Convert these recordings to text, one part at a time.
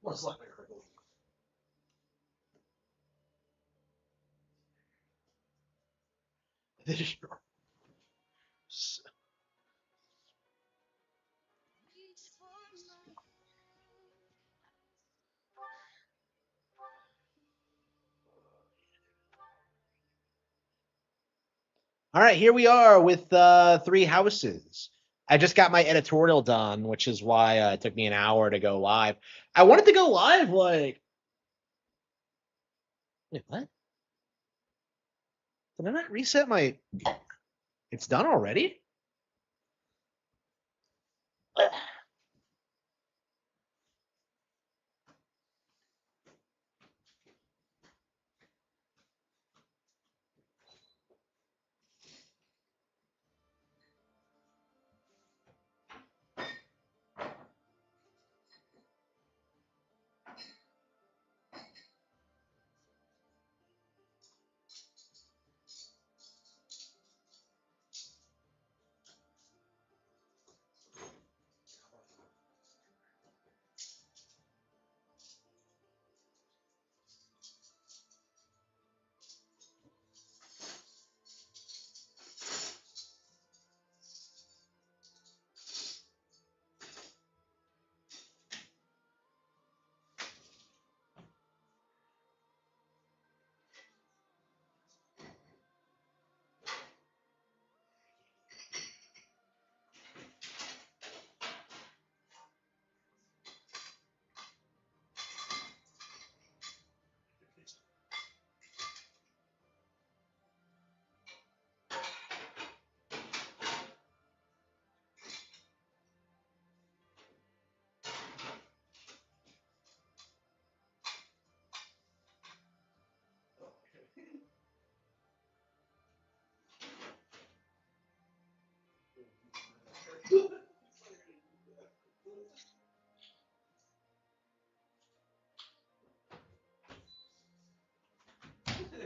Most likely. All right, here we are with three houses. I just got my editorial done, which is why it took me an hour to go live. I wanted to go live like, wait, what? Did I not reset my? It's done already?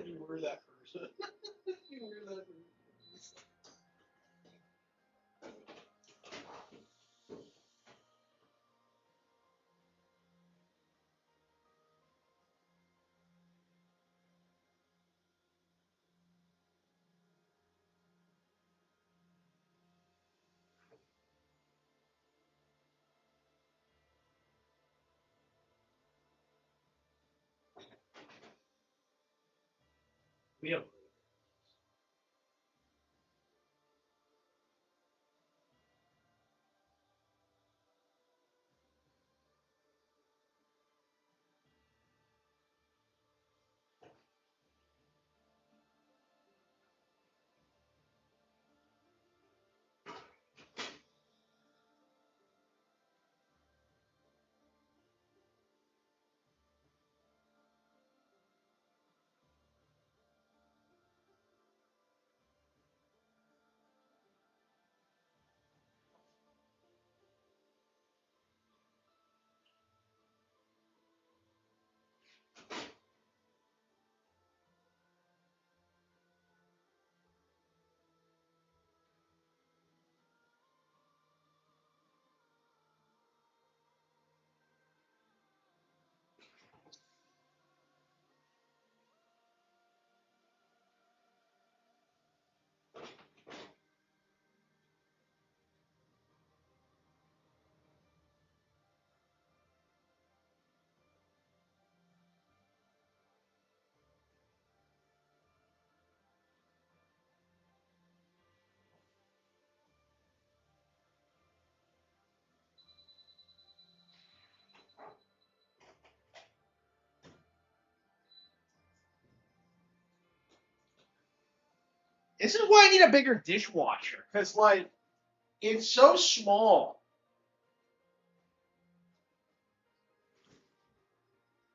You were that person. You were that person. We have. This is why I need a bigger dishwasher. Because, like, it's so small.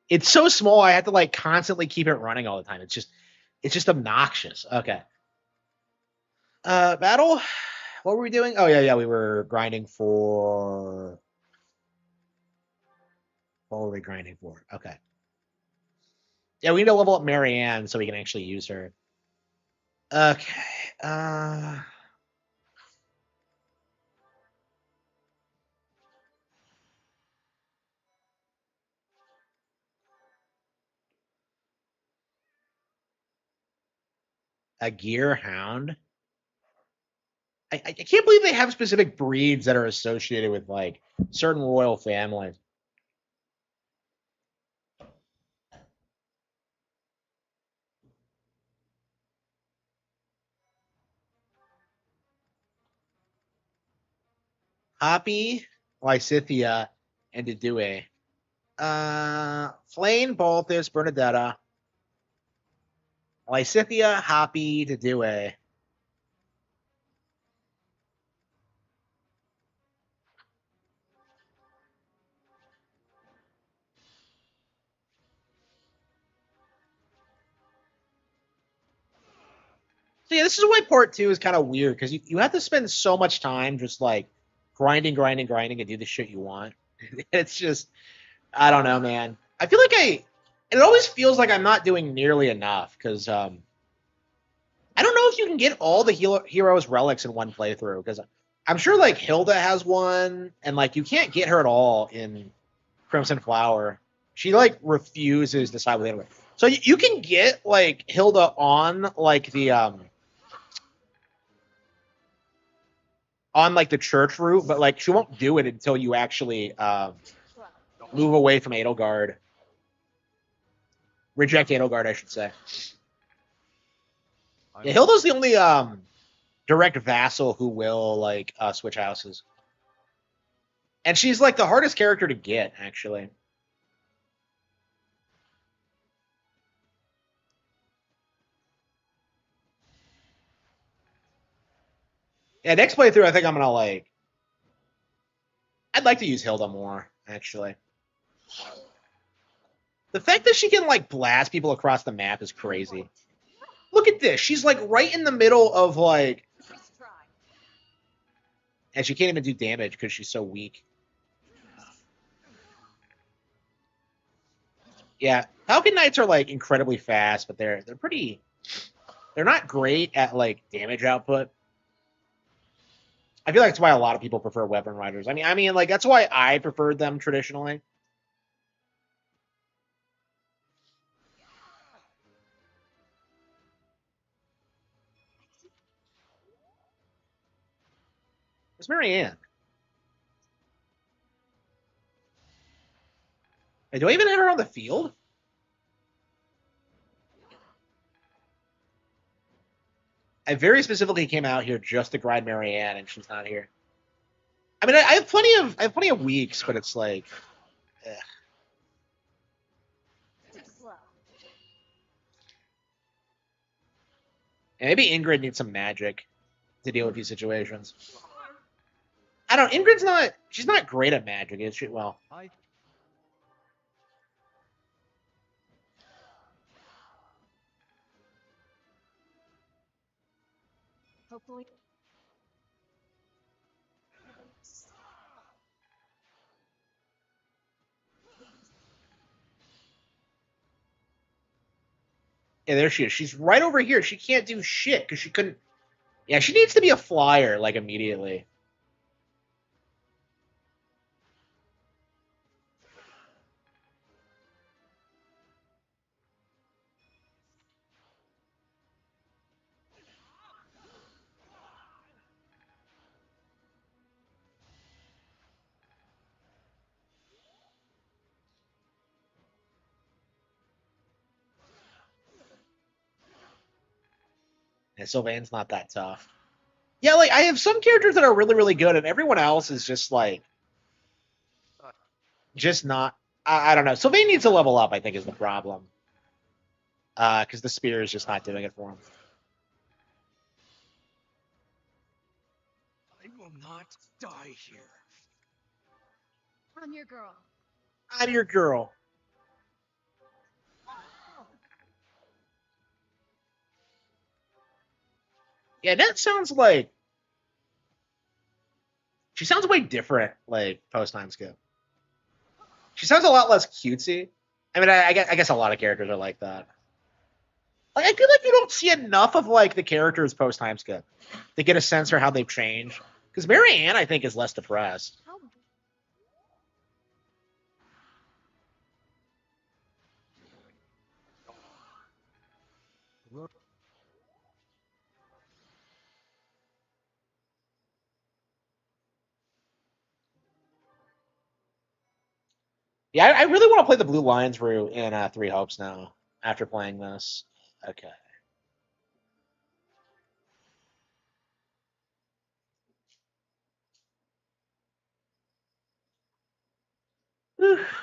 It's so small, I have to, like, constantly keep it running all the time. It's just obnoxious. Okay. Battle? What were we doing? Oh, yeah, we were grinding for... What were we grinding for? Okay. Yeah, we need to level up Marianne so we can actually use her. Okay. A gear hound. I can't believe they have specific breeds that are associated with like certain royal families. Hoppy, Lysithia, and Dedue. Flame, Balthus, Bernadetta, Lysithia, Hoppy, Dedue. So yeah, this is why part two is kind of weird because you have to spend so much time just like grinding, and do the shit you want. It's just I don't know, man. I feel like it always feels like I'm not doing nearly enough because I don't know if you can get all the heroes relics in one playthrough because I'm sure like Hilda has one and like you can't get her at all in Crimson Flower. She like refuses to side with anyone. So you can get like Hilda on like the church route, but like she won't do it until you actually move away from Edelgard. Reject Edelgard, I should say. Yeah, Hilda's the only direct vassal who will like switch houses. And she's like the hardest character to get, actually. Yeah, next playthrough I think I'm gonna like I'd like to use Hilda more, actually. The fact that she can like blast people across the map is crazy. Look at this. She's like right in the middle of like and she can't even do damage because she's so weak. Yeah, Falcon Knights are like incredibly fast, but they're not great at like damage output. I feel like that's why a lot of people prefer weapon riders. I mean, like that's why I preferred them traditionally. It's Marianne. Hey, do I even have her on the field? I very specifically came out here just to grind Marianne, and she's not here. I mean, I have plenty of weeks, but it's like, ugh. And maybe Ingrid needs some magic to deal with these situations. I don't. Ingrid's not. She's not great at magic, is she? Well, Hopefully. yeah, there she is. She's right over here. She can't do shit because she couldn't. Yeah, she needs to be a flyer like immediately. And Sylvain's not that tough. Yeah, like I have some characters that are really, really good, and everyone else is just like just not. I don't know. Sylvain needs to level up. I think is the problem. Because the spear is just not doing it for him. I will not die here. I'm your girl. I'm your girl. Yeah, that sounds like she sounds way different. Like post time skip, she sounds a lot less cutesy. I mean, I guess a lot of characters are like that. Like, I feel like you don't see enough of like the characters post time skip to get a sense for how they've changed. Because Mary Ann, I think, is less depressed. How Yeah, I really want to play the Blue Lions route in Three Hopes now after playing this. Okay.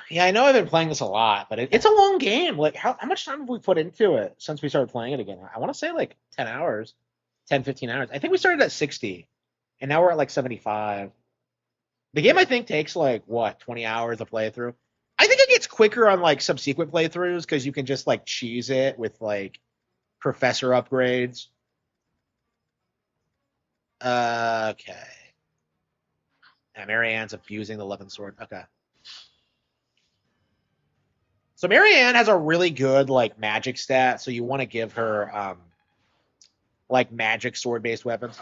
Yeah, I know I've been playing this a lot, but it's a long game. Like, how much time have we put into it since we started playing it again? I want to say like 10 hours, 10, 15 hours. I think we started at 60, and now we're at like 75. The game, I think, takes like, what, 20 hours to play through? I think it gets quicker on like subsequent playthroughs because you can just like cheese it with like professor upgrades. Okay. Yeah, Marianne's abusing the 11th sword. Okay. So Marianne has a really good like magic stat, so you want to give her like magic sword based weapons.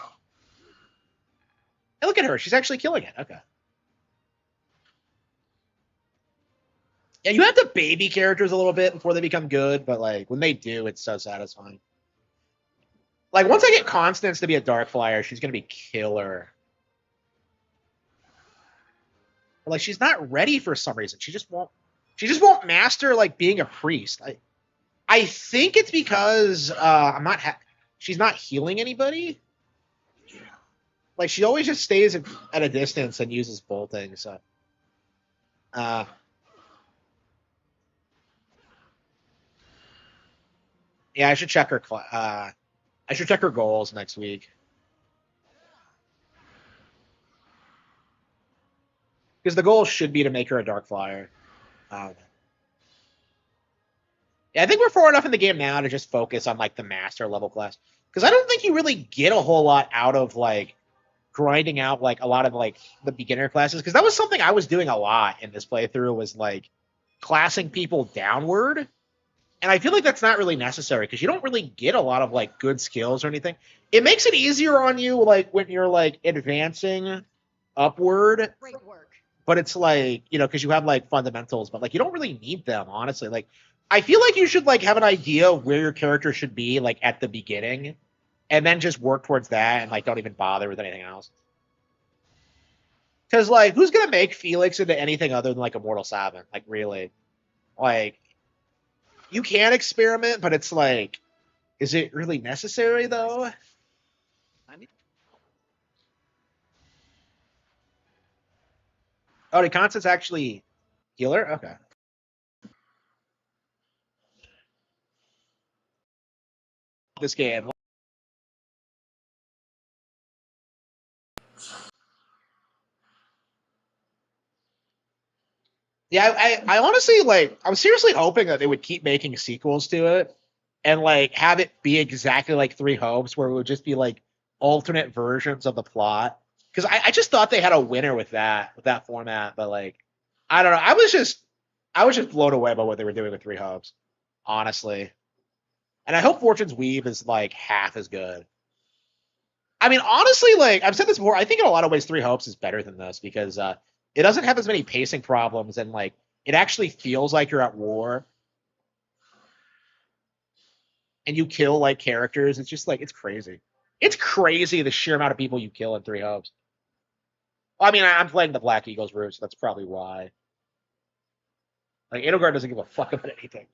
Hey, look at her, she's actually killing it. Okay. Yeah, you have to baby characters a little bit before they become good, but like when they do, it's so satisfying. Like once I get Constance to be a dark flyer, she's gonna be killer. But, like she's not ready for some reason. She just won't. She just won't master like being a priest. I think it's because I'm not. She's not healing anybody. Like she always just stays at a distance and uses bolting. So, uh, yeah, I should check her. I should check her goals next week because the goal should be to make her a dark flyer. Um, yeah, I think we're far enough in the game now to just focus on like the master level class because I don't think you really get a whole lot out of like grinding out like a lot of like the beginner classes because that was something I was doing a lot in this playthrough was like classing people downward. And I feel like that's not really necessary because you don't really get a lot of like good skills or anything. It makes it easier on you like when you're like advancing upward, great work. but it's like, you know, because you have like fundamentals, but like you don't really need them, honestly. Like I feel like you should like have an idea of where your character should be like at the beginning and then just work towards that and like don't even bother with anything else. Because like who's gonna make Felix into anything other than like a mortal savant? Like really? Like you can experiment, but it's like, is it really necessary though? Oh, did Constance actually heal her? Okay. This game. Yeah, I honestly like I'm seriously hoping that they would keep making sequels to it and like have it be exactly like Three Hopes where it would just be like alternate versions of the plot. Because I just thought they had a winner with that format, but like I don't know. I was just blown away by what they were doing with Three Hopes, honestly. And I hope Fortune's Weave is like half as good. I mean, honestly, like I've said this before, I think in a lot of ways, Three Hopes is better than this because it doesn't have as many pacing problems and like it actually feels like you're at war and you kill like characters. It's just like it's crazy. It's crazy the sheer amount of people you kill in Three Hopes. Well, I mean, I'm playing the Black Eagles route, so that's probably why. Like Edelgard doesn't give a fuck about anything.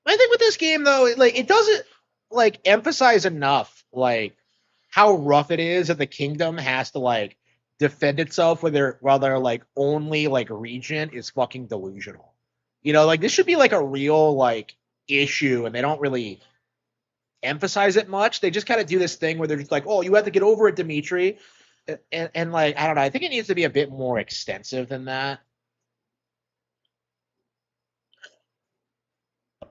I think with this game though, like it doesn't like emphasize enough like how rough it is that the kingdom has to like defend itself while their like only like region is fucking delusional. You know, like this should be like a real like issue, and they don't really emphasize it much. They just kind of do this thing where they're just like, "Oh, you have to get over it, Dimitri," and like I don't know. I think it needs to be a bit more extensive than that.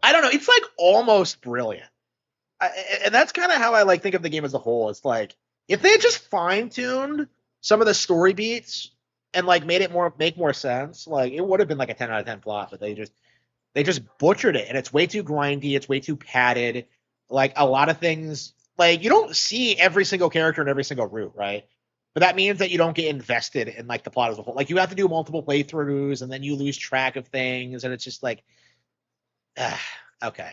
I don't know. It's like almost brilliant. I, and that's kind of how I like think of the game as a whole. It's like if they had just fine tuned some of the story beats and like made it more make more sense, like it would have been like a 10 out of 10 plot. But they just butchered it, and it's way too grindy. It's way too padded. Like a lot of things, like you don't see every single character in every single route, right? But that means that you don't get invested in like the plot as a whole. Like you have to do multiple playthroughs, and then you lose track of things, and it's just like, okay.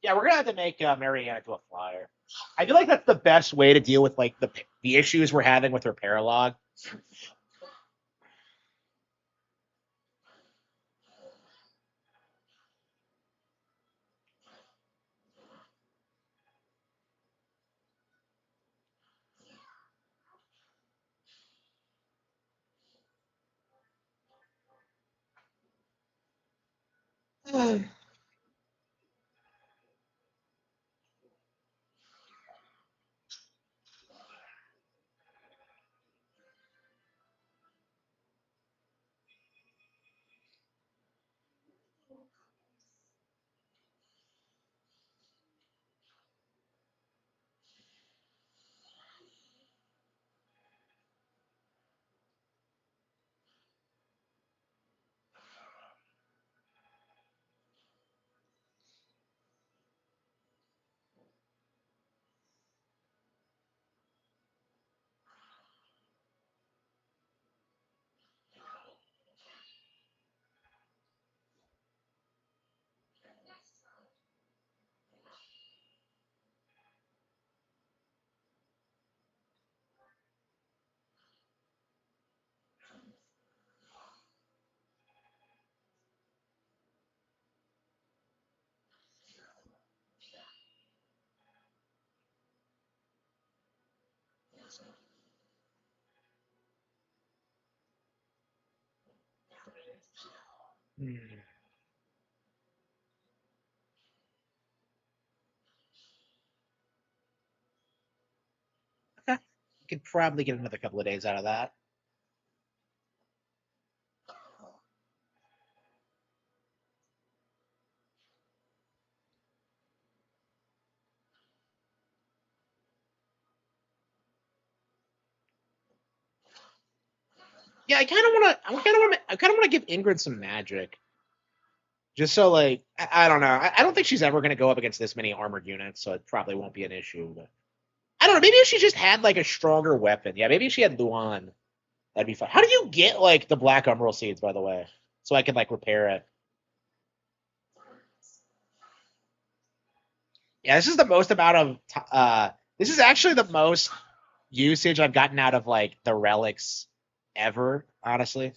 Yeah, we're gonna have to make Marianne into a flyer. I feel like that's the best way to deal with like the issues we're having with her paralog. Hmm. Okay. You could probably get another couple of days out of that. Yeah, I kind of want to give Ingrid some magic, just so like I don't know. I don't think she's ever going to go up against this many armored units, so it probably won't be an issue. But I don't know. Maybe if she just had like a stronger weapon. Yeah, maybe if she had Luan, that'd be fine. How do you get like the black emerald seeds, by the way, so I can like repair it? Yeah, this is the most amount of this is actually the most usage I've gotten out of like the relics ever, honestly.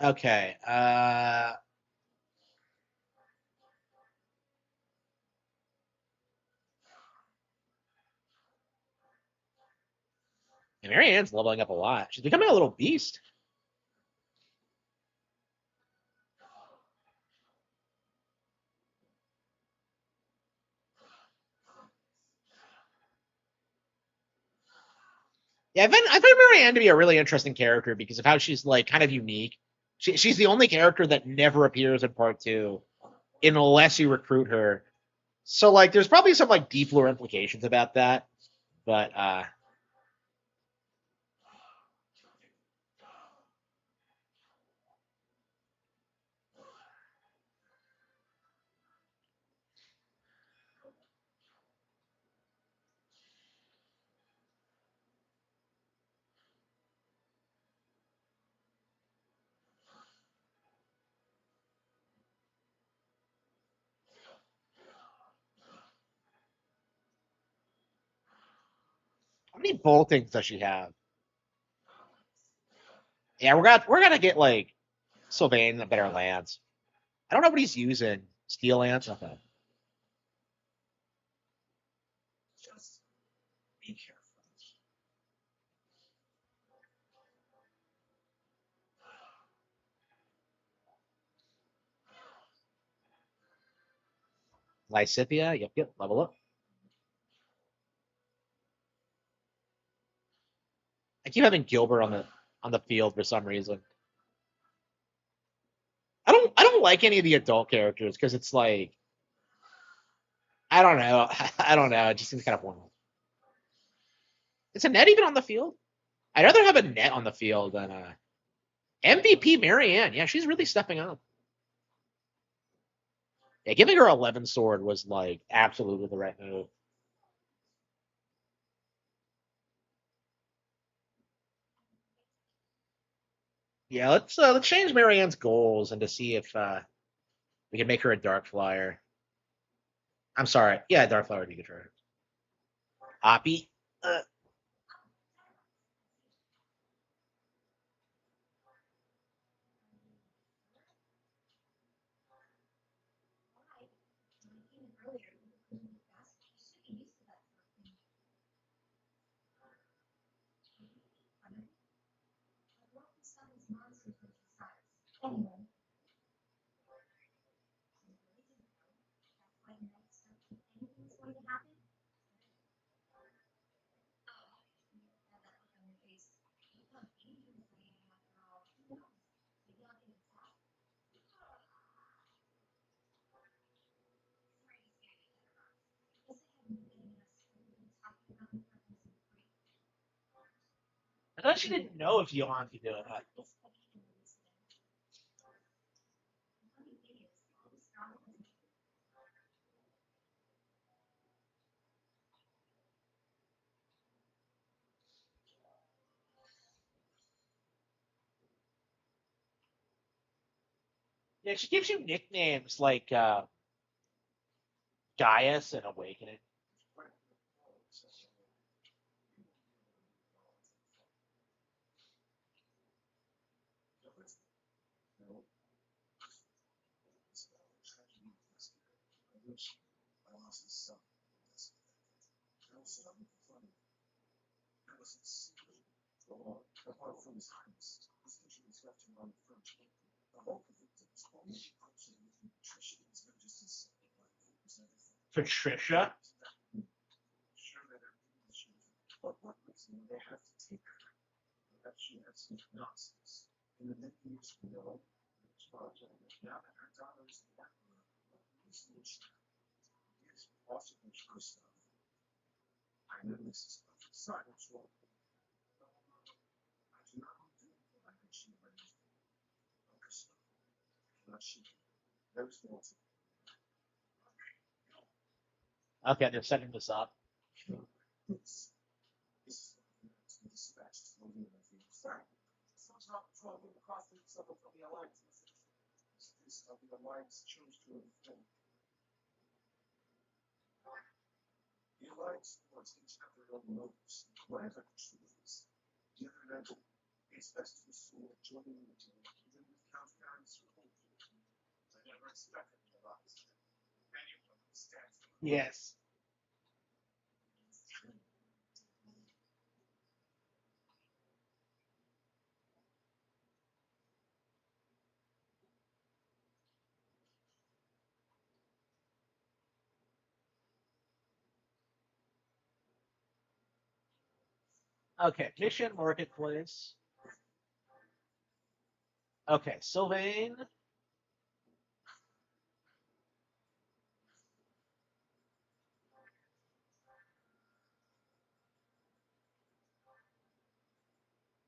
Okay. And Marianne's leveling up a lot. She's becoming a little beast. Yeah, I find Marianne to be a really interesting character because of how she's like kind of unique. She's the only character that never appears in part two unless you recruit her. So like there's probably some like deep lore implications about that. But many boltings does she have? Yeah, we're gonna get like Sylvain a better lands. I don't know what he's using. Steel lands? Okay. Lysithia, yep, level up. I keep having Gilbert on the field for some reason. I don't like any of the adult characters because it's like I don't know. I don't know. It just seems kind of pointless. Is a net even on the field? I'd rather have a net on the field than MVP Marianne. Yeah, she's really stepping up. Yeah, giving her 11 sword was like absolutely the right move. Yeah, let's change Marianne's goals and to see if we can make her a dark flyer. I'm sorry. Yeah, dark flyer would be good for her. Oppie. Uh, I thought she didn't know if Johan could do it. Yeah, she gives you nicknames like Gaius and Awakening. Patricia. Okay, they're setting this up. Yes. Okay, mission marketplace. Okay, Sylvain.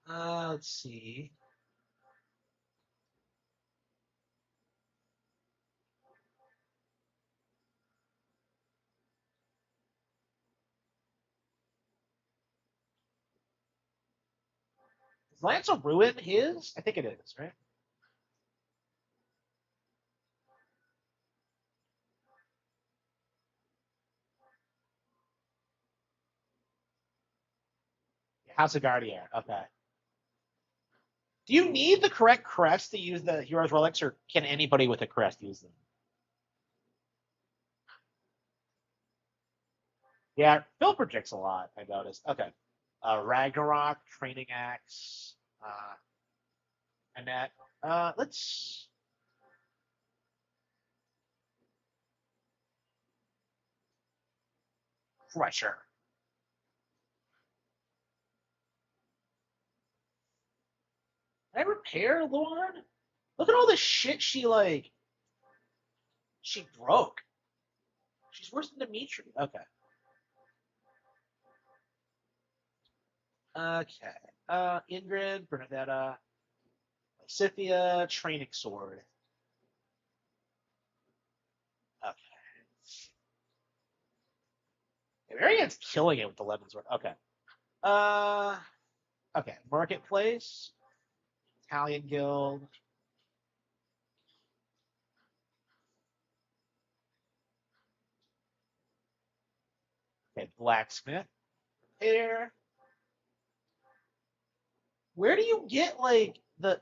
Let's see. Is Lance of Ruin his? I think it is, right? House of Guardian. Okay. Do you need the correct crest to use the Heroes Relics, or can anybody with a crest use them? Yeah, Phil projects a lot, I noticed. Okay. Ragnarok, Training Axe, Annette. Let's. Crusher. Can I repair Luan? Look at all the shit she broke. She's worse than Dimitri. Okay. Okay. Ingrid, Bernadetta, Scythia, Training Sword. Okay. Marianne's killing it with the Lemon Sword. Okay. Uh, okay. Marketplace, Italian Guild. Okay, Blacksmith. Here. Where do you get like the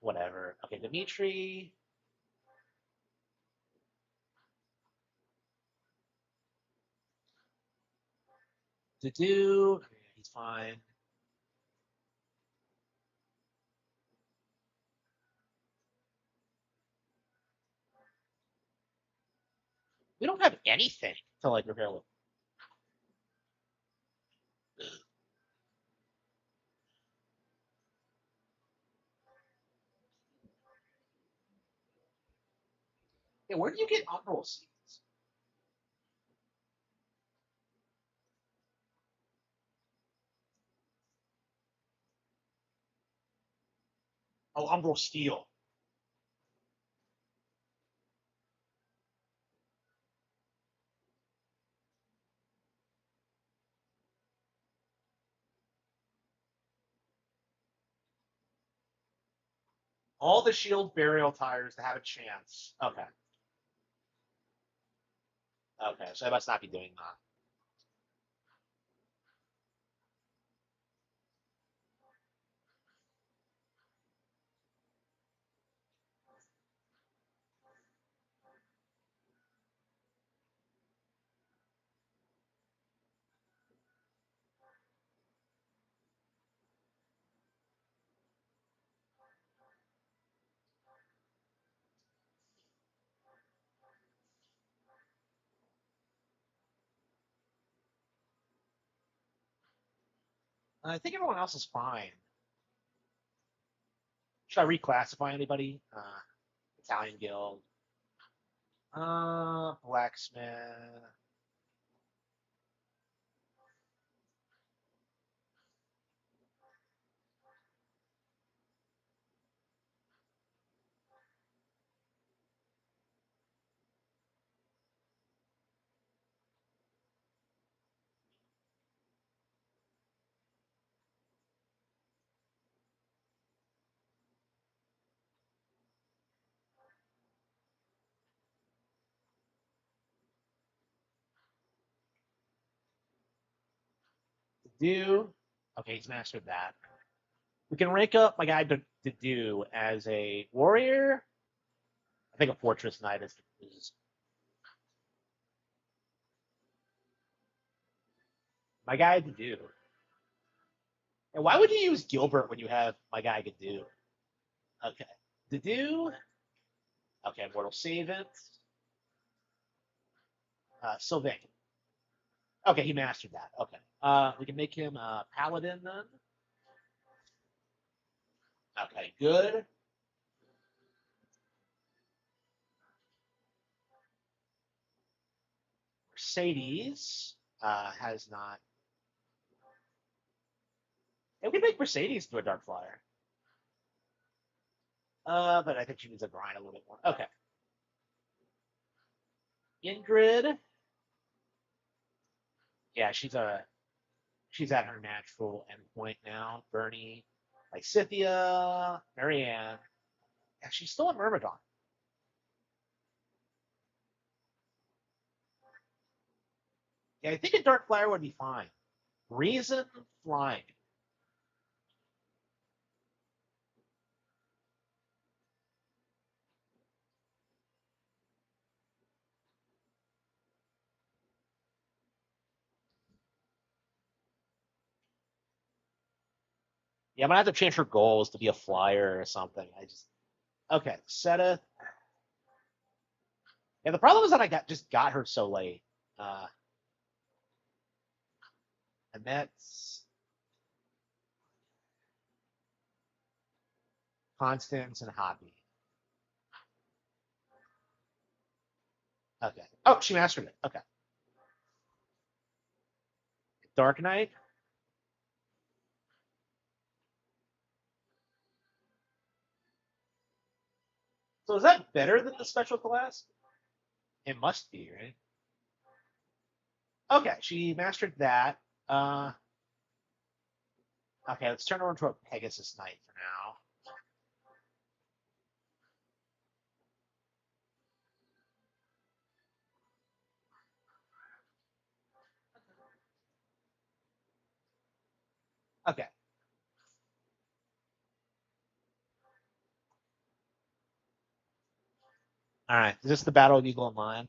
whatever? Okay, Dimitri. To do. He's fine. We don't have anything to like repair with. Yeah, where do you get umbral seeds? Oh, umbral steel. All the shield burial tires to have a chance. Okay. Okay, so I must not be doing that. I think everyone else is fine. Should I reclassify anybody? Italian Guild. Blacksmith. Do. Okay, he's mastered that. We can rank up my guy to do as a warrior. I think a fortress knight is my guy to do. And why would you use Gilbert when you have my guy to do? Okay. To do. Okay, Mortal Savant. Sylvain. Okay, he mastered that. Okay. We can make him a paladin then. Okay, good. Mercedes has not. And we make Mercedes to a Dark Flyer. But I think she needs to grind a little bit more. Okay. Ingrid. Yeah, she's at her natural endpoint now. Bernie, like Scythia, Marianne. Yeah, she's still a Myrmidon. Yeah, I think a dark flyer would be fine. Reason flying. Yeah, I'm gonna have to change her goals to be a flyer or something. I just okay, Seta. Yeah, the problem is that I got her so late. Uh and that's Constance and Hobby. Okay. Oh, she mastered it. Okay. Dark Knight. So is that better than the special class? It must be, right? Okay, she mastered that. Uh okay, let's turn her into a Pegasus Knight for now. Okay. All right. Is this the Battle of Eagle and Lion?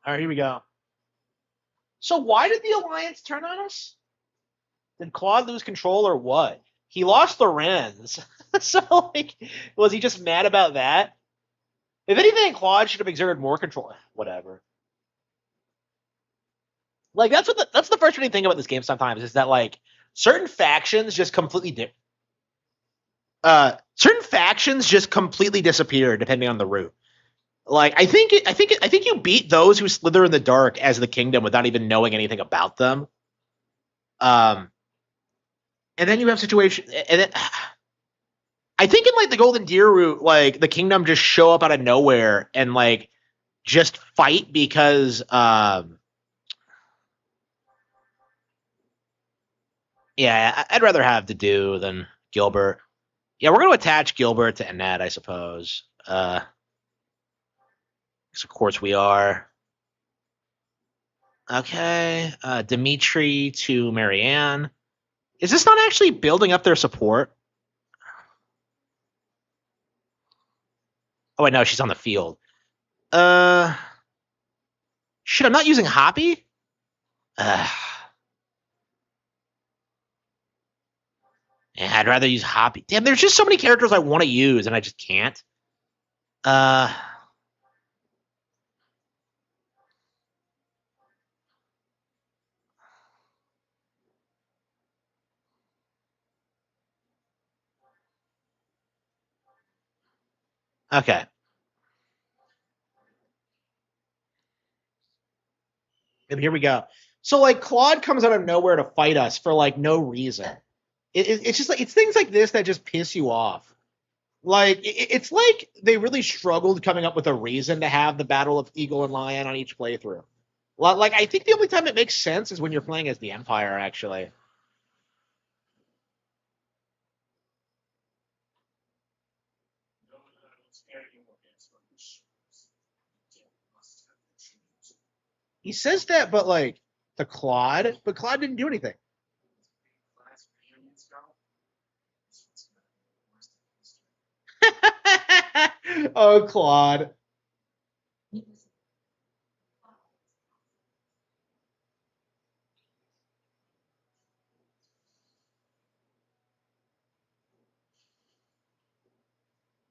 All right, here we go. So why did the Alliance turn on us? Did Claude lose control or what? He lost the Wrens. So like, was he just mad about that? If anything, Claude should have exerted more control. Whatever. Like that's the frustrating thing about this game sometimes is that like certain factions just certain factions just completely disappear depending on the route. Like I think you beat those who slither in the dark as the kingdom without even knowing anything about them. Um, and then you have situations, and then I think in like the Golden Deer route, like the kingdom just show up out of nowhere and like just fight because yeah, I'd rather have to do than Gilbert. Yeah, we're gonna attach Gilbert to Annette, I suppose. 'Cause of course we are. Okay, Dimitri to Marianne. Is this not actually building up their support? Oh wait, no, she's on the field. Uh, shit, I'm not using Hoppy. Uh, yeah, I'd rather use Hoppy. Damn, there's just so many characters I want to use and I just can't. Uh, okay. And here we go. So like Claude comes out of nowhere to fight us for like no reason. It's just like it's things like this that just piss you off. Like it's like they really struggled coming up with a reason to have the Battle of Eagle and Lion on each playthrough. Like I think the only time it makes sense is when you're playing as the Empire, actually. He says that, but like to Claude, but Claude didn't do anything. Oh, Claude.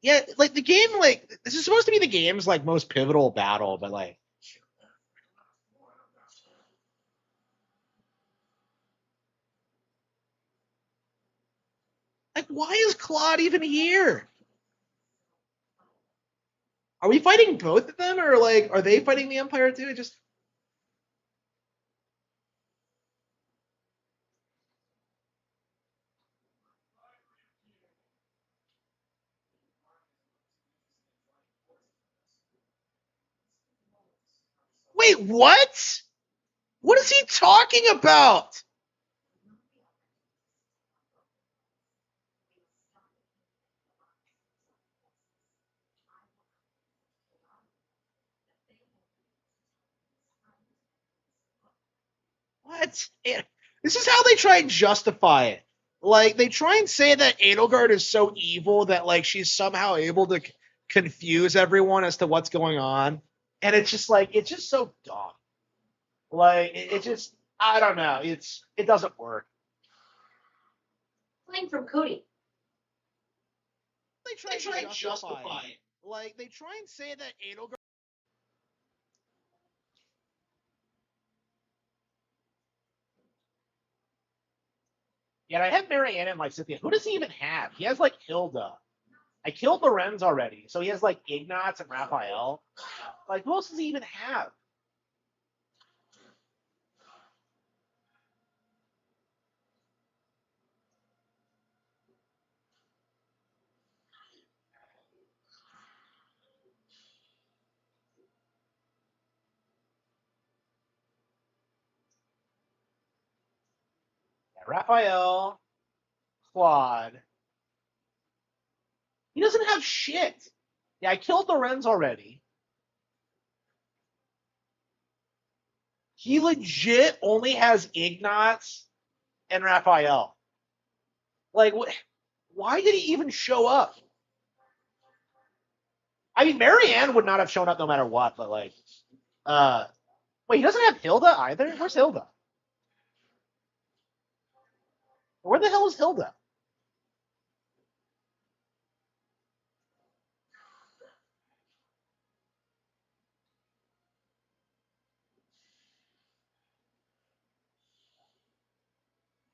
Yeah, like the game, like this is supposed to be the game's like most pivotal battle, but like Like, why is Claude even here? Are we fighting both of them, or like, are they fighting the Empire too? It just wait, what? What is he talking about? What? This is how they try and justify it. Like they try and say that Edelgard is so evil that like she's somehow able to confuse everyone as to what's going on, and it's just like it's just so dumb. Like it just I don't know. It doesn't work. Playing from Cody. They try and justify it. Like they try and say that Edelgard. Yeah, I have Marianne and Lysithea. Who does he even have? He has like Hilda. I killed Lorenz already, so he has like Ignatz and Raphael. Like, who else does he even have? Yeah, Raphael, Claude. He doesn't have shit. Yeah, I killed Lorenz already. He legit only has Ignatz and Raphael. Like, why did he even show up? I mean, Marianne would not have shown up no matter what, but like, uh, wait, he doesn't have Hilda either? Where's Hilda? Where the hell is Hilda?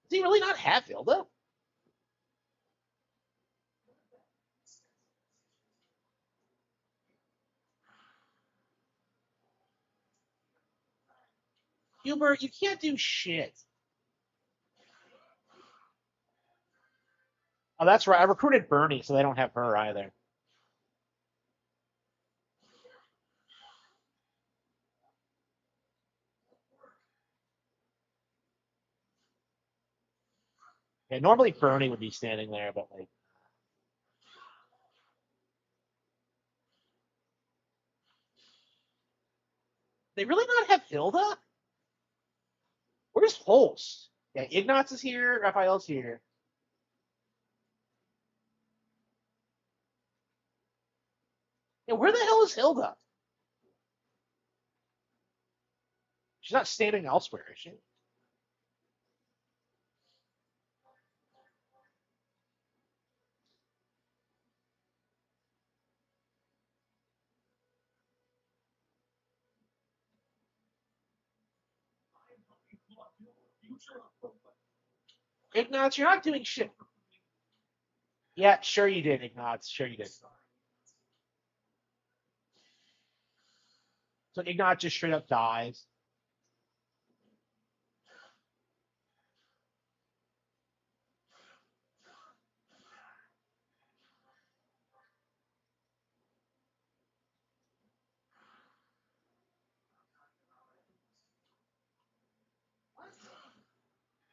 Does he really not have Hilda? Hubert, you can't do shit. Oh, that's right. I recruited Bernie, so they don't have her either. Yeah, normally Bernie would be standing there, but like, they really not have Hilda? Where's Holst? Yeah, Ignatz is here. Raphael's here. Yeah, where the hell is Hilda? She's not standing elsewhere, is she? Ignatz, you're not doing shit. Yeah, sure you did, Ignatz. Sure you did. So Ignatz just straight up dies.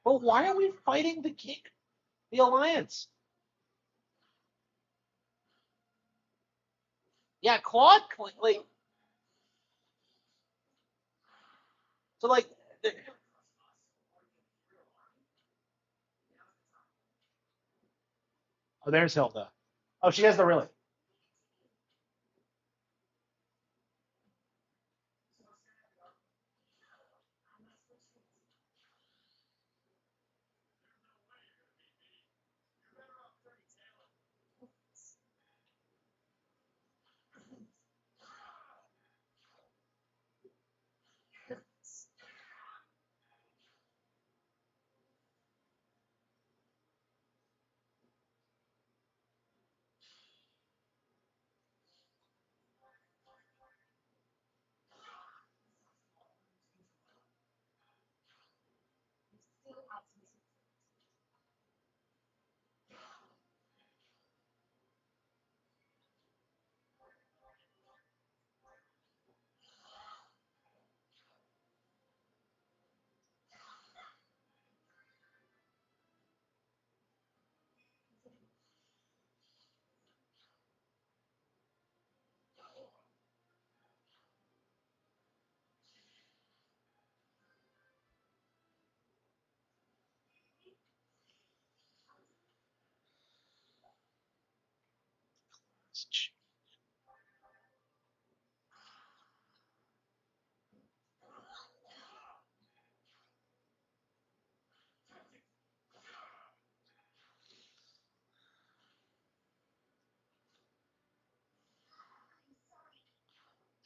But why are we fighting the king, the alliance? Yeah, Claude, like, so like, oh, there's Hilda. Oh, she has the really.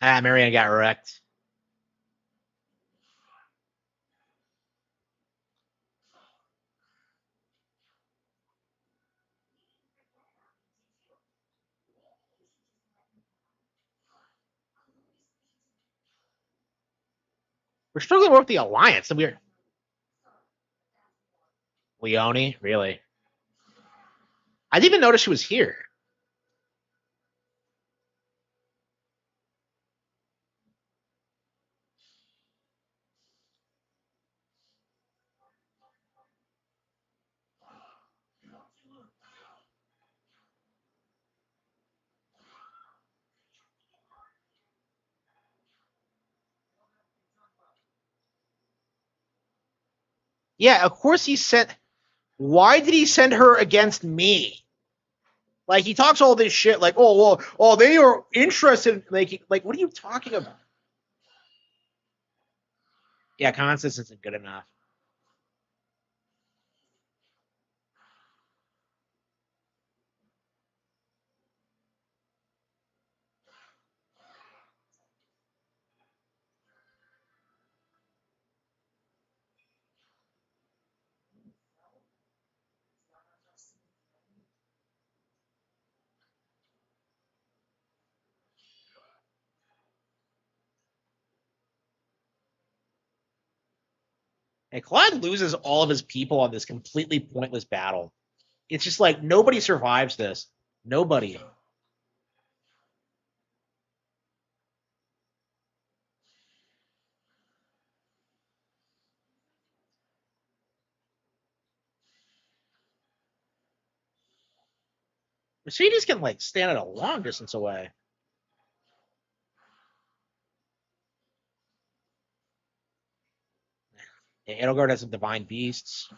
Marianne got wrecked. We're struggling to work the alliance, and we're Leone, really. I didn't even notice she was here. Yeah, of course he sent. Why did he send her against me? Like he talks all this shit, like, oh well, oh they are interested in making. Like, what are you talking about? Yeah, Constance isn't good enough. And Claude loses all of his people on this completely pointless battle. It's just like nobody survives this. Nobody. Mercedes can like stand at a long distance away. Yeah, Edelgard has some divine beasts.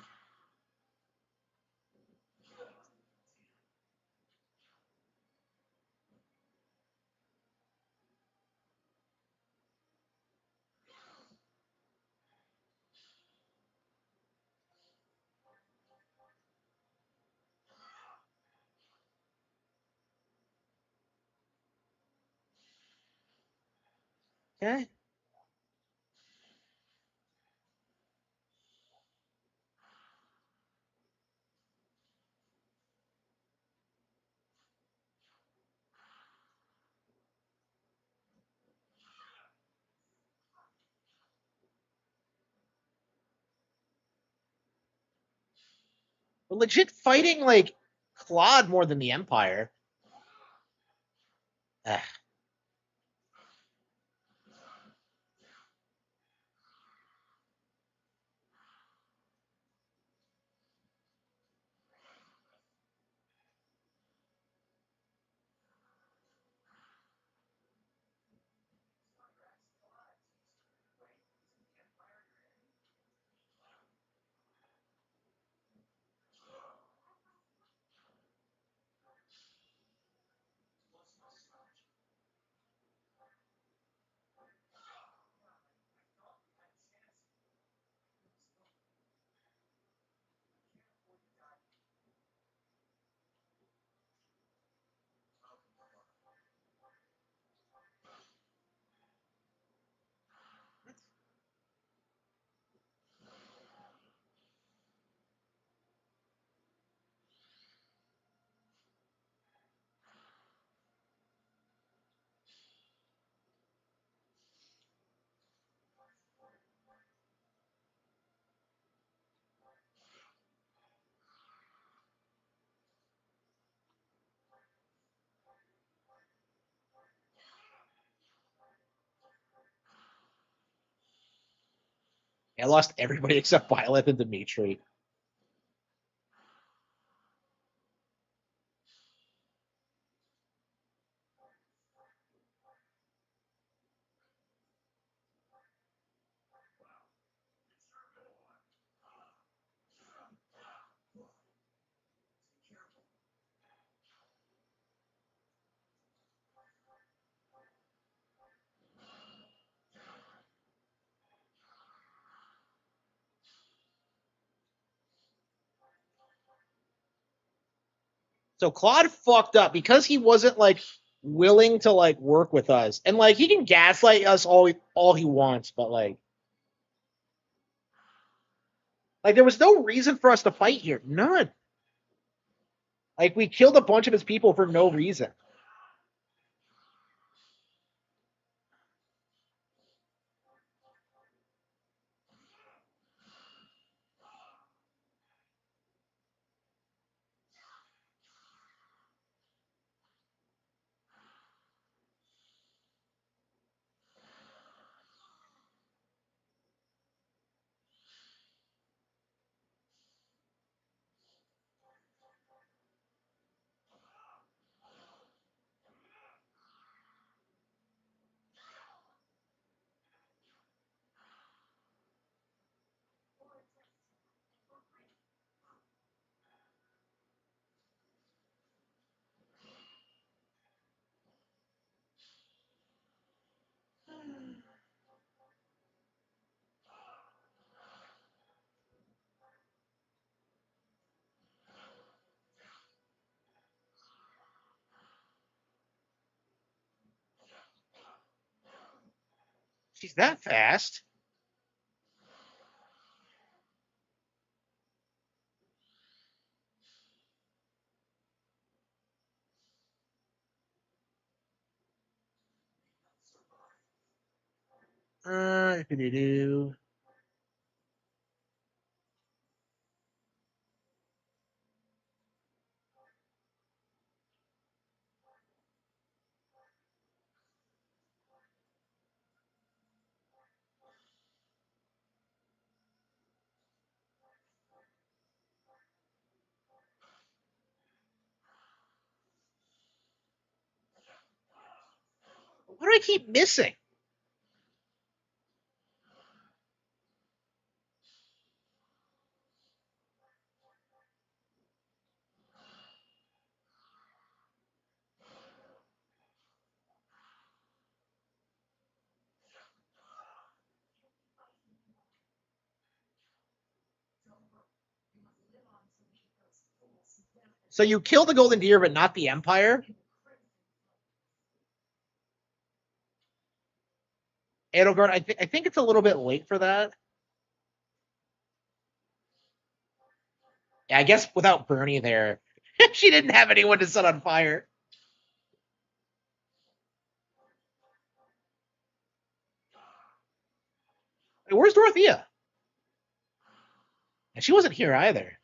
Okay. But legit fighting like Claude more than the Empire. Ugh. I lost everybody except Violet and Dimitri. So Claude fucked up because he wasn't like willing to like work with us, and like he can gaslight us all he wants, but like there was no reason for us to fight here, none. Like we killed a bunch of his people for no reason. She's that fast. Do. What do I keep missing? So you kill the golden deer, but not the empire. Edelgard, I think it's a little bit late for that. Yeah, I guess without Bernie there, she didn't have anyone to set on fire. Hey, where's Dorothea? And she wasn't here either.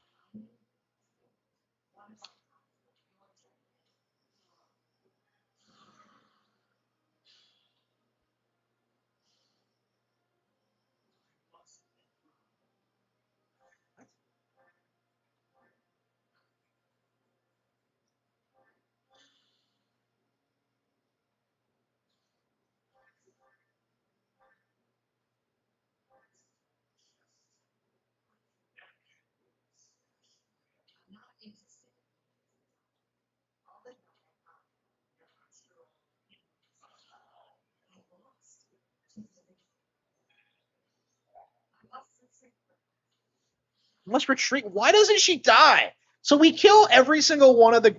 Must retreat. Why doesn't she die? So we kill every single one of the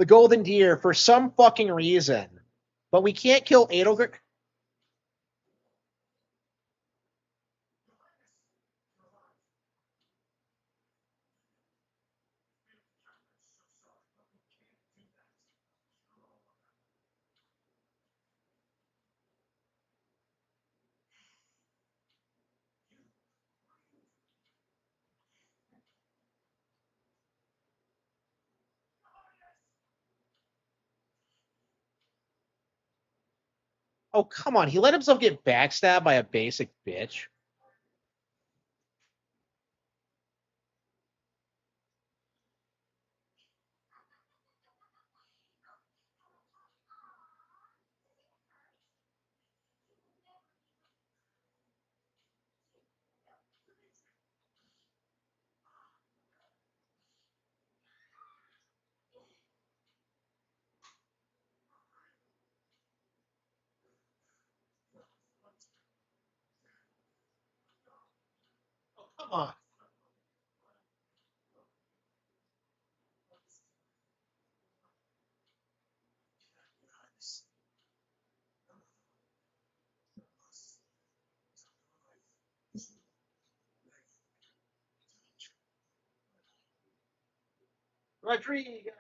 golden deer for some fucking reason, but we can't kill Edelgard. Oh, come on. He let himself get backstabbed by a basic bitch. Come on. Rodrigo.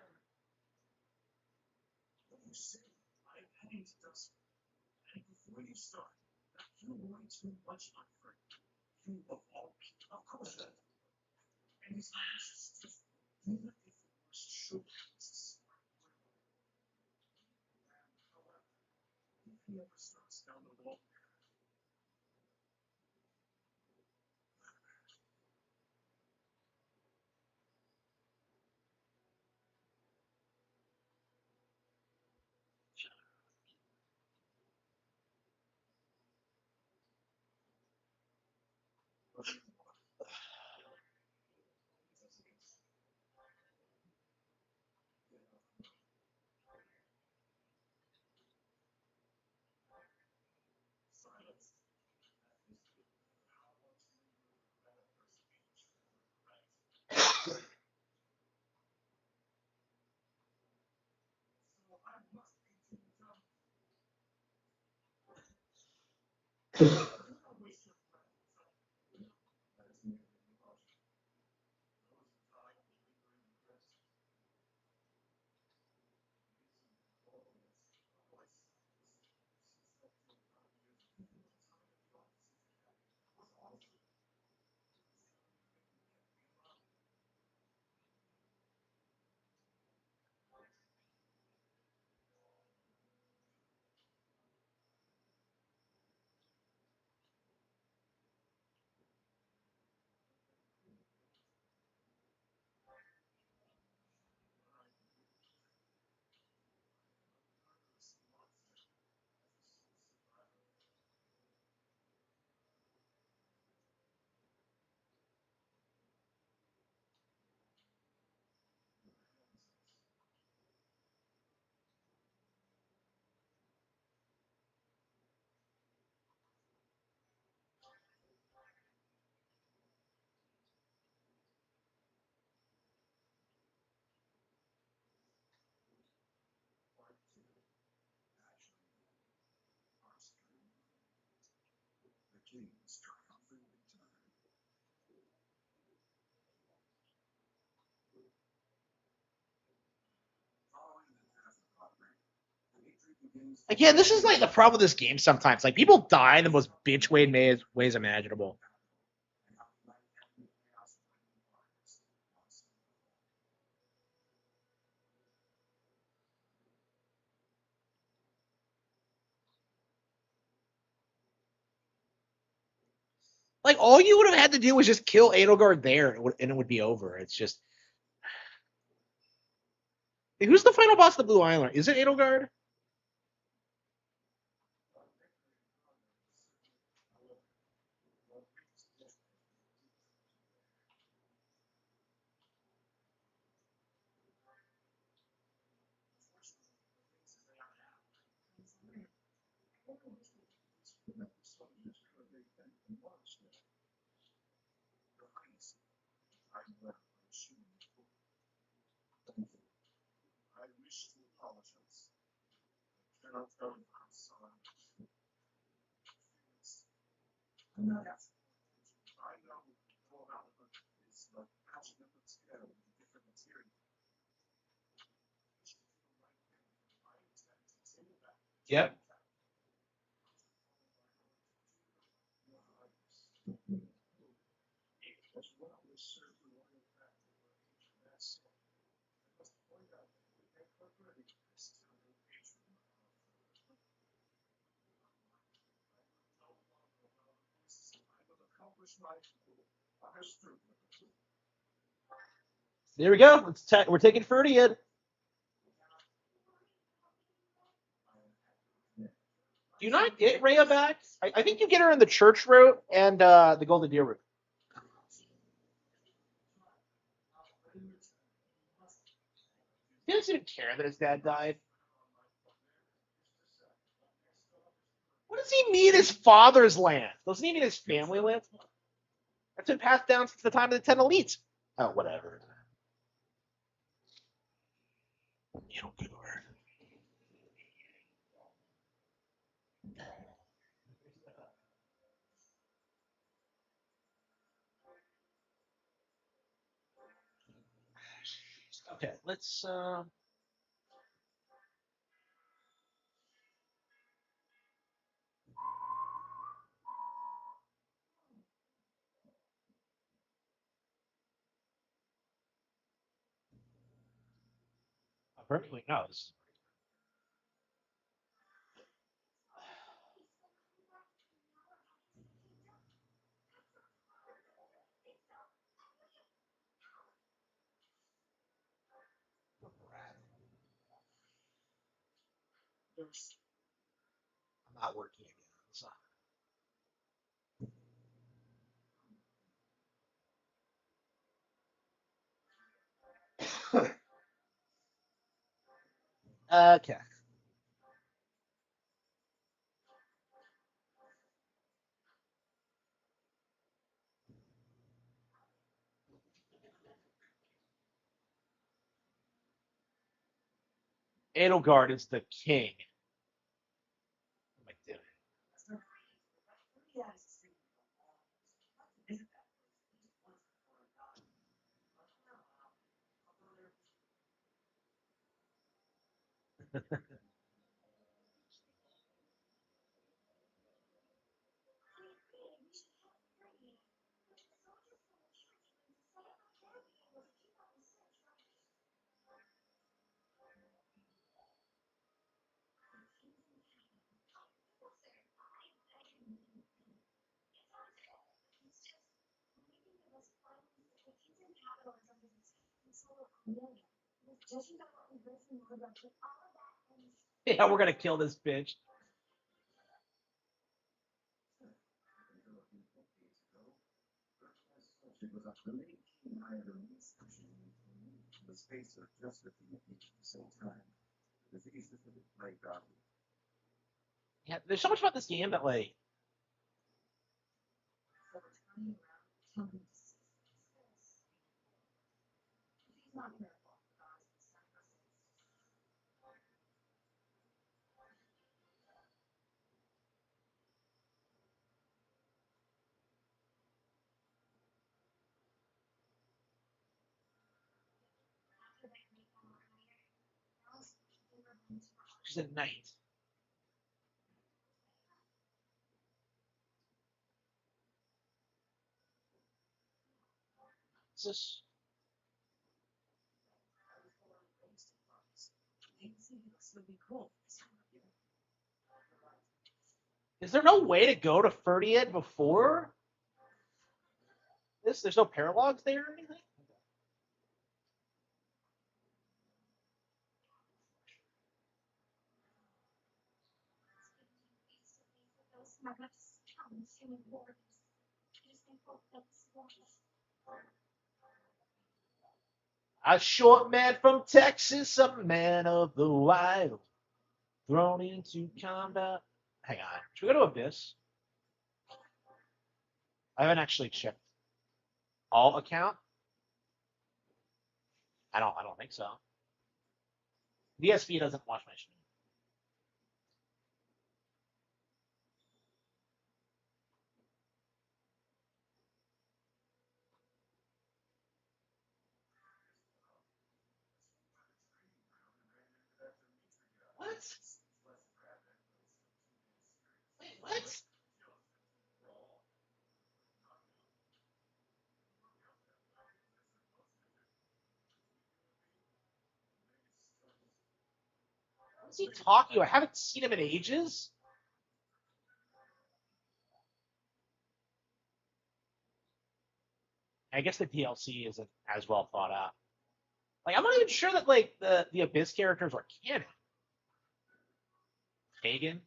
Again, this is like the problem with this game sometimes. Like people die in the most bitch ways imaginable. Like all you would have had to do was just kill Edelgard there, and it would be over. It's just who's the final boss of the Blue Island? Is it Edelgard? Yep. There we go. We're taking Ferdy in. Do you not get Rhea back? I think you get her in the church route and the Golden Deer route. He doesn't even care that his dad died. What does he mean his father's land? Doesn't he mean his family land? That's been passed down since the time of the 10 elites. Oh, whatever. You don't go her. Okay, let's. Perfectly no. I'm not working again. So. Okay. Edelgard is the king. What am I doing? Yeah, we're gonna kill this bitch. Yeah, there's so much about this game that like. She's a knight. Is this? Is there no way to go to Ferdiad before this? There's no paralogs there or anything? A short man from Texas, a man of the wild, thrown into combat. Hang on. Should we go to Abyss? I haven't actually checked all account. I don't think so. DSP doesn't watch my stream. What? Wait, what? What's he talking about? I haven't seen him in ages. I guess the DLC isn't as well thought out. Like, I'm not even sure that like the Abyss characters are canon. Pagan.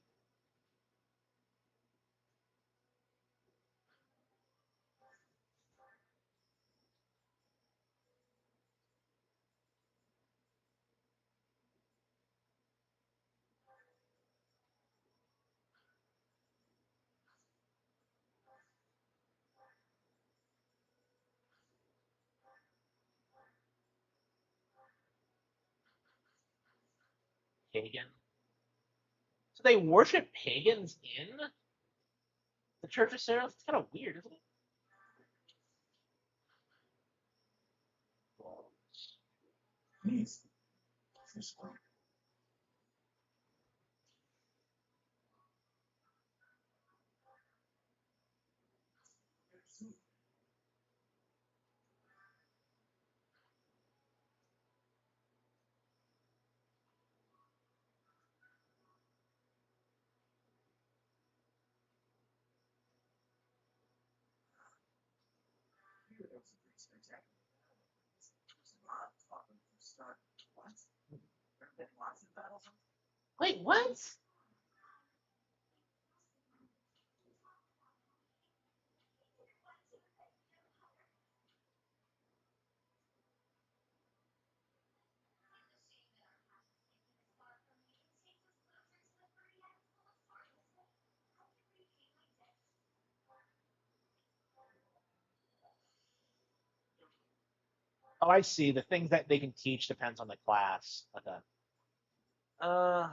Pagan. So they worship pagans in the Church of Seraphim? It's kind of weird, isn't it? Wait, what? Oh, I see. The things that they can teach depends on the class. Okay. Uh,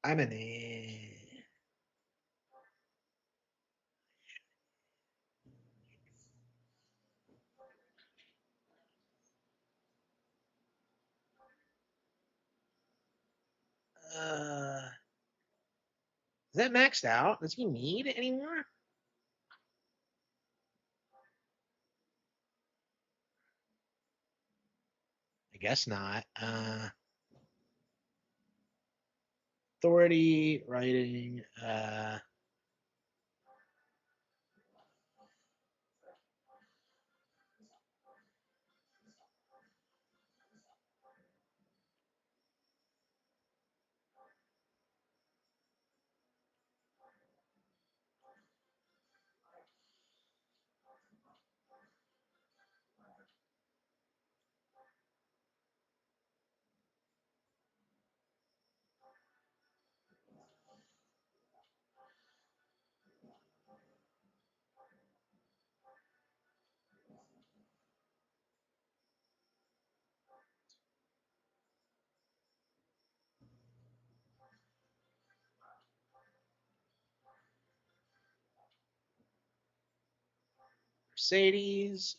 I'm an A. Is that maxed out? Does he need anymore? I guess not. Authority, writing. Mercedes.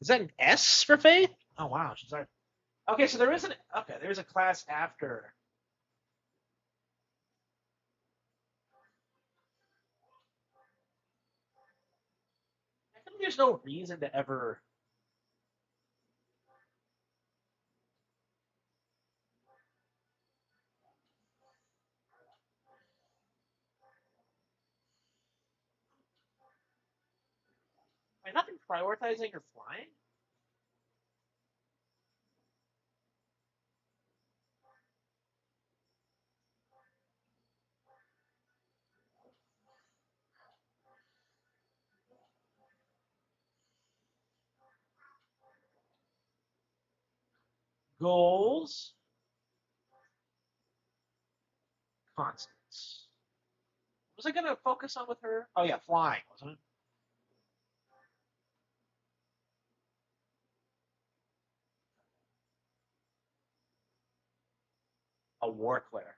Is that an S for Faith? Oh wow, she's already. Okay, so there is an okay. There's a class after. I think there's no reason to ever. I nothing prioritizing her flying. Goals. Constants. Was I gonna focus on with her? Oh yeah, flying, wasn't it? A war cleric.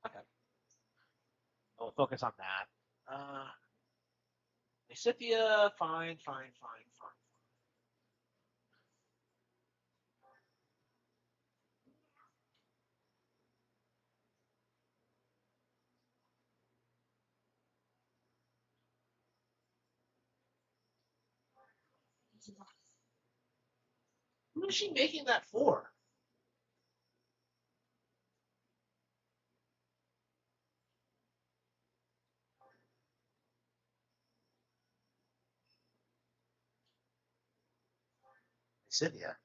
Okay. We'll focus on that. Lysithia, fine, fine, fine, fine. Who is she making that for? Lysithia.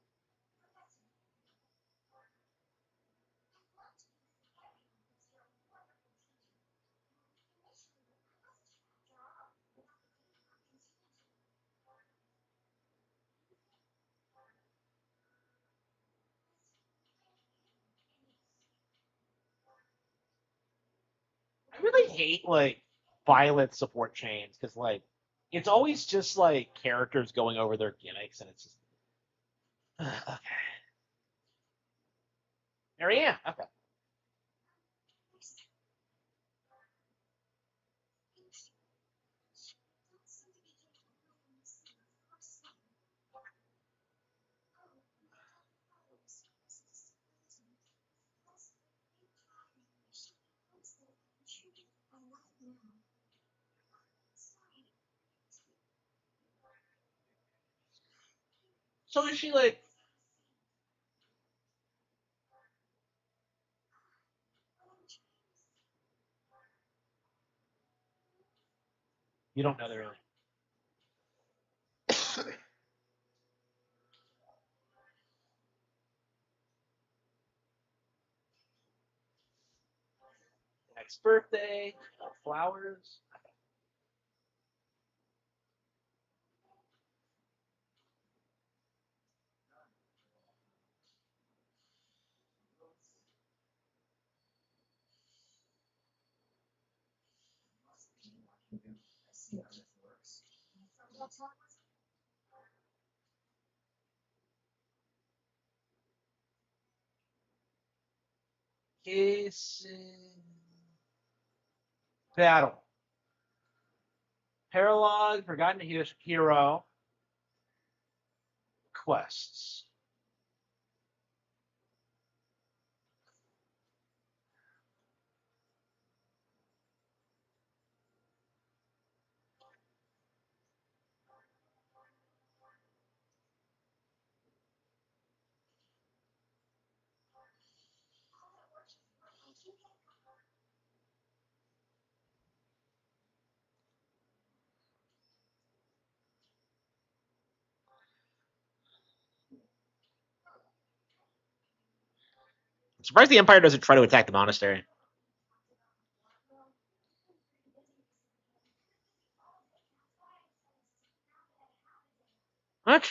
I really hate like Violet support chains because like it's always just like characters going over their gimmicks and it's just okay. Marianne. Okay. So is she like you don't know the really next birthday, flowers. Kissing battle. Paralog, Forgotten Hero, quests. I'm surprised the Empire doesn't try to attack the monastery. What?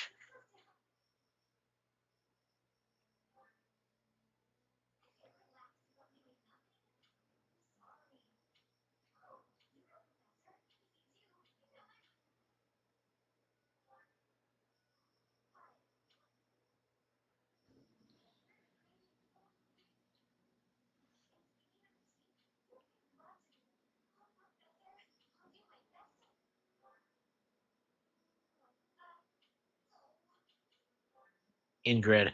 Ingrid.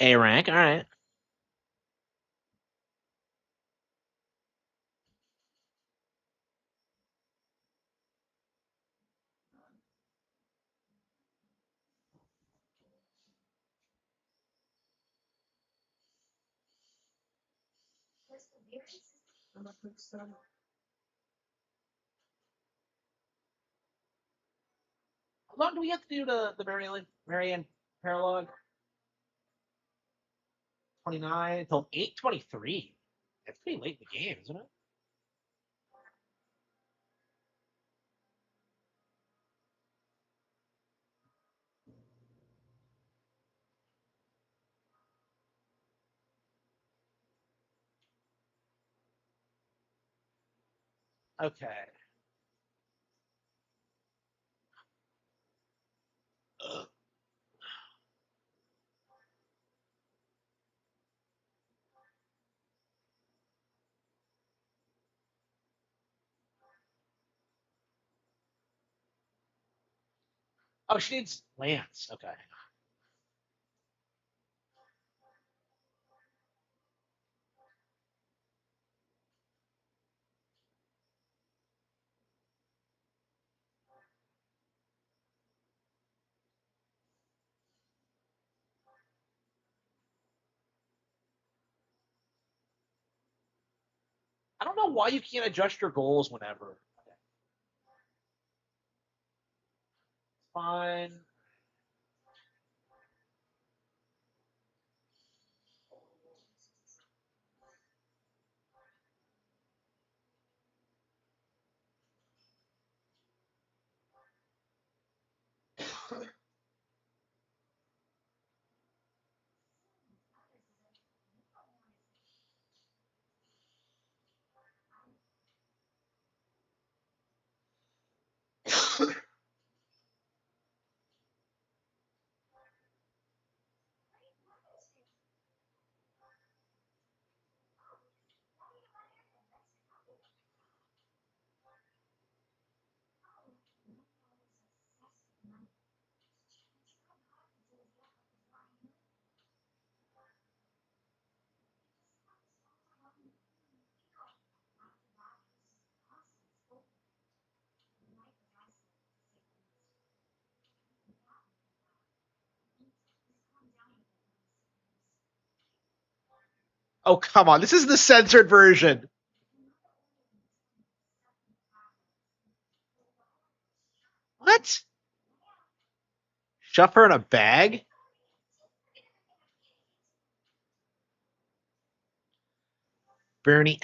A rank, all right. How long do we have to do the Marianne paralog? 29 until 8:23. That's pretty late in the game, isn't it? Okay. Ugh. Oh, she needs Lance. Okay. I don't know why you can't adjust your goals whenever. Okay. Fine. Oh, come on. This is the censored version. What? Shove her in a bag? Bernie.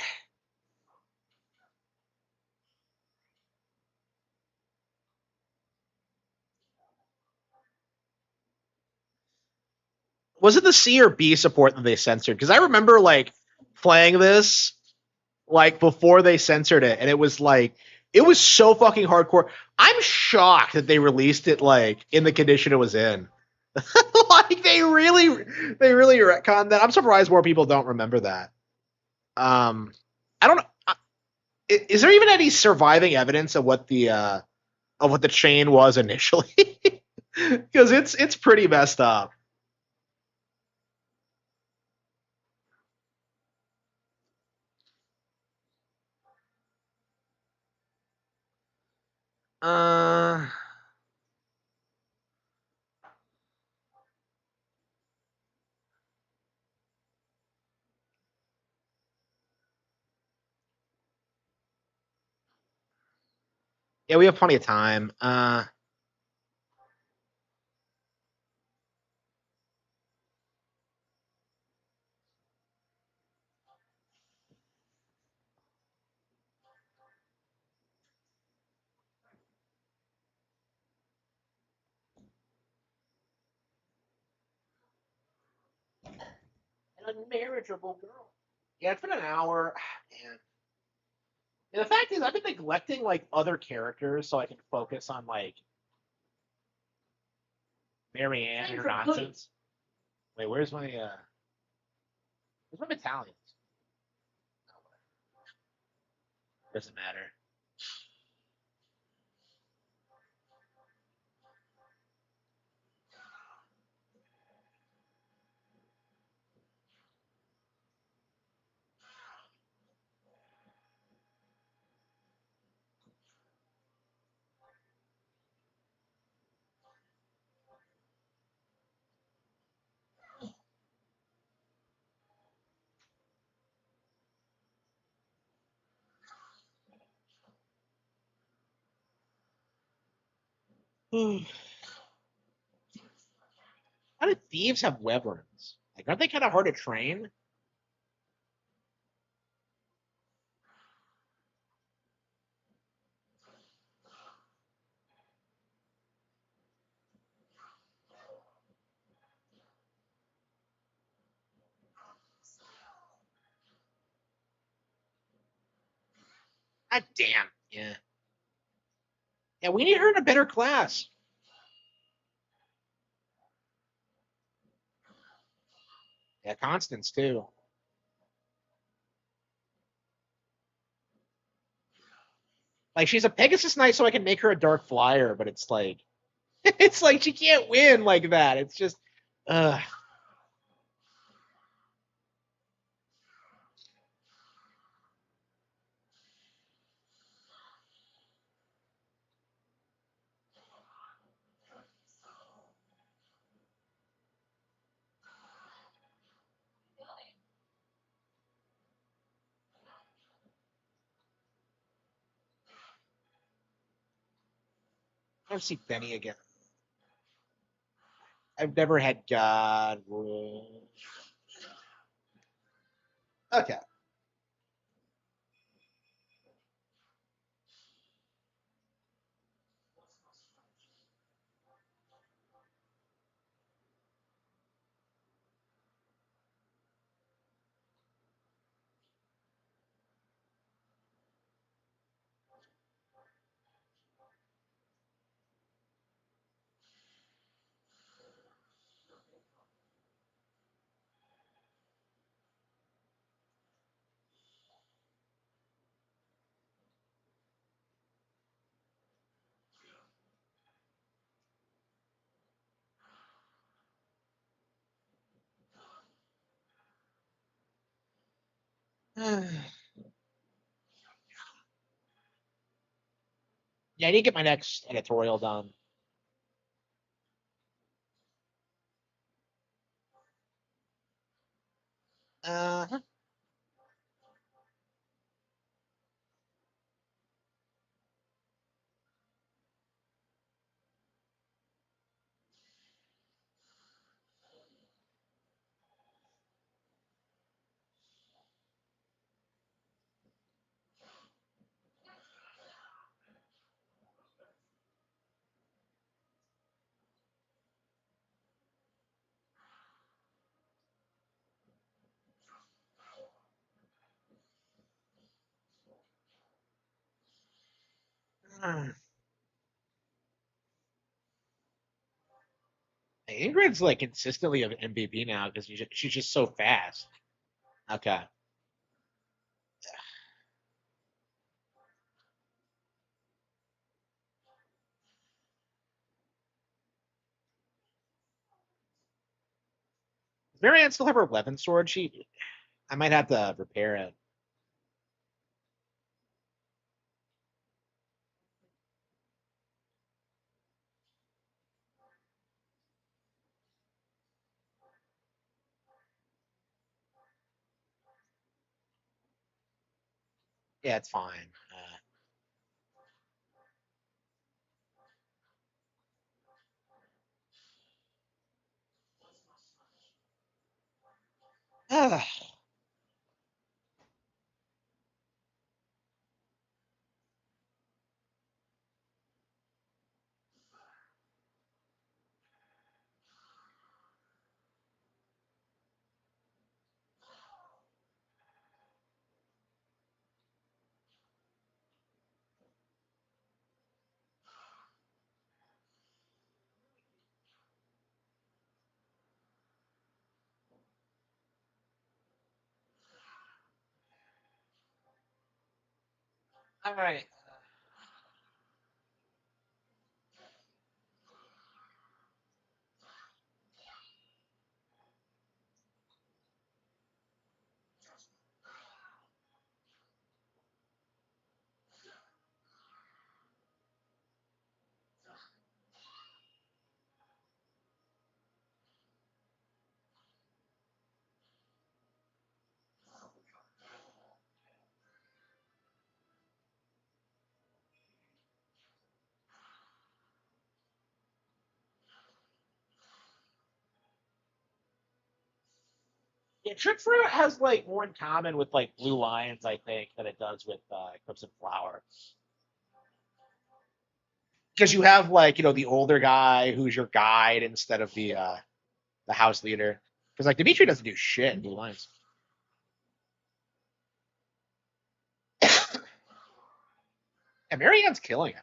Was it the C or B support that they censored? Because I remember like playing this like before they censored it, and it was like it was so fucking hardcore. I'm shocked that they released it like in the condition it was in. Like they really retconned that. I'm surprised more people don't remember that. I don't know. Is there even any surviving evidence of what the chain was initially? Because it's pretty messed up. Uh, yeah, we have plenty of time. An unmarriageable girl. Yeah, it's been an hour. Man. And the fact is, I've been neglecting like other characters so I can focus on like Marianne and her nonsense. Wait, where's my battalions? Doesn't matter. How do thieves have wyverns? Like, aren't they kind of hard to train? God damn. Yeah. Yeah, we need her in a better class. Yeah, Constance too. Like she's a Pegasus Knight, so I can make her a Dark Flyer, but it's like it's like she can't win like that. It's just uh I want to see Benny again. I've never had God. Okay. Yeah, I need to get my next editorial done. Uh, Ingrid's like consistently of MVP now because she's just so fast. Okay. Does Marianne still have her weapon sword? I might have to repair it. Yeah, it's fine. Uh, all right. Yeah, Trick Fruit has like more in common with like Blue Lions, I think, than it does with Crimson Flower. Because you have like the older guy who's your guide instead of the house leader. Because like Dimitri doesn't do shit in Blue Lions. And Marianne's killing it.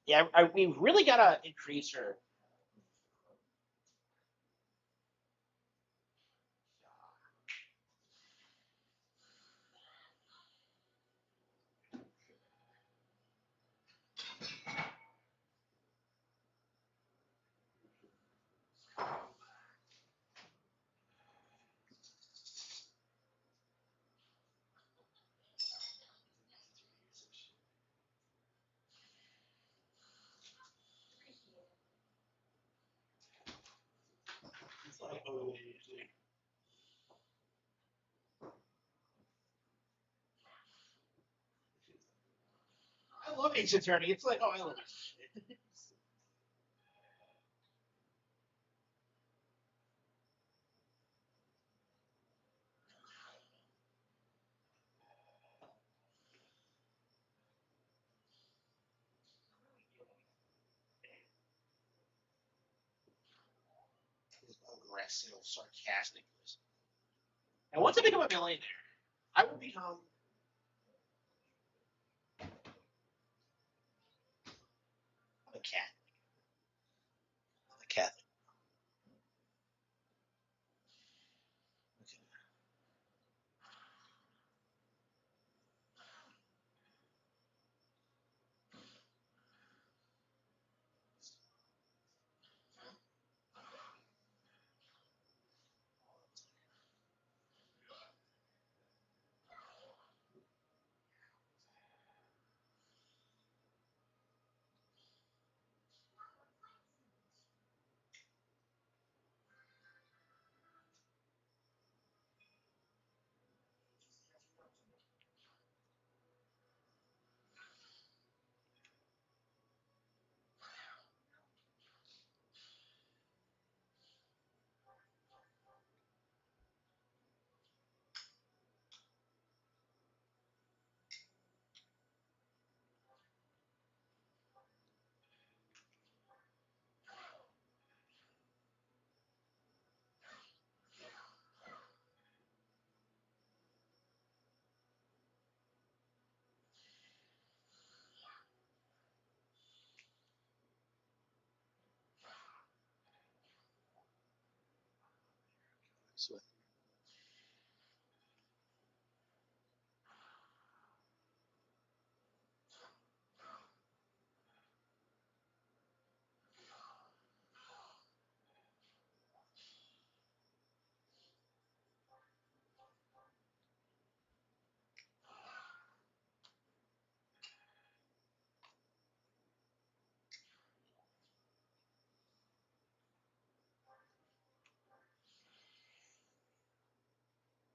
Yeah, we really gotta increase her. It's like, oh, usually. I love Ace Attorney. It's like, oh, I love it. Aggressive, sarcastic. And once I become a millionaire, I will become a cat. A cat. So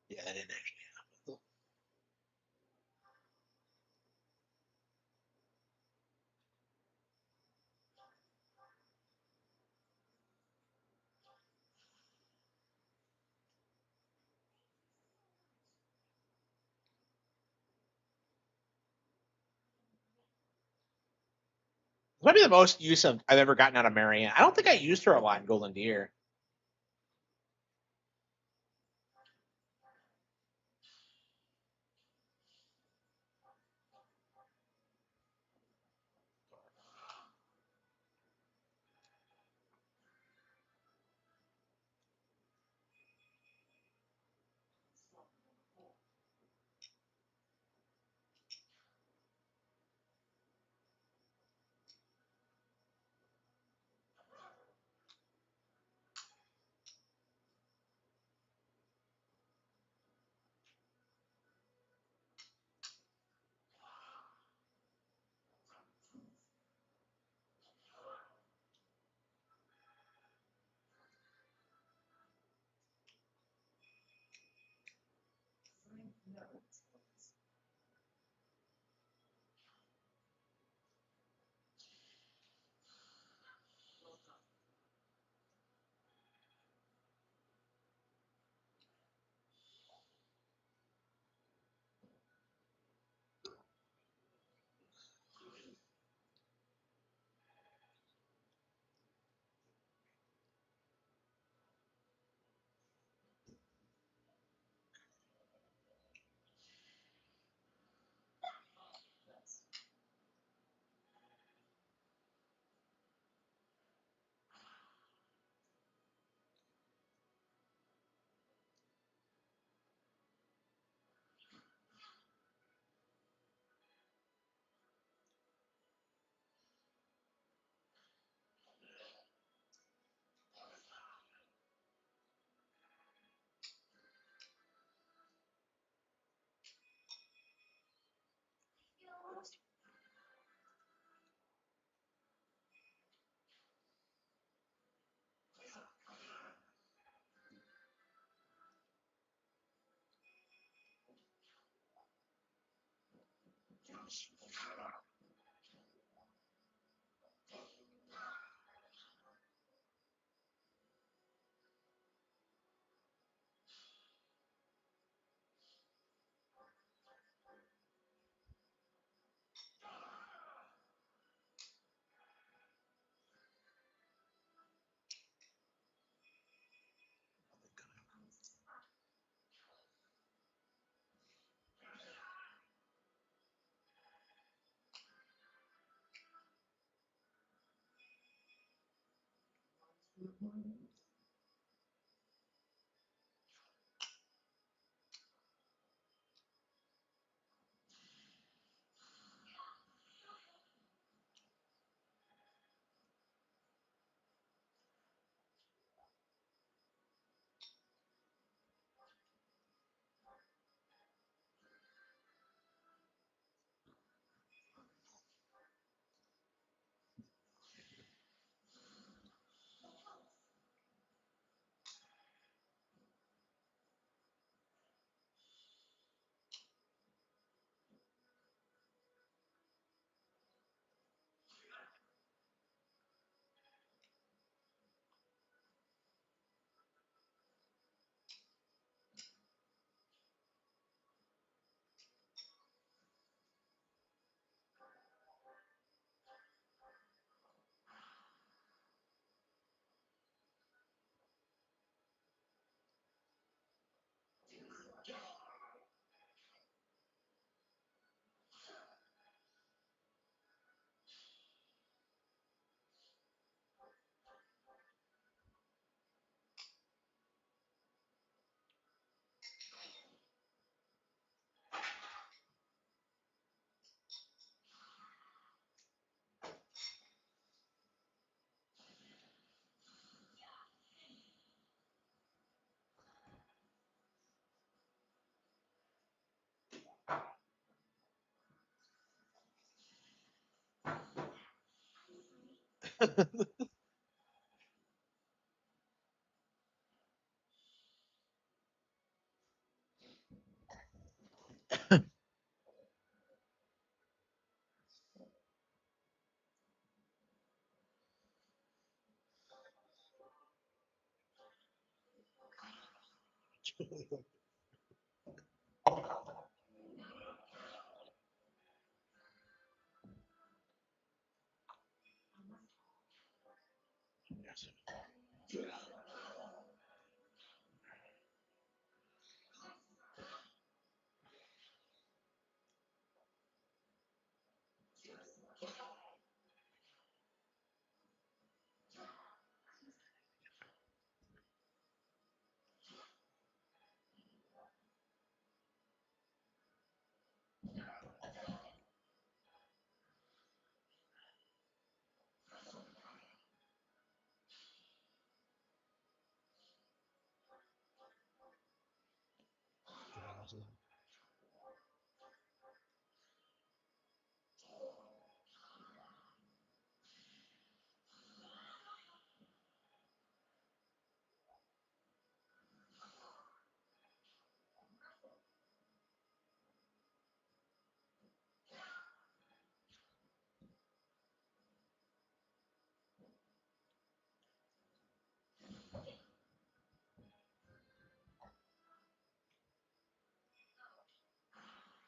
yeah, that didn't actually happen. This might be the most use I've ever gotten out of Marianne. I don't think I used her a lot in Golden Deer.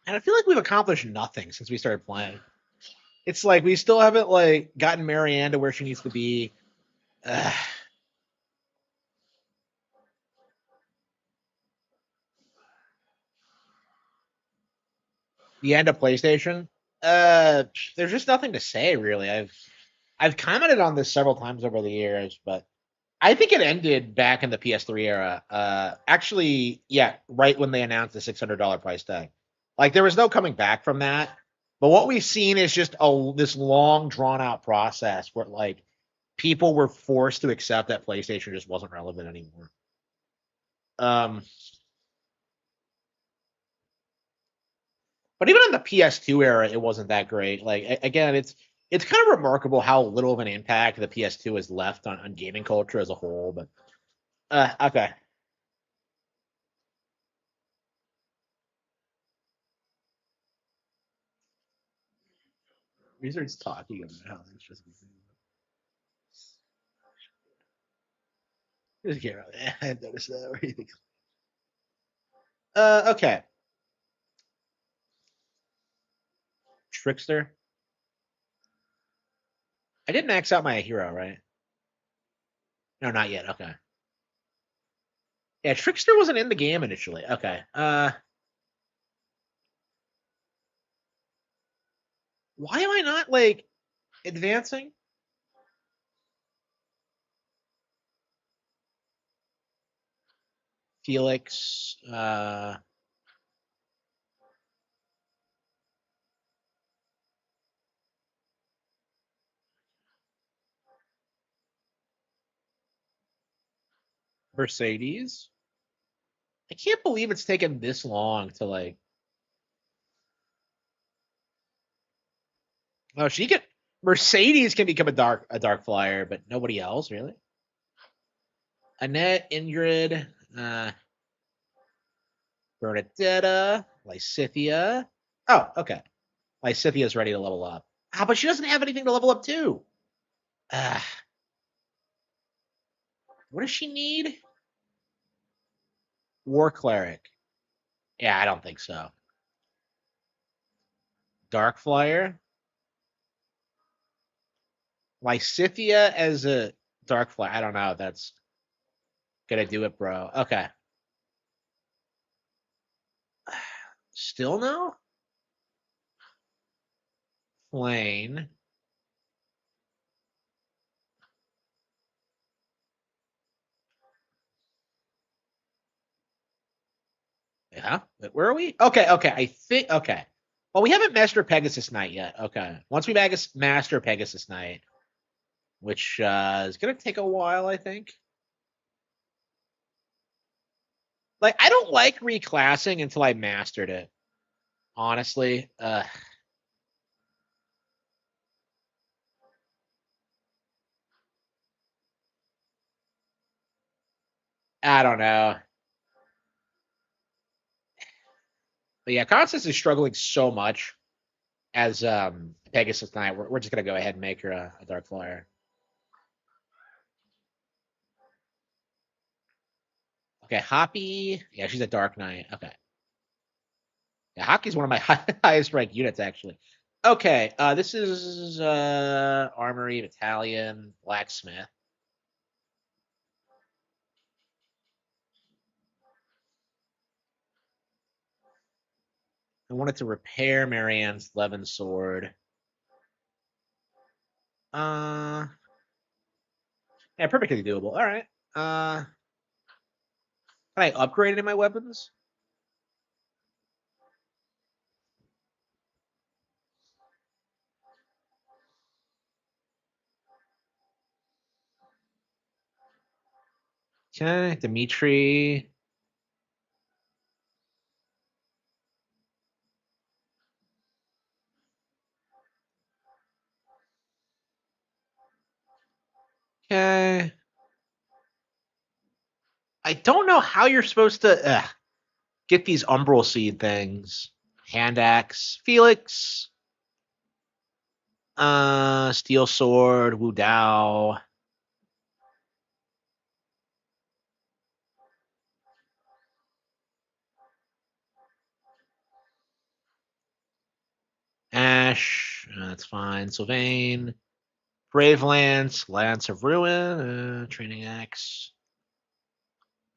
And I feel like we've accomplished nothing since we started playing. It's like we still haven't like gotten Marianne to where she needs to be. Ugh. The end of PlayStation. Uh, there's just nothing to say really. I've commented on this several times over the years, but I think it ended back in the PS3 era. Actually, yeah, right when they announced the $600 price tag. Like there was no coming back from that. But what we've seen is just this long, drawn out process where like people were forced to accept that PlayStation just wasn't relevant anymore. Um, but even in the PS2 era, it wasn't that great. Like again, it's kind of remarkable how little of an impact the PS2 has left on gaming culture as a whole. But okay, Wizards talking about how it's just. Just can't really. I hadn't noticed that. What do you think? Okay. Trickster. I did max out my hero, right? No, not yet. Okay. Yeah, Trickster wasn't in the game initially. Okay. Why am I not like advancing? Felix. Mercedes. I can't believe it's taken this long to like. Oh, she can. Mercedes can become a dark flyer, but nobody else really. Annette, Ingrid, Bernadetta, Lysithia. Oh, okay. Lysithia's ready to level up. Ah, but she doesn't have anything to level up to. What does she need? War cleric. Yeah, I don't think so. Dark flyer. Lysithia as a dark flyer. I don't know if that's gonna do it, bro. Okay. Still no? Plane. Yeah. Where are we? Okay, okay. I think okay. Well, we haven't mastered Pegasus Knight yet. Okay. Once we master Pegasus Knight, which is gonna take a while, I think. Like, I don't like reclassing until I mastered it. Honestly. I don't know. But yeah, Constance is struggling so much as Pegasus Knight. We're just gonna go ahead and make her a Dark Flyer. Okay, Hoppy. Yeah, she's a Dark Knight. Okay. Yeah, Hockey's one of my highest ranked units, actually. Okay, this is Armory, Battalion, Blacksmith. I wanted to repair Marianne's Levin sword. Yeah, perfectly doable. All right. Can I upgrade any of my weapons? Okay, Dimitri. Okay. I don't know how you're supposed to get these Umbral Seed things. Hand Axe, Felix. Steel Sword, Wu Dao. Ash, that's fine. Sylvain, Brave Lance, Lance of Ruin, Training Axe,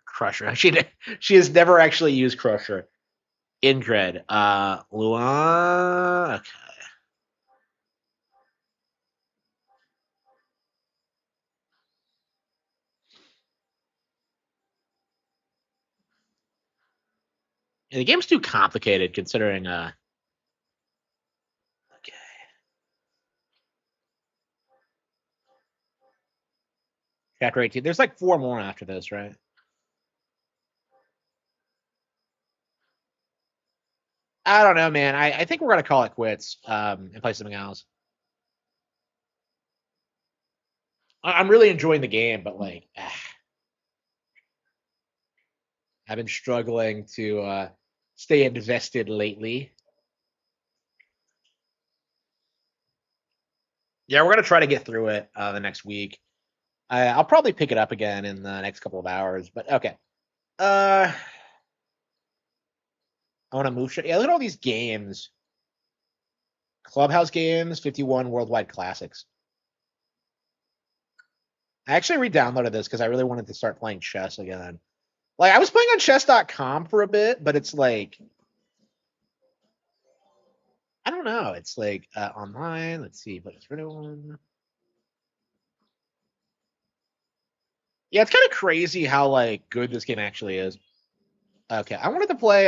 Crusher. She has never actually used Crusher. Ingrid, Luan. Okay. Yeah, the game's too complicated considering. Okay. Chapter 18. There's like 4 more after this, right? I don't know, man. I think we're gonna call it quits and play something else. I'm really enjoying the game, but like, I've been struggling to stay invested lately. Yeah, we're gonna try to get through it the next week. I'll probably pick it up again in the next couple of hours. But okay. I want to move. Yeah, look at all these games. Clubhouse games, 51 worldwide classics. I actually re-downloaded this because I really wanted to start playing chess again. Like, I was playing on chess.com for a bit, but it's like, I don't know. It's like online. Let's see, but it's one. Yeah, it's kind of crazy how like good this game actually is. Okay, I wanted to play.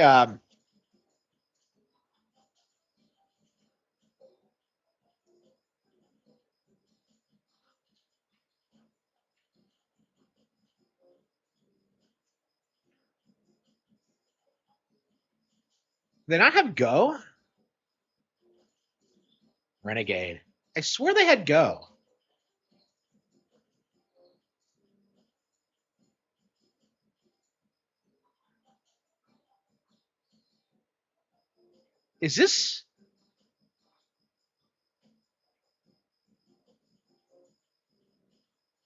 They not have Go? Renegade. I swear they had Go. Is this?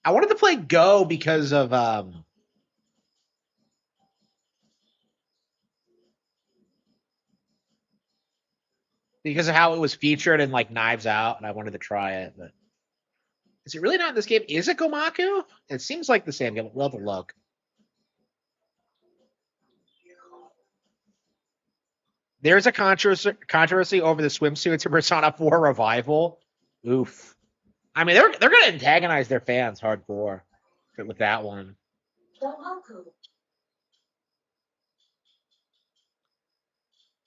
I wanted to play Go because of how it was featured in like Knives Out, and I wanted to try it. But is it really not in this game? Is it Gomaku? It seems like the same game. We'll have to look. There's a controversy over the swimsuits in Persona 4 Revival. Oof. I mean, they're gonna antagonize their fans hardcore with that one.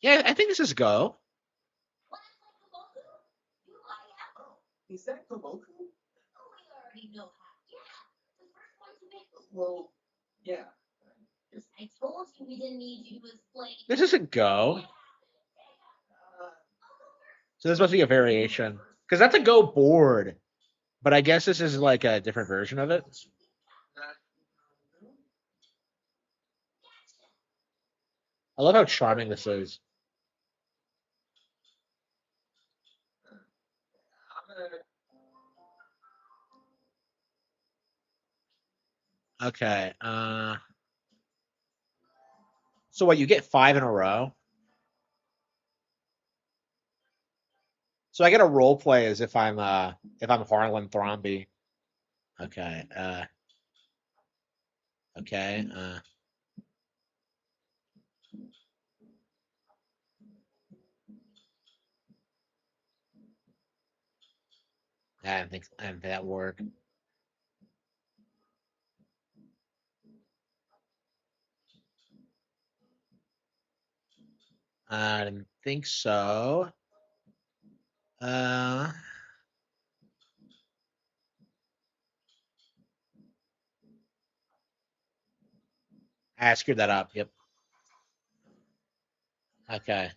Yeah, I think this is Go. Is that Koboku? Well, yeah. This isn't Go. So this must be a variation. Because that's a Go board. But I guess this is like a different version of it. I love how charming this is. Okay. So what? You get 5 in a row. So I get a role play as if I'm Harlan Thromby. Okay. Okay. I didn't think that work. I didn't think so. Uh, I screwed that up. Yep. Okay.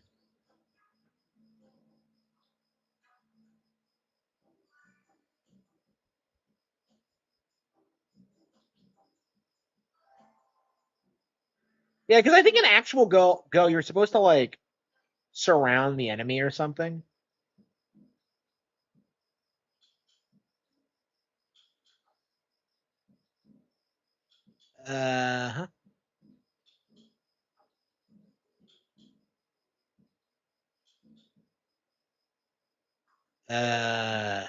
Yeah, because I think in actual Go, you're supposed to like surround the enemy or something. Uh, uh,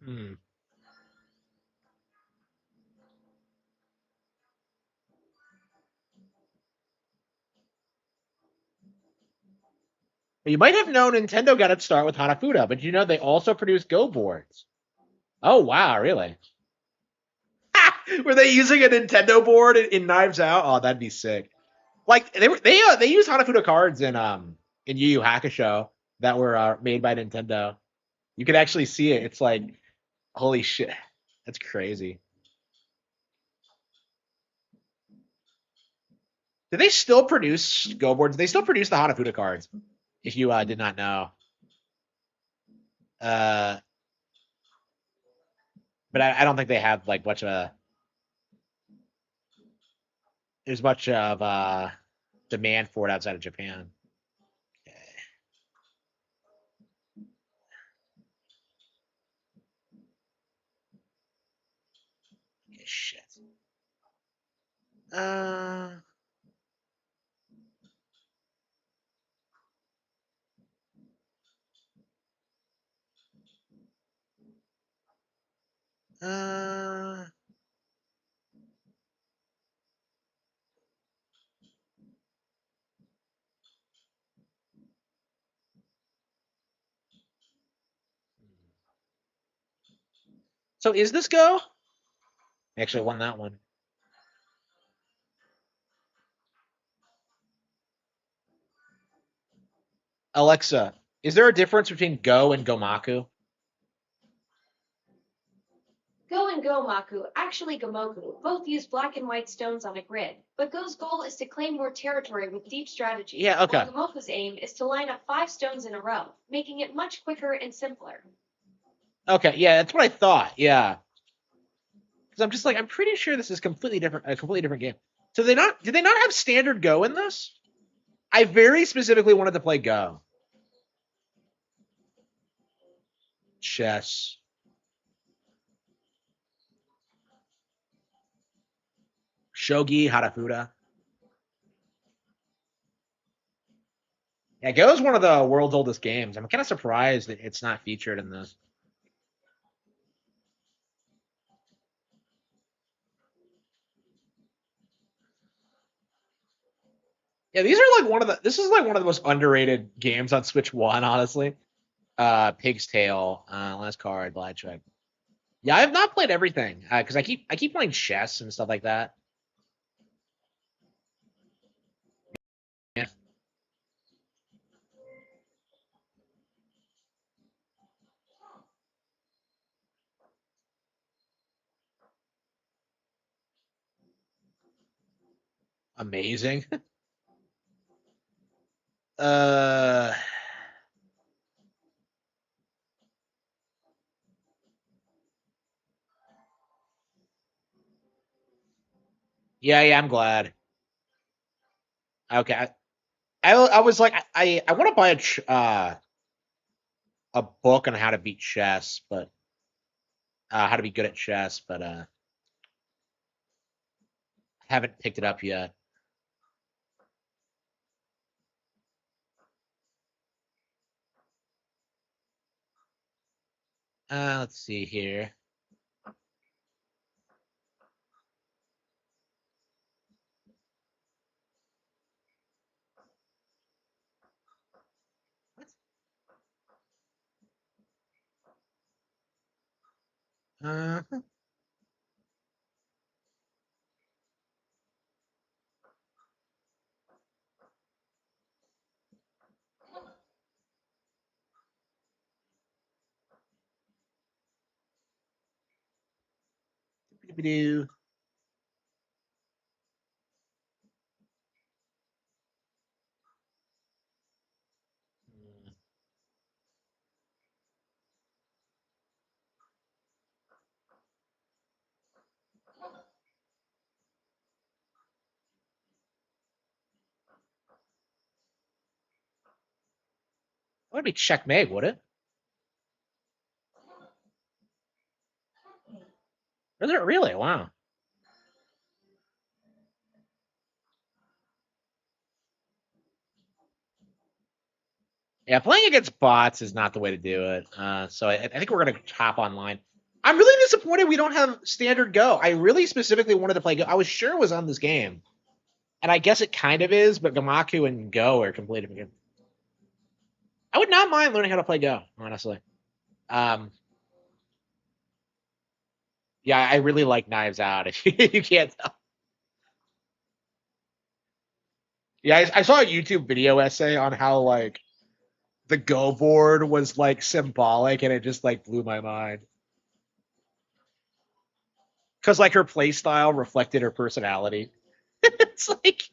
hmm. You might have known Nintendo got its start with Hanafuda, but you know they also produce Go boards. Oh wow, really? Were they using a Nintendo board in Knives Out? Oh, that'd be sick. Like they used Hanafuda cards in Yu Yu Hakusho that were made by Nintendo. You could actually see it. It's like holy shit, that's crazy. Do they still produce Go boards? They still produce the Hanafuda cards. If you did not know, uh, but I don't think they have like much of a there's much of demand for it outside of Japan. Okay, okay shit. Uh, Uh, so is this Go? Actually, I won that one. Alexa, is there a difference between Go and Gomaku? Go and Gomaku, actually Gomoku, both use black and white stones on a grid, but Go's goal is to claim more territory with deep strategy. Yeah, okay. While Gomoku's aim is to line up 5 stones in a row, making it much quicker and simpler. Okay, yeah, that's what I thought. Yeah, because I'm just like, I'm pretty sure this is completely different, a completely different game. So did they not have standard Go in this? I very specifically wanted to play Go. Chess. Shogi Harafuda. Yeah, Go is one of the world's oldest games. I'm kind of surprised that it's not featured in this. Yeah, these are like this is like one of the most underrated games on Switch 1, honestly. Pig's Tail, last card, Blind Check. Yeah, I have not played everything because I keep playing chess and stuff like that. Yeah, amazing. uh, yeah, I'm glad. Okay, I was like I want to buy a book on how to beat chess, but how to be good at chess, but haven't picked it up yet. Let's see here. Uh, do would be checkmate, would it? Is it really? Wow. Yeah, playing against bots is not the way to do it. So I think we're gonna hop online. I'm really disappointed we don't have standard Go. I really specifically wanted to play Go. I was sure it was on this game, and I guess it kind of is. But Gamaku and Go are completely different games. I would not mind learning how to play Go, honestly. Um, yeah, I really like Knives Out. If you can't tell. Yeah, I saw a YouTube video essay on how like the Go board was like symbolic, and it just like blew my mind. Because like her play style reflected her personality. It's like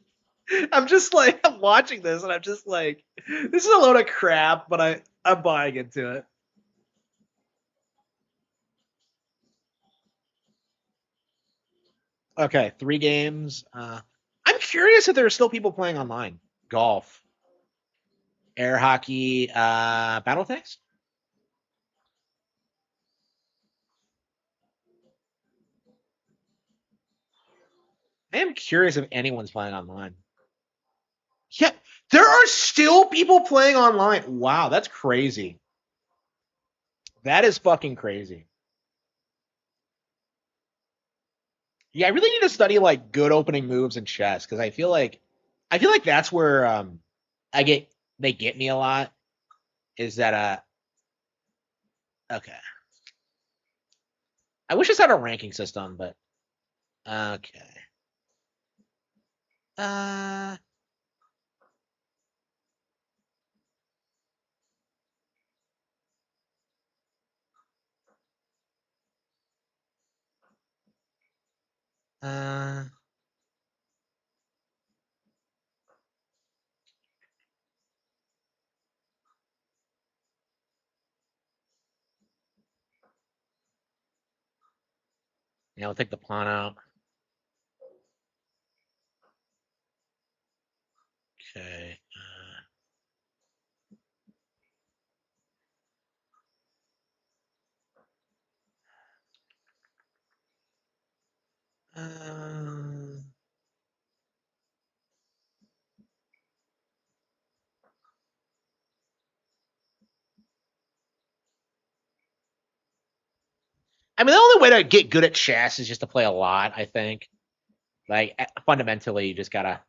I'm just like I'm watching this and I'm just like this is a load of crap, but I'm buying into it. Okay, 3 games. I'm curious if there are still people playing online. Golf, air hockey, battle tanks. I am curious if anyone's playing online. Yeah, there are still people playing online. Wow, that's crazy. That is fucking crazy. Yeah, I really need to study like good opening moves in chess because I feel like that's where I get they get me a lot. Is that okay. I wish this had a ranking system, but okay. Uh uh yeah, I'll take the pawn out. Okay. Uh, I mean, the only way to get good at chess is just to play a lot. I think, like fundamentally, you just gotta.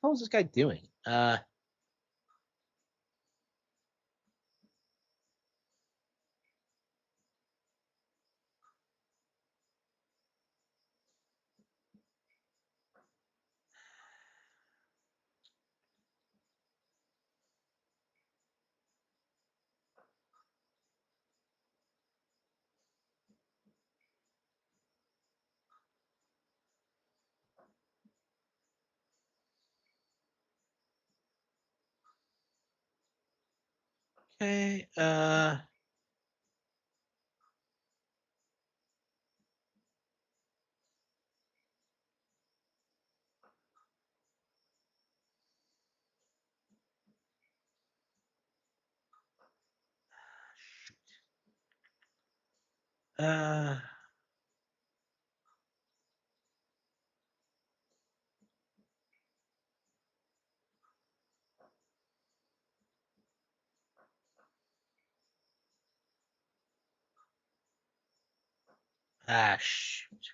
What is this guy doing? Okay. Uh. Shoot.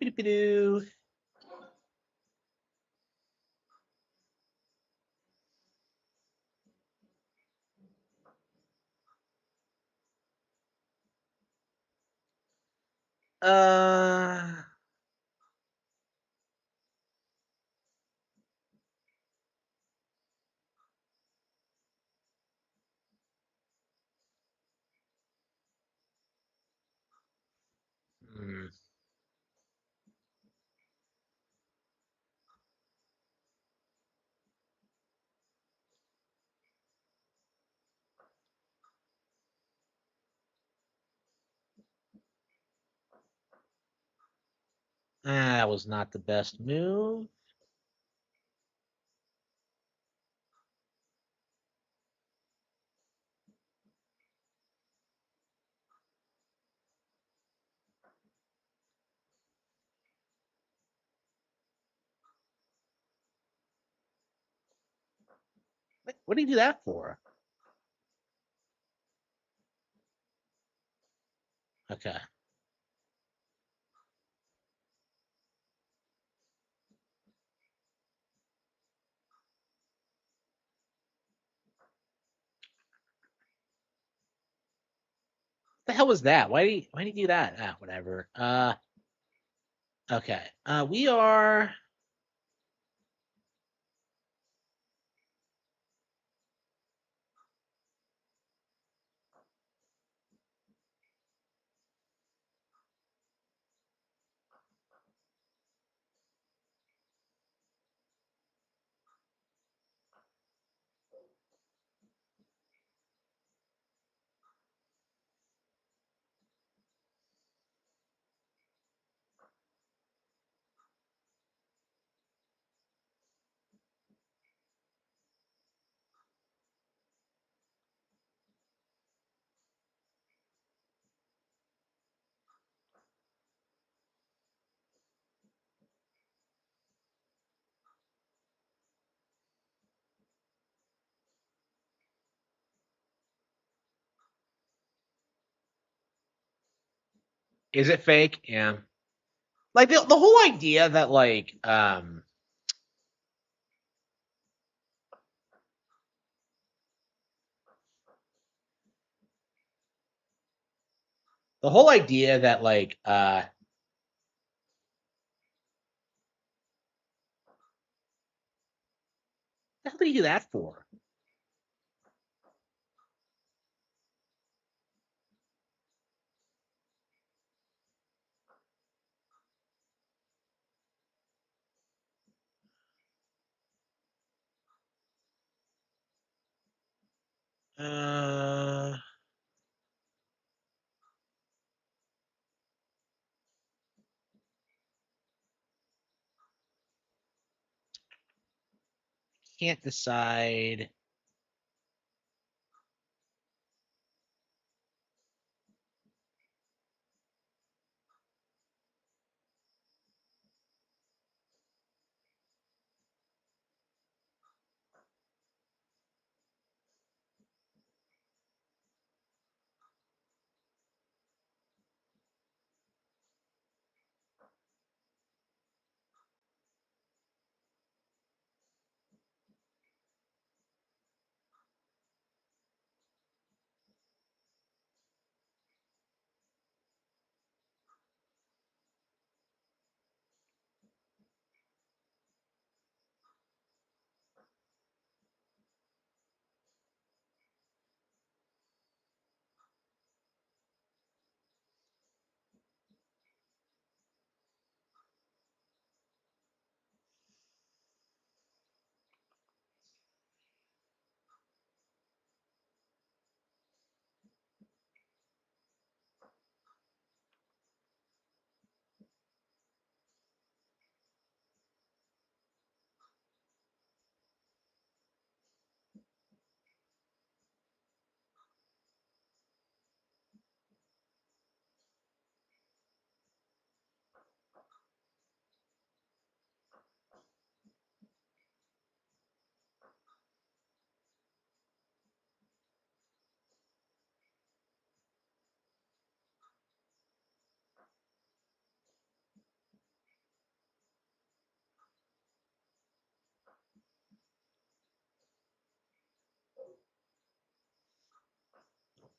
Doo-doo-doo. Uh. Hmm. That was not the best move. What do you do that for? Okay. The hell was that? Why do you do that? Whatever. Okay. We are. Is it fake? Yeah. Like the whole idea that like the whole idea that like the hell did he do that for? Uh can't decide.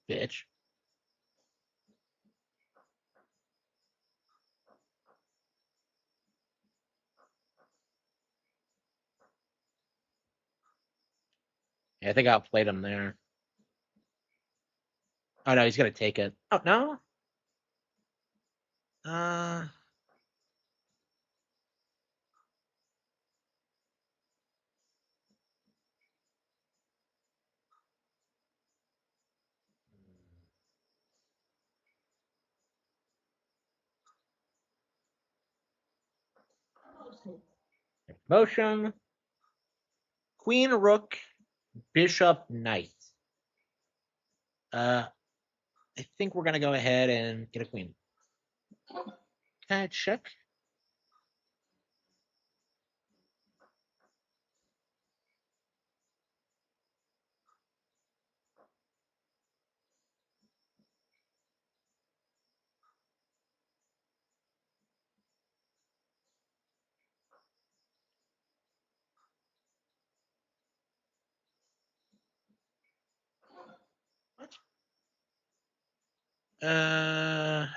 Bitch. Yeah, I think I outplayed him there. Oh no, he's gonna take it. Oh no. Uh motion. Queen, rook, bishop, knight. Uh I think we're gonna go ahead and get a queen. Can I check? What? Uh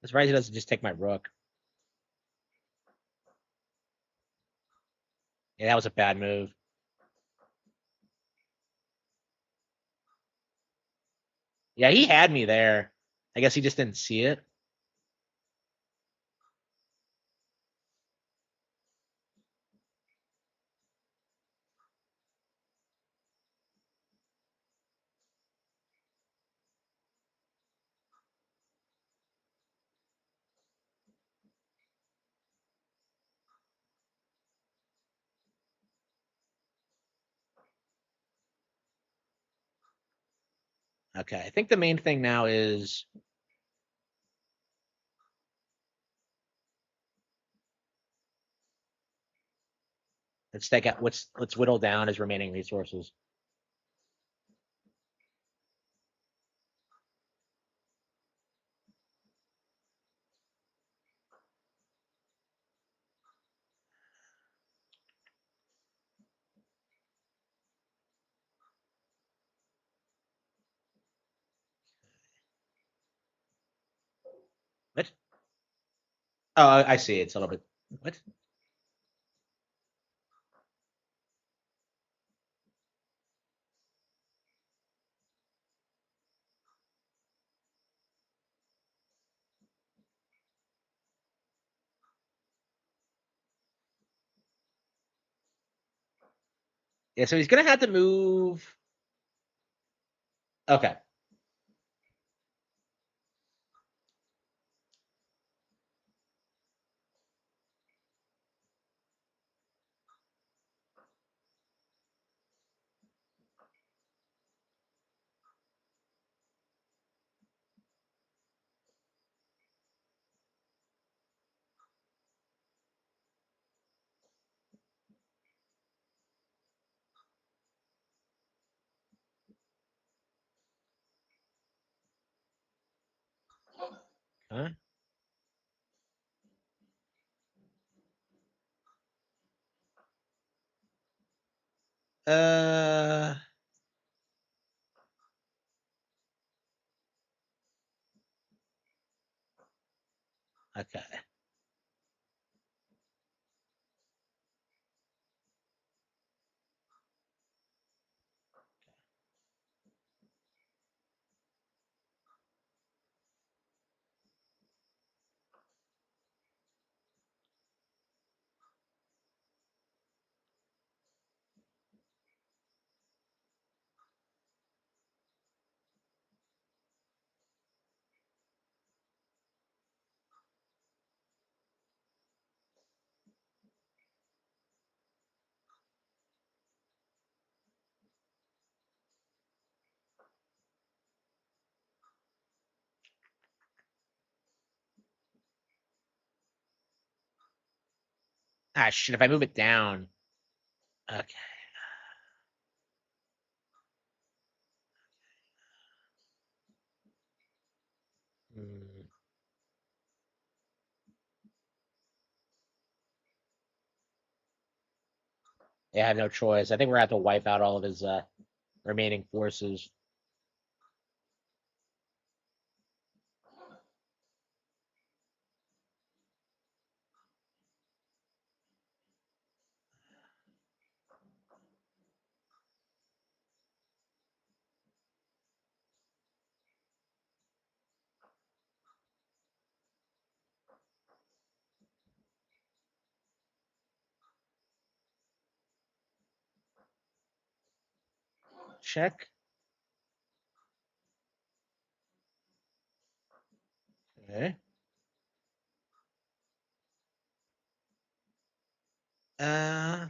I'm surprised he doesn't just take my rook. Yeah, that was a bad move. Yeah, he had me there. I guess he just didn't see it. Okay, I think the main thing now is let's whittle down his remaining resources. What? Oh, I see. It's a little bit. What? Yeah, so he's gonna have to move. Okay. Huh? Uh. Okay. Ah, shit. If I move it down. Okay. Hmm. Yeah, I have no choice. I think we're gonna have to wipe out all of his remaining forces. Check. Okay. Uh.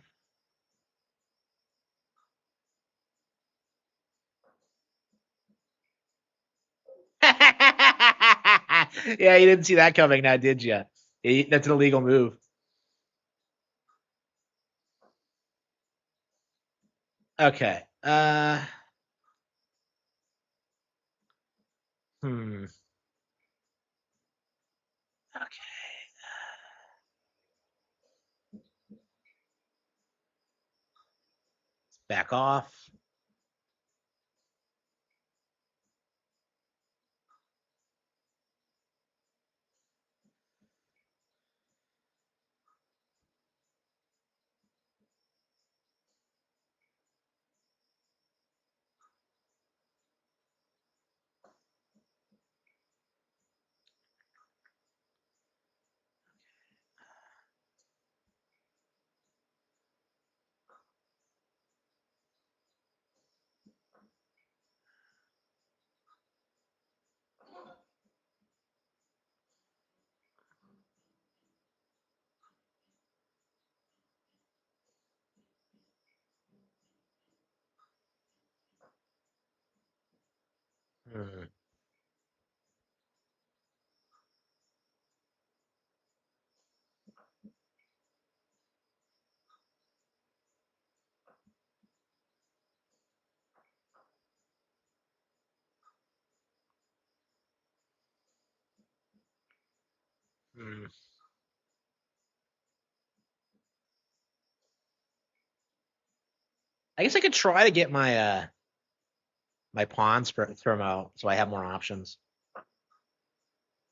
Yeah, you didn't see that coming now, did you? That's an illegal move. Okay. Hmm. Okay. Back off. Hmm. Hmm. I guess I could try to get my pawns throw 'em out so I have more options.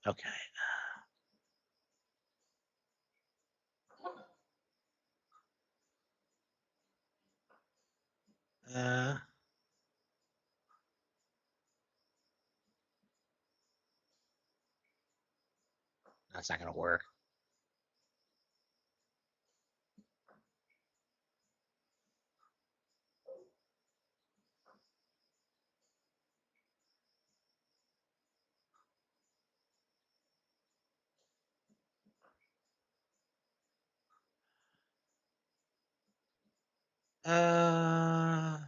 Okay. Uh, that's not gonna work. Uh,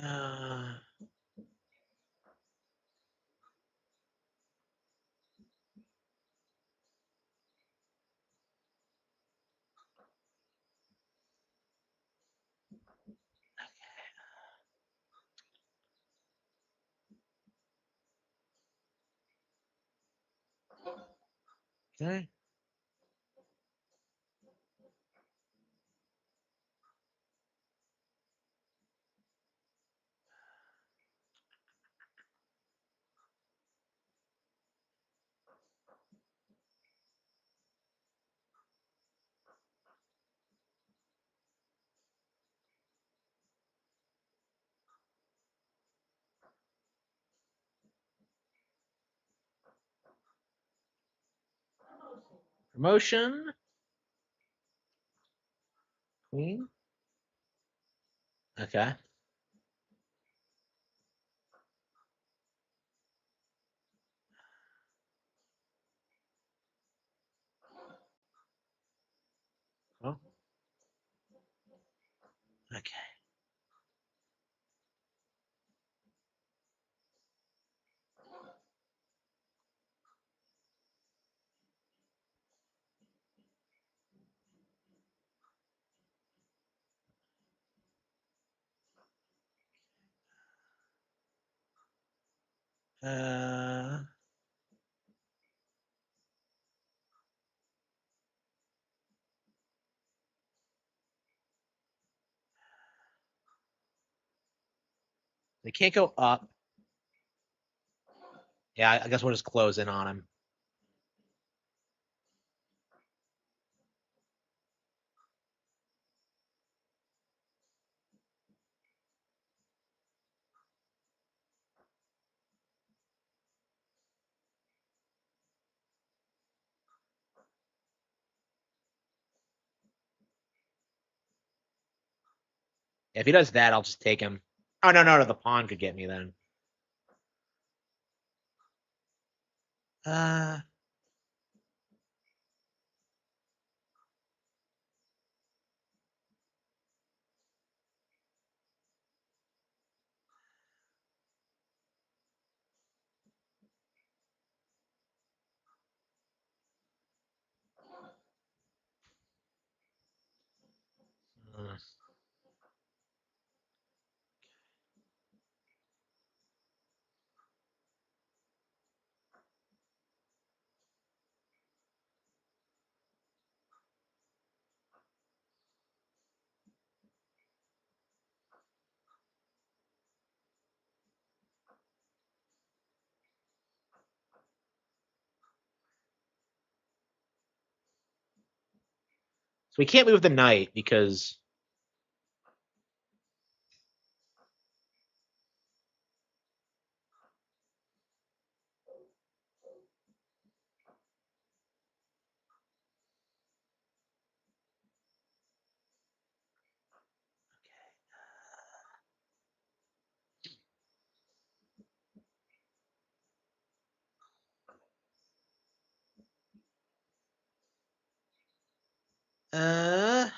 uh, okay. Promotion. Queen. Okay. Well, okay. Uh, they can't go up. Yeah, I guess we'll just close in on him. If he does that, I'll just take him. Oh no, no, no, the pawn could get me then. Uh, uh, so we can't move the knight because Uh,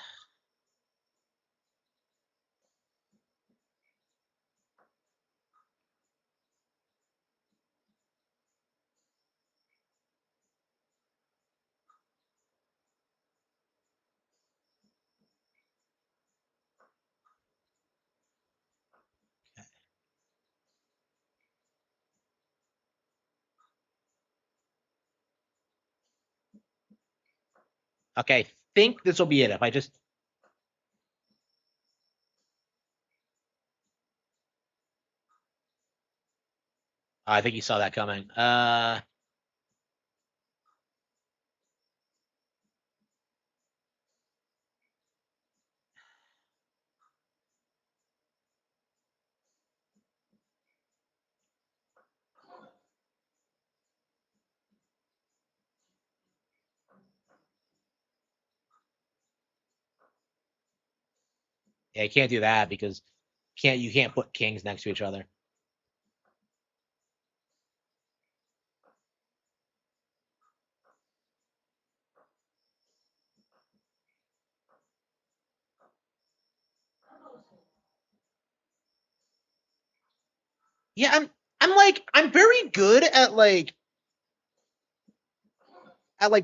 okay, think this will be it. If I just, I think you saw that coming. Yeah, you can't do that because you can't put kings next to each other. Yeah, I'm very good at like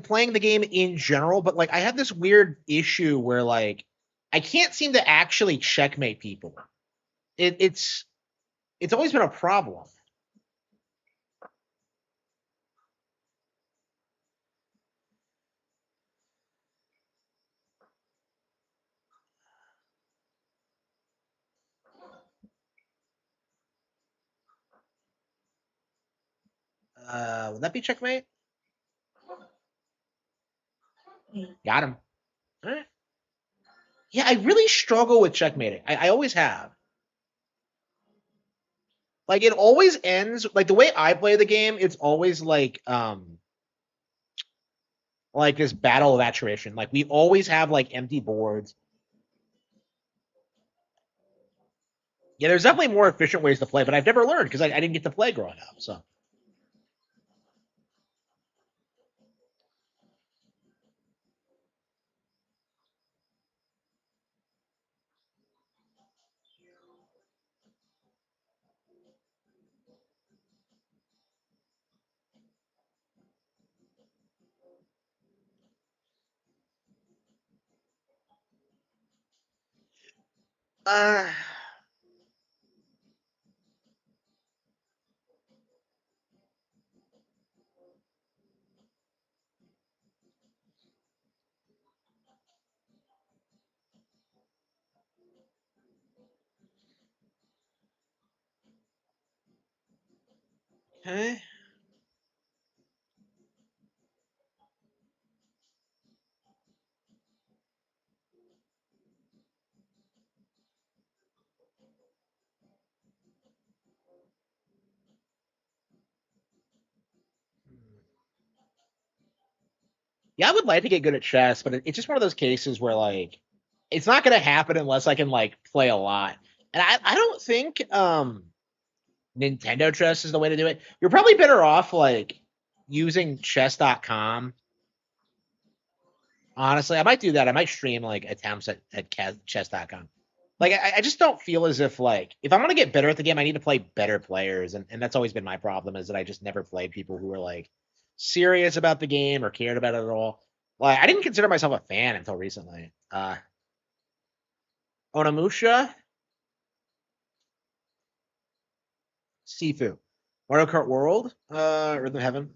playing the game in general, but like I have this weird issue where like I can't seem to actually checkmate people. It's always been a problem. Would that be checkmate? Got him. All right. Yeah, I really struggle with checkmating. I always have. Like it always ends like the way I play the game. It's always like this battle of attrition. Like we always have like empty boards. Yeah, there's definitely more efficient ways to play, but I've never learned because I didn't get to play growing up. So uh okay. Yeah, I would like to get good at chess, but it's just one of those cases where like it's not going to happen unless I can like play a lot. And I don't think Nintendo chess is the way to do it. You're probably better off like using chess.com. Honestly, I might do that. I might stream like attempts at chess.com. Like I just don't feel as if like if I'm gonna get better at the game, I need to play better players, and that's always been my problem is that I just never play people who are like serious about the game or cared about it at all. Like I didn't consider myself a fan until recently. Onimusha, Sifu, Mario Kart World, Rhythm Heaven.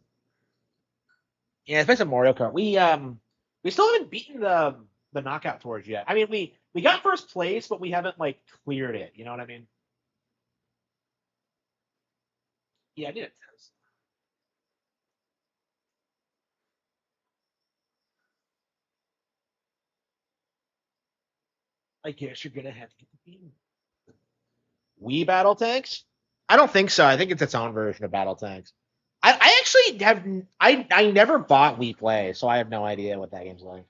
Yeah, especially Mario Kart. We still haven't beaten the knockout tours yet. I mean, we got first place, but we haven't like cleared it. You know what I mean? Yeah, I did it. I guess you're gonna have to get the beam. Wii Battle Tanks? I don't think so. I think it's its own version of Battle Tanks. I actually have I never bought Wii Play, so I have no idea what that game's like.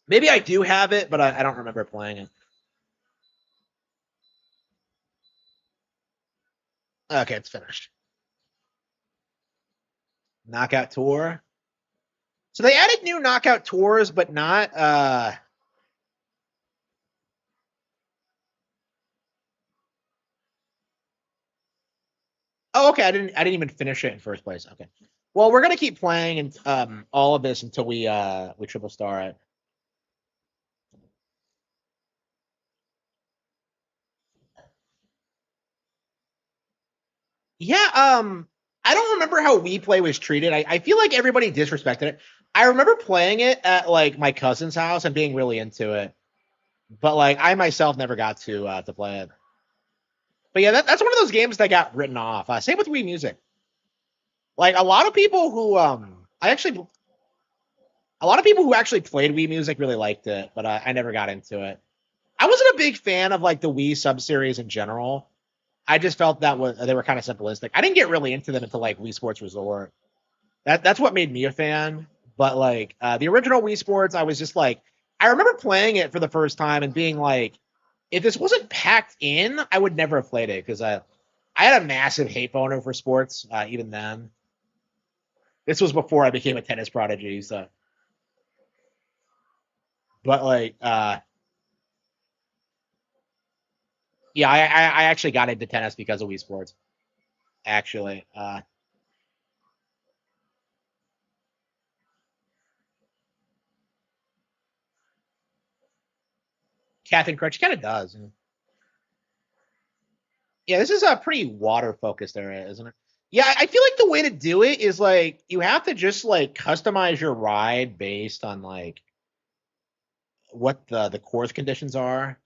Maybe I do have it, but I don't remember playing it. Okay, it's finished. Knockout Tour. So they added new knockout tours, but not oh, okay. I didn't even finish it in first place. Okay. Well, we're gonna keep playing and all of this until we triple star it. Yeah, I don't remember how Wii Play was treated. I feel like everybody disrespected it. I remember playing it at like my cousin's house and being really into it, but like I myself never got to play it. But yeah, that's one of those games that got written off. Same with Wii Music. Like a lot of people who a lot of people who actually played Wii Music really liked it, but I never got into it. I wasn't a big fan of like the Wii subseries in general. I just felt that they were kind of simplistic. I didn't get really into them until like Wii Sports Resort. That's what made me a fan. But like the original Wii Sports, I was just like, I remember playing it for the first time and being like, if this wasn't packed in, I would never have played it because I had a massive hate boner for sports even then. This was before I became a tennis prodigy. So, but like, yeah, I actually got into tennis because of Wii Sports. Actually, Catherine Crutch kind of does. Yeah, this is a pretty water focused area, isn't it? Yeah, I feel like the way to do it is like you have to just like customize your ride based on like what the course conditions are.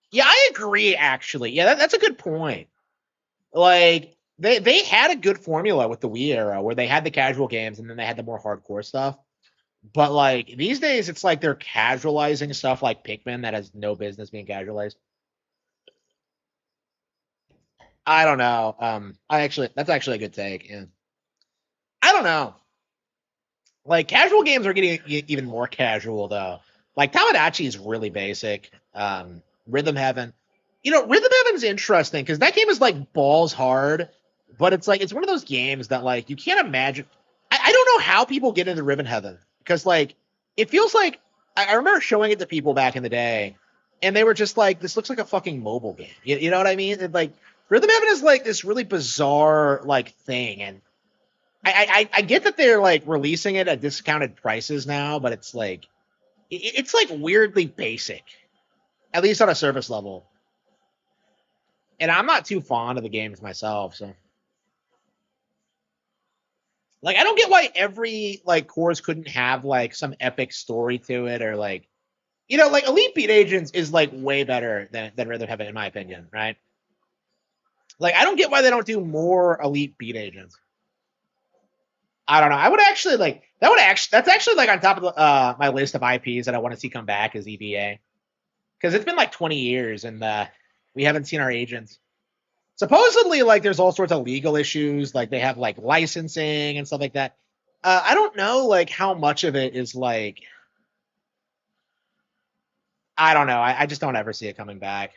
Yeah, I agree. Actually, yeah, that's a good point. Like they had a good formula with the Wii era where they had the casual games and then they had the more hardcore stuff. But like these days, it's like they're casualizing stuff like Pikmin that has no business being casualized. I don't know. That's actually a good take. Yeah. I don't know. Like casual games are getting even more casual though. Like Tamagotchi is really basic. Rhythm Heaven, Rhythm Heaven's interesting because that game is like balls hard, but it's like it's one of those games that like you can't imagine. I don't know how people get into Rhythm Heaven because like it feels like I remember showing it to people back in the day, and they were just like, "This looks like a fucking mobile game." You know what I mean? And, like Rhythm Heaven is like this really bizarre like thing, and I get that they're like releasing it at discounted prices now, but it's like it's like weirdly basic, at least on a surface level. And I'm not too fond of the games myself, so like I don't get why every like course couldn't have like some epic story to it or like like Elite Beat Agents is like way better than Rhythm Heaven in my opinion, right? Like I don't get why they don't do more Elite Beat Agents. I don't know. I would actually like that would actually that's actually like on top of my list of IPs that I want to see come back as EVA because it's been like 20 years and we haven't seen our agents. Supposedly, like there's all sorts of legal issues, like they have like licensing and stuff like that. I don't know like how much of it is like I don't know. I just don't ever see it coming back.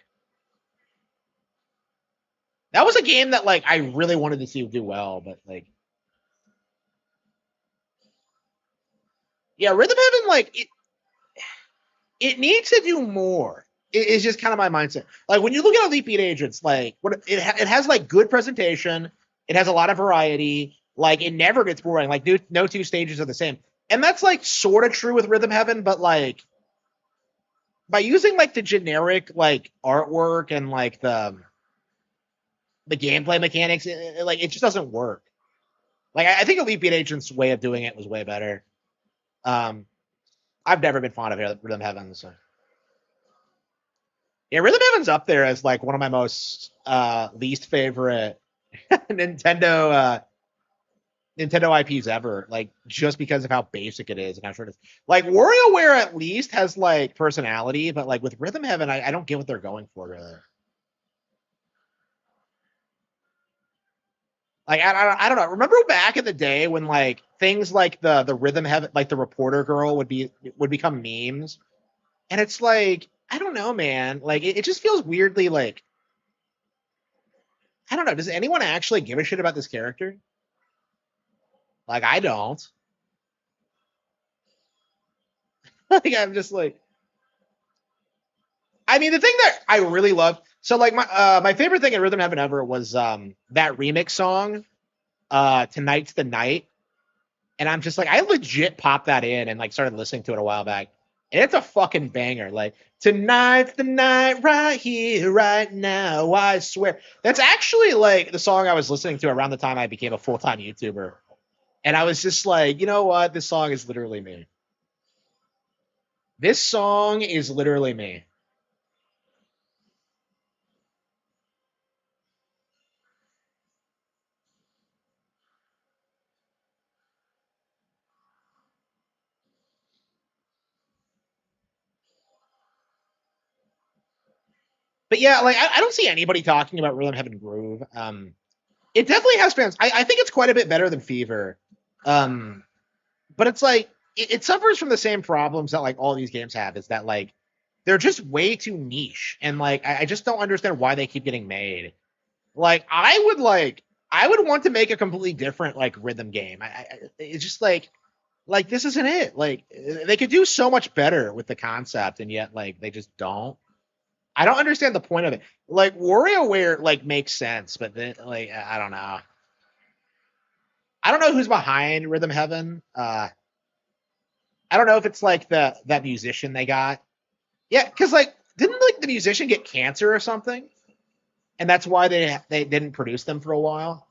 That was a game that like I really wanted to see do well, but like yeah, Rhythm Heaven like it needs to do more. It's just kind of my mindset. Like when you look at Elite Beat Agents, like it has like good presentation, it has a lot of variety. Like it never gets boring. Like no two stages are the same, and that's like sort of true with Rhythm Heaven, but like by using like the generic like artwork and like the gameplay mechanics, like it just doesn't work. Like I think Elite Beat Agents' way of doing it was way better. Um, I've never been fond of Rhythm Heaven, so. Yeah, Rhythm Heaven's up there as like one of my most least favorite Nintendo Nintendo IPs ever. Like just because of how basic it is and how short it is. Like WarioWare at least has like personality, but like with Rhythm Heaven, I don't get what they're going for really. Like I don't know. Remember back in the day when like things like the Rhythm Heaven, like the reporter girl would become memes, and it's like I don't know, man. Like it just feels weirdly like I don't know. Does anyone actually give a shit about this character? Like I don't. Like I'm just like I mean the thing that I really love so like my favorite thing in Rhythm Heaven ever was that remix song Tonight's the Night. And I'm just like, I legit popped that in and like started listening to it a while back. And it's a fucking banger. Like, tonight's the night right here, right now, I swear. That's actually like the song I was listening to around the time I became a full-time YouTuber. And I was just like, you know what? This song is literally me. This song is literally me. But yeah, like I don't see anybody talking about Rhythm Heaven Groove. It definitely has fans. I think it's quite a bit better than Fever. Um, but it's like it suffers from the same problems that like all these games have. Is that like they're just way too niche, and like I just don't understand why they keep getting made. I would want to make a completely different like rhythm game. It's just like this isn't it. Like they could do so much better with the concept, and yet like they just don't. I don't understand the point of it. Like WarioWare like makes sense, but then like I don't know. I don't know who's behind Rhythm Heaven. I don't know if it's like that musician they got. Yeah, because like didn't like the musician get cancer or something, and that's why they didn't produce them for a while.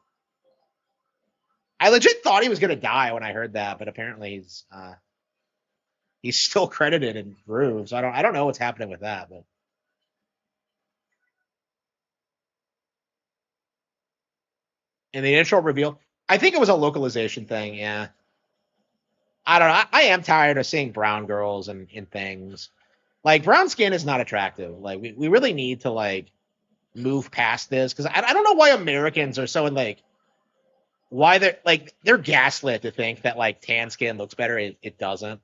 I legit thought he was gonna die when I heard that, but apparently he's still credited in Groove. So I don't know what's happening with that, but in the initial reveal, I think it was a localization thing. Yeah, I don't know. I am tired of seeing brown girls and in things. Like brown skin is not attractive. Like we really need to like move past this because I don't know why Americans are so in like why they're gaslit to think that like tan skin looks better. It doesn't.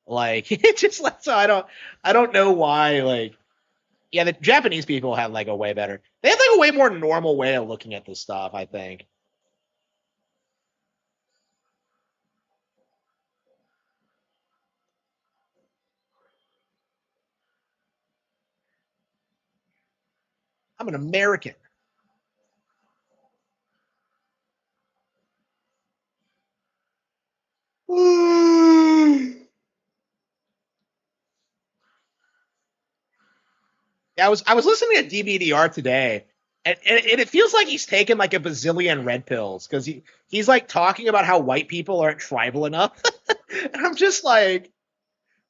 Like it just like so I don't know why like yeah the Japanese people have like a way better they have like a way more normal way of looking at this stuff. I think I'm an American. Yeah, I was listening to DBDR today, and it feels like he's taken like a bazillion red pills because he's like talking about how white people aren't tribal enough, and I'm just like,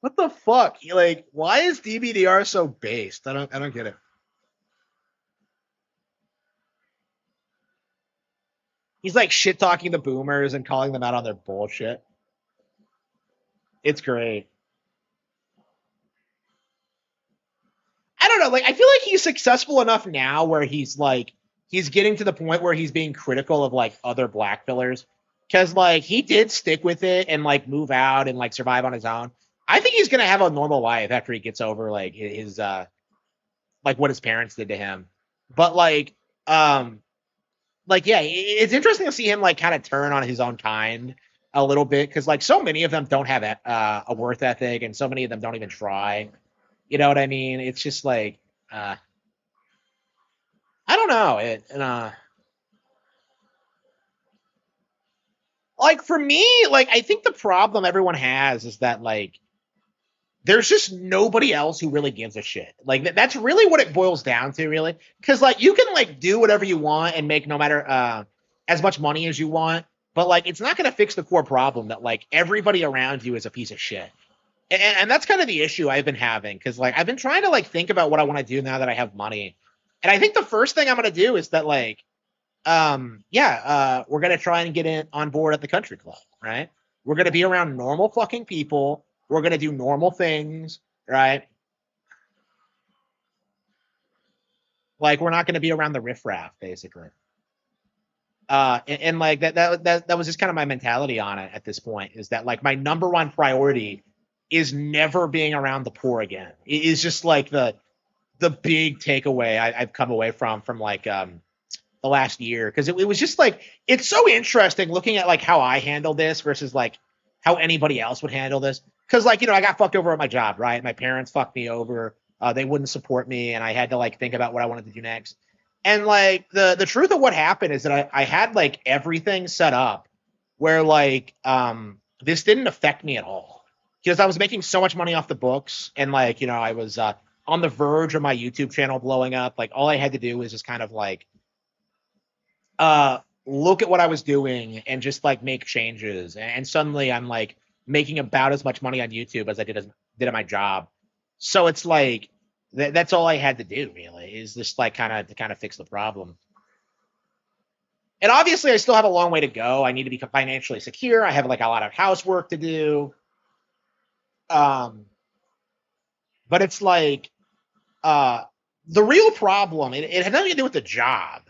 what the fuck? Like, why is DBDR so based? I don't get it. He's like shit talking the boomers and calling them out on their bullshit. It's great. I don't know. Like, I feel like he's successful enough now where he's getting to the point where he's being critical of like other black pillars because like he did stick with it and like move out and like survive on his own. I think he's gonna have a normal life after he gets over like his like what his parents did to him. But um like yeah, it's interesting to see him like kind of turn on his own kind a little bit because like so many of them don't have a worth ethic and so many of them don't even try. You know what I mean? It's just like uh I don't know. Like for me, like I think the problem everyone has is that like there's just nobody else who really gives a shit. Like that's really what it boils down to, really. Because like you can like do whatever you want and make no matter as much money as you want, but like it's not going to fix the core problem that like everybody around you is a piece of shit. And that's kind of the issue I've been having because like I've been trying to like think about what I want to do now that I have money, and I think the first thing I'm going to do is that like we're gonna try and get in on board at the country club, right? We're gonna be around normal fucking people. We're gonna do normal things, right? Like we're not gonna be around the riffraff, basically. And like that was just kind of my mentality on it at this point. Is that like my number one priority is never being around the poor again. It is just like the big takeaway I've come away from like the last year because it was just like it's so interesting looking at like how I handle this versus like how anybody else would handle this. Because like I got fucked over at my job, right? My parents fucked me over. They wouldn't support me, and I had to like think about what I wanted to do next. And like the truth of what happened is that I had like everything set up where like this didn't affect me at all because I was making so much money off the books and like I was on the verge of my YouTube channel blowing up. Like all I had to do was just kind of like look at what I was doing and just like make changes. And suddenly I'm like making about as much money on YouTube as I did at my job. So it's like that's all I had to do really is just like kind of fix the problem. And obviously I still have a long way to go. I need to be financially secure. I have like a lot of housework to do. But it's like the real problem, it had nothing to do with the job.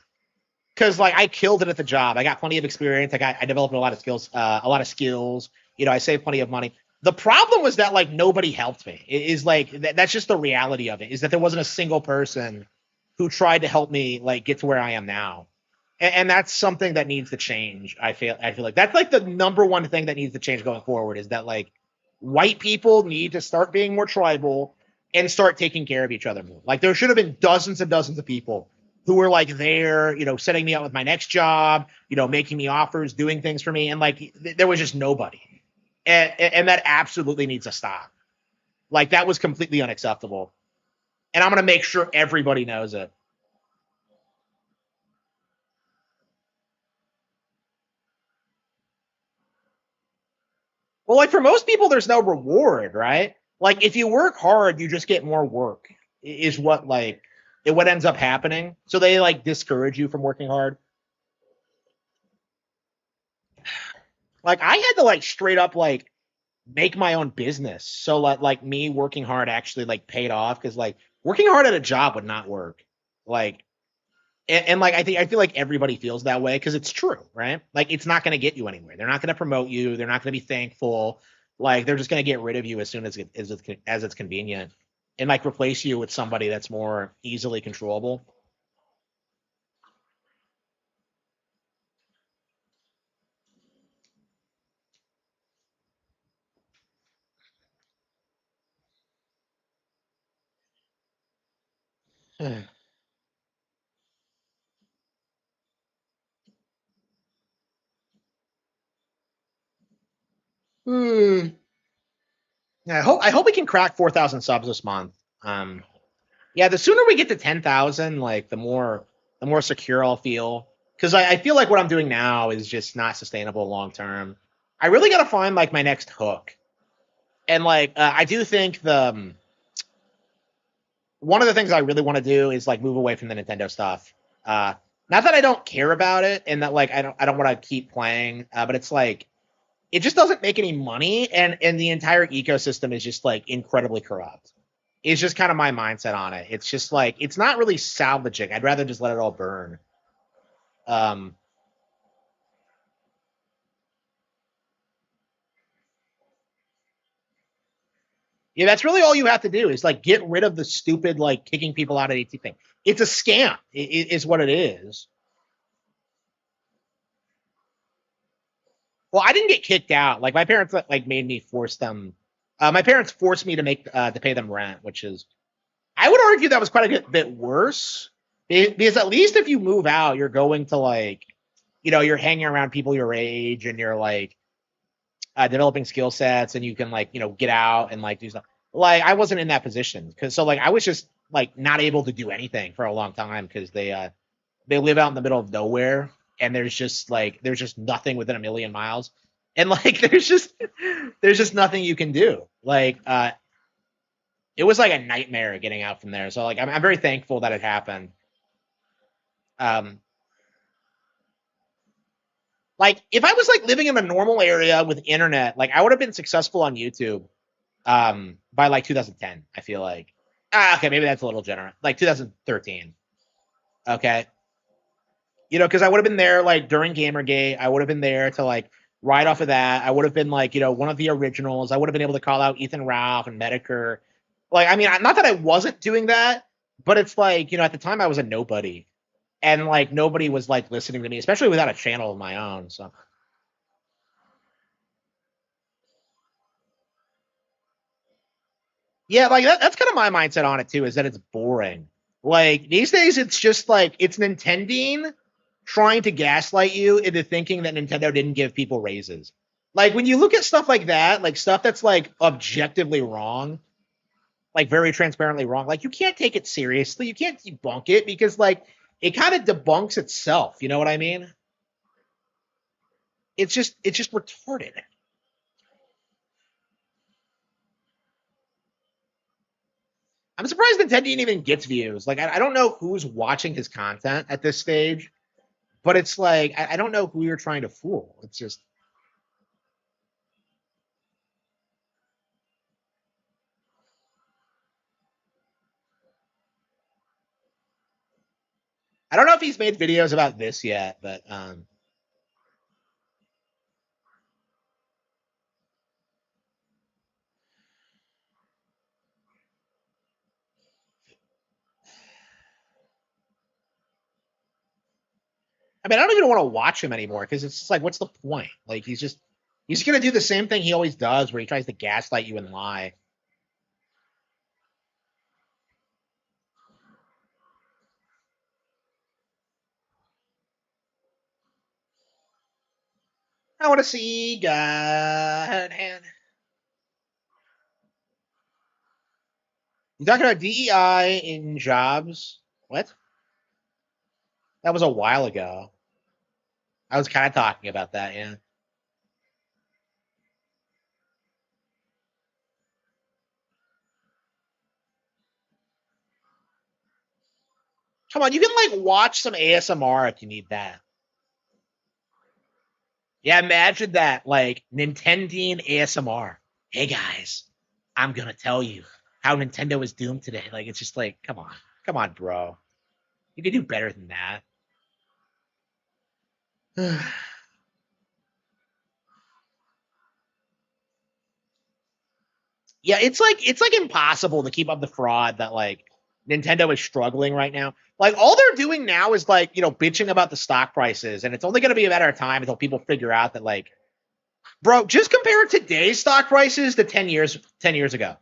Because like I killed it at the job. I got plenty of experience. I developed a lot of skills. I saved plenty of money. The problem was that like nobody helped me. It is like that's just the reality of it. Is that there wasn't a single person who tried to help me like get to where I am now, and that's something that needs to change. I feel like that's like the number one thing that needs to change going forward. Is that like white people need to start being more tribal and start taking care of each other more. Like there should have been dozens and dozens of people who were like there, setting me up with my next job, making me offers, doing things for me. And like, there was just nobody. And that absolutely needs to stop. Like that was completely unacceptable. And I'm going to make sure everybody knows it. Well, like for most people, there's no reward, right? Like if you work hard, you just get more work is what ends up happening. So they like discourage you from working hard. Like I had to like straight up like make my own business. So like me working hard actually like paid off because like working hard at a job would not work. Like and like I feel like everybody feels that way because it's true, right? Like it's not going to get you anywhere. They're not going to promote you. They're not going to be thankful. Like they're just going to get rid of you as soon as it's convenient and like replace you with somebody that's more easily controllable. Hmm. Yeah, I hope we can crack 4,000 subs this month. Yeah, the sooner we get to 10,000, like the more secure I'll feel. Because I feel like what I'm doing now is just not sustainable long term. I really got to find like my next hook, and like I do think one of the things I really want to do is like move away from the Nintendo stuff. Not that I don't care about it, and that like I don't want to keep playing, but it's like it just doesn't make any money, and the entire ecosystem is just like incredibly corrupt. It's just kind of my mindset on it. It's just like it's not really salvaging. I'd rather just let it all burn. Um, yeah, that's really all you have to do is like get rid of the stupid like kicking people out of AT thing. It's a scam. Is what it is. Well, I didn't get kicked out. Like my parents like made me force them. My parents forced me to pay them rent, which is I would argue that was quite a bit worse because at least if you move out, you're going to like you're hanging around people your age and you're like developing skill sets and you can like get out and like do stuff. Like I wasn't in that position because so like I was just like not able to do anything for a long time because they live out in the middle of nowhere and there's just nothing within a million miles and like there's just nothing you can do like it was like a nightmare getting out from there so like I'm very thankful that it happened. um like if I was like living in a normal area with internet like I would have been successful on YouTube by like 2010. I feel like okay, maybe that's a little generous, like 2013. Okay, because I would have been there like during Gamergate. I would have been there to like ride off of that. I would have been like, one of the originals. I would have been able to call out Ethan Ralph and Medicare. Like, I mean, not that I wasn't doing that, but it's like, at the time I was a nobody. and like nobody was like listening to me, especially without a channel of my own. So yeah, like that's kind of my mindset on it too, is that it's boring. Like these days, it's just like it's Nintendo trying to gaslight you into thinking that Nintendo didn't give people raises. Like when you look at stuff like that, like stuff that's like objectively wrong, like very transparently wrong, like you can't take it seriously. You can't debunk it because like it kind of debunks itself. You know what I mean? It's just retarded. I'm surprised Nintendo even gets views. Like I don't know who's watching his content at this stage, but it's like I don't know who you're trying to fool. It's just I don't know if he's made videos about this yet, but I mean I don't even want to watch him anymore because it's just like what's the point? Like he's gonna do the same thing he always does where he tries to gaslight you and lie. I want to see God hand. You talking about DEI in jobs? What? That was a while ago. I was kind of talking about that, yeah. Come on, you can like watch some ASMR if you need that. Yeah, imagine that, like Nintendo ASMR. Hey guys, I'm gonna tell you how Nintendo is doomed today. Like it's just like, come on, bro. You can do better than that. Yeah, it's like impossible to keep up the fraud that like Nintendo is struggling right now. Like all they're doing now is like, bitching about the stock prices, and it's only gonna be a matter of time until people figure out that like, bro, just compare today's stock prices to 10 years ago.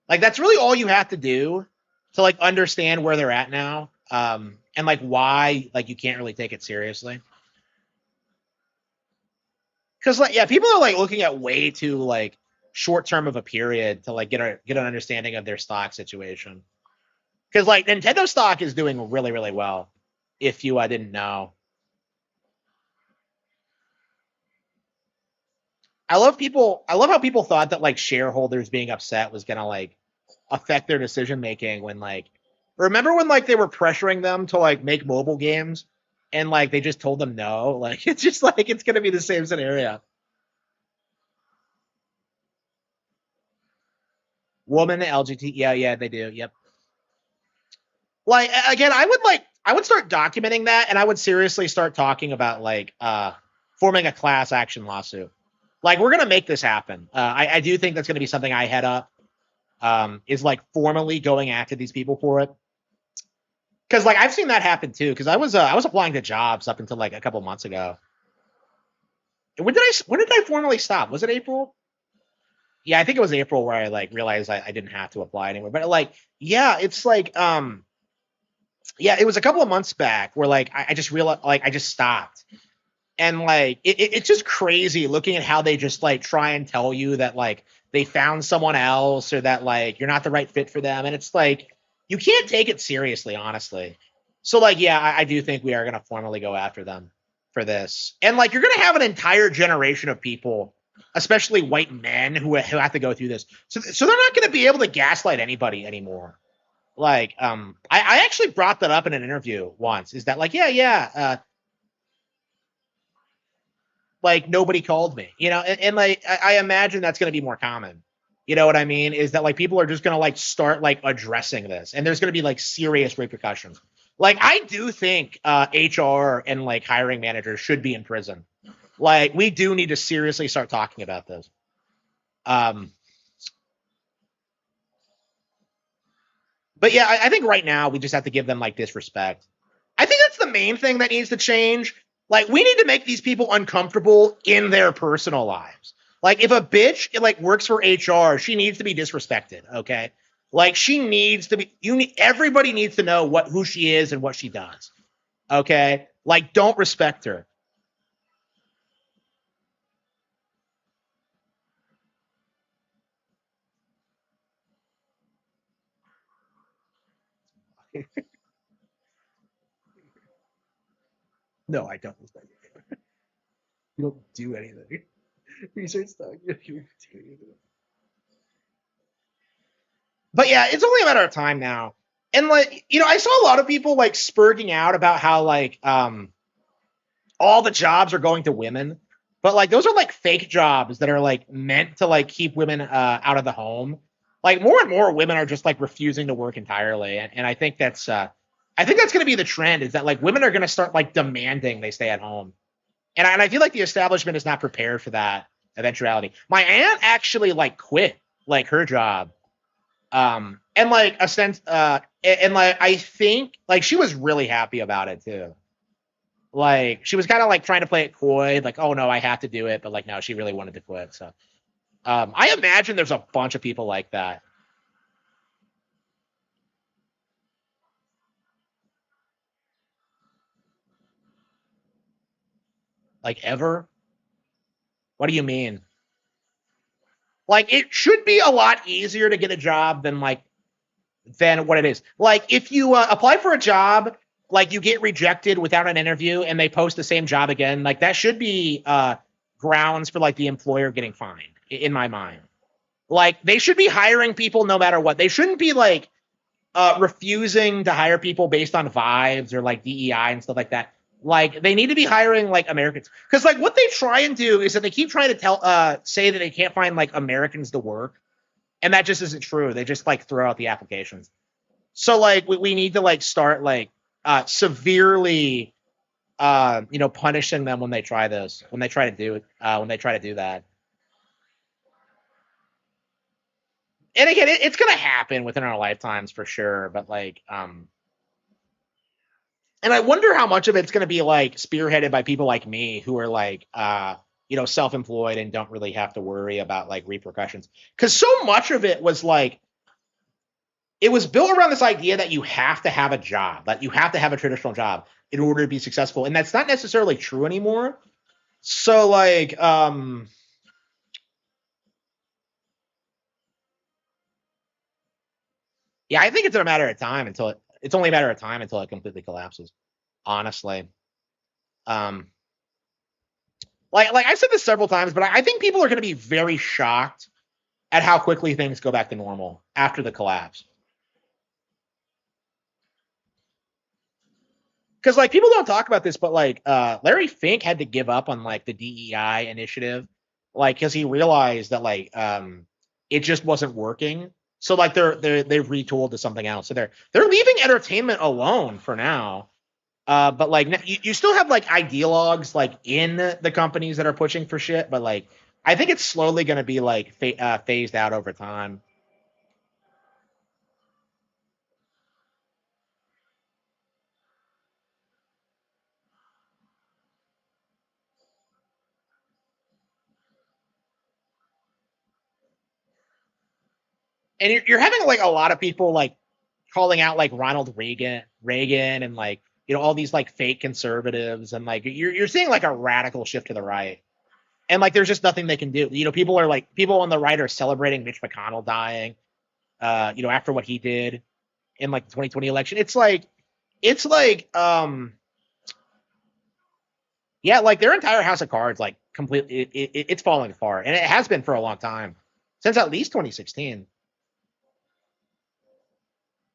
Like that's really all you have to do to like understand where they're at now. And like why like you can't really take it seriously. Because like yeah, people are like looking at way too like short term of a period to like get an understanding of their stock situation. Because like Nintendo stock is doing really really well. If you didn't know, I love how people thought that like shareholders being upset was gonna like affect their decision making when like remember when like they were pressuring them to like make mobile games and like they just told them no. Like it's just like it's gonna be the same scenario. Woman LGBT, yeah, they do. Yep. Like again, I would start documenting that, and I would seriously start talking about like forming a class action lawsuit. Like we're gonna make this happen. I do think that's gonna be something I head up. Is like formally going after these people for it. Because like I've seen that happen too. Because I was applying to jobs up until like a couple months ago. When did I formally stop? Was it April? Yeah, I think it was April where I like realized I didn't have to apply anymore. But like, yeah, it's like yeah, it was a couple of months back where like I just realized like I just stopped. And like it's just crazy looking at how they just like try and tell you that like they found someone else or that like you're not the right fit for them. And it's like you can't take it seriously, honestly. So like yeah, I do think we are gonna formally go after them for this. And like you're gonna have an entire generation of people, especially white men, who have to go through this. So they're not gonna be able to gaslight anybody anymore. Like I actually brought that up in an interview once. Is that like like nobody called me, and like I imagine that's going to be more common. You know what I mean? Is that like people are just going to like start like addressing this, and there's going to be like serious repercussions. Like I do think HR and like hiring managers should be in prison. Like we do need to seriously start talking about this. Um, but yeah, I think right now we just have to give them like disrespect. I think that's the main thing that needs to change. Like, we need to make these people uncomfortable in their personal lives. Like, if a bitch like works for HR, she needs to be disrespected. Okay, like she needs to be. Everybody needs to know who she is and what she does. Okay, like don't respect her. No, I don't respect you. You don't do anything. Research stuff. You don't do anything. But yeah, it's only a matter of time now. And like, I saw a lot of people like spurging out about how like all the jobs are going to women. But like those are like fake jobs that are like meant to like keep women out of the home. Like more and more women are just like refusing to work entirely. And I think that's gonna be the trend, is that like women are gonna start like demanding they stay at home. And I feel like the establishment is not prepared for that eventuality. My aunt actually like quit like her job, and like a sense, and like I think like she was really happy about it too. Like she was kind of like trying to play it coy, like, oh no, I have to do it, but like no, she really wanted to quit. So I imagine there's a bunch of people like that. Like ever? What do you mean? Like it should be a lot easier to get a job than what it is. Like if you apply for a job, like you get rejected without an interview and they post the same job again, like that should be grounds for like the employer getting fined in my mind. Like they should be hiring people no matter what. They shouldn't be like refusing to hire people based on vibes or like DEI and stuff like that. Like they need to be hiring like Americans, because like what they try and do is that they keep trying to say that they can't find like Americans to work, and that just isn't true. They just like throw out the applications. So like we need to like start like severely punishing them when they try this, when they try to do it, when they try to do that. And again, it's gonna happen within our lifetimes for sure, but like and I wonder how much of it's gonna be like spearheaded by people like me who are like self-employed and don't really have to worry about like repercussions, because so much of it was like it was built around this idea that you have to have a job, that you have to have a traditional job in order to be successful. And that's not necessarily true anymore. So like, yeah, I think it's a matter of time it's only a matter of time until it completely collapses. Honestly. Um, like I've said this several times, but I think people are going to be very shocked at how quickly things go back to normal after the collapse. Because like people don't talk about this, but like Larry Fink had to give up on like the DEI initiative, like because he realized that like it just wasn't working. So like they've retooled to something else. So they're leaving entertainment alone for now. But like you still have like ideologues like in the companies that are pushing for shit, but like I think it's slowly going to be like phased out over time. And you're having like a lot of people like calling out like Ronald Reagan, and like all these like fake conservatives, and like you're seeing like a radical shift to the right, and like there's just nothing they can do. People on the right are celebrating Mitch McConnell dying, after what he did in like the 2020 election. It's like yeah, like their entire house of cards like completely it's falling apart, and it has been for a long time, since at least 2016.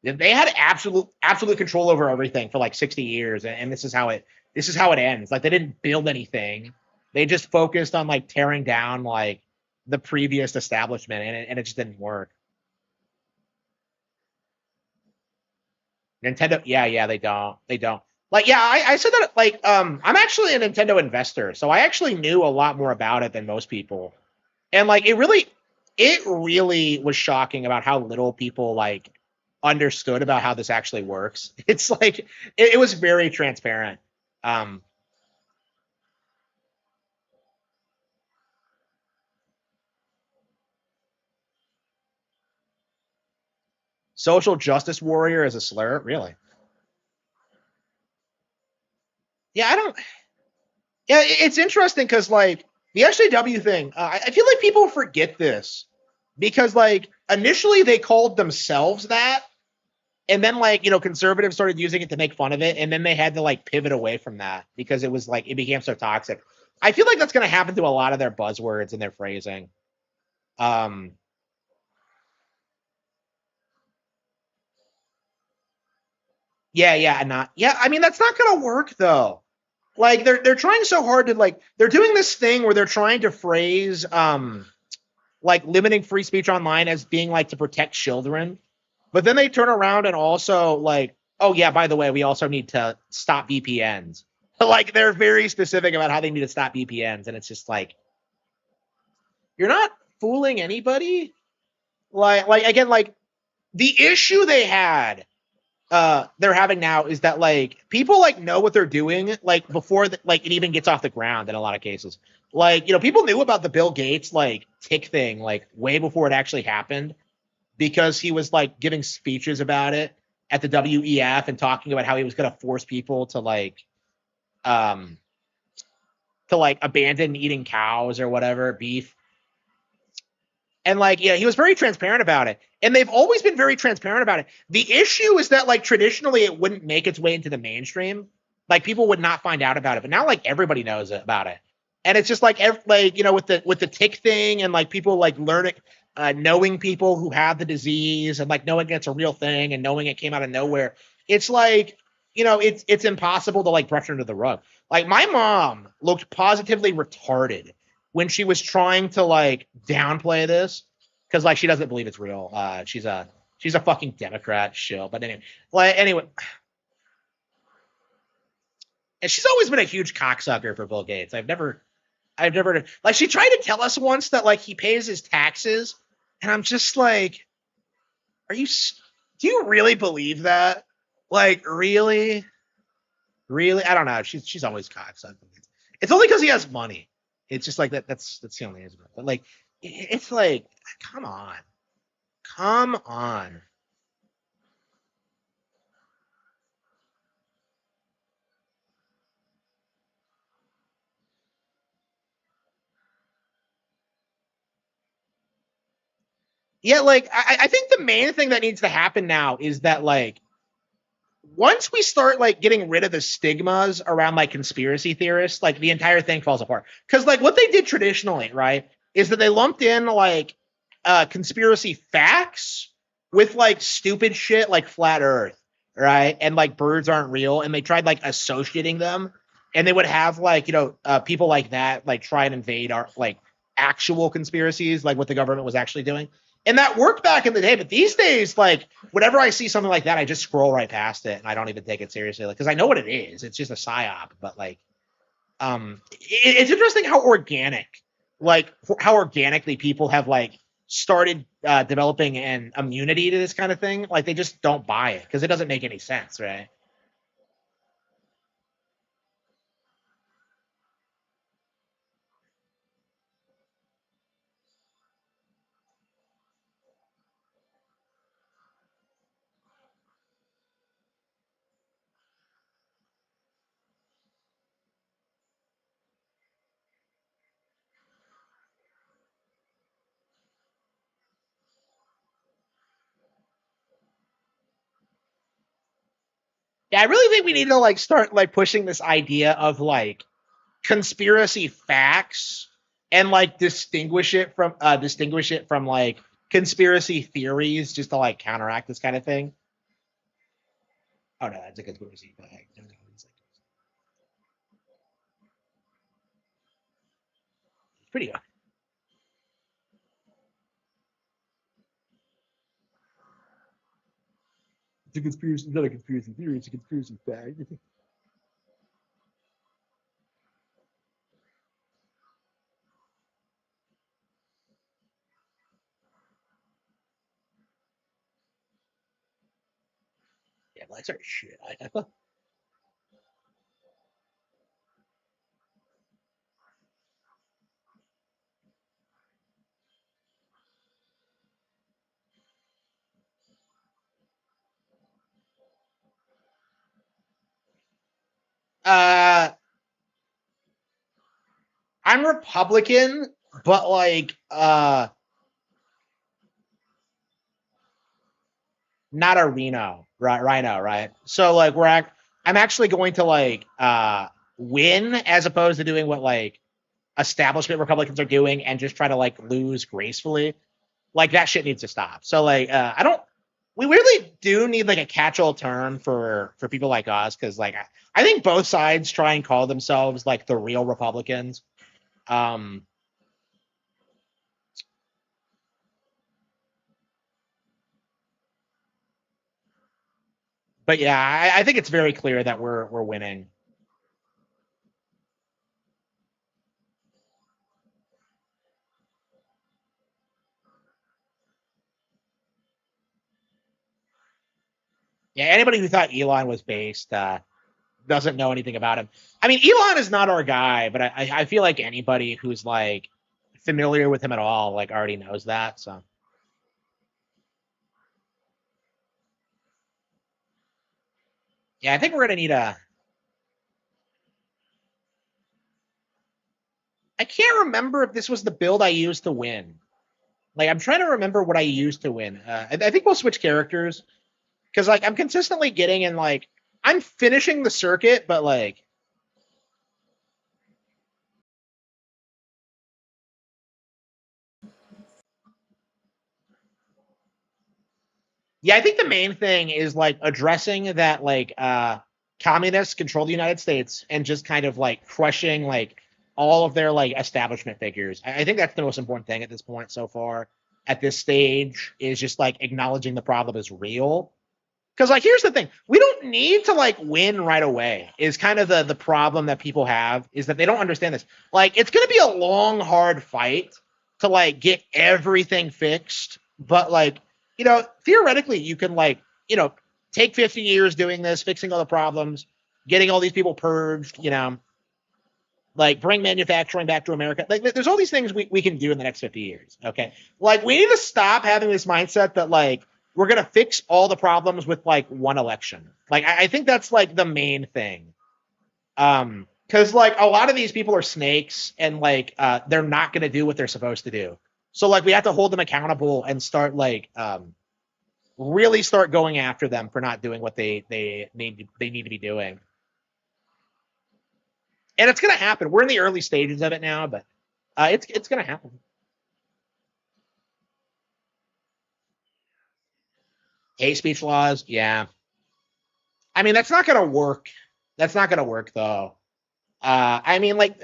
They had absolute control over everything for like 60 years, and this is how it ends. Like they didn't build anything. They just focused on like tearing down like the previous establishment, and it just didn't work. Nintendo, yeah, they don't. Like, yeah, I said that like I'm actually a Nintendo investor, so I actually knew a lot more about it than most people. And like it really was shocking about how little people like understood about how this actually works. It's like it was very transparent. Um, Social justice warrior as a slur, really? Yeah, I don't. Yeah, it's interesting because like the SJW thing, I feel like people forget this because like initially they called themselves that, and then like conservatives started using it to make fun of it, and then they had to like pivot away from that because it was like it became so toxic. I feel like that's going to happen to a lot of their buzzwords and their phrasing. Um, yeah, yeah, not yeah. I mean, that's not going to work though. Like they're trying so hard to like they're doing this thing where they're trying to phrase like limiting free speech online as being like to protect children, but then they turn around and also like, oh yeah, by the way, we also need to stop VPNs. Like they're very specific about how they need to stop VPNs, and it's just like you're not fooling anybody. Like again, like the issue they're having now is that like people like know what they're doing like before like it even gets off the ground in a lot of cases. Like people knew about the Bill Gates like tick thing like way before it actually happened because he was like giving speeches about it at the WEF and talking about how he was going to force people um to like abandon eating cows or whatever beef. And like, yeah, he was very transparent about it. And they've always been very transparent about it. The issue is that like traditionally it wouldn't make its way into the mainstream. Like people would not find out about it. But now like everybody knows about it. And it's just like with the tick thing and like people like learning knowing people who have the disease and like knowing it's a real thing and knowing it came out of nowhere. It's like, it's impossible to like brush under the rug. Like my mom looked positively retarded when she was trying to like downplay this because like she doesn't believe it's real. She's a fucking Democrat shill. But anyway, and she's always been a huge cocksucker for Bill Gates. I've never like she tried to tell us once that like he pays his taxes, and I'm just like, are you? Do you really believe that? Like really, really? I don't know. She's always cocksucking. It's only because he has money. It's just like that. That's the only reason. But like, it's like, come on, come on. Yeah, like I think the main thing that needs to happen now is that like once we start like getting rid of the stigmas around like conspiracy theorists, like the entire thing falls apart. Because like what they did traditionally, right, is that they lumped in like conspiracy facts with like stupid shit like flat Earth, right, and like birds aren't real, and they tried like associating them, and they would have like people like that like try and invade our like actual conspiracies, like what the government was actually doing. And that worked back in the day, but these days, like whenever I see something like that, I just scroll right past it and I don't even take it seriously, like because I know what it is. It's just a psyop. But like, it's interesting how organically people have like started developing an immunity to this kind of thing. Like they just don't buy it because it doesn't make any sense, right? Yeah, I really think we need to like start like pushing this idea of like conspiracy facts and like distinguish it from like conspiracy theories just to like counteract this kind of thing. Oh no, that's a conspiracy fact. It's pretty. It's a conspiracy. It's not a conspiracy theory. It's a conspiracy fact. Like, sorry, shit. uh, I'm Republican, but like, not a Rhino, right? So like, I'm actually going to like, win as opposed to doing what like establishment Republicans are doing and just try to like lose gracefully. Like that shit needs to stop. So like, I don't. We really do need like a catch-all term for people like us because like I think both sides try and call themselves like the real Republicans. Um, but yeah, I think it's very clear that we're winning. Yeah, anybody who thought Elon was based doesn't know anything about him. I mean, Elon is not our guy, but I feel like anybody who's like familiar with him at all like already knows that. So yeah, I think we're gonna need a. I can't remember if this was the build I used to win. Like I'm trying to remember what I used to win. I think we'll switch characters because like I'm consistently getting in like I'm finishing the circuit, but like yeah, I think the main thing is like addressing that like communists control the United States and just kind of like crushing like all of their like establishment figures. I think that's the most important thing at this point so far at this stage is just like acknowledging the problem is real. Because like here's the thing, we don't need to like win right away. Is kind of the problem that people have is that they don't understand this. Like it's going to be a long, hard fight to like get everything fixed. But like theoretically, you can like take 50 years doing this, fixing all the problems, getting all these people purged. Like bring manufacturing back to America. Like there's all these things we can do in the next 50 years. Okay. Like we need to stop having this mindset that like we're gonna fix all the problems with like one election. Like I think that's like the main thing. Because like a lot of these people are snakes and like they're not gonna do what they're supposed to do. So like we have to hold them accountable and start like really start going after them for not doing what they need to be doing. And it's gonna happen. We're in the early stages of it now, but it's gonna happen. Hate speech laws, yeah. I mean, that's not gonna work. That's not gonna work though. I mean, like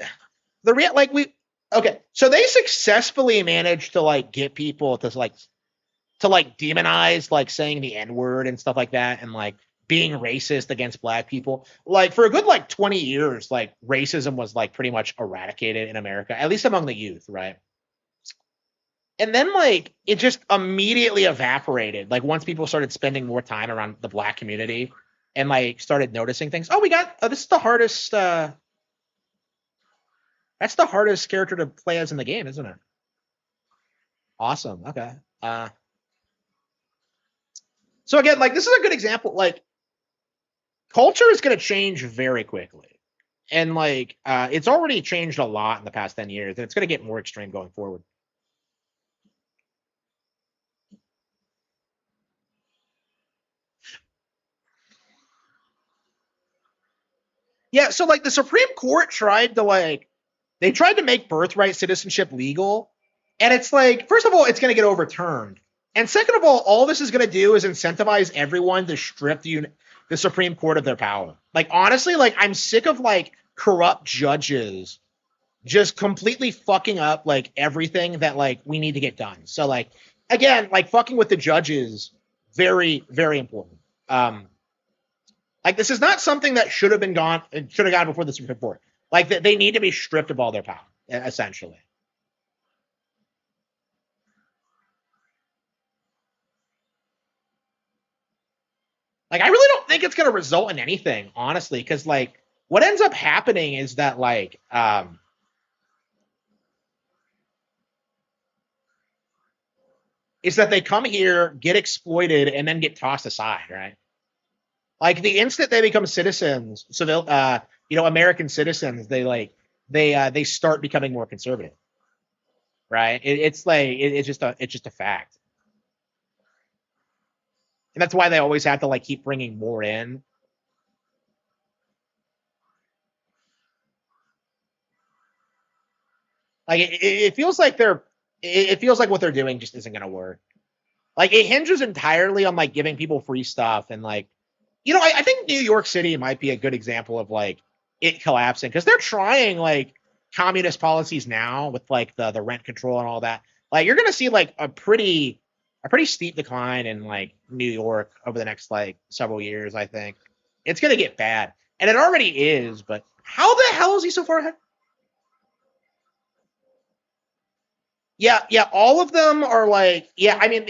the real, like we, okay. So they successfully managed to like get people to like demonize like saying the N word and stuff like that, and like being racist against black people. Like for a good like 20 years, like racism was like pretty much eradicated in America, at least among the youth, right? And then like it just immediately evaporated like once people started spending more time around the black community and like started noticing things. Oh, we got this is the hardest that's the hardest character to play as in the game, isn't it? Awesome. Okay. So again, like this is a good example. Like culture is going to change very quickly, and like it's already changed a lot in the past 10 years, and it's going to get more extreme going forward. Yeah, so like the Supreme Court tried to like they tried to make birthright citizenship legal, and it's like first of all, it's going to get overturned, and second of all this is going to do is incentivize everyone to strip the Supreme Court of their power. Like honestly, like I'm sick of like corrupt judges just completely fucking up like everything that like we need to get done. So like again, like fucking with the judges, very very important. Like this is not something that should have gone before the Supreme Court. Like they need to be stripped of all their power, essentially. Like, I really don't think it's going to result in anything, honestly, because like what ends up happening is that like is that they come here, get exploited, and then get tossed aside, right? Like the instant they become citizens, civil, American citizens, they start becoming more conservative, right? It's like it's just a fact, and that's why they always have to like keep bringing more in. Like it feels like it feels like what they're doing just isn't going to work. Like it hinges entirely on like giving people free stuff and like, I think New York City might be a good example of like it collapsing because they're trying like communist policies now with like the rent control and all that. Like you're gonna see like a pretty steep decline in like New York over the next like several years. I think it's gonna get bad, and it already is. But how the hell is he so far ahead? Yeah, yeah. All of them are like, yeah. I mean,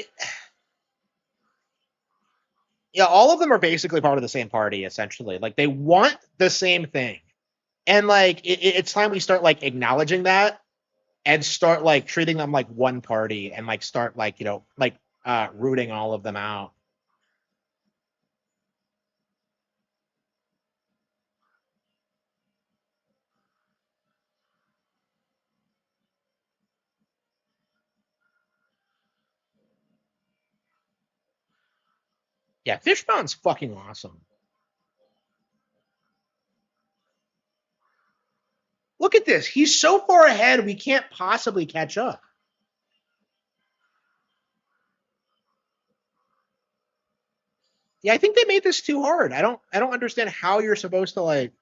yeah, all of them are basically part of the same party, essentially. Like they want the same thing, and like it's time we start like acknowledging that and start like treating them like one party and like start like like rooting all of them out. Yeah, Fishbone's fucking awesome. Look at this. He's so far ahead we can't possibly catch up. Yeah, I think they made this too hard. I don't understand how you're supposed to like.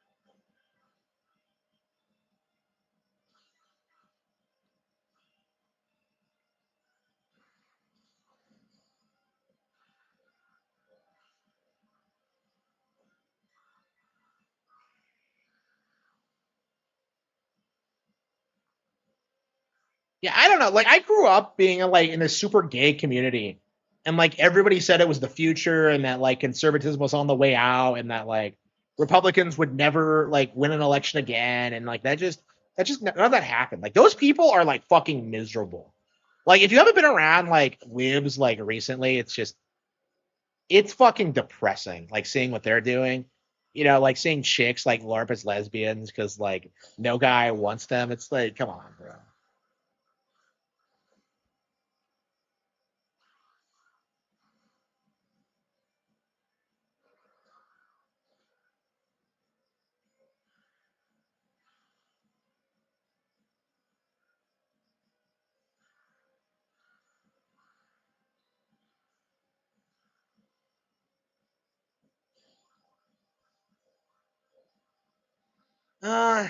Yeah, I don't know. Like I grew up being like in a super gay community, and like everybody said it was the future, and that like conservatism was on the way out, and that like Republicans would never like win an election again, and like that just none of that happened. Like those people are like fucking miserable. Like if you haven't been around like libs like recently, it's fucking depressing. Like seeing what they're doing. Like seeing chicks like LARP as lesbians because like no guy wants them. It's like, come on, bro. Uh,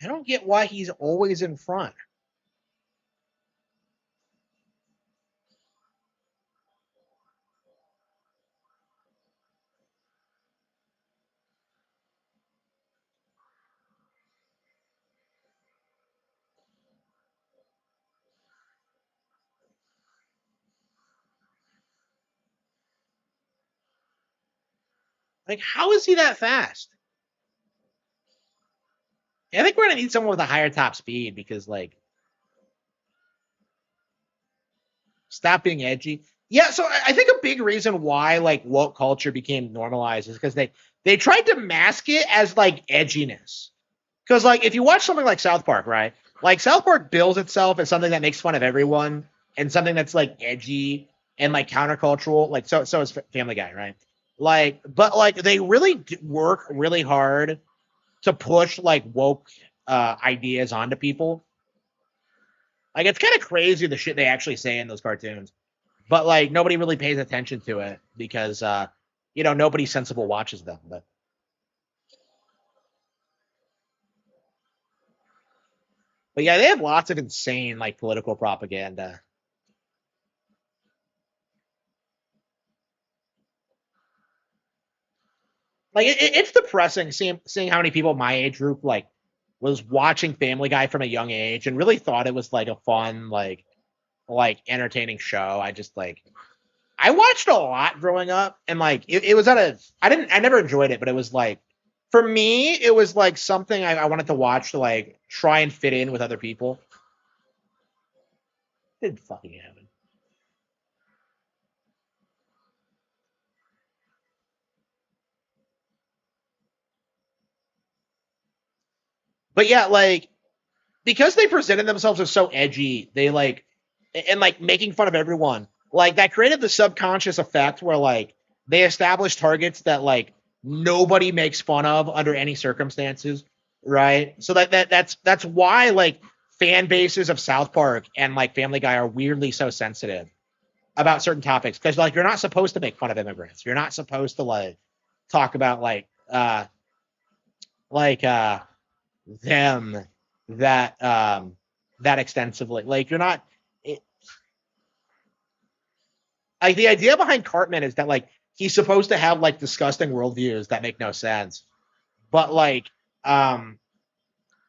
I don't get why he's always in front. Like, how is he that fast? I think we're gonna need someone with a higher top speed because, like, stop being edgy. Yeah, so I think a big reason why like woke culture became normalized is because they tried to mask it as like edginess. Because like if you watch something like South Park, right? Like South Park bills itself as something that makes fun of everyone and something that's like edgy and like countercultural. Like so is Family Guy, right? Like, but like they really work really hard to push like woke ideas onto people. Like it's kind of crazy the shit they actually say in those cartoons, but like nobody really pays attention to it because nobody sensible watches them. But yeah, they have lots of insane like political propaganda. Like it's depressing seeing how many people my age group like was watching Family Guy from a young age and really thought it was like a fun like entertaining show. I just like I watched a lot growing up and like it was at a I never enjoyed it, but it was like for me it was like something I wanted to watch to like try and fit in with other people. It didn't fucking happen. But yeah, like because they presented themselves as so edgy, they like and like making fun of everyone. Like that created the subconscious effect where like they established targets that like nobody makes fun of under any circumstances, right? So that's why like fan bases of South Park and like Family Guy are weirdly so sensitive about certain topics because like you're not supposed to make fun of immigrants. You're not supposed to like talk about like them that extensively. Like you're not it, like the idea behind Cartman is that like he's supposed to have like disgusting worldviews that make no sense, but um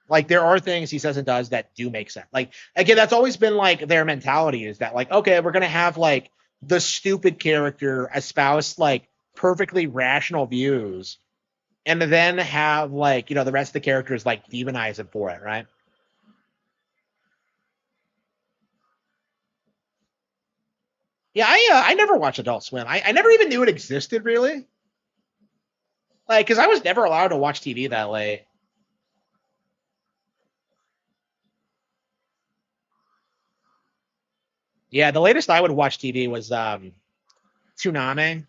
like there are things he says and does that do make sense. Like again, that's always been like their mentality is that like okay, we're gonna have like the stupid character espouse like perfectly rational views, and then have like the rest of the characters like demonize him for it, right? Yeah, I never watched Adult Swim. I never even knew it existed really. Like, because I was never allowed to watch TV that late. Yeah, the latest I would watch TV was Toonami.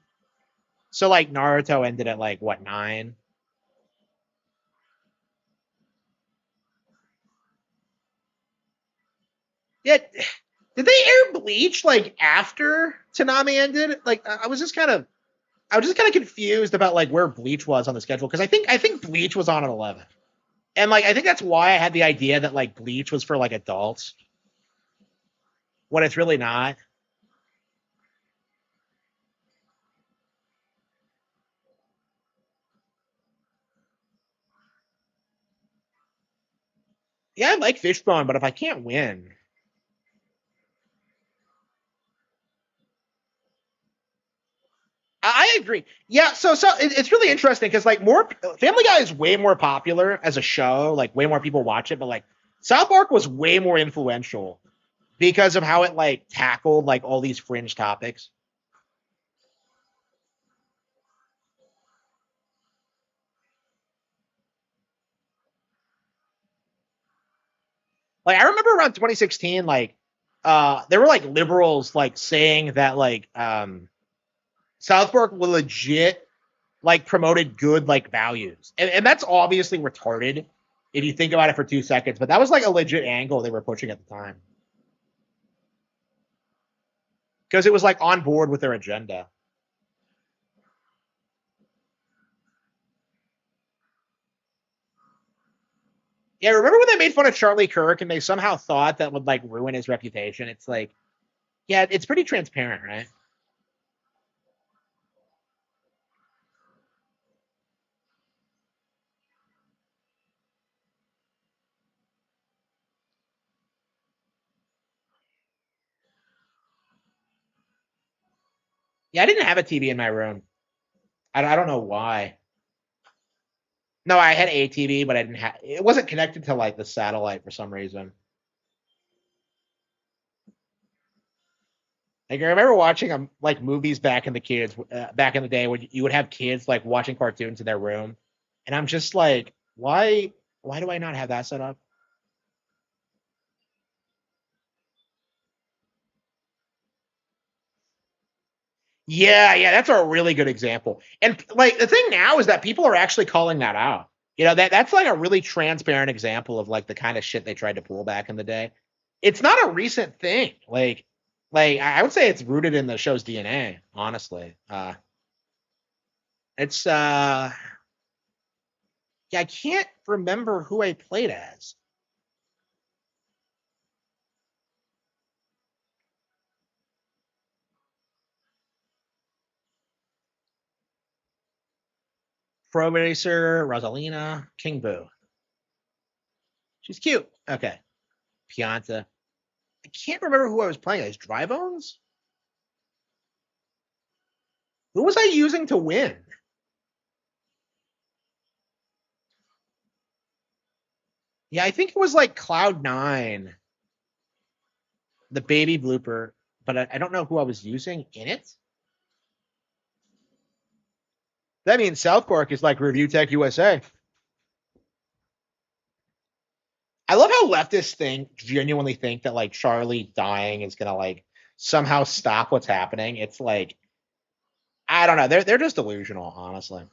So like Naruto ended at like what 9? Yeah, did they air Bleach like after Toonami ended? Like I was just kind of confused about like where Bleach was on the schedule because I think Bleach was on at 11, and like I think that's why I had the idea that like Bleach was for like adults when it's really not. Yeah, I like Fishbone, but if I can't win, I agree. Yeah, so it's really interesting because like more Family Guy is way more popular as a show, like way more people watch it, but like South Park was way more influential because of how it like tackled like all these fringe topics. Like I remember around 2016, like there were like liberals like saying that like South Park was legit like promoted good like values, and that's obviously retarded if you think about it for 2 seconds, but that was like a legit angle they were pushing at the time because it was like on board with their agenda. Yeah, remember when they made fun of Charlie Kirk and they somehow thought that would like ruin his reputation? It's like, yeah, it's pretty transparent, right? Yeah, I didn't have a TV in my room. I don't know why. No, I had a TV, but I didn't have. It wasn't connected to like the satellite for some reason. Like I remember watching like movies back in the day when you would have kids like watching cartoons in their room, and I'm just like, why do I not have that set up? Yeah, yeah, that's a really good example. And like the thing now is that people are actually calling that out. That's like a really transparent example of like the kind of shit they tried to pull back in the day. It's not a recent thing. Like I would say it's rooted in the show's DNA, honestly. It's yeah, I can't remember who I played as. Pro Racer, Rosalina, King Boo. She's cute. Okay. Pianta. I can't remember who I was playing as. Drybones? Who was I using to win? Yeah, I think it was like Cloud9, the baby blooper, but I don't know who I was using in it. That means South Park is like Review Tech USA. I love how leftists genuinely think that like Charlie dying is gonna like somehow stop what's happening. It's like I don't know. They're just delusional, honestly.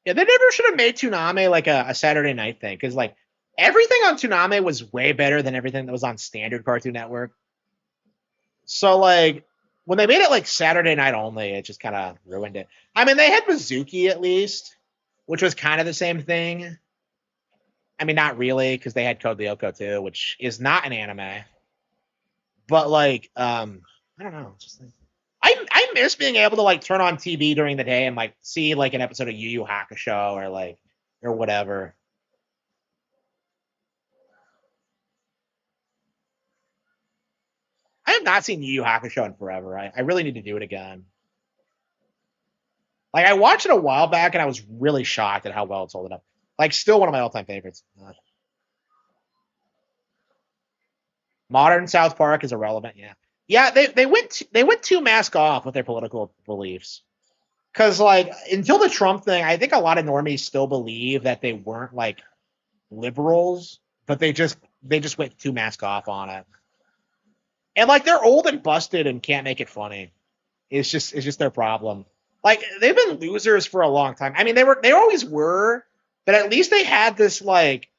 Yeah, they never should have made Toonami like a Saturday night thing because like everything on Toonami was way better than everything that was on standard Cartoon Network. So like when they made it like Saturday night only, it just kind of ruined it. I mean, they had Mizuki at least, which was kind of the same thing. I mean, not really because they had Code Lyoko too, which is not an anime. But like, I don't know. Just like, I miss being able to like turn on TV during the day and like see like an episode of Yu Yu Hakusho or like or whatever. I have not seen Yu Yu Hakusho in forever. I really need to do it again. Like I watched it a while back and I was really shocked at how well it's holding up. Like still one of my all-time favorites. Modern South Park is irrelevant. Yeah, yeah. They went too mask off with their political beliefs. Because like until the Trump thing, I think a lot of normies still believe that they weren't like liberals, but they just went too mask off on it. And like they're old and busted and can't make it funny. It's just their problem. Like they've been losers for a long time. I mean, they always were, but at least they had this like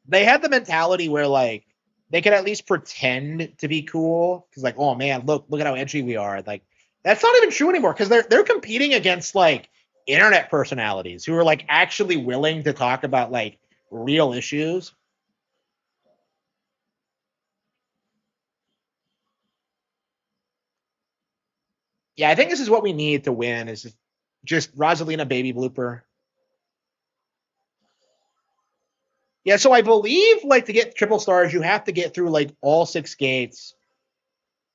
they had the mentality where like they could at least pretend to be cool because like oh man look at how edgy we are like that's not even true anymore because they're competing against like internet personalities who are like actually willing to talk about like real issues. Yeah, I think this is what we need to win is just Rosalina baby blooper. Yeah, so I believe like to get triple stars you have to get through like all six gates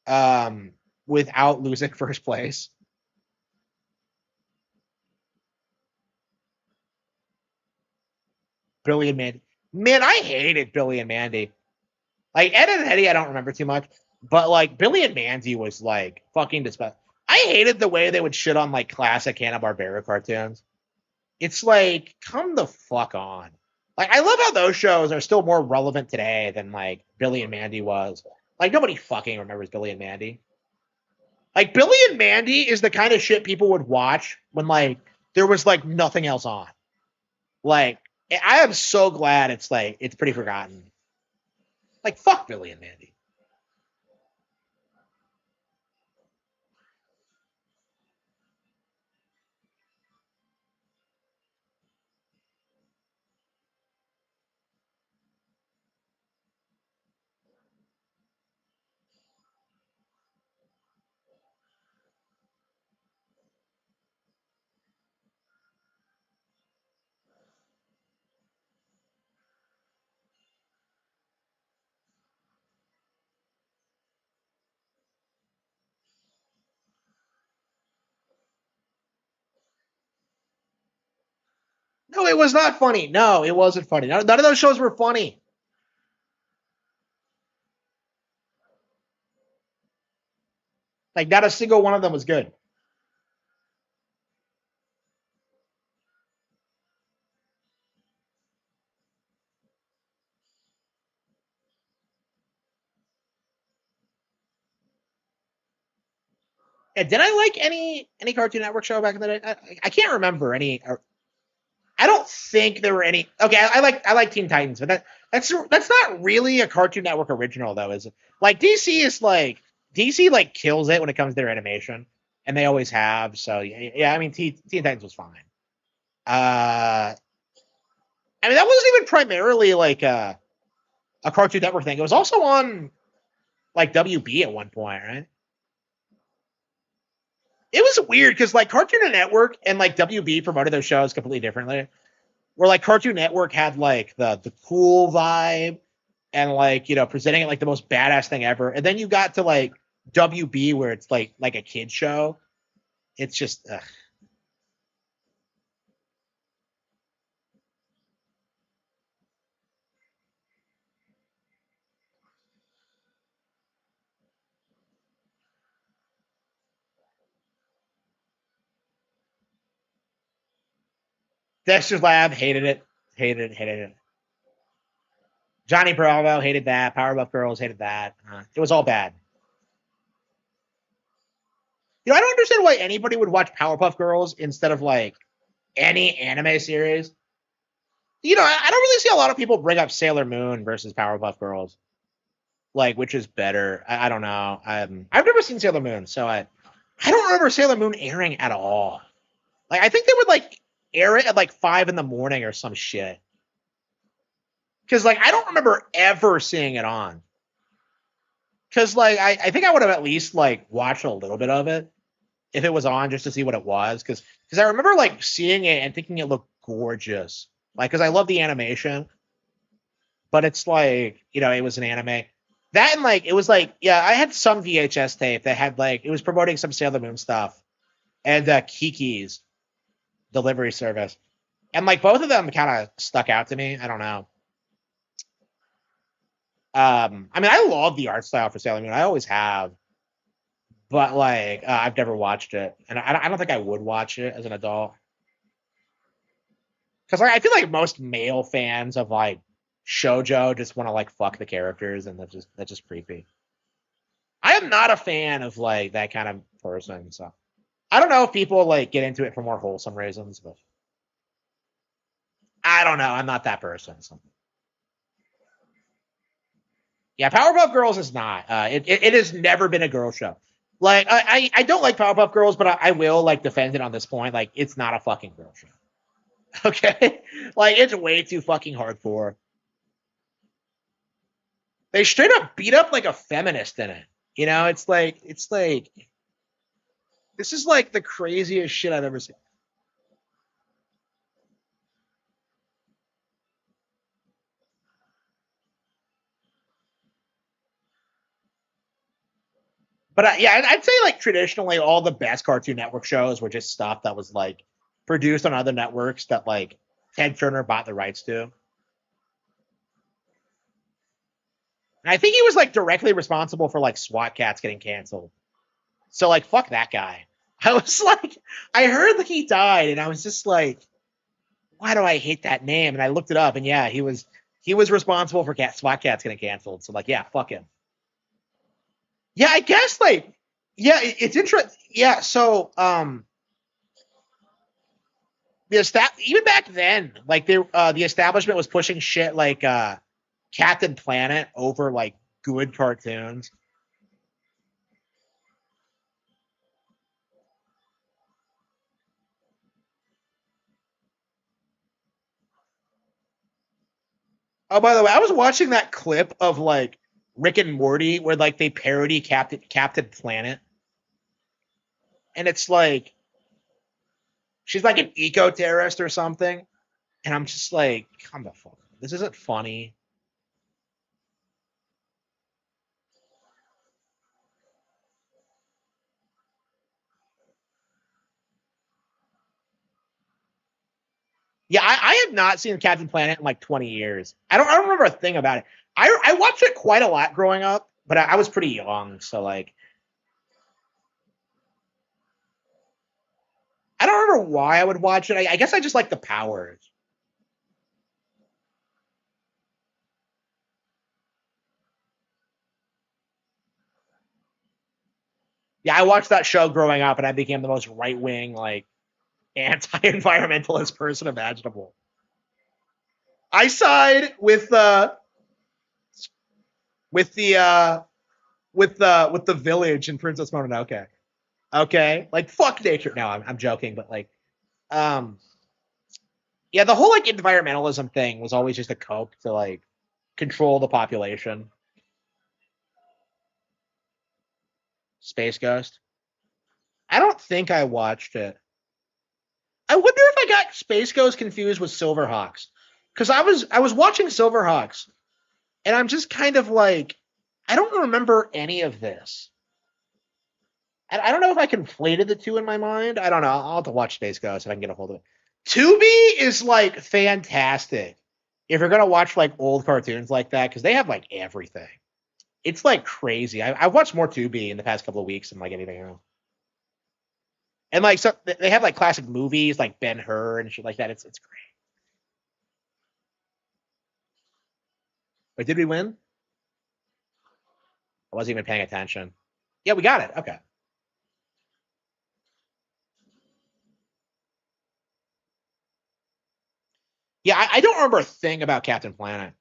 um without losing first place. Billy and Mandy. Man, I hated Billy and Mandy. Like Ed and Eddie, I don't remember too much, but like Billy and Mandy was like fucking disgusting. I hated the way they would shit on like classic Hanna Barbera cartoons. It's like, come the fuck on. Like I love how those shows are still more relevant today than like Billy and Mandy was. Like nobody fucking remembers Billy and Mandy. Like Billy and Mandy is the kind of shit people would watch when like there was like nothing else on. Like I am so glad it's like it's pretty forgotten. Like fuck Billy and Mandy. No, it was not funny. No, it wasn't funny. None of those shows were funny. Like not a single one of them was good. Yeah, did I like any Cartoon Network show back in the day? I can't remember any. I don't think there were any. Okay, I like Teen Titans, but that's not really a Cartoon Network original though, is it? Like DC is like DC like kills it when it comes to their animation, and they always have. So yeah, I mean, Teen Titans was fine. I mean, that wasn't even primarily like a Cartoon Network thing. It was also on like WB at one point, right? It was weird because like Cartoon Network and like WB promoted their shows completely differently. Where like Cartoon Network had like the cool vibe and like presenting it like the most badass thing ever, and then you got to like WB where it's like a kid show. It's just Dexter's Lab hated it. Johnny Bravo hated that. Powerpuff Girls hated that. It was all bad. I don't understand why anybody would watch Powerpuff Girls instead of like any anime series. I don't really see a lot of people bring up Sailor Moon versus Powerpuff Girls, like which is better. I don't know. I've never seen Sailor Moon, so I don't remember Sailor Moon airing at all. Like I think they would like air it at like 5 a.m. or some shit. Because like I don't remember ever seeing it on. Because like I think I would have at least like watched a little bit of it if it was on just to see what it was. Because I remember like seeing it and thinking it looked gorgeous. Like because I love the animation, but it's like it was an anime. That and like it was like I had some VHS tape that had like it was promoting some Sailor Moon stuff and Kiki's delivery service, and like both of them kind of stuck out to me. I don't know. I mean, I love the art style for Sailor Moon. I always have, but like I've never watched it, and I don't think I would watch it as an adult because like, I feel like most male fans of like shojo just want to like fuck the characters, and that's just creepy. I am not a fan of like that kind of person, so I don't know if people like get into it for more wholesome reasons, but I don't know. I'm not that person. So. Yeah, Powerpuff Girls is not. It has never been a girl show. Like I don't like Powerpuff Girls, but I will like defend it on this point. Like it's not a fucking girl show. Okay, like it's way too fucking hardcore. They straight up beat up like a feminist in it. It's like this is like the craziest shit I've ever seen. But yeah, I'd say like traditionally all the best Cartoon Network shows were just stuff that was like produced on other networks that like Ted Turner bought the rights to. And I think he was like directly responsible for like SWAT Cats getting canceled. So like fuck that guy. I was like, I heard that he died, and I was just like, why do I hate that name? And I looked it up, and yeah, he was responsible for SWAT Cats getting canceled. So like, yeah, fuck him. Yeah, I guess like yeah, it's interesting. Yeah, so even back then, like the establishment was pushing shit like Captain Planet over like good cartoons. Oh, by the way, I was watching that clip of like Rick and Morty where like they parody Captain Planet, and it's like she's like an eco terrorist or something, and I'm just like, come the fuck, this isn't funny. Yeah, I have not seen Captain Planet in like 20 years. I don't remember a thing about it. I watched it quite a lot growing up, but I was pretty young, so like I don't remember why I would watch it. I guess I just like the powers. Yeah, I watched that show growing up, and I became the most right wing, like anti-environmentalist person imaginable. I side with the with the village in Princess Mononoke. Okay, like fuck nature. No, I'm joking, but like, um, yeah, the whole like environmentalism thing was always just a cope to like control the population. Space Ghost. I don't think I watched it. I wonder if I got Space Ghost confused with Silverhawks, because I was watching Silverhawks, and I'm just kind of like, I don't remember any of this. I don't know if I conflated the two in my mind. I don't know. I'll have to watch Space Ghost if I can get a hold of it. Tubi is like fantastic if you're gonna watch like old cartoons like that, because they have like everything. It's like crazy. I've watched more Tubi in the past couple of weeks than like anything else. And like so they have like classic movies like Ben Hur and shit like that. It's great. But did we win? I wasn't even paying attention. Yeah, we got it. Okay. Yeah, I don't remember a thing about Captain Planet.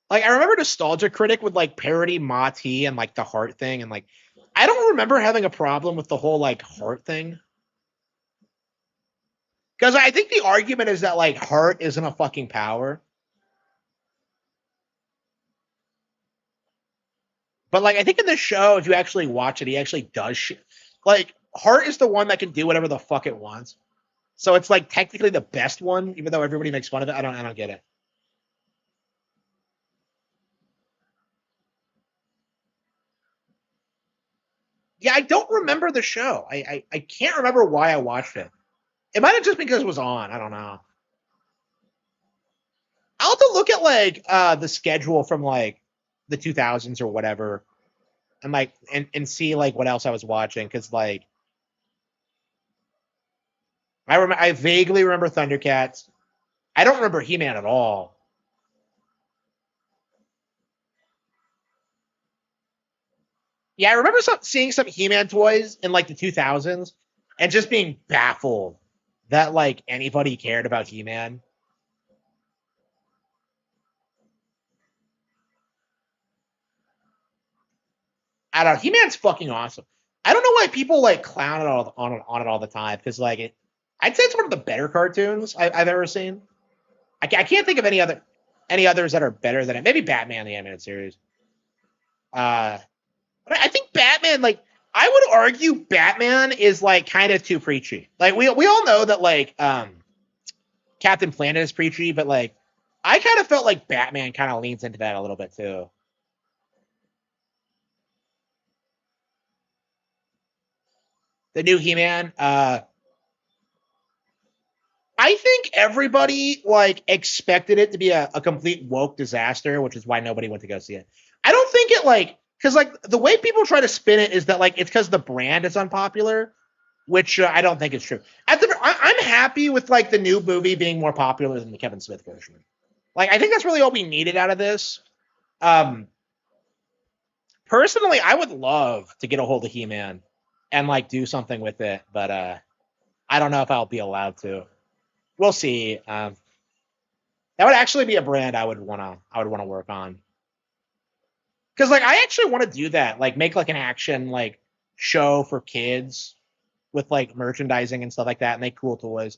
Like I remember Nostalgia Critic would like parody Ma T and like the heart thing, and like I don't remember having a problem with the whole like heart thing. Because I think the argument is that like heart isn't a fucking power. But like I think in the show, if you actually watch it, he actually does shit. Like heart is the one that can do whatever the fuck it wants. So it's like technically the best one, even though everybody makes fun of it. I don't get it. Yeah, I don't remember the show. I can't remember why I watched it. It might have just been because it was on. I don't know. I'll have to look at like the schedule from like the 2000s or whatever, and like and see like what else I was watching, because like I vaguely remember Thundercats. I don't remember He-Man at all. Yeah, I remember seeing some He-Man toys in like the 2000s and just being baffled that like anybody cared about He-Man. I don't know. He-Man's fucking awesome. I don't know why people like clown it on it all the time, because like I'd say it's one of the better cartoons I've ever seen. I can't think of any others that are better than it. Maybe Batman the animated series. Uh, but I think Batman, like, I would argue Batman is like kind of too preachy. Like we all know that like Captain Planet is preachy, but like I kind of felt like Batman kind of leans into that a little bit too. The new He-Man, I think everybody like expected it to be a complete woke disaster, which is why nobody went to go see it. I don't think it like, because like the way people try to spin it is that like it's because the brand is unpopular, which I don't think is true. I'm happy with like the new movie being more popular than the Kevin Smith version. Like I think that's really all we needed out of this. Um, Personally, I would love to get a hold of He-Man and like do something with it, but I don't know if I'll be allowed to. We'll see. That would actually be a brand I would wanna work on, because like I actually want to do that, like make like an action like show for kids with like merchandising and stuff like that, and make cool toys.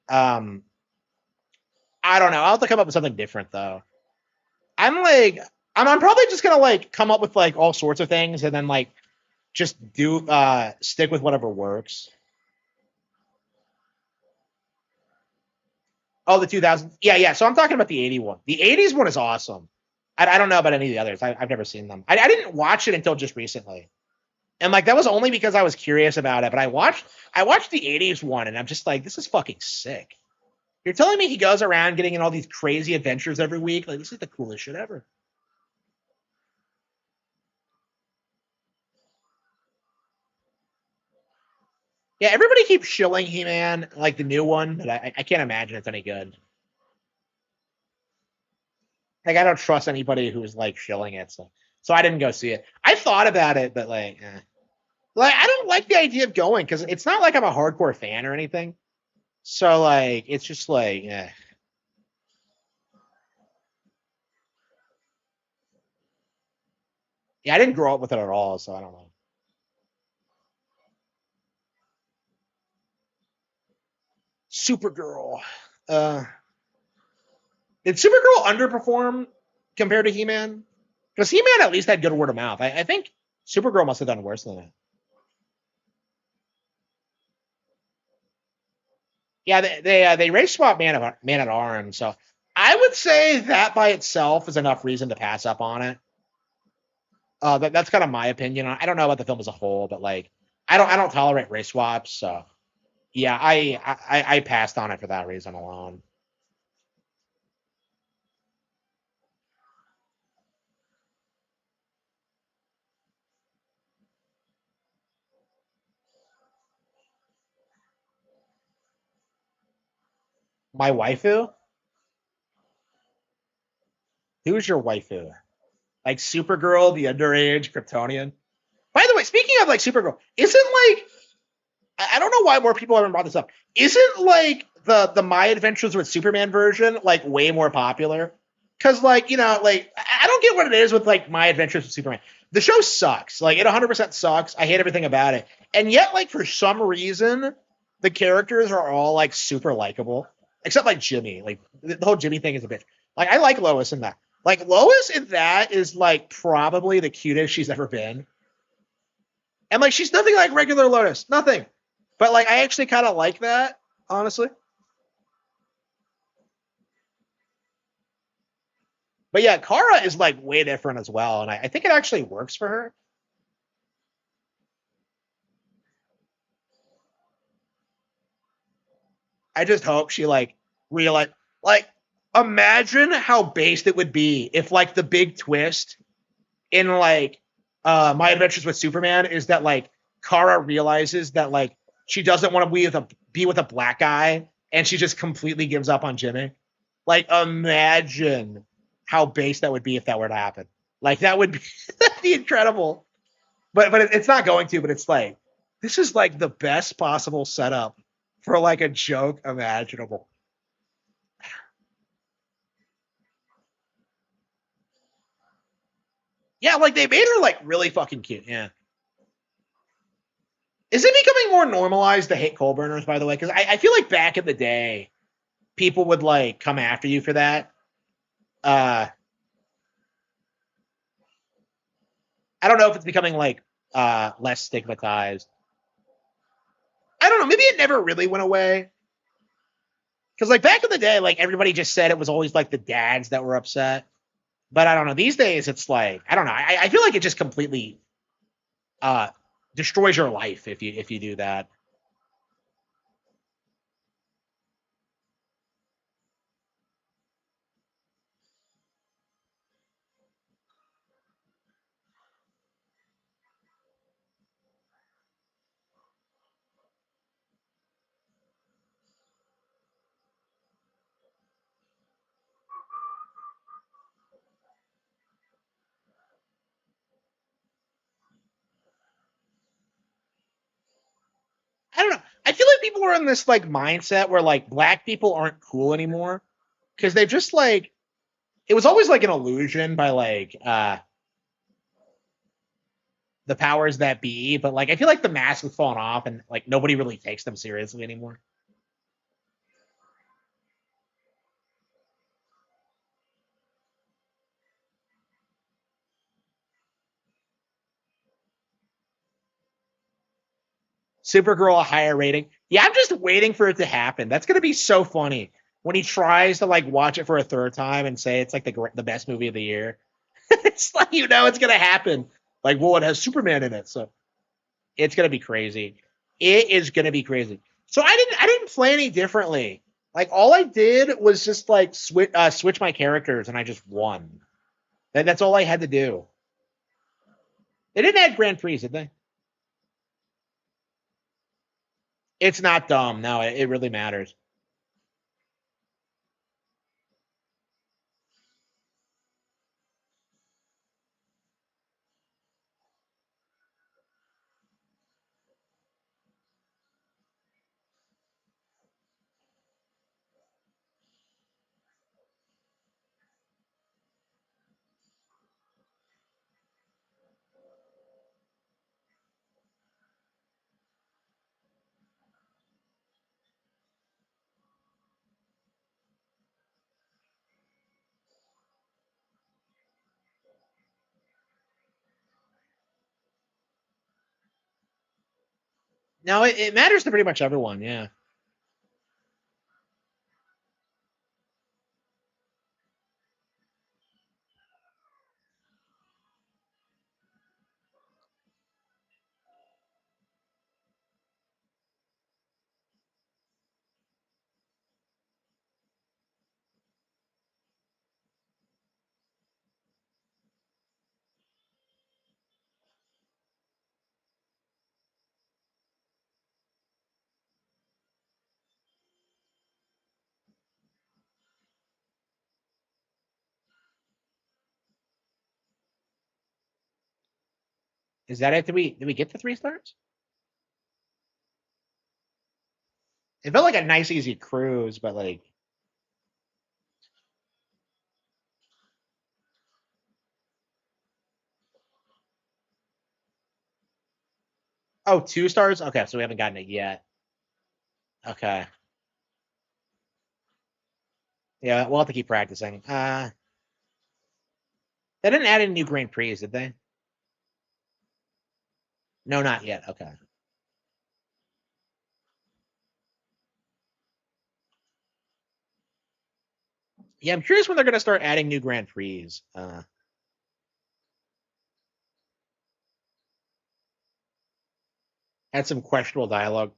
Um, I don't know. I'll have to come up with something different though. I'm like I'm probably just gonna like come up with like all sorts of things and then like just do stick with whatever works. Oh, the 2000s. Yeah, yeah. So I'm talking about the 80 one. The 80s one is awesome. I don't know about any of the others. I've never seen them. I didn't watch it until just recently, and like that was only because I was curious about it. But I watched the 80s one, and I'm just like, this is fucking sick. You're telling me he goes around getting in all these crazy adventures every week? Like this is the coolest shit ever. Yeah, everybody keeps shilling He-Man, like the new one, but I can't imagine it's any good. Like I don't trust anybody who's like shilling it, so I didn't go see it. I thought about it, but like, like I don't like the idea of going, because it's not like I'm a hardcore fan or anything. So like, it's just like, Yeah, I didn't grow up with it at all, so I don't know. Supergirl. Uh, did Supergirl underperform compared to He-Man? Because He-Man at least had good word of mouth. I think Supergirl must have done worse than that. Yeah, they race swap Man at Arms, so I would say that by itself is enough reason to pass up on it. That's kind of my opinion. I don't know about the film as a whole, but like I don't tolerate race swaps, so yeah, I passed on it for that reason alone. My waifu? Who's your waifu? Like Supergirl, the underage Kryptonian? By the way, speaking of like Supergirl, isn't like I don't know why more people haven't brought this up. Isn't like the My Adventures with Superman version like way more popular? Because like like I don't get what it is with like My Adventures with Superman. The show sucks. Like it 100% sucks. I hate everything about it. And yet like for some reason the characters are all like super likable, except like Jimmy. Like the whole Jimmy thing is a bitch. Like I like Lois in that. Like Lois in that is like probably the cutest she's ever been. And like she's nothing like regular Lotus, nothing. But like I actually kind of like that, honestly. But yeah, Kara is like way different as well, and I think it actually works for her. I just hope she like realize like imagine how based it would be if like the big twist in like My Adventures with Superman is that like Kara realizes that like she doesn't want to be with a black guy and she just completely gives up on Jimmy. Like imagine how based that would be if that were to happen. Like that would be that'd be incredible. But it's not going to. But it's like this is like the best possible setup for like a joke imaginable. Yeah, like they made her like really fucking cute. Yeah. Is it becoming more normalized to hate coal burners, by the way? Because I feel like back in the day, people would like come after you for that. Uh, I don't know if it's becoming like less stigmatized. I don't know. Maybe it never really went away. Because like back in the day, like everybody just said it was always like the dads that were upset. But I don't know. These days, it's like I don't know. I feel like it just completely uh, destroys your life if you do that. I don't know. I feel like people are in this like mindset where like black people aren't cool anymore because they've just like it was always like an illusion by like the powers that be, but like I feel like the mask has fallen off and like nobody really takes them seriously anymore. Supergirl a higher rating. Yeah, I'm just waiting for it to happen. That's gonna be so funny when he tries to like watch it for a third time and say it's like the best movie of the year. It's like it's gonna happen. Like, well, it has Superman in it, so it's gonna be crazy. It is gonna be crazy. So I didn't play any differently. Like all I did was just like switch my characters and I just won. That's all I had to do. They didn't add Grand Prix, did they? It's not dumb. No, it really matters. No, it matters to pretty much everyone. Yeah. Is that it? Did we get the 3 stars? It felt like a nice, easy cruise, but like, oh, 2 stars. Okay, so we haven't gotten it yet. Okay. Yeah, we'll have to keep practicing. They didn't add any new Grand Prix, did they? No, not yet. Okay. Yeah, I'm curious when they're going to start adding new Grand Prix. Had some questionable dialogue.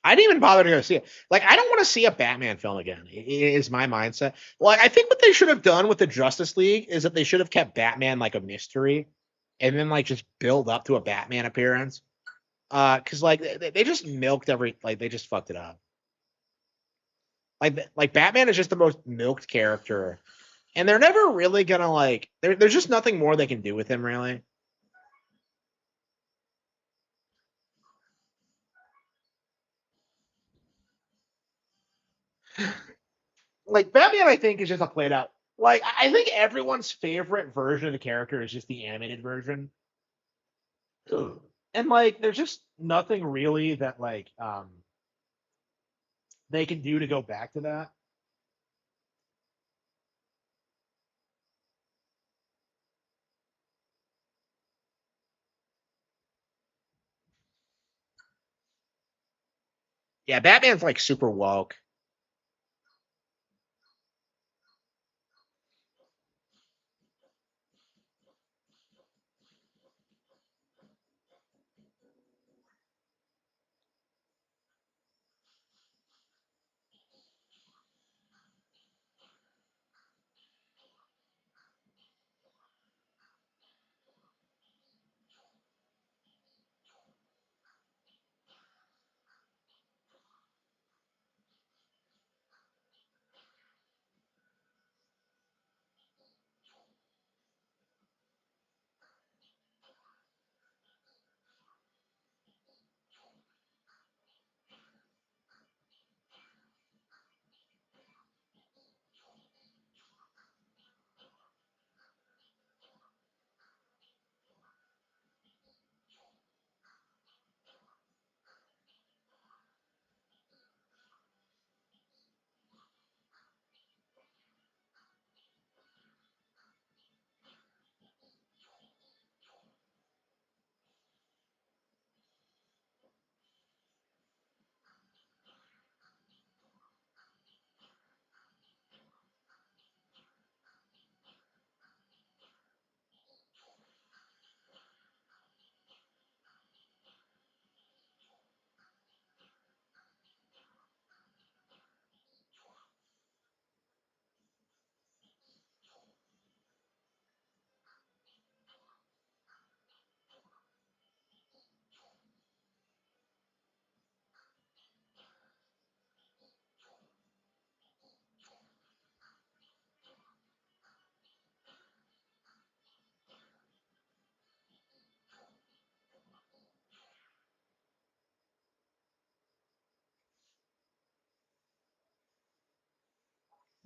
I didn't even bother to go see it. Like, I don't want to see a Batman film again. Is my mindset. Like, I think what they should have done with the Justice League is that they should have kept Batman like a mystery, and then like just build up to a Batman appearance. Because like they just milked they just fucked it up. Like Batman is just the most milked character, and they're never really gonna like. There's just nothing more they can do with him really. Like Batman, I think is just a played out. Like I think everyone's favorite version of the character is just the animated version, and like there's just nothing really that like they can do to go back to that. Yeah, Batman's like super woke.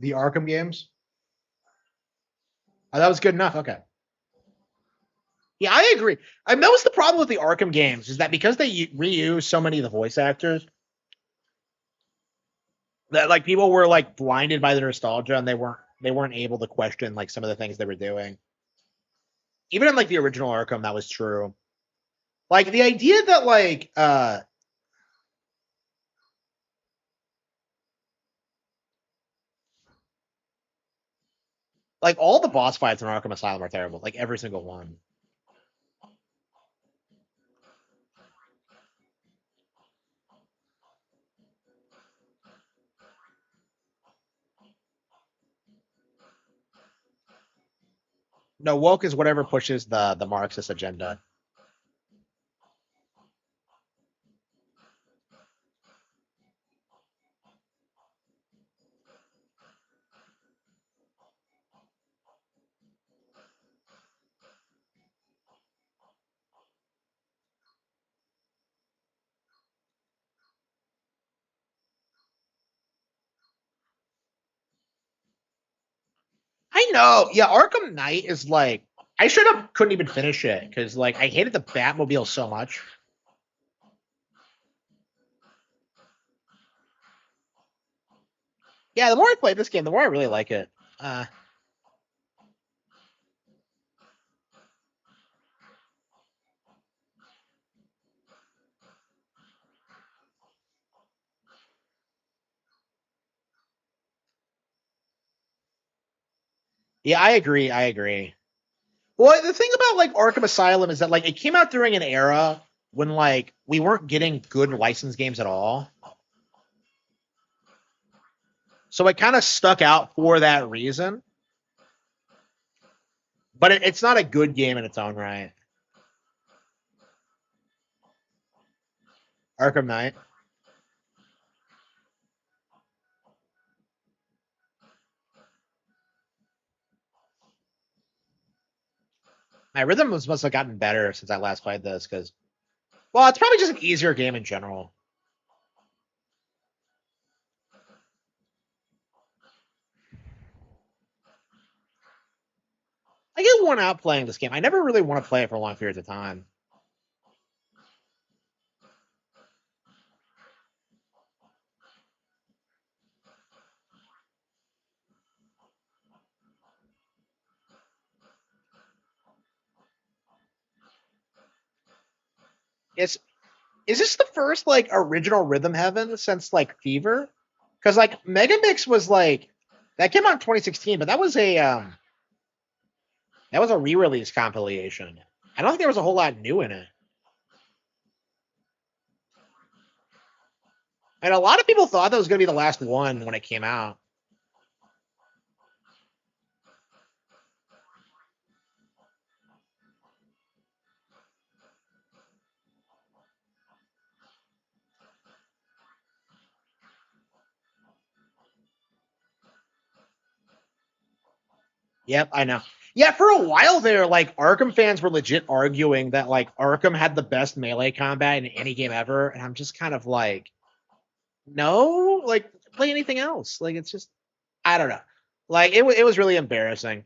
The Arkham games. Oh, that was good enough. Okay. Yeah, I agree. I mean, that was the problem with the Arkham games is that because they reuse so many of the voice actors, that like people were like blinded by the nostalgia and they weren't able to question like some of the things they were doing. Even in like the original Arkham, that was true. Like the idea that like all the boss fights in Arkham Asylum are terrible. Like every single one. No, woke is whatever pushes the Marxist agenda. I know. Yeah, Arkham Knight is like I straight up couldn't even finish it because like I hated the Batmobile so much. Yeah, the more I play this game, the more I really like it. Uh, yeah, I agree. I agree. Well, the thing about like Arkham Asylum is that like it came out during an era when like we weren't getting good licensed games at all. So it kind of stuck out for that reason. But it's not a good game in its own right. Arkham Knight. My rhythm must have gotten better since I last played this because, well, it's probably just an easier game in general. I get worn out playing this game. I never really want to play it for long periods of time. It's is this the first like original Rhythm Heaven since like Fever? Because like Mega Mix was like that came out in 2016, but that was a re-release compilation. I don't think there was a whole lot new in it. And a lot of people thought that was going to be the last one when it came out. Yep, I know. Yeah, for a while there, like Arkham fans were legit arguing that like Arkham had the best melee combat in any game ever, and I'm just kind of like, no, like play anything else. Like it's just, I don't know. Like it was really embarrassing.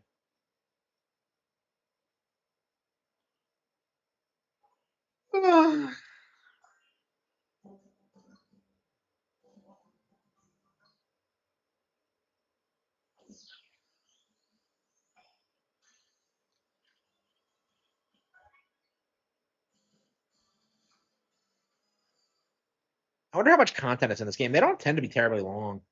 I wonder how much content is in this game. They don't tend to be terribly long.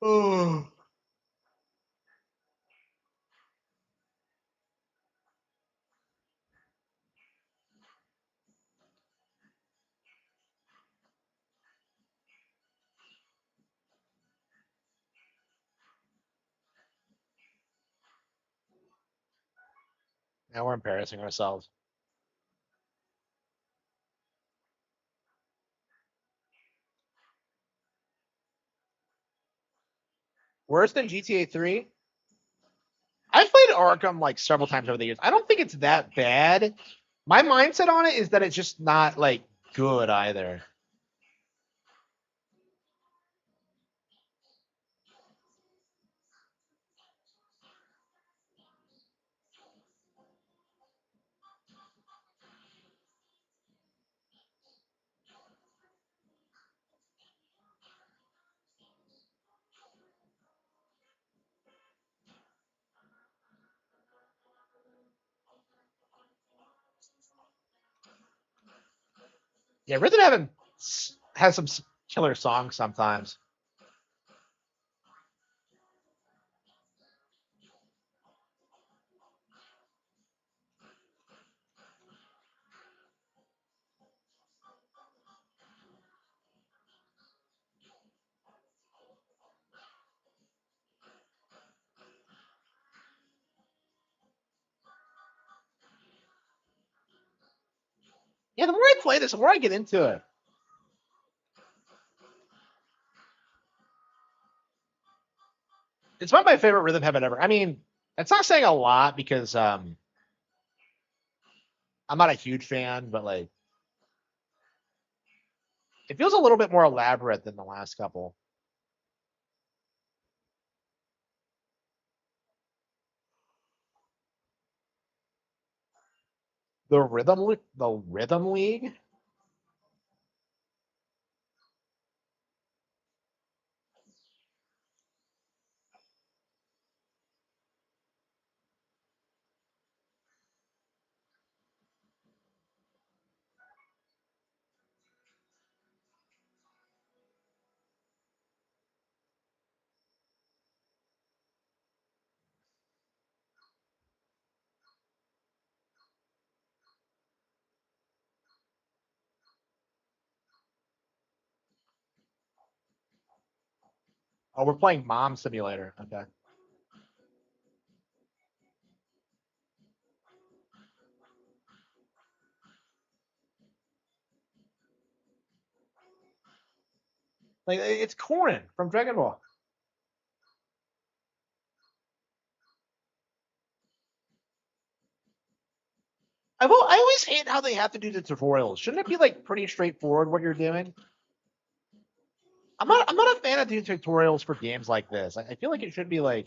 Oh. Now we're embarrassing ourselves. Worse than GTA 3? I've played Arkham like several times over the years. I don't think it's that bad. My mindset on it is that it's just not like good either. Yeah, Rhythm Heaven has some killer songs sometimes. Yeah, the more I play this, the more I get into it. It's one of my favorite Rhythm Heaven ever. I mean, it's not saying a lot because I'm not a huge fan, but like it feels a little bit more elaborate than the last couple. The Rhythm League. Oh, we're playing Mom Simulator. Okay. Like it's Corrin from Dragon Ball. I always hate how they have to do the tutorials. Shouldn't it be like pretty straightforward what you're doing? I'm not a fan of doing tutorials for games like this. I feel like it should be like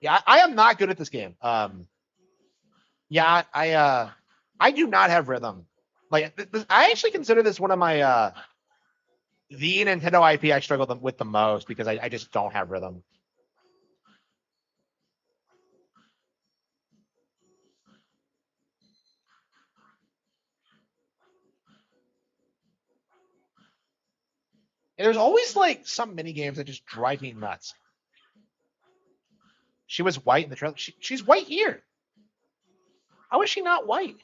yeah, I am not good at this game. Yeah, I do not have rhythm. Like I actually consider this one of my the Nintendo IP I struggle with the most because I just don't have rhythm. And there's always like some mini games that just drive me nuts. She was white in the trailer. She's white here. How is she not white?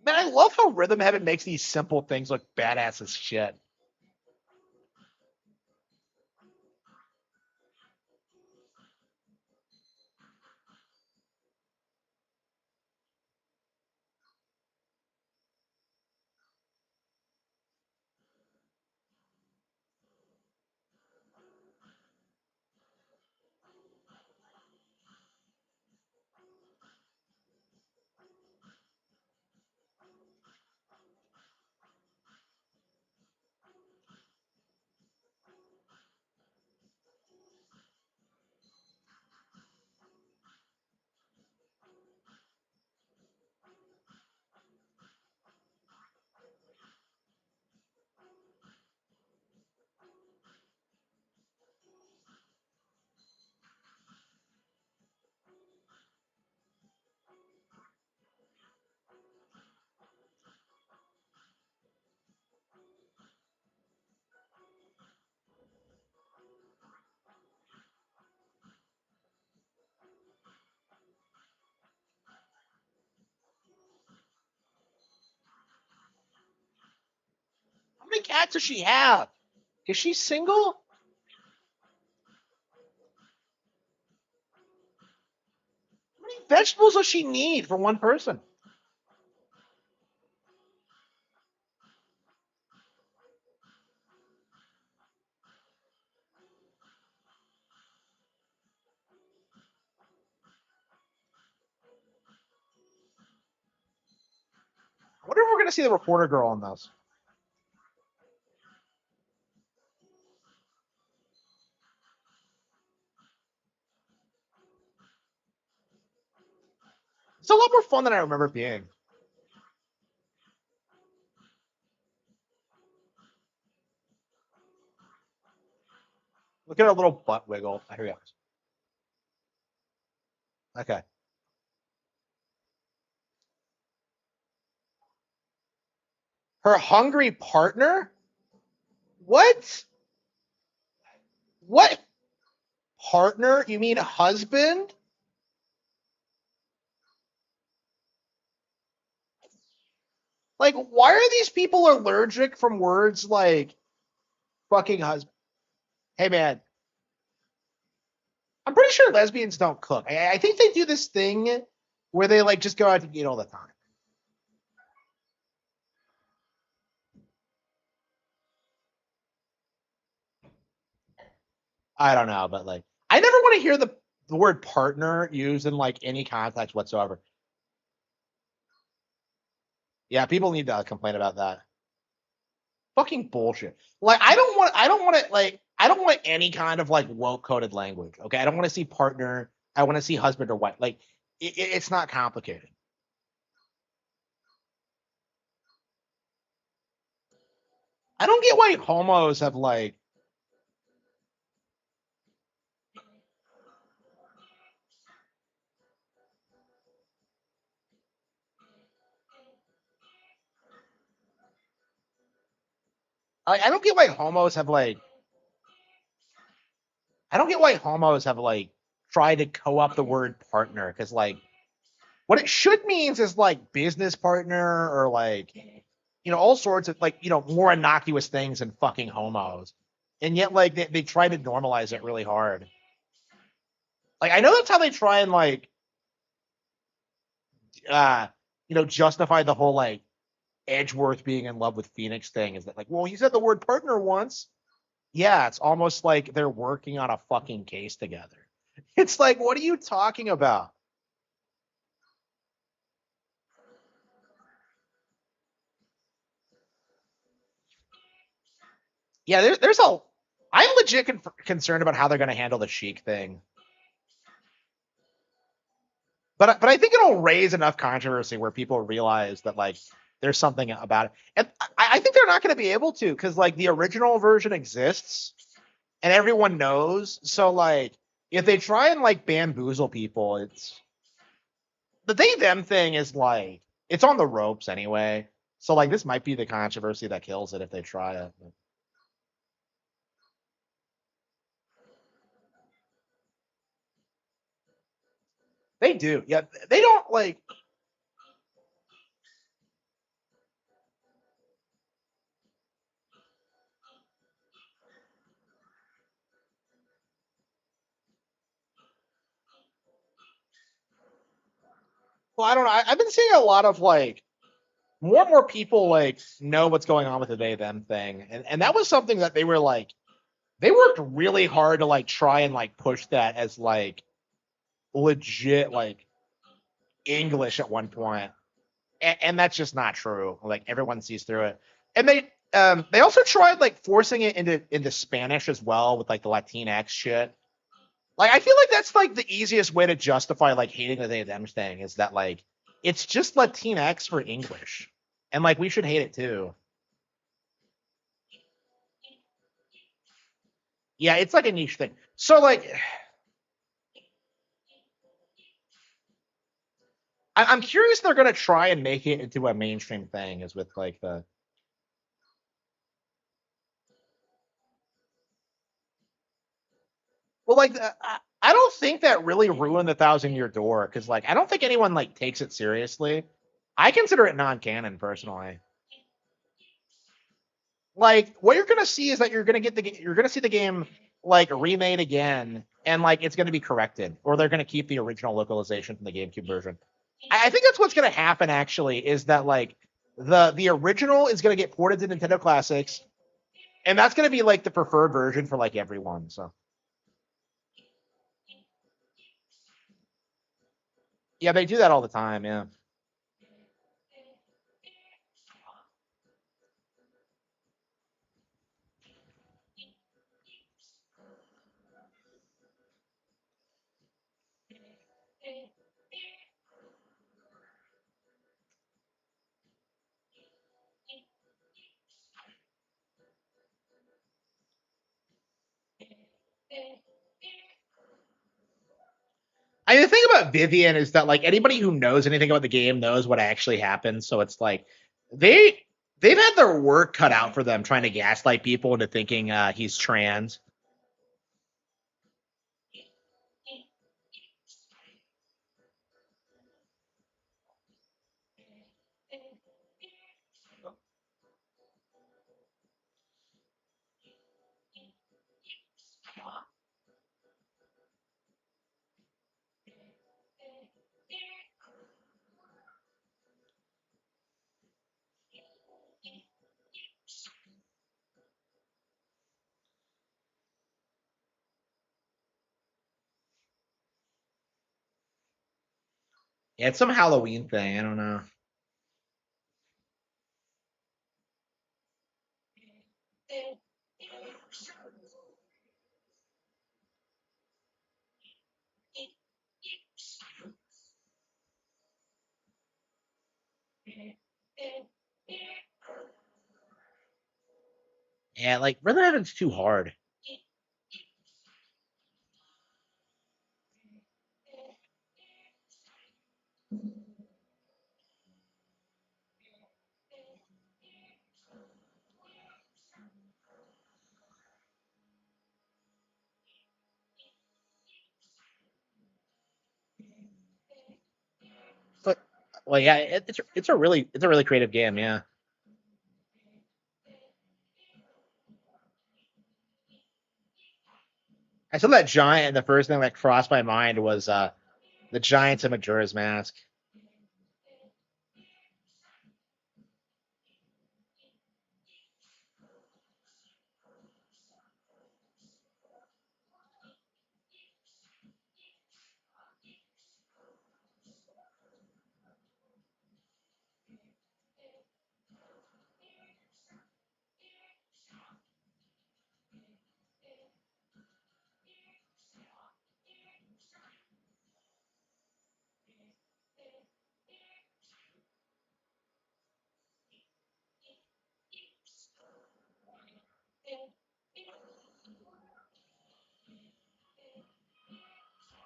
Man, I love how Rhythm Heaven makes these simple things look badass as shit. How many cats does she have? Is she single? How many vegetables does she need for one person? I wonder if we're gonna see the reporter girl on this. It's a lot more fun than I remember it being. Look at her little butt wiggle. Here we go. Okay. Her hungry partner? What? What? Partner? You mean husband? Like, why are these people allergic from words like fucking husband? Hey, man, I'm pretty sure lesbians don't cook. I think they do this thing where they like just go out to eat all the time. I don't know, but like, I never want to hear the word partner used in like any context whatsoever. Yeah, people need to complain about that. Fucking bullshit. Like, I don't want any kind of like woke coded language. Okay, I don't want to see partner. I want to see husband or wife. Like, it's not complicated. I don't get why homos have like. I don't get why homos have like. I don't get why homos have like tried to co-opt the word partner because like what it should means is like business partner or like all sorts of like more innocuous things than fucking homos, and yet like they try to normalize it really hard. Like I know that's how they try and like uh justify the whole like Edgeworth being in love with Phoenix thing is that like, well, he said the word partner once. Yeah, it's almost like they're working on a fucking case together. It's like, what are you talking about? Yeah, there's a. I'm legit concerned about how they're going to handle the Sheik thing, but I think it'll raise enough controversy where people realize that like there's something about it, and I think they're not going to be able to because like the original version exists and everyone knows. So like if they try and like bamboozle people, it's the they them thing is like it's on the ropes anyway. So like this might be the controversy that kills it if they try it. They do, yeah. They don't like. Well, I don't know. I've been seeing a lot of like more and more people like know what's going on with the they them thing, and that was something that they were like they worked really hard to like try and like push that as like legit like English at one point, and that's just not true. Like everyone sees through it, and they also tried like forcing it into Spanish as well with like the Latinx shit. Like I feel like that's like the easiest way to justify like hating the they them thing is that like it's just Latinx for English, and like we should hate it too. Yeah, it's like a niche thing. So like I'm curious they're gonna try and make it into a mainstream thing is with like the well like I don't think that really ruined the Thousand Year Door because like I don't think anyone like takes it seriously. I consider it non-canon personally. Like what you're gonna see is that you're gonna see the game like remade again and like it's gonna be corrected or they're gonna keep the original localization from the GameCube version. I think that's what's gonna happen actually is that like the original is gonna get ported to Nintendo Classics and that's gonna be like the preferred version for like everyone. So yeah, they do that all the time. Yeah. I mean, the thing about Vivian is that like anybody who knows anything about the game knows what actually happened. So it's like they they've had their work cut out for them trying to gaslight people into thinking he's trans. Yeah, it's some Halloween thing. I don't know. Yeah, like Red Heaven's too hard. But well, yeah, it's a really creative game. Yeah, I saw that giant, and the first thing that crossed my mind was the giants in Majora's Mask.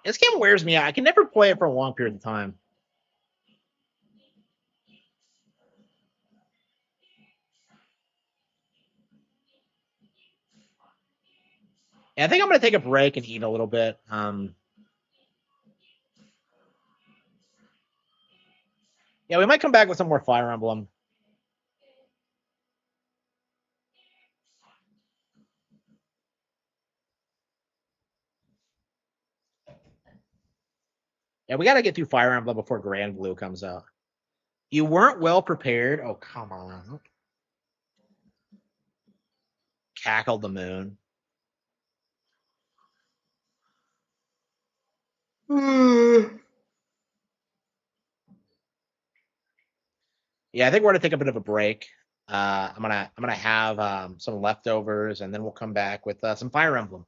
This game wears me out. I can never play it for a long period of time. Yeah, I think I'm gonna take a break and eat a little bit. Yeah, we might come back with some more Fire Emblem. Yeah, we got to get through Fire Emblem before Grand Blue comes out. You weren't well prepared. Oh, come on. Cackle the moon. Yeah, I think we're gonna take a bit of a break. I'm gonna have some leftovers, and then we'll come back with some Fire Emblem.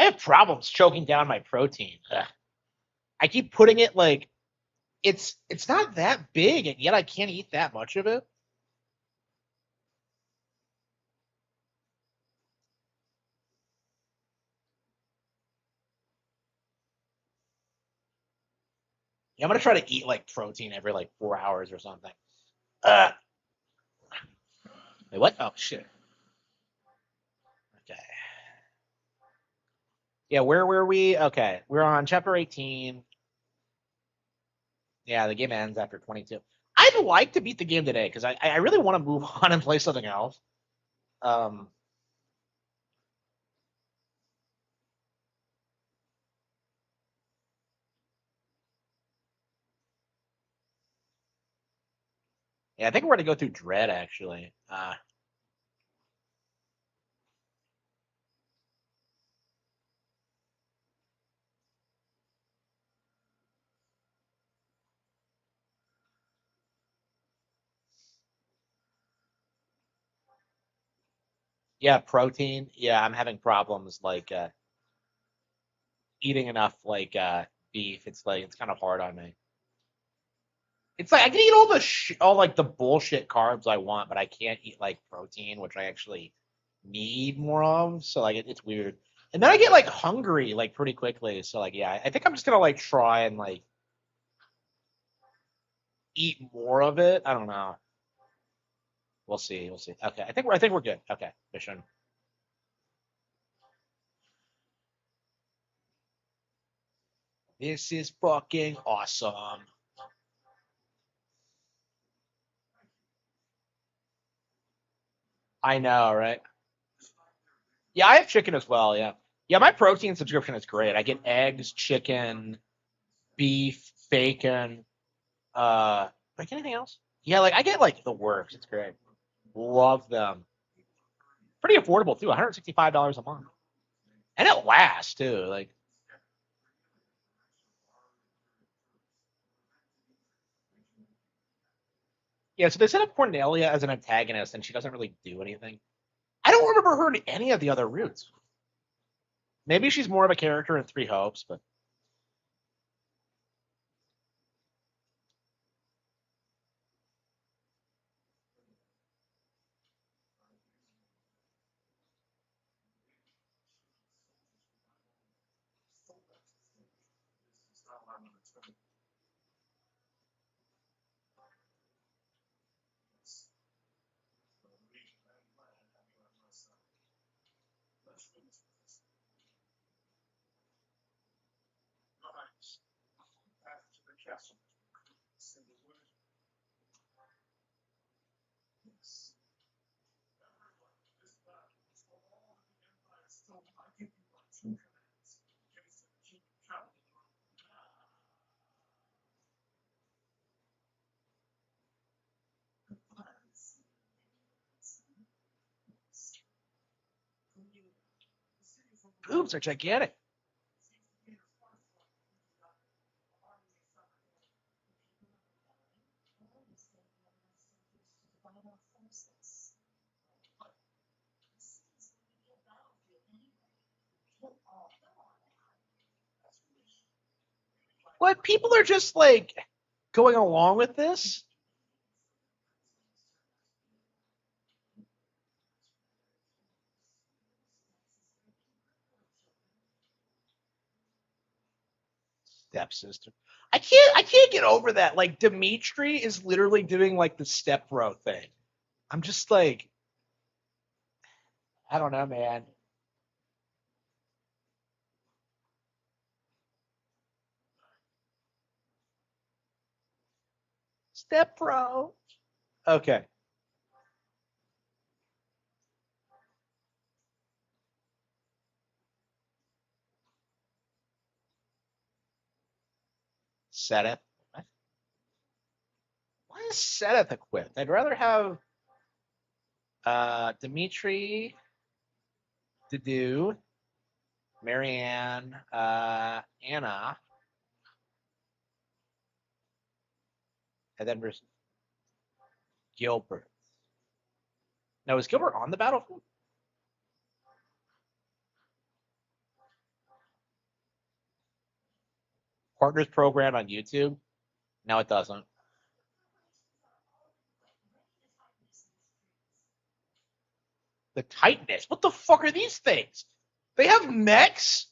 I have problems choking down my protein. Ugh. I keep putting it like it's not that big, and yet I can't eat that much of it. Yeah, I'm gonna try to eat like protein every like 4 hours or something. Uh, Wait, what? Oh shit. Okay. Yeah, where were we? Okay, we're on chapter 18. Yeah, the game ends after 22. I'd like to beat the game today because I really want to move on and play something else. Um, yeah, I think we're gonna go through Dread actually. Yeah, protein. Yeah, I'm having problems like eating enough like beef. It's like it's kind of hard on me. It's like I can eat all the all like the bullshit carbs I want, but I can't eat like protein, which I actually need more of. So like it's weird. And then I get like hungry like pretty quickly. So like yeah, I think I'm just gonna like try and like eat more of it. I don't know. We'll see. We'll see. Okay, I think we're good. Okay, mission. This is fucking awesome. I know, right? Yeah, I have chicken as well. Yeah, yeah. My protein subscription is great. I get eggs, chicken, beef, bacon. Like anything else? Yeah, like I get like the works. It's great. Love them. Pretty affordable too. $165 a month, and it lasts too. Like yeah. So they set up Cornelia as an antagonist, and she doesn't really do anything. I don't remember her in any of the other routes. Maybe she's more of a character in Three Hopes, but boobs are gigantic. What people are just like going along with this? Stepsister. I can't get over that. Like Dimitri is literally doing like the stepbro thing. I'm just like I don't know, man. Stepbro. Okay. Seth. What? Why is Seth equipped? I'd rather have Dimitri to do, Marianne, Anna, and then there's Gilbert. Now is Gilbert on the battlefield? partners program on YouTube. No, it doesn't. The tightness. What the fuck are these things? They have mechs?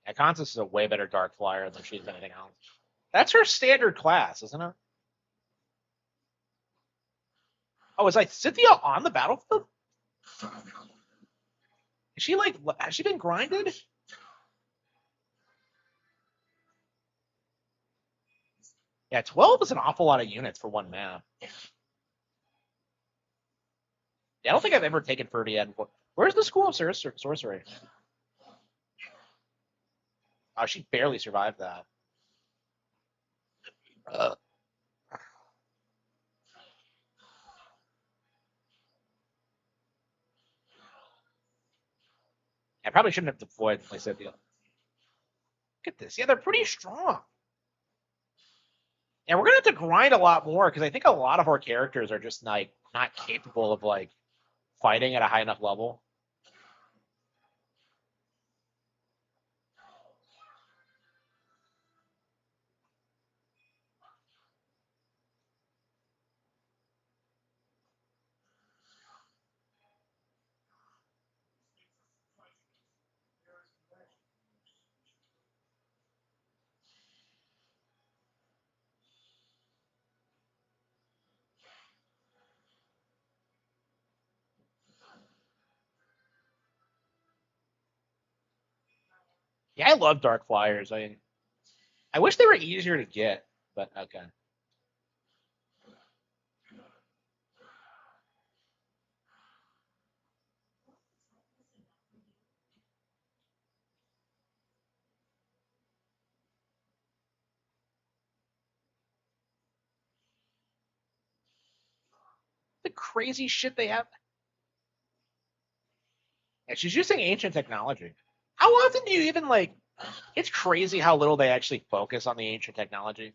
Yeah, Constance is a way better Dark Flyer than she's anything else. That's her standard class, isn't it? Oh, is like Cynthia on the battlefield? Is she like, has she been grinded? Yeah, 12 is an awful lot of units for one map. Yeah, I don't think I've ever taken Ferdiad. Where's the school of sorcery? Oh, she barely survived that. I probably shouldn't have deployed my Cynthia. Look at this. Yeah, they're pretty strong. And we're gonna have to grind a lot more because I think a lot of our characters are just like not capable of like fighting at a high enough level. Yeah, I love Dark Flyers. I wish they were easier to get, but okay. The crazy shit they have. And she's using ancient technology. How often do you even like? It's crazy how little they actually focus on the ancient technology.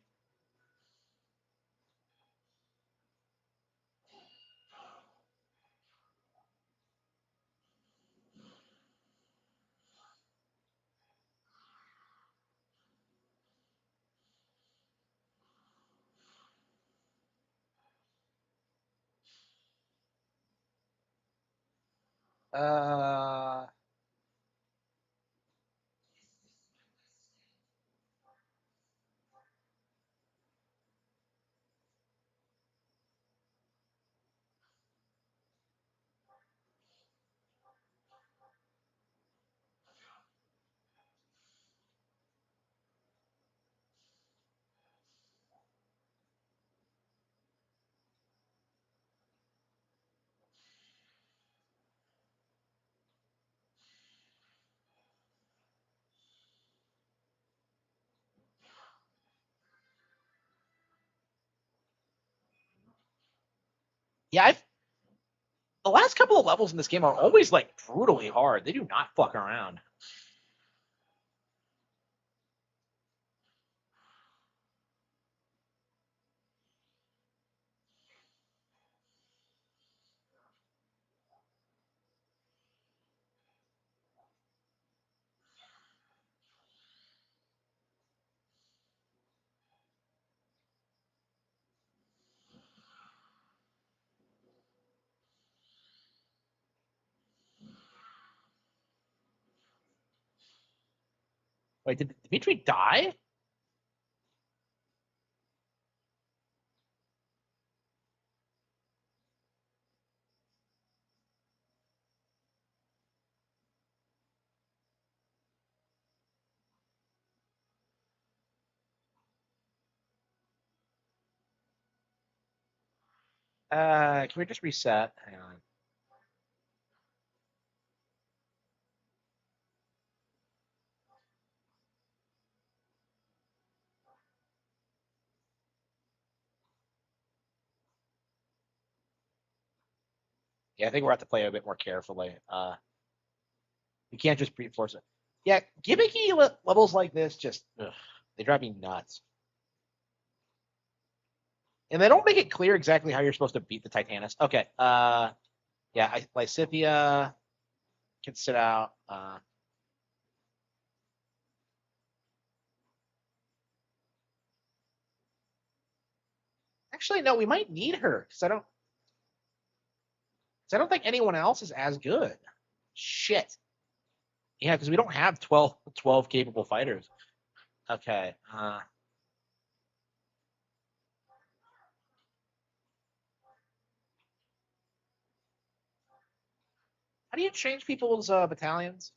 Uh, yeah, the last couple of levels in this game are always like brutally hard. They do not fuck around. Wait, did Dimitri die? Can we just reset? Hang on. Yeah, I think we're going to have to play a bit more carefully. You can't just brute force it. Yeah, gimmicky levels like this just they drive me nuts. And they don't make it clear exactly how you're supposed to beat the Titanus. Okay. Yeah, Lysithia can sit out. Actually, no, we might need her because I don't think anyone else is as good. Shit. Yeah, because we don't have 12 capable fighters. Okay. How do you change people's battalions?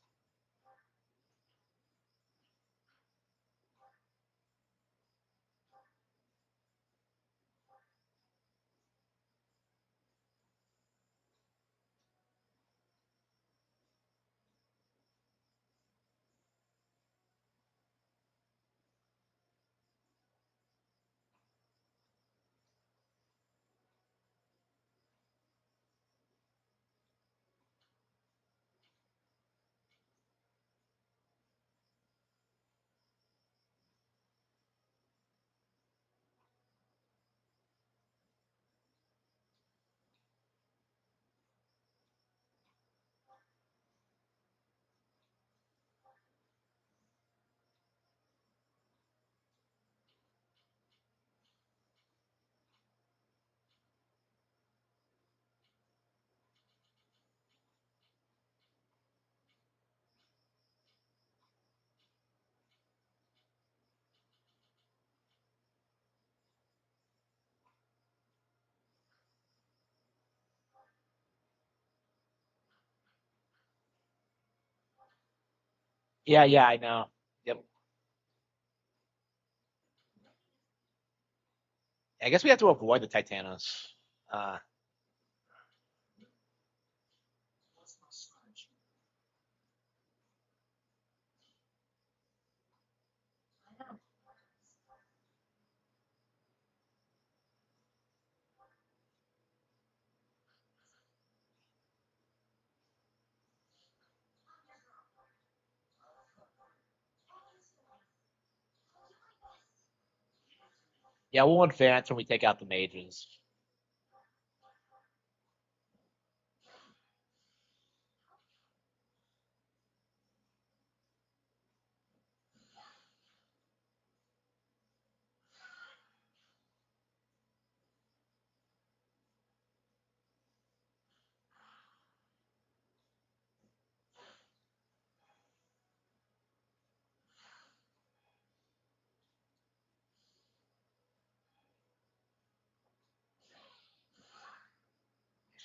Yeah, I know. Yep. I guess we have to avoid the Titanus. Uh, yeah, we'll advance when we take out the mages.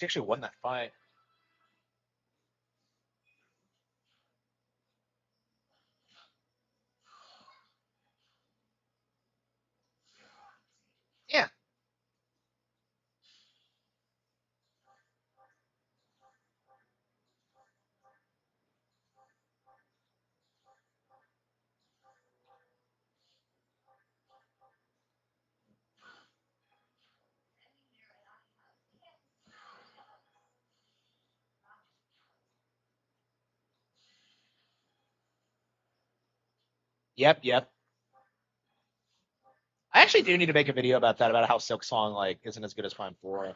She actually won that fight. Yeah. Yep. I actually do need to make a video about that, about how Silk Song like isn't as good as Prime 4.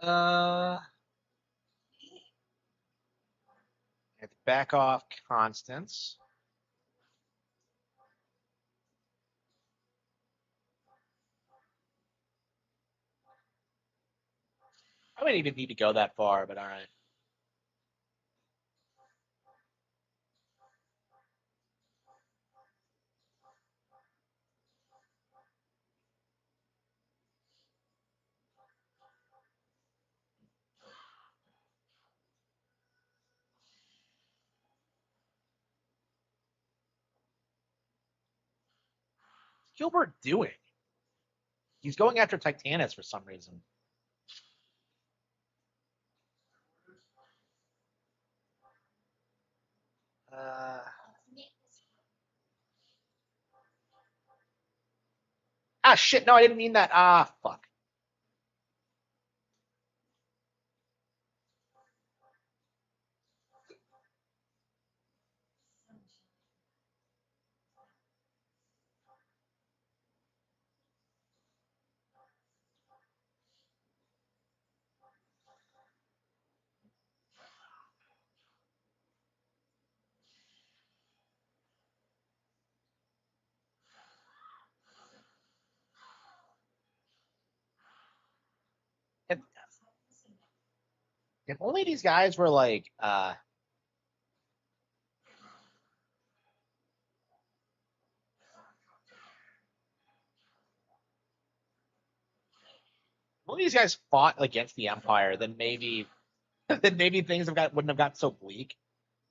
Uh, it's back off Constance. I wouldn't even need to go that far, but all right. What's Gilbert doing? He's going after Titanus for some reason. Ah, shit. No, I didn't mean that. Ah, fuck. If, if only these guys were like, if only these guys fought against the Empire, then maybe, then maybe things wouldn't have got so bleak.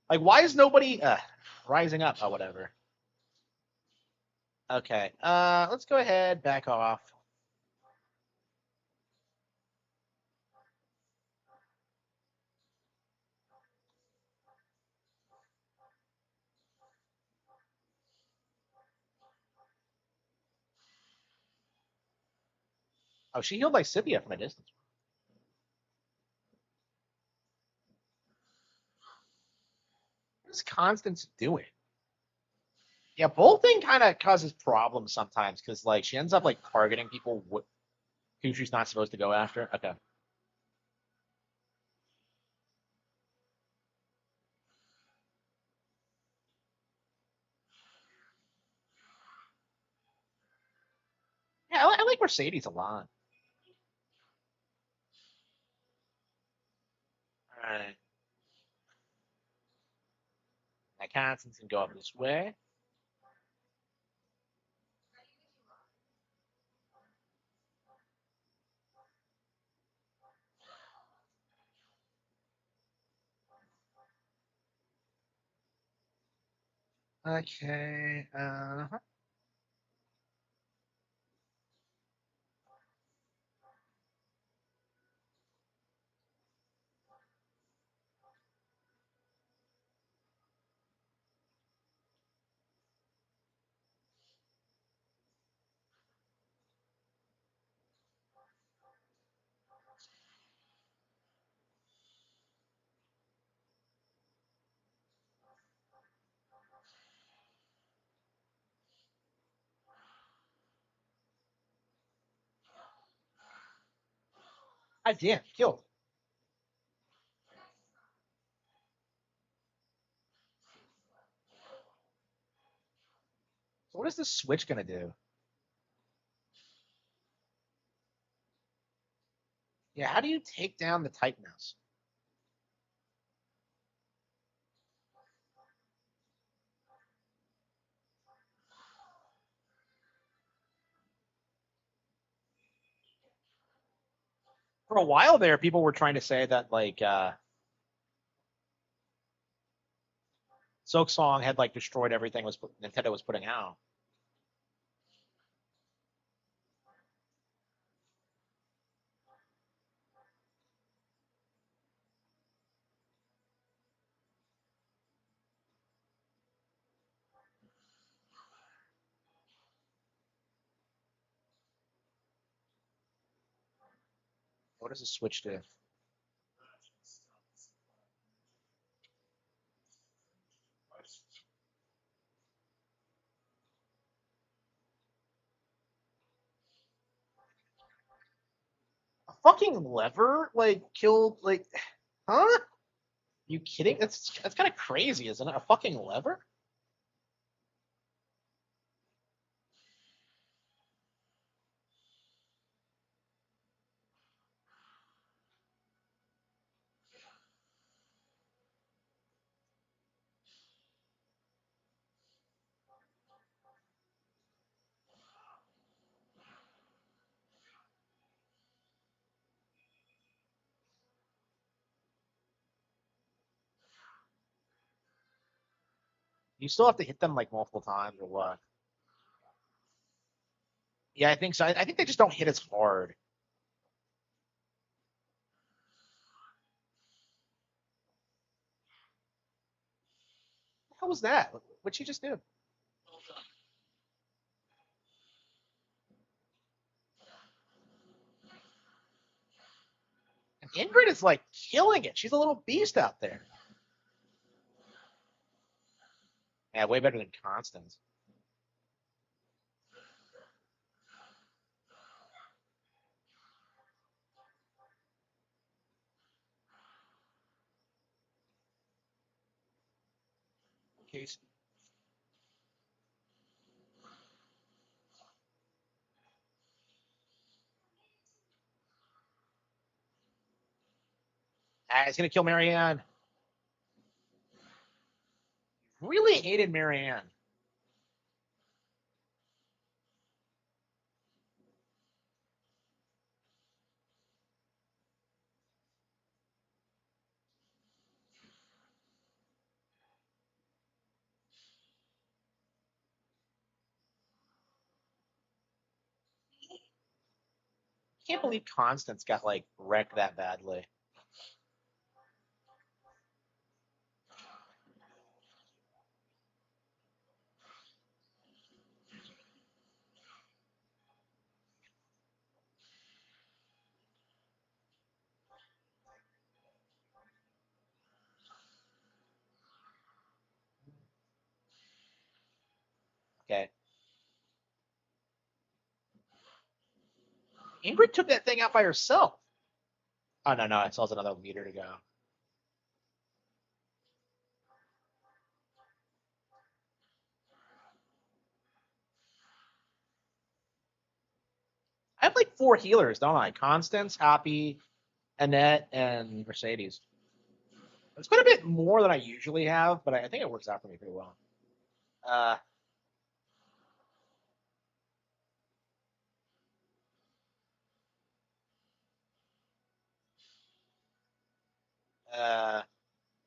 Like, why is nobody rising up or whatever? Okay, let's go ahead, back off. Oh, she healed like Scythia from a distance. What is Constance doing? Yeah, bolting kind of causes problems sometimes because like she ends up like targeting people who she's not supposed to go after. Okay. Yeah, I like Mercedes a lot. All right. Now Constance can go up this way. Okay. I damn killed. So what is this switch gonna do? Yeah, how do you take down the Titanus? For a while there, people were trying to say that like Silk Song had like destroyed everything Nintendo was putting out. What does the switch do? A fucking lever like killed like huh? You kidding? That's kind of crazy, isn't it? A fucking lever? You still have to hit them like multiple times or what? Yeah, I think so. I think they just don't hit as hard. How was that? What'd she just do? And Ingrid is like killing it. She's a little beast out there. Yeah, way better than Constance. Case. Ah, he's gonna kill Marianne. Really hated Marianne. Can't believe Constance got like wrecked that badly. Okay. Ingrid took that thing out by herself. Oh no, no, it still has another meter to go. I have like 4 healers, don't I? Constance, Happy, Annette, and Mercedes. It's quite a bit more than I usually have, but I think it works out for me pretty well. Uh, uh,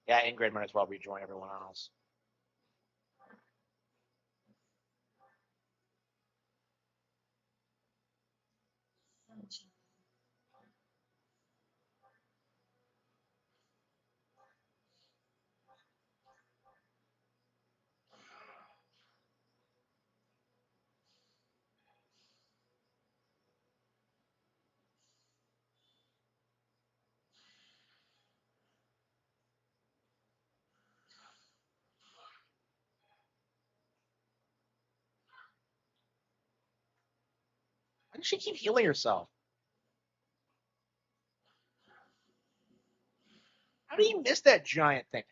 yeah, Ingrid might as well rejoin everyone else. Why does she keep healing herself? How do you miss that giant thing?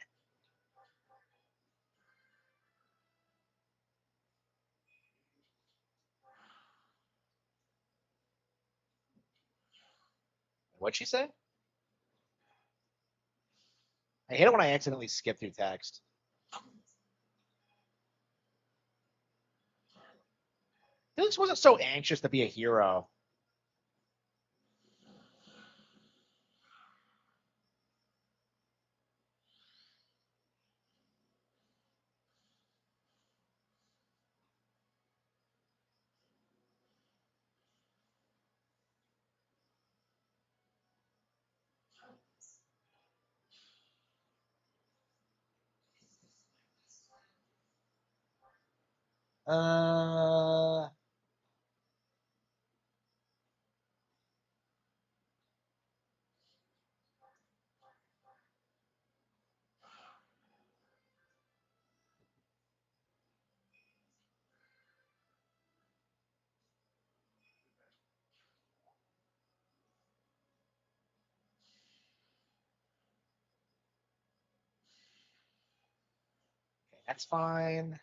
What'd she say? I hate it when I accidentally skip through text. This wasn't so anxious to be a hero. Uh, okay, that's fine.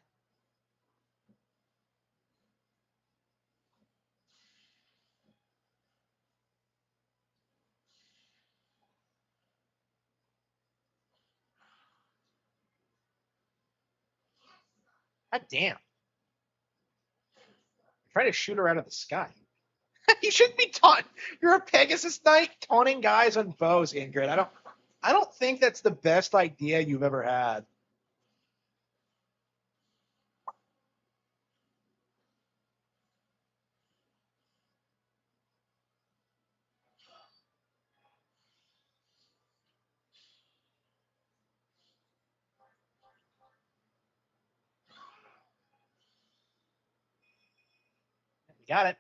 God damn. Try to shoot her out of the sky. You shouldn't be taunt. You're a Pegasus Knight taunting guys on bows, Ingrid. I don't think that's the best idea you've ever had. Got it.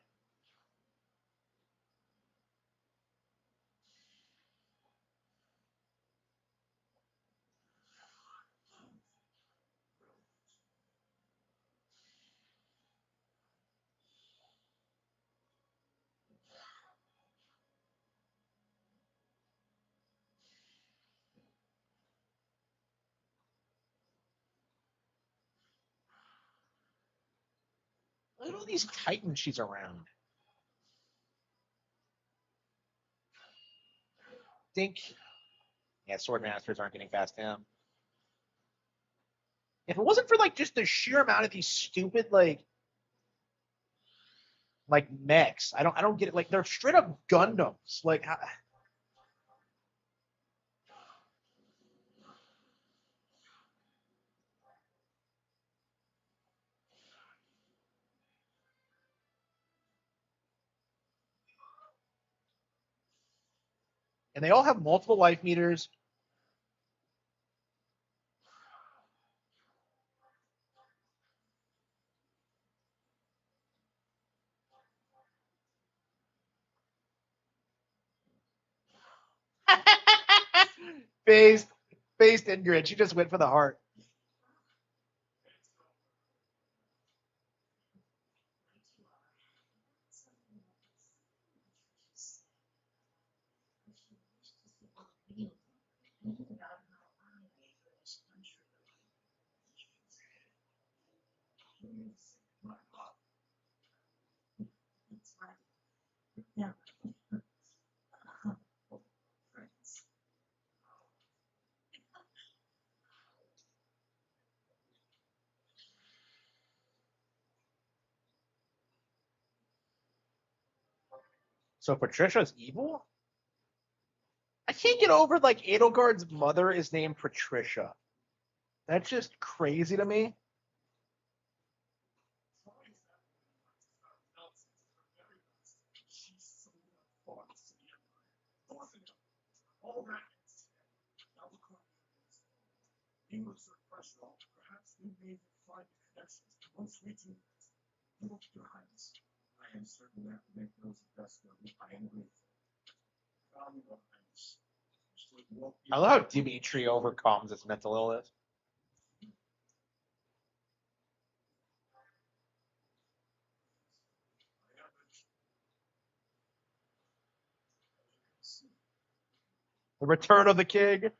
Look at all these titans she's around. Dink. Yeah, sword masters aren't getting past him. If it wasn't for like just the sheer amount of these stupid like mechs, I don't get it. Like they're straight up Gundams. Like and they all have multiple life meters. Based, based Ingrid. She just went for the heart. So Patricia's evil? I can't get over like Edelgard's mother is named Patricia. That's just crazy to me. I love how Dimitri overcomes his mental illness. The return of the king.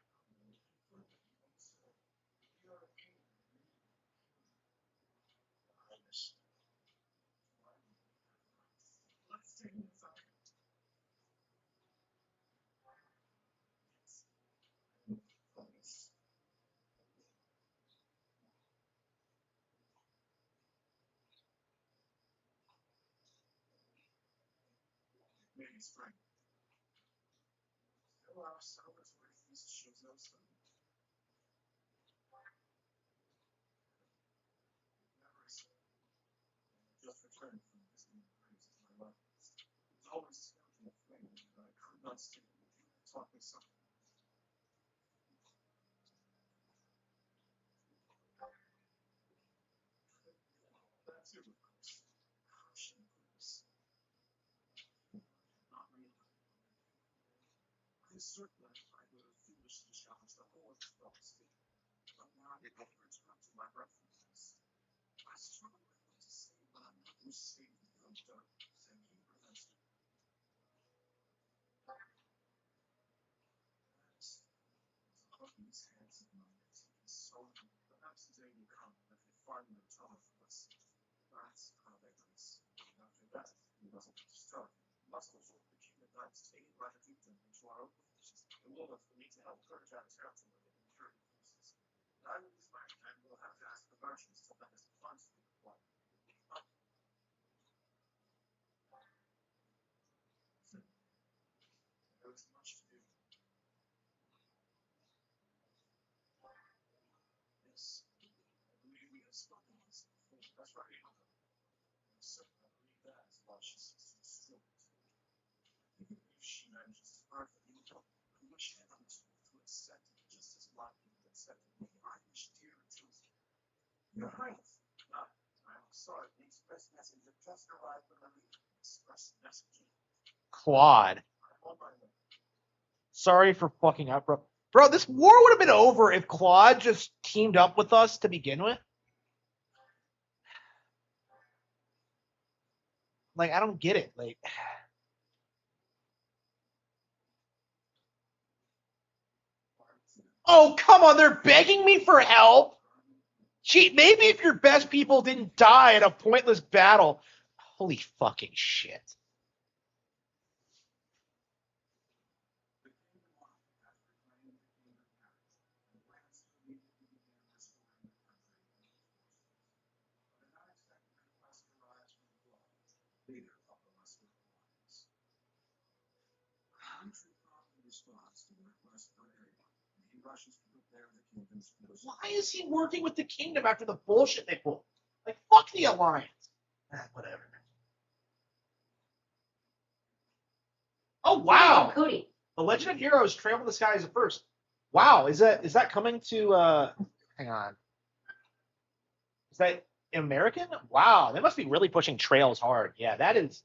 Claude. Sorry for fucking up, bro. Bro, this war would have been over if Claude just teamed up with us to begin with. Like, I don't get it. Like, oh, come on. They're begging me for help. Gee, maybe if your best people didn't die in a pointless battle. Holy fucking shit. Why is he working with the kingdom after the bullshit they pulled? Like, fuck the alliance. Whatever. Oh, wow. Cody. The Legend of Heroes Trail in the Sky is the first. Wow, is that coming to hang on. Is that American? Wow, they must be really pushing Trails hard. Yeah, that is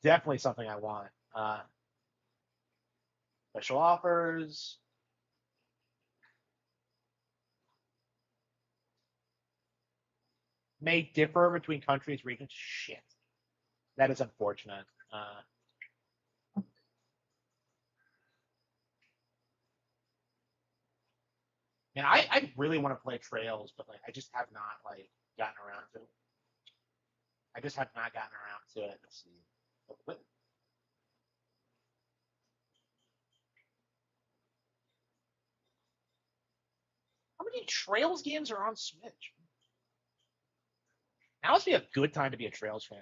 definitely something I want. Special offers. May differ between countries, regions. Shit. That is unfortunate. And I really want to play Trails, but like I just have not like gotten around to it. I just have not gotten around to it. Let's see. How many Trails games are on Switch? Now must be a good time to be a Trails fan.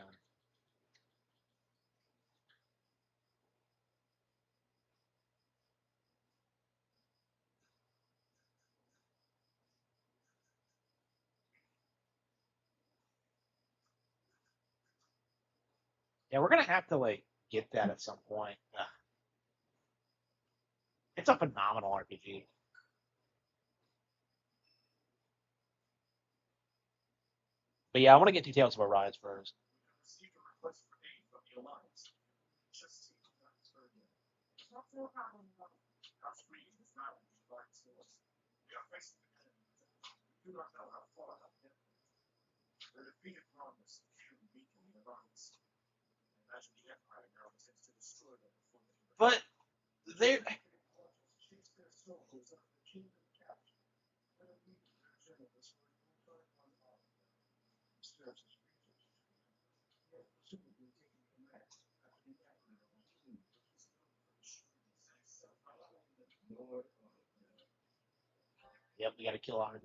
Yeah, we're gonna have to like get that at some point. Ugh. It's a phenomenal RPG. But yeah, I want to get details of Arise first. But they Yep, we gotta kill Arno.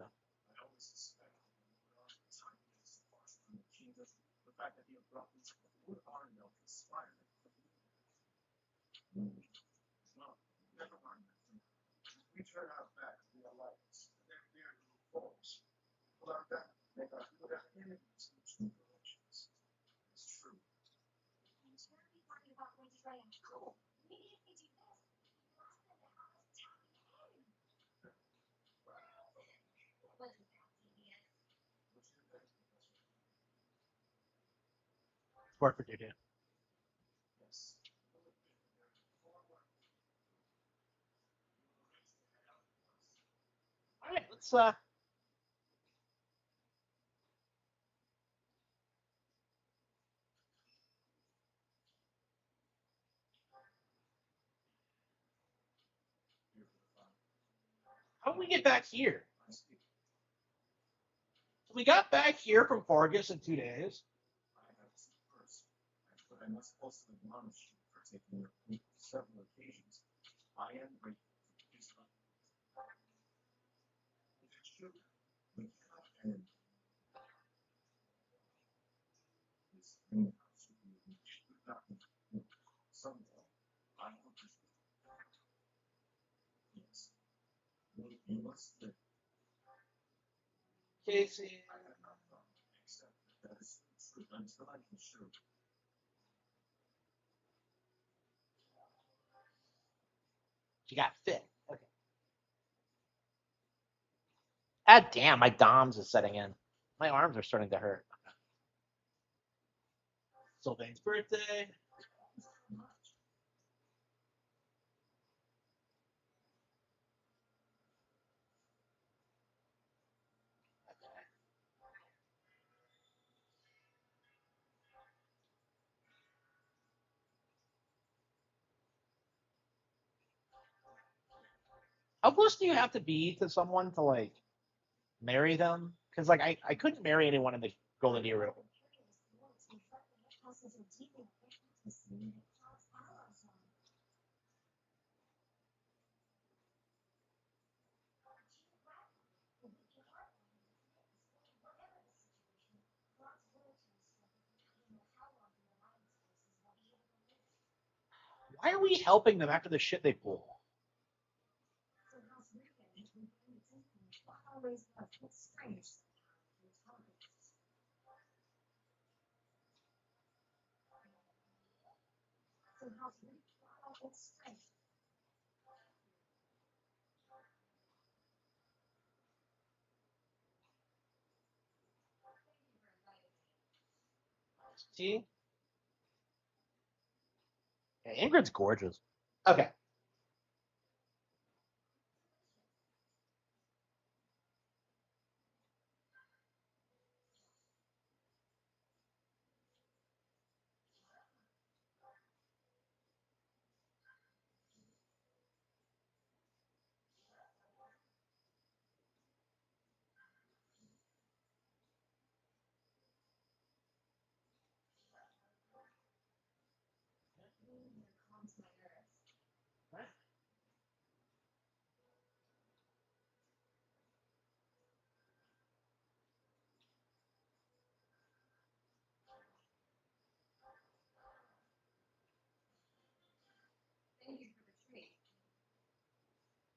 Work for dude. All right, let's how do we get back here? So we got back here from Vargas in 2 days. Casey. She got fit. Okay. Ah, damn, my DOMS is setting in. My arms are starting to hurt. Sylvain's birthday. How close do you have to be to someone to like marry them? Because like I couldn't marry anyone in the Golden Era. Why are we helping them after the shit they pull? See? Yeah, Ingrid's gorgeous. Okay.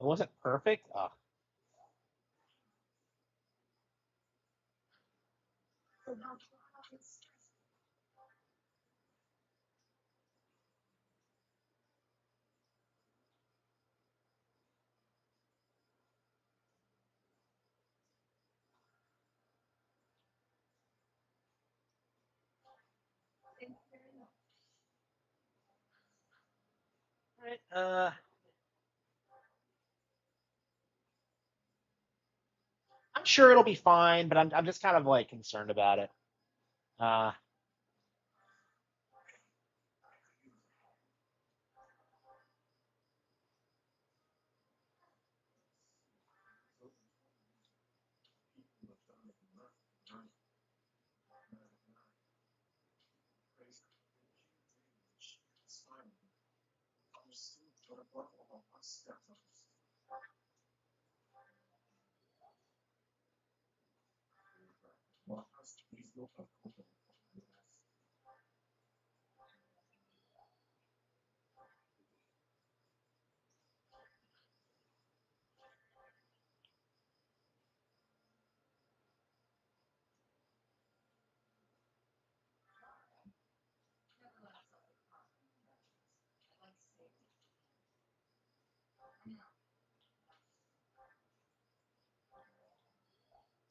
It wasn't perfect. Oh. All right. I'm sure it'll be fine, but I'm just kind of like concerned about it. Uh,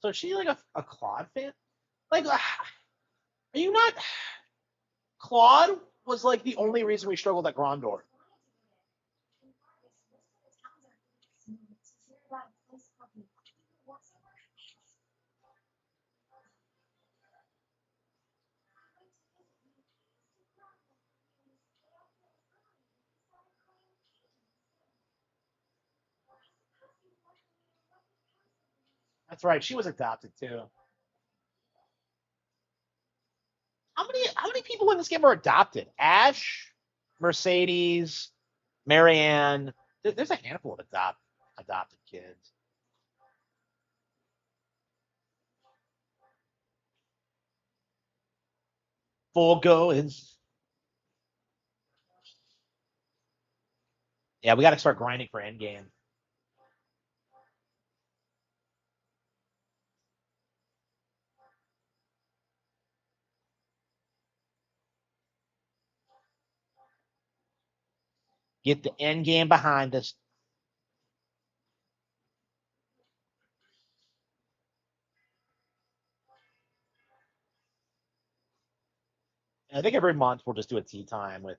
so is she like a Claude fan? Like, are you not? Claude was like the only reason we struggled at Grandor. That's right. She was adopted too. How many people in this game are adopted? Ash, Mercedes, Marianne. There's a handful of adopted kids. Volgo is. Yeah, we got to start grinding for endgame. Get the endgame behind us. I think every month we'll just do a tea time with.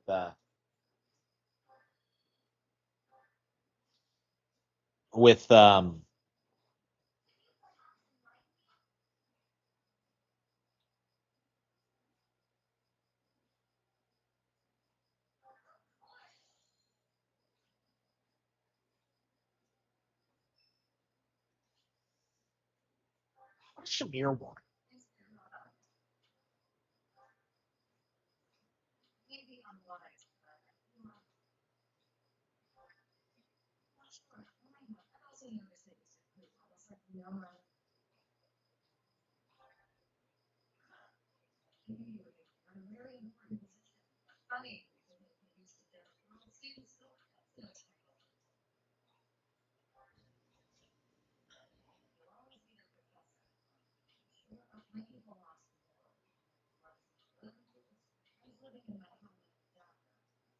What does Shamir want?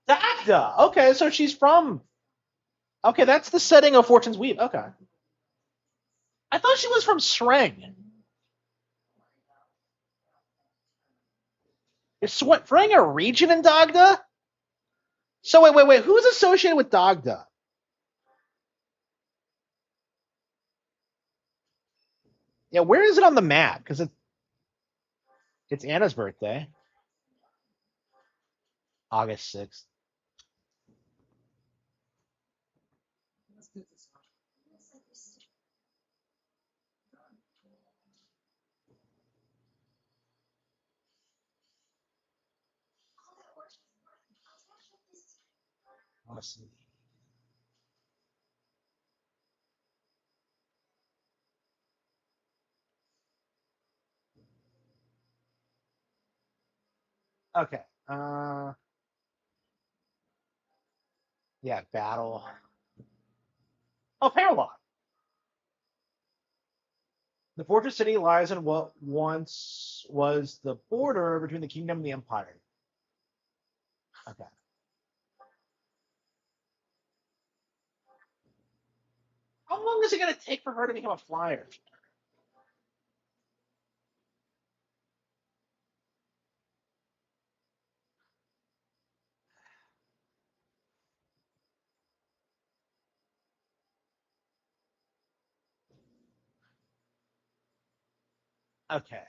Dagda. Okay, so she's from. Okay, that's the setting of Fortune's Weave. Okay, I thought she was from Sreng. Is Sreng a region in Dagda? So wait. Who's associated with Dagda? Yeah, where is it on the map? Because it's Anna's birthday, August 6th. Honestly. Okay. Yeah, battle. Oh, Paralog. The fortress city lies in what once was the border between the kingdom and the empire. Okay. How long is it going to take for her to become a flyer? Okay.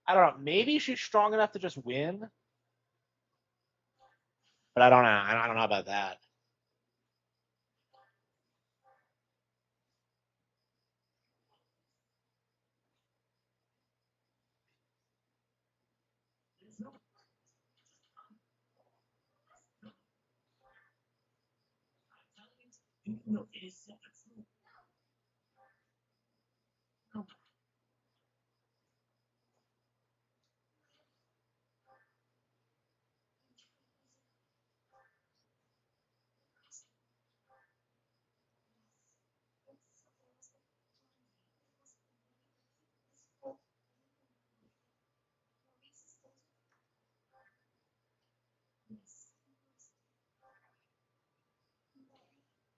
I don't know. Maybe she's strong enough to just win, but I don't know. I don't know about that.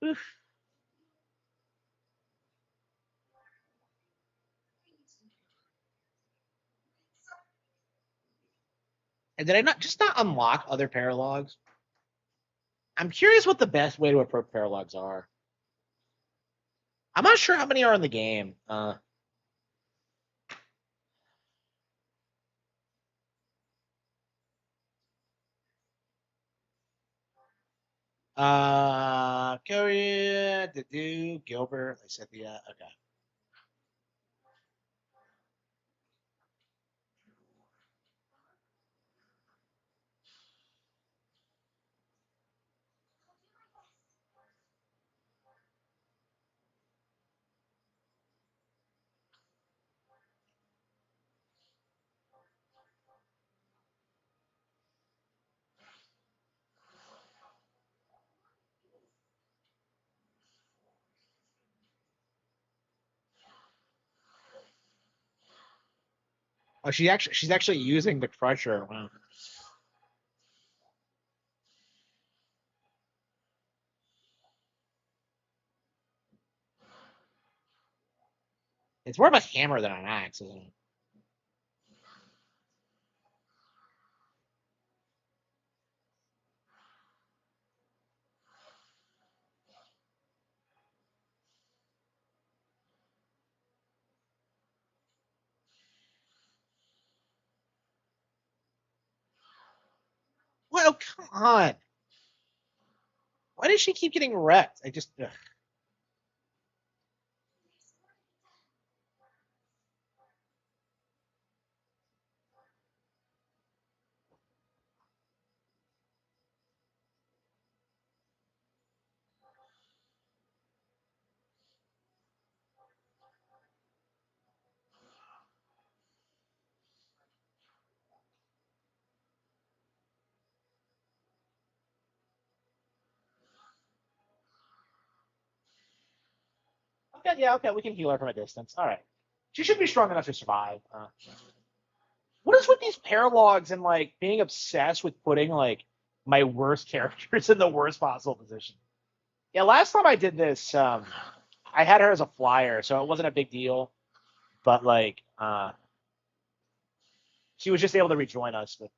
Oof. And did I not unlock other paralogs? I'm curious what the best way to approach paralogs are. I'm not sure how many are in the game. Korea, Dedu, Gilbert, Lysithia. Okay. Oh, she's actually using the crusher. Wow. It's more of a hammer than an axe, isn't it? Well, come on. Why does she keep getting wrecked? I just. Ugh. Okay, yeah, okay, we can heal her from a distance. All right. She should be strong enough to survive. What is with these paralogs and like being obsessed with putting like my worst characters in the worst possible position? Yeah, last time I did this, I had her as a flyer, so it wasn't a big deal. But like, she was just able to rejoin us. But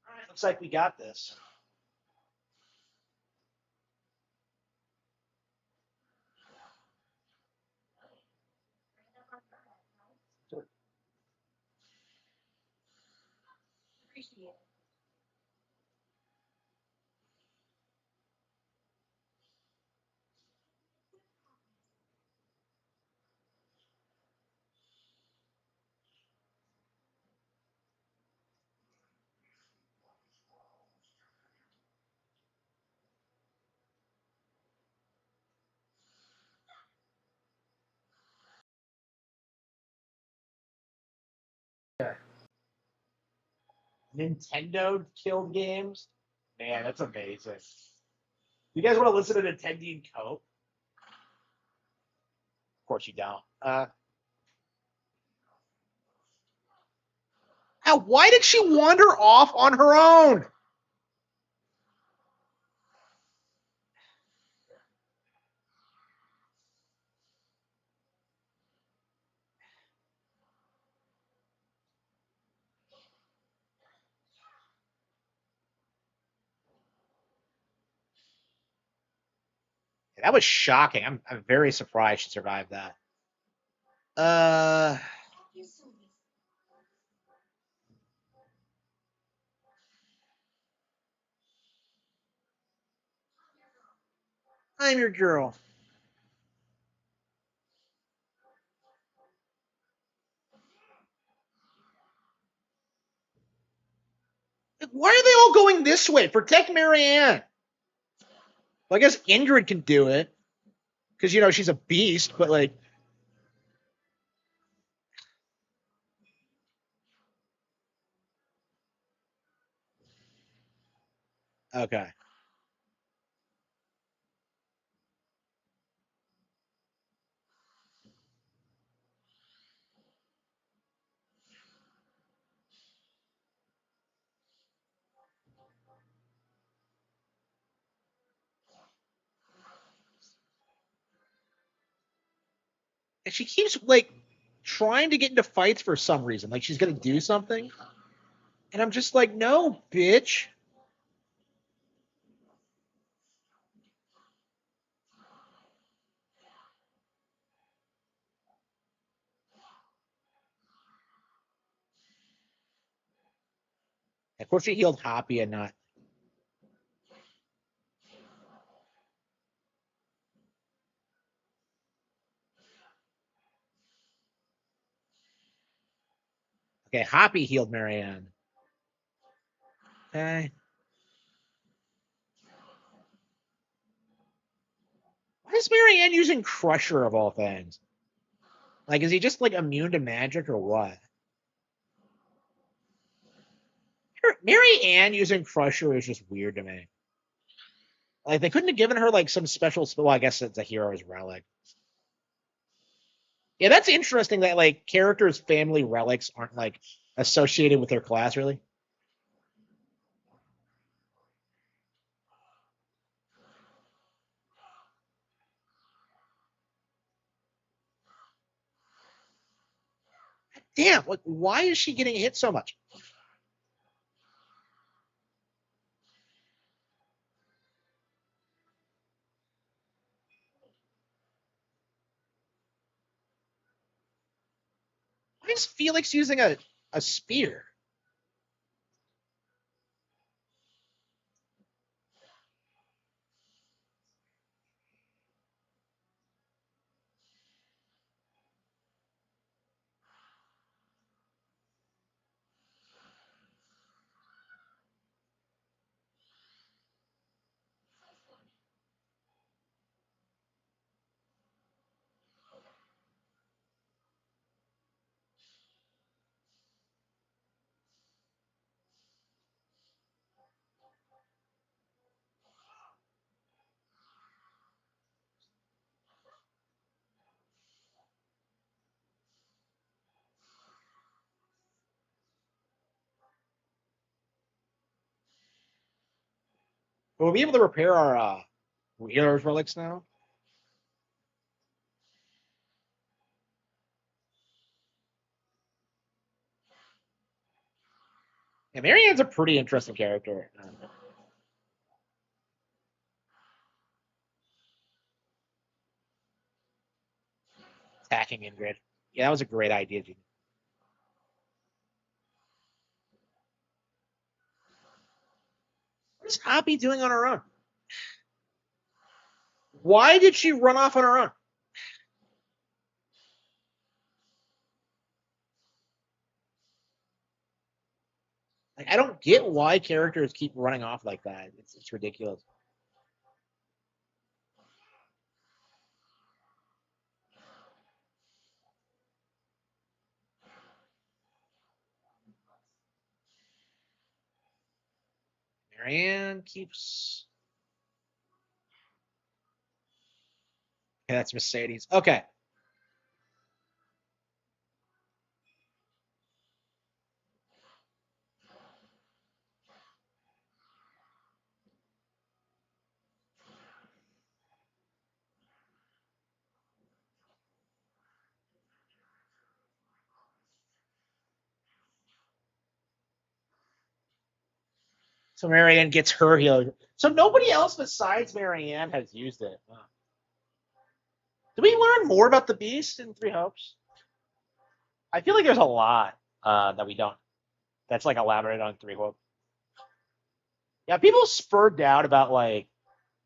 all right, looks like we got this. Nintendo killed games. Man, that's amazing. You guys want to listen to Nintendo and Cope? Of course you don't. Why did she wander off on her own? That was shocking. I'm very surprised she survived that. Uh, I'm your girl. Why are they all going this way? Protect Marianne. Well, I guess Ingrid can do it because she's a beast. But like, okay, and she keeps like trying to get into fights for some reason. Like she's gonna do something, and I'm just like, no, bitch. Of course, she healed Hoppy and not. Okay, Hoppy healed Marianne. Okay. Why is Marianne using Crusher of all things? Like, is he just like immune to magic or what? Mary Ann using Crusher is just weird to me. Like they couldn't have given her like some special. Well, I guess it's a hero's relic. Yeah, that's interesting that like characters' family relics aren't like associated with their class, really. Damn, like why is she getting hit so much? Why is Felix using a spear? Will we be able to repair our hero's relics now? Yeah, Marianne's a pretty interesting character. Attacking Ingrid. Yeah, that was a great idea. What is Abby doing on her own? Why did she run off on her own? Like, I don't get why characters keep running off like that. It's ridiculous. Marianne keeps. Okay, that's Mercedes. Okay. So Marianne gets her healer. So nobody else besides Marianne has used it. Wow. Did we learn more about the beast in Three Hopes? I feel like there's a lot that we don't. That's like elaborated on Three Hopes. Yeah, people spurred down about like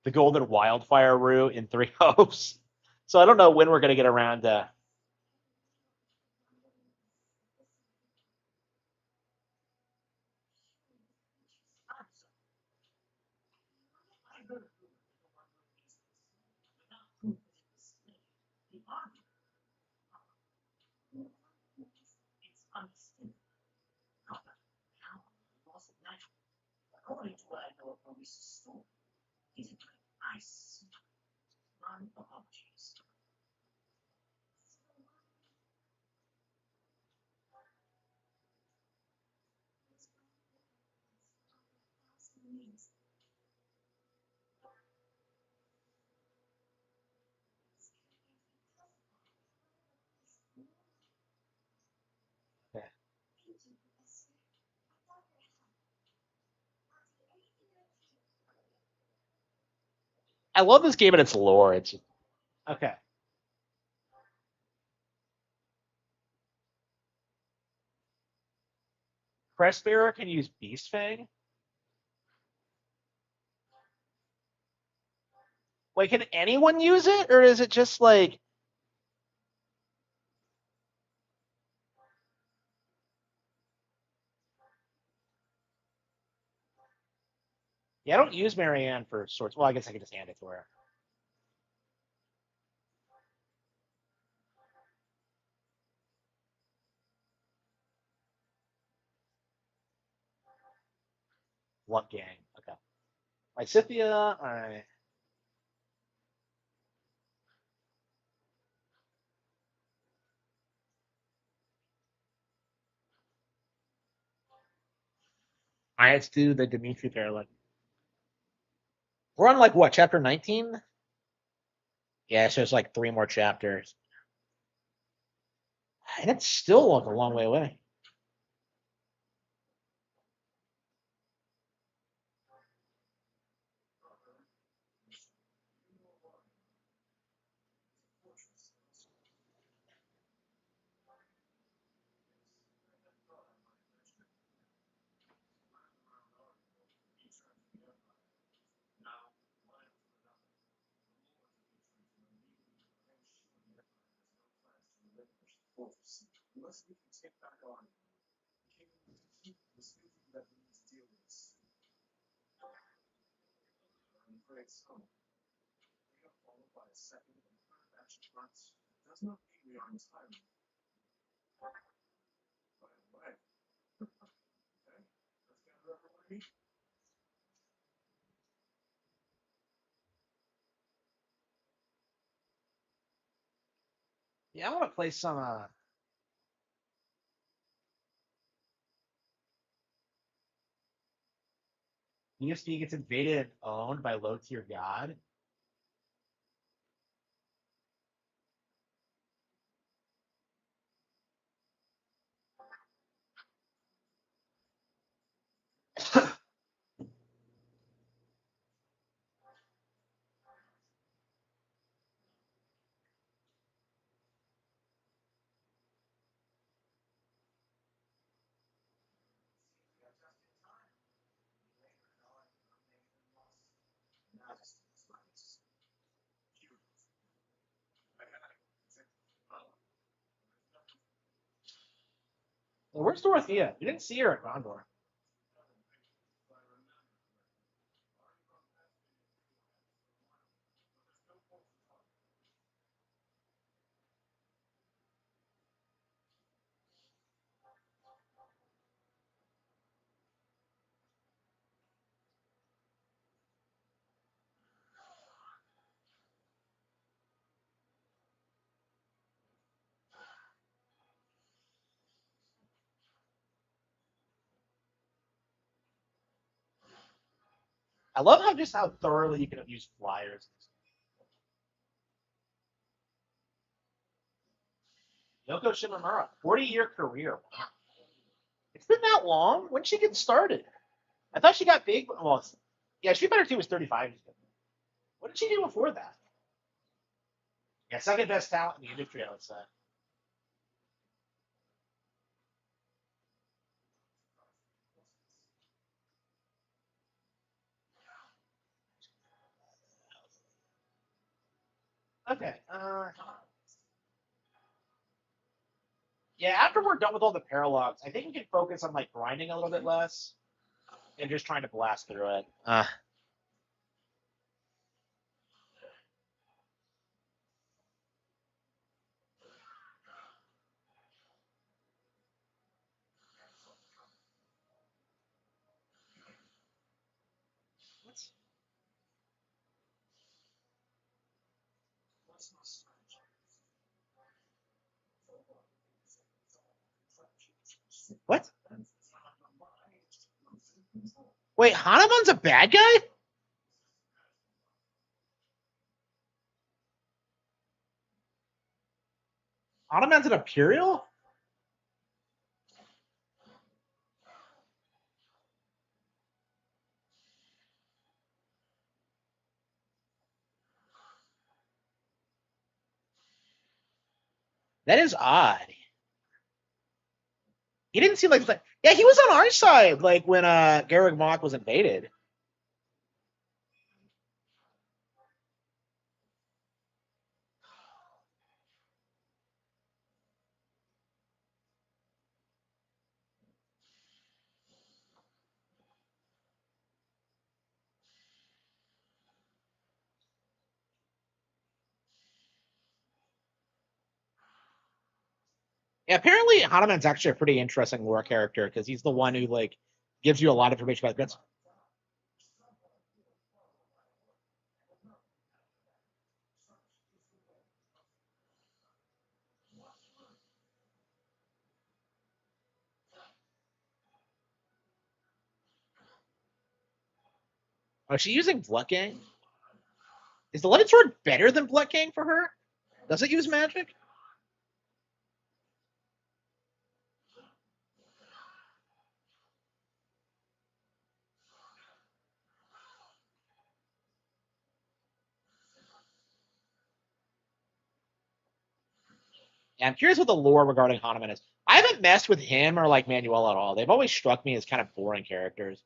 the golden wildfire route in Three Hopes. So I don't know when we're gonna get around to. Yeah. I love this game and its lore. It's okay. Crestbearer can use Beast Fang. Wait, can anyone use it, or is it just like? Yeah, I don't use Marianne for swords. Well, I guess I could just hand it to her. Luck Gang. Okay. Lysithia. All right. right, let's do the Dimitri parallel. We're on like what, chapter 19? Yeah, so it's like 3 more chapters. And it's still like a long way away. Yeah, I want to play some ESP gets invaded and owned by low tier god. Well, where's Dorothea? We didn't see her at Gondor. I love how thoroughly you can abuse flyers. Yoko Shimomura, 40-year career. Wow. It's been that long? When did she get started? I thought she got big. Well, yeah, Street Fighter 2 was 35. What did she do before that? Yeah, second best talent in the industry, I would say. Okay. Yeah, after we're done with all the paralogs, I think we can focus on like grinding a little bit less and just trying to blast through it. What? Wait, Hanuman's a bad guy? Hanuman's an Imperial? That is odd. He didn't seem like yeah, he was on our side like when Garreg Mach was invaded. Yeah, apparently Hanuman's actually a pretty interesting lore character because he's the one who like gives you a lot of information about guns. Oh, is she using Blood Gang? Is the Lighted Sword better than Blood Gang for her? Does it use magic? Yeah, I'm curious what the lore regarding Hanuman is. I haven't messed with him or like Manuel at all. They've always struck me as kind of boring characters.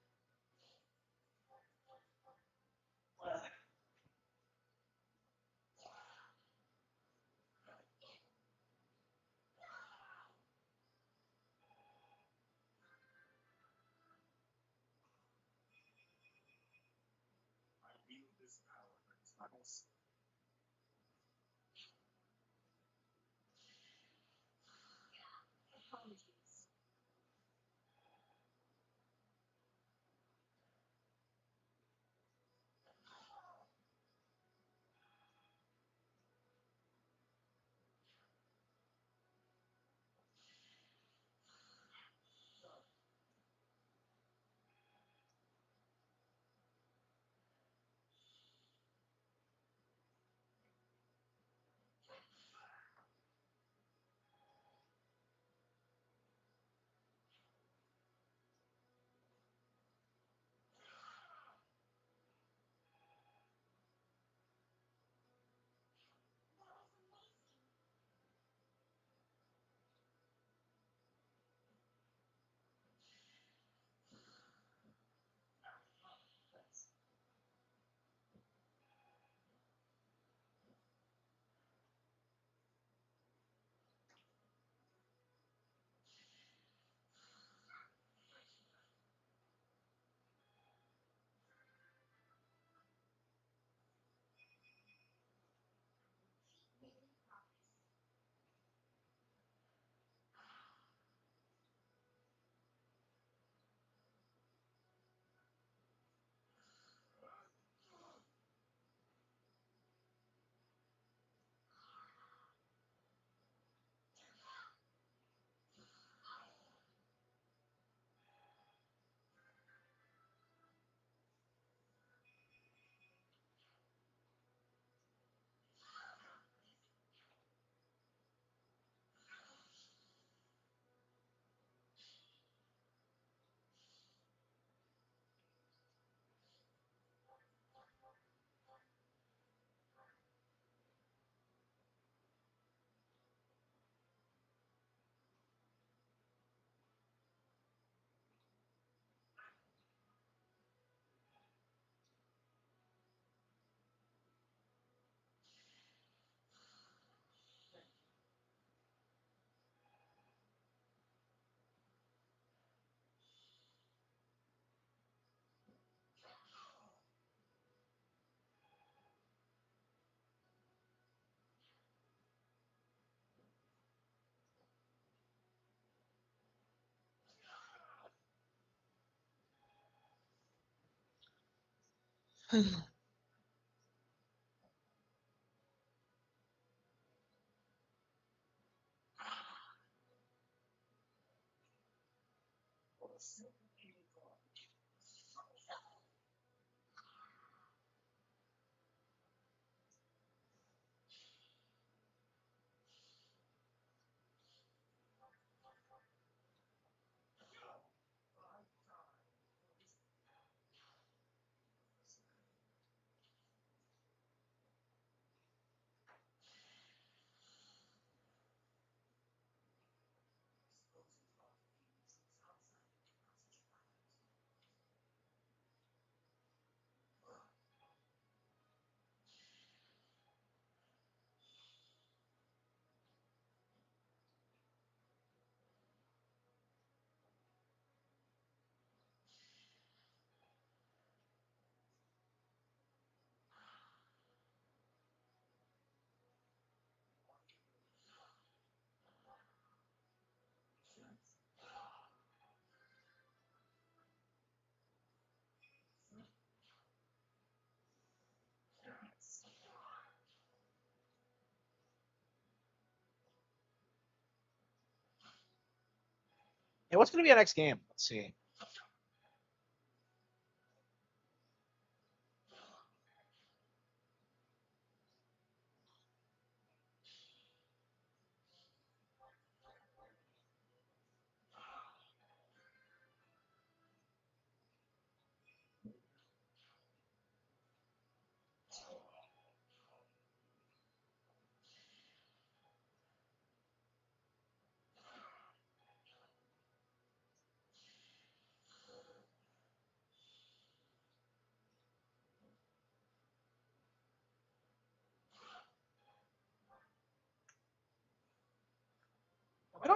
Hey, what's going to be our next game? Let's see.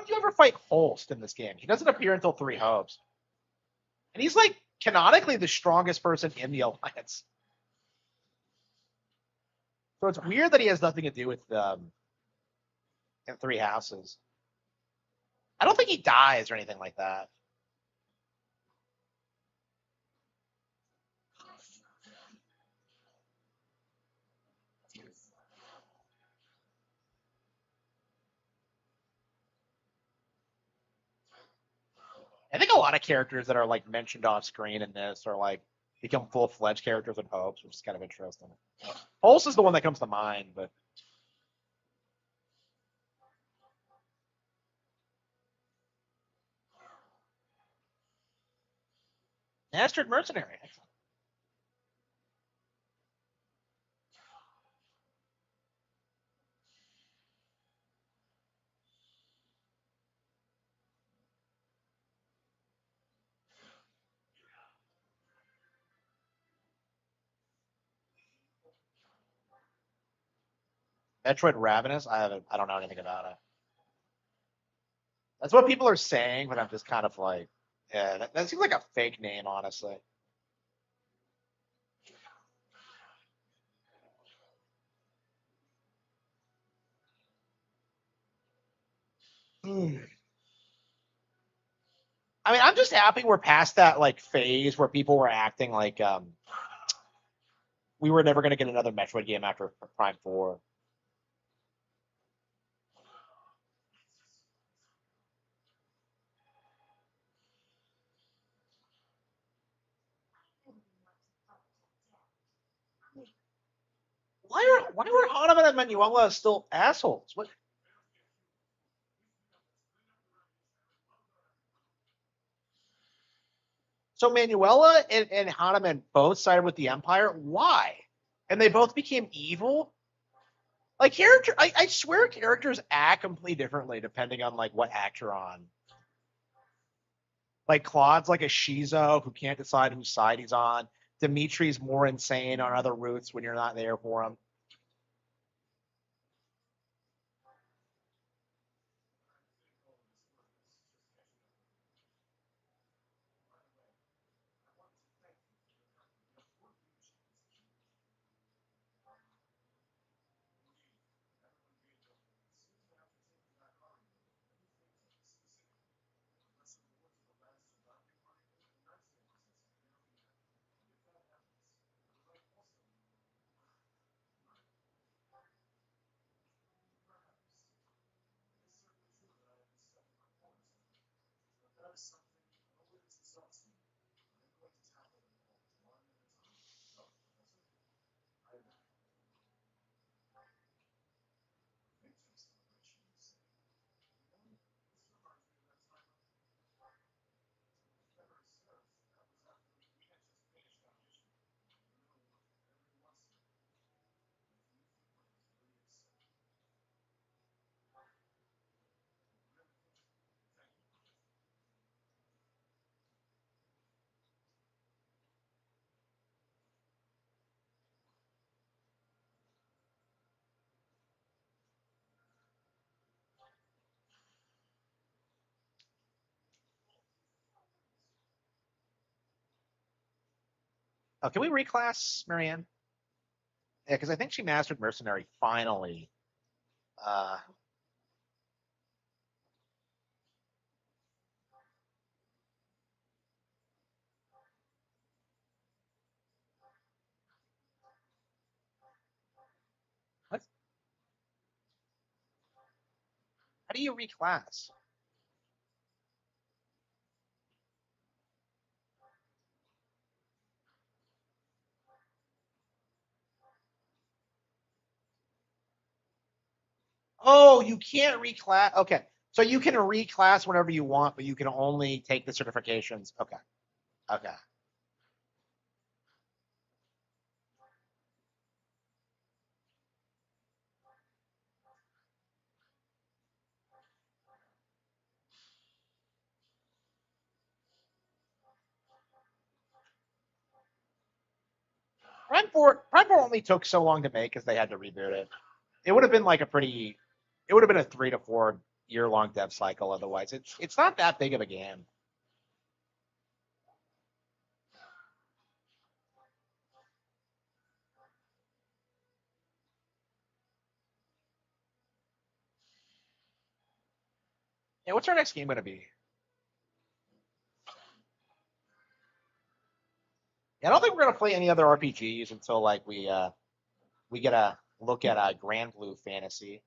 if you ever fight Holst in this game. He doesn't appear until 3 hopes. And he's like canonically the strongest person in the alliance. So it's weird that he has nothing to do with in 3 houses. I don't think he dies or anything like that. I think a lot of characters that are like mentioned off screen in this are like become full-fledged characters in hopes, which is kind of interesting. Pulse is the one that comes to mind, but Mastered Mercenary. Metroid Ravenous. I don't know anything about it. That's what people are saying, but I'm just kind of like, yeah, that seems like a fake name, honestly. I mean, I'm just happy we're past that like phase where people were acting like we were never going to get another Metroid game after Prime 4. Why were Harman and Manuela still assholes? What? So Manuela and Hahnemann both sided with the Empire. Why? And they both became evil. Like I swear characters act completely differently depending on like what act you're on. Like Claude's like a Shizo who can't decide whose side he's on. Dimitri's more insane on other routes when you're not there for him. Oh, can we reclass Marianne? Yeah, because I think she mastered Mercenary finally. Uh, what? How do you reclass? Oh, you can't reclass. Okay, so you can reclass whenever you want, but you can only take the certifications. Okay, okay. Prime 4 only took so long to make because they had to reboot it. It would have been like a pretty. It would have been a 3 to 4 year-long dev cycle. Otherwise, it's not that big of a game. Yeah, what's our next game gonna be? Yeah, I don't think we're gonna play any other RPGs until like we get a look at Grand Blue Fantasy,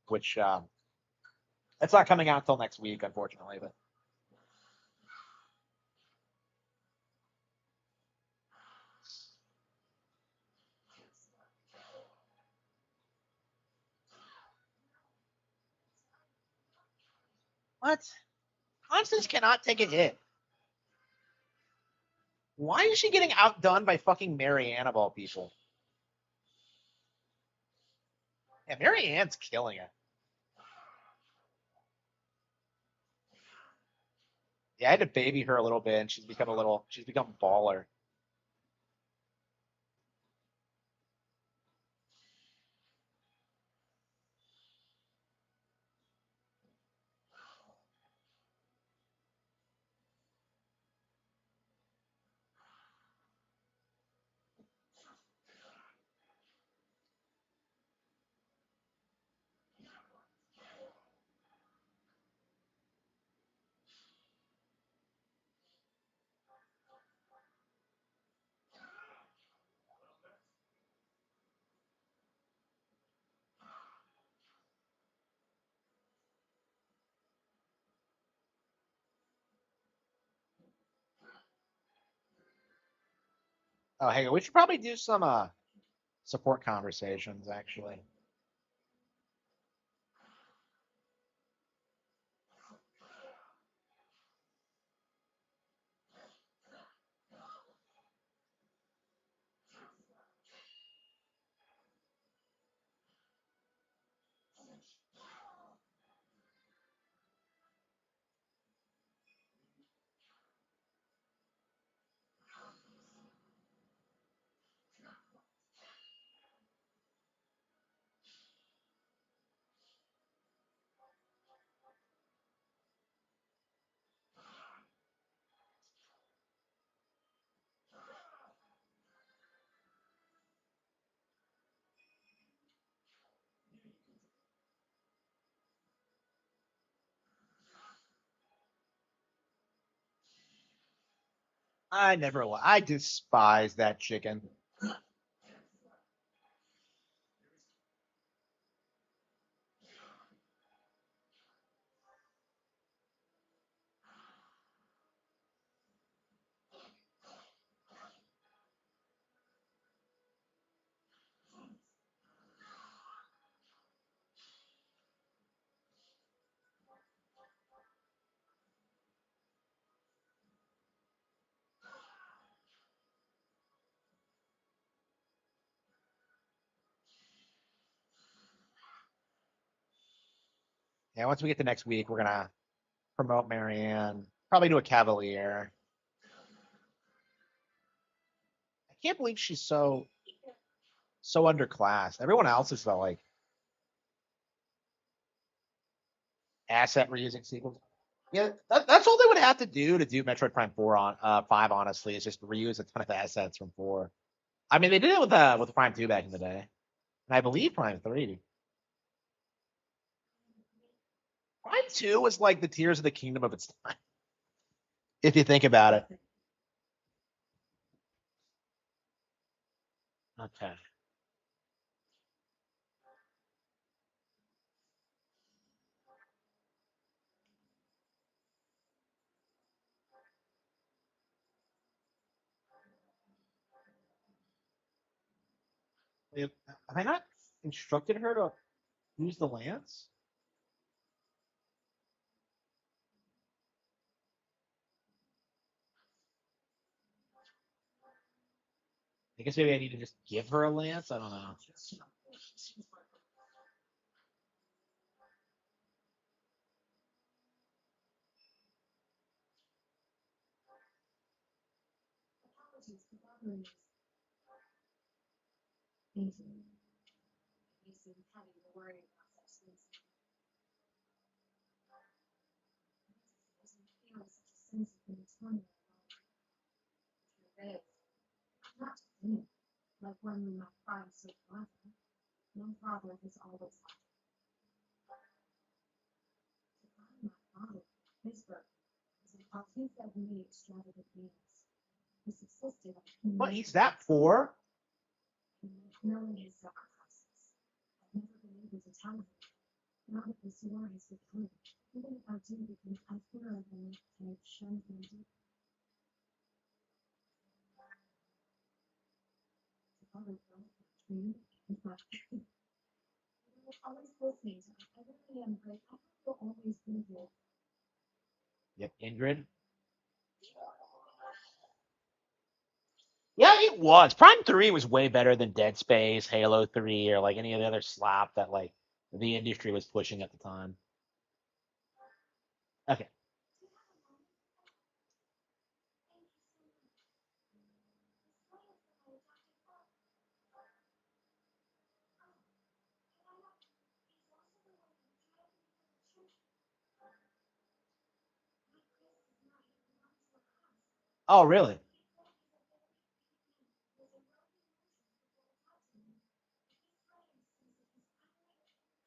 which it's not coming out until next week, unfortunately. But what? Constance cannot take a hit. Why is she getting outdone by fucking Marianne of all people? Yeah, Marianne's killing it. Yeah, I had to baby her a little bit, and she's become baller. Oh, hey, we should probably do some support conversations actually. I despise that chicken. Yeah, once we get to next week, we're gonna promote Marianne. Probably do a Cavalier. I can't believe she's so underclassed. Everyone else is the like asset reusing sequels. Yeah, that's all they would have to do Metroid Prime 4 on 5. Honestly, is just reuse a ton of assets from 4. I mean, they did it with Prime 2 back in the day, and I believe Prime 3. Prime 2 was like the Tears of the Kingdom of its time, if you think about it. Okay. Have I not instructed her to use the lance? I guess maybe I need to just give her a lance. I don't know. What? He's that poor? Yep, Ingrid. Yeah, it was. Prime 3 was way better than Dead Space, Halo 3, or like any of the other slop that like the industry was pushing at the time. Okay. Oh, really?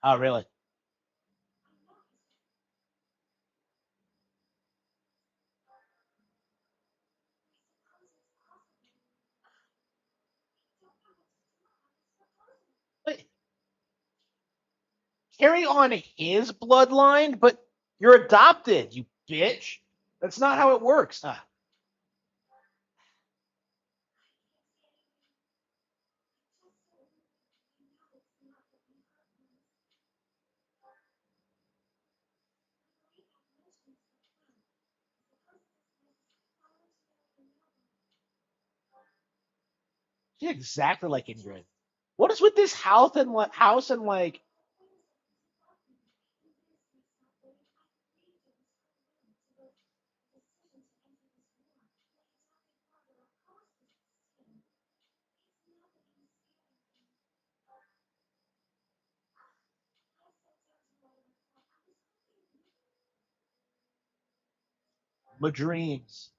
Oh, really? Wait, carry on his bloodline, but you're adopted, you bitch. That's not how it works. She's exactly like Ingrid. What is with this house and like? My dreams.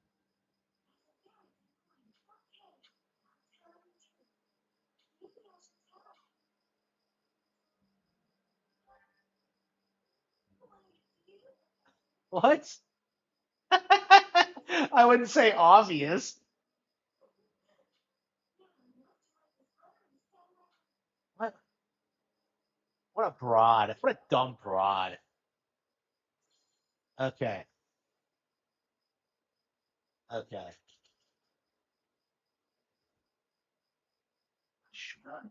What? I wouldn't say obvious. What? What a broad. What a dumb broad. Okay. Okay. Sure.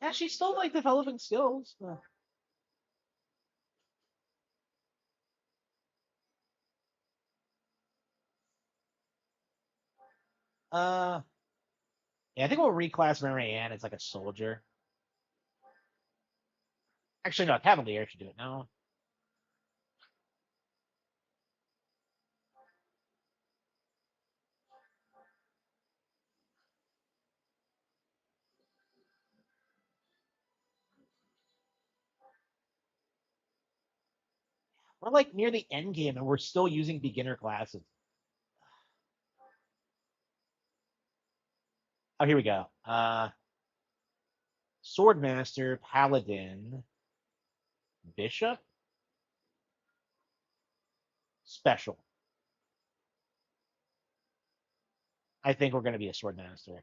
Yeah, she's still like developing skills. Uh, yeah, I think we'll reclass Marianne as like a soldier. Actually, no, Cavalier should do it now. We're like near the end game and we're still using beginner classes. Oh, here we go. Swordmaster, Paladin, Bishop, Special. I think we're going to be a Swordmaster.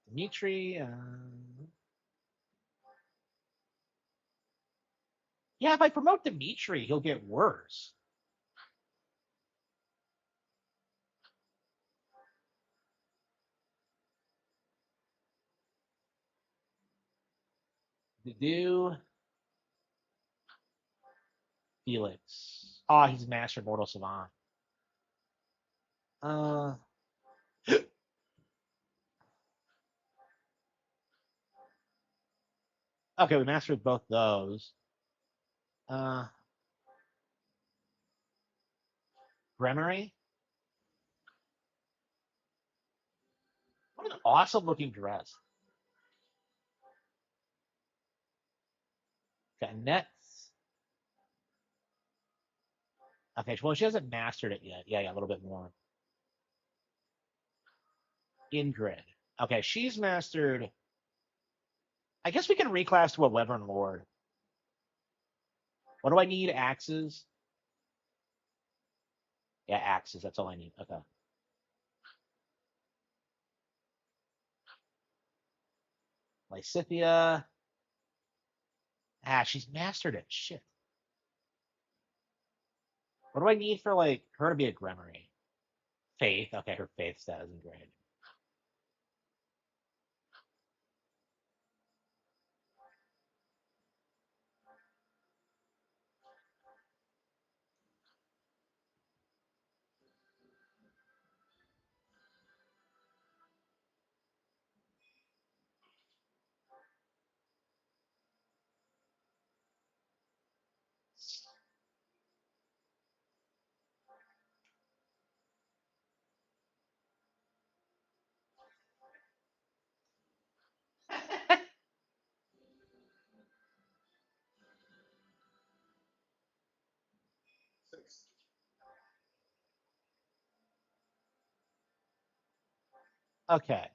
Dimitri. Yeah, if I promote Dimitri, he'll get worse. Do Felix. Oh, he's Master Mortal Savant. Uh, Okay, we mastered both those. Gremory. What an awesome looking dress. Got nets. Okay, well, she hasn't mastered it yet. Yeah, a little bit more. Ingrid. Okay, she's mastered. I guess we can reclass to a Wyvern Lord. What do I need? Axes? Yeah, axes. That's all I need. Okay. Lysithia. Ah, she's mastered it. Shit. What do I need for like her to be a Gremory? Faith. Okay, her faith stat isn't great. Six. Okay.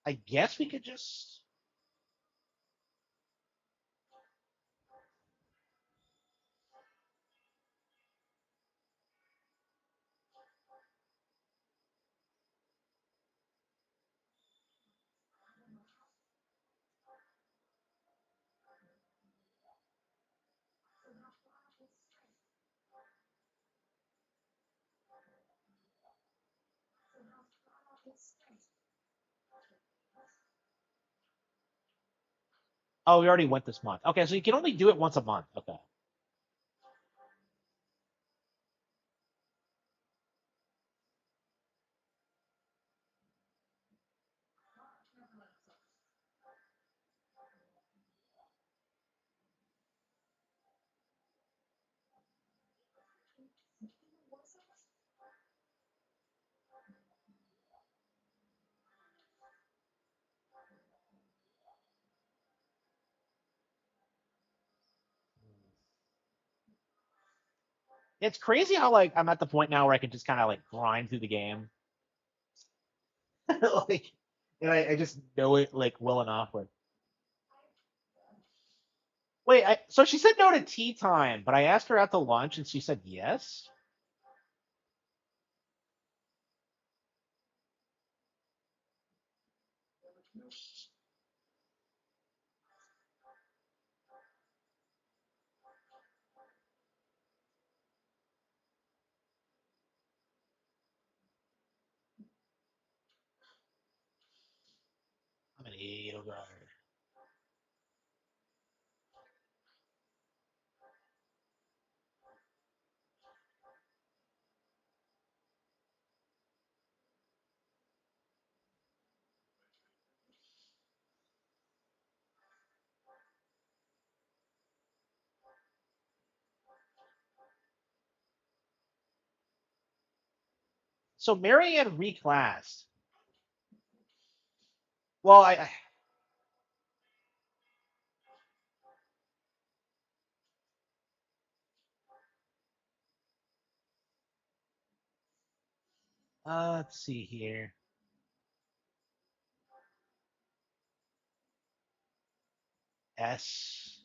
I guess we could just. Oh, we already went this month. Okay, so you can only do it once a month. Okay. It's crazy how like I'm at the point now where I can just kind of like grind through the game. Like, and I just know it like well enough. Where wait, so she said no to tea time, but I asked her out to lunch and she said yes. I'm an idiot. Oh, God. So Marianne reclassed. Well, let's see here. S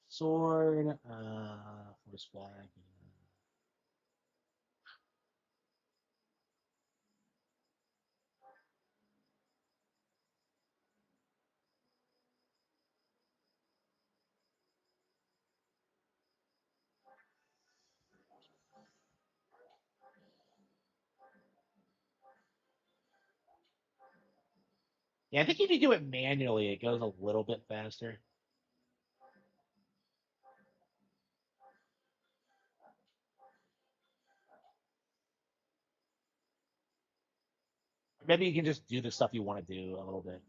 sword, force flag. Yeah, I think if you do it manually, it goes a little bit faster. maybe you can just do the stuff you want to do a little bit.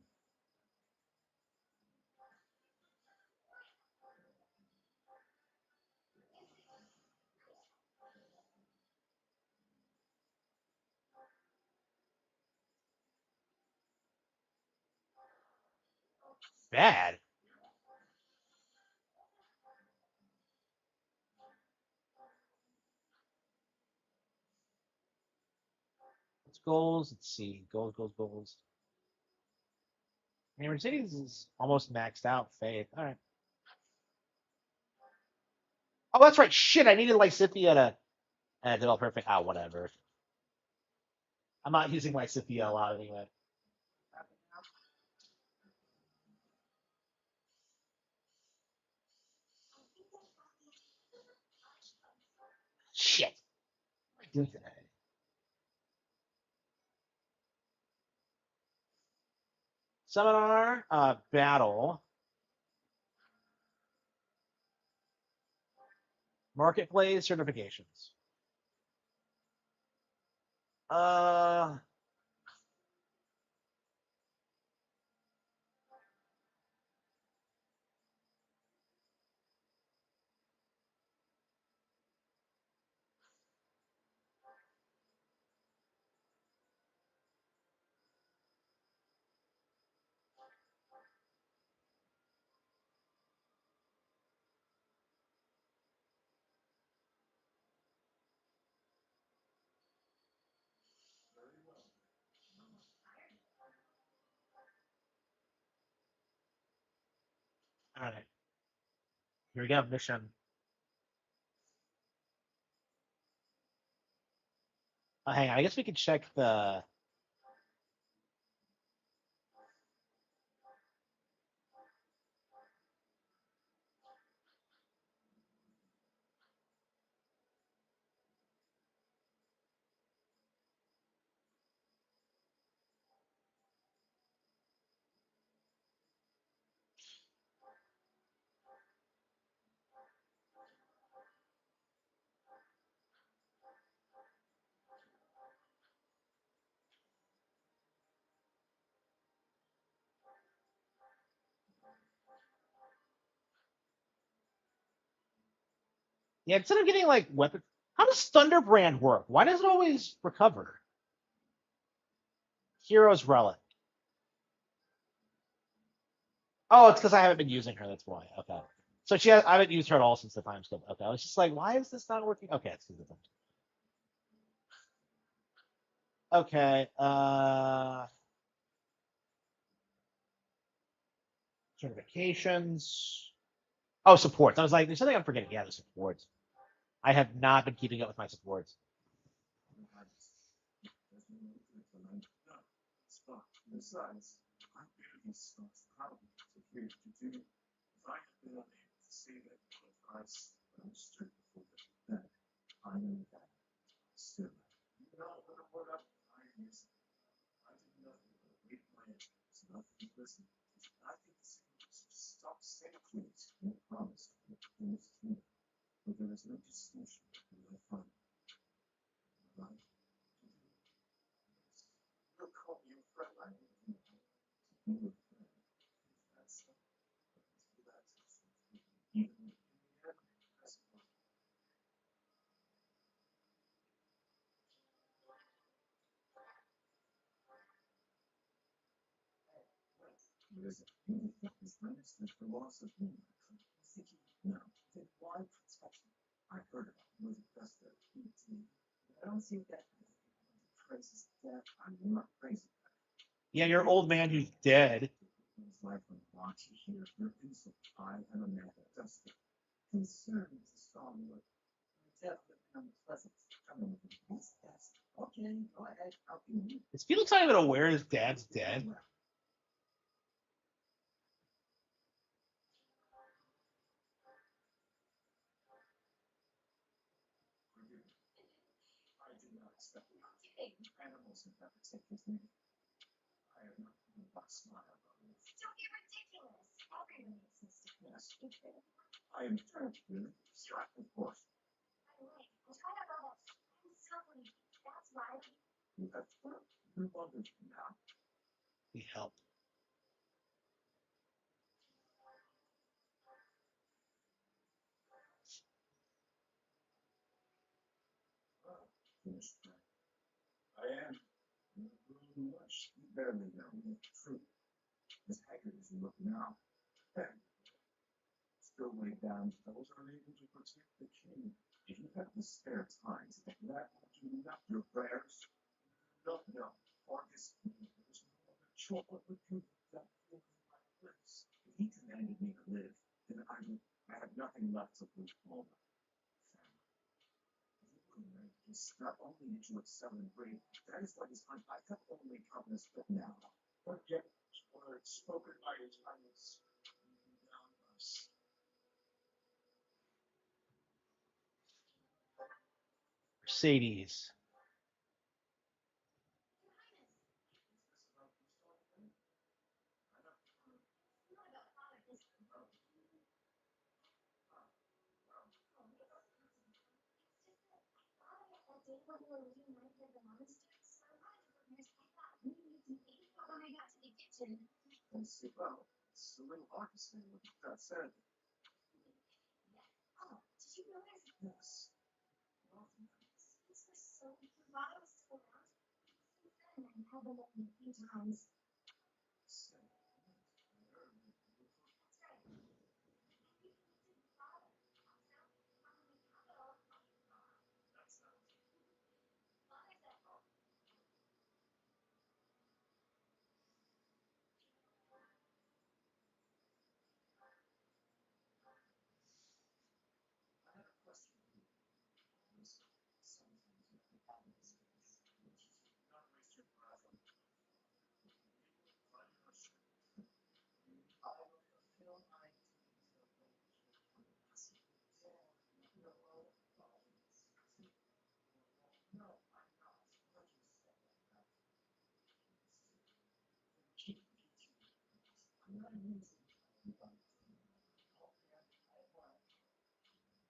Bad. What's goals? Let's see. Goals, goals, goals. I mean, Mercedes is almost maxed out. Faith. All right. Oh, that's right. Shit, I needed Lysithea to develop perfect. Ah, whatever. I'm not using Lysithea a lot anyway. Shit. What am I doing today? Seminar, battle, marketplace, certifications. Uh, all right. Here we go. Mission. Hang on. I guess we could check the. Yeah, instead of getting like weapon, how does Thunderbrand work? Why does it always recover? Hero's Relic. Oh, it's because I haven't been using her. That's why. Okay. So I haven't used her at all since the time skip. Okay. I was just like, why is this not working? Okay, it's because of the time. Okay. Certifications. Oh, supports. I was like, there's something I'm forgetting. Yeah, the supports. I have not been keeping up with my supports. Besides, I barely starts out to hear to do. If I had been unable to say that advice when I'm straight before that, I know that. Still, you know what I is. I did nothing but wait my entrance, nothing listen. I think the signals stop saying please and promise to finish too. But there is no distinction between my fun. Right? You'll call me a friend, I will. The loss of memory. Thinking, no, then why protect me? I heard about was best that I don't see that crazy death. I'm not crazy. Yeah, your old man who's dead. Life on watch here. Your insult. I am a man of justice. Concern is a strong word. Death would become pleasant. Yes. Okay, go ahead. How can you? Is Felix not even aware his dad's dead? I did not expect animals have never taken his name. I have not even a smile on it. Don't be ridiculous. Everyone makes mistakes. Yes. I am trying to be of course. By the way, I'm trying to level. I'm so sleepy. That's why. You have fun. Who wonders now? Need help. Finished that. I am. Much. You barely know the truth. As haggard as you look now. Still weighed down, those unable to protect the king. If you have the spare time to that, would you not your prayers? No, no. Or this there's no other choice but to that in my place. If he commanded me to live, then I have nothing left to live for. Not only did you excel in grade, that is what is I have only promised but now. Forget words spoken by his highness. Down us. Mercedes. And see, well, it's a little hard to say what that said. Yes.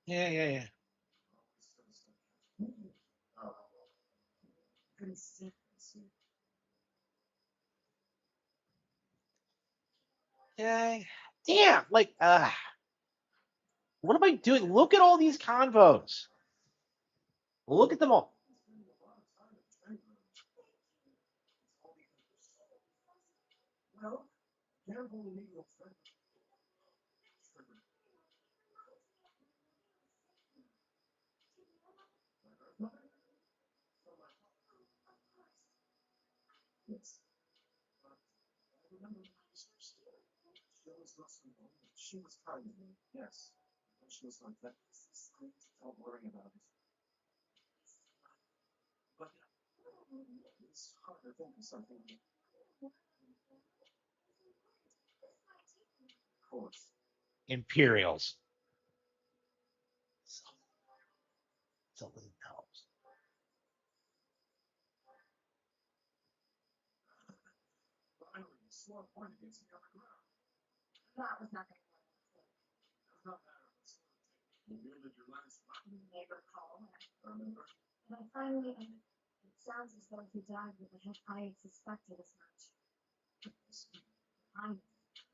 Yeah, yeah, yeah. Yeah. Damn. Like, what am I doing? Look at all these convos. Look at them all. Well, gamble legal friend. Yes. But I remember she was kind of me, yes. And she was like that. Don't worry about it. But it's hard to think of something. Of course. Imperials. Something else. Finally, you saw a point against the other ground. That was not going to work. Does not matter what sort of technique you wielded your last weapon. Never call. Remember? And I finally, it sounds as though he died with a hip. I suspected as much. I,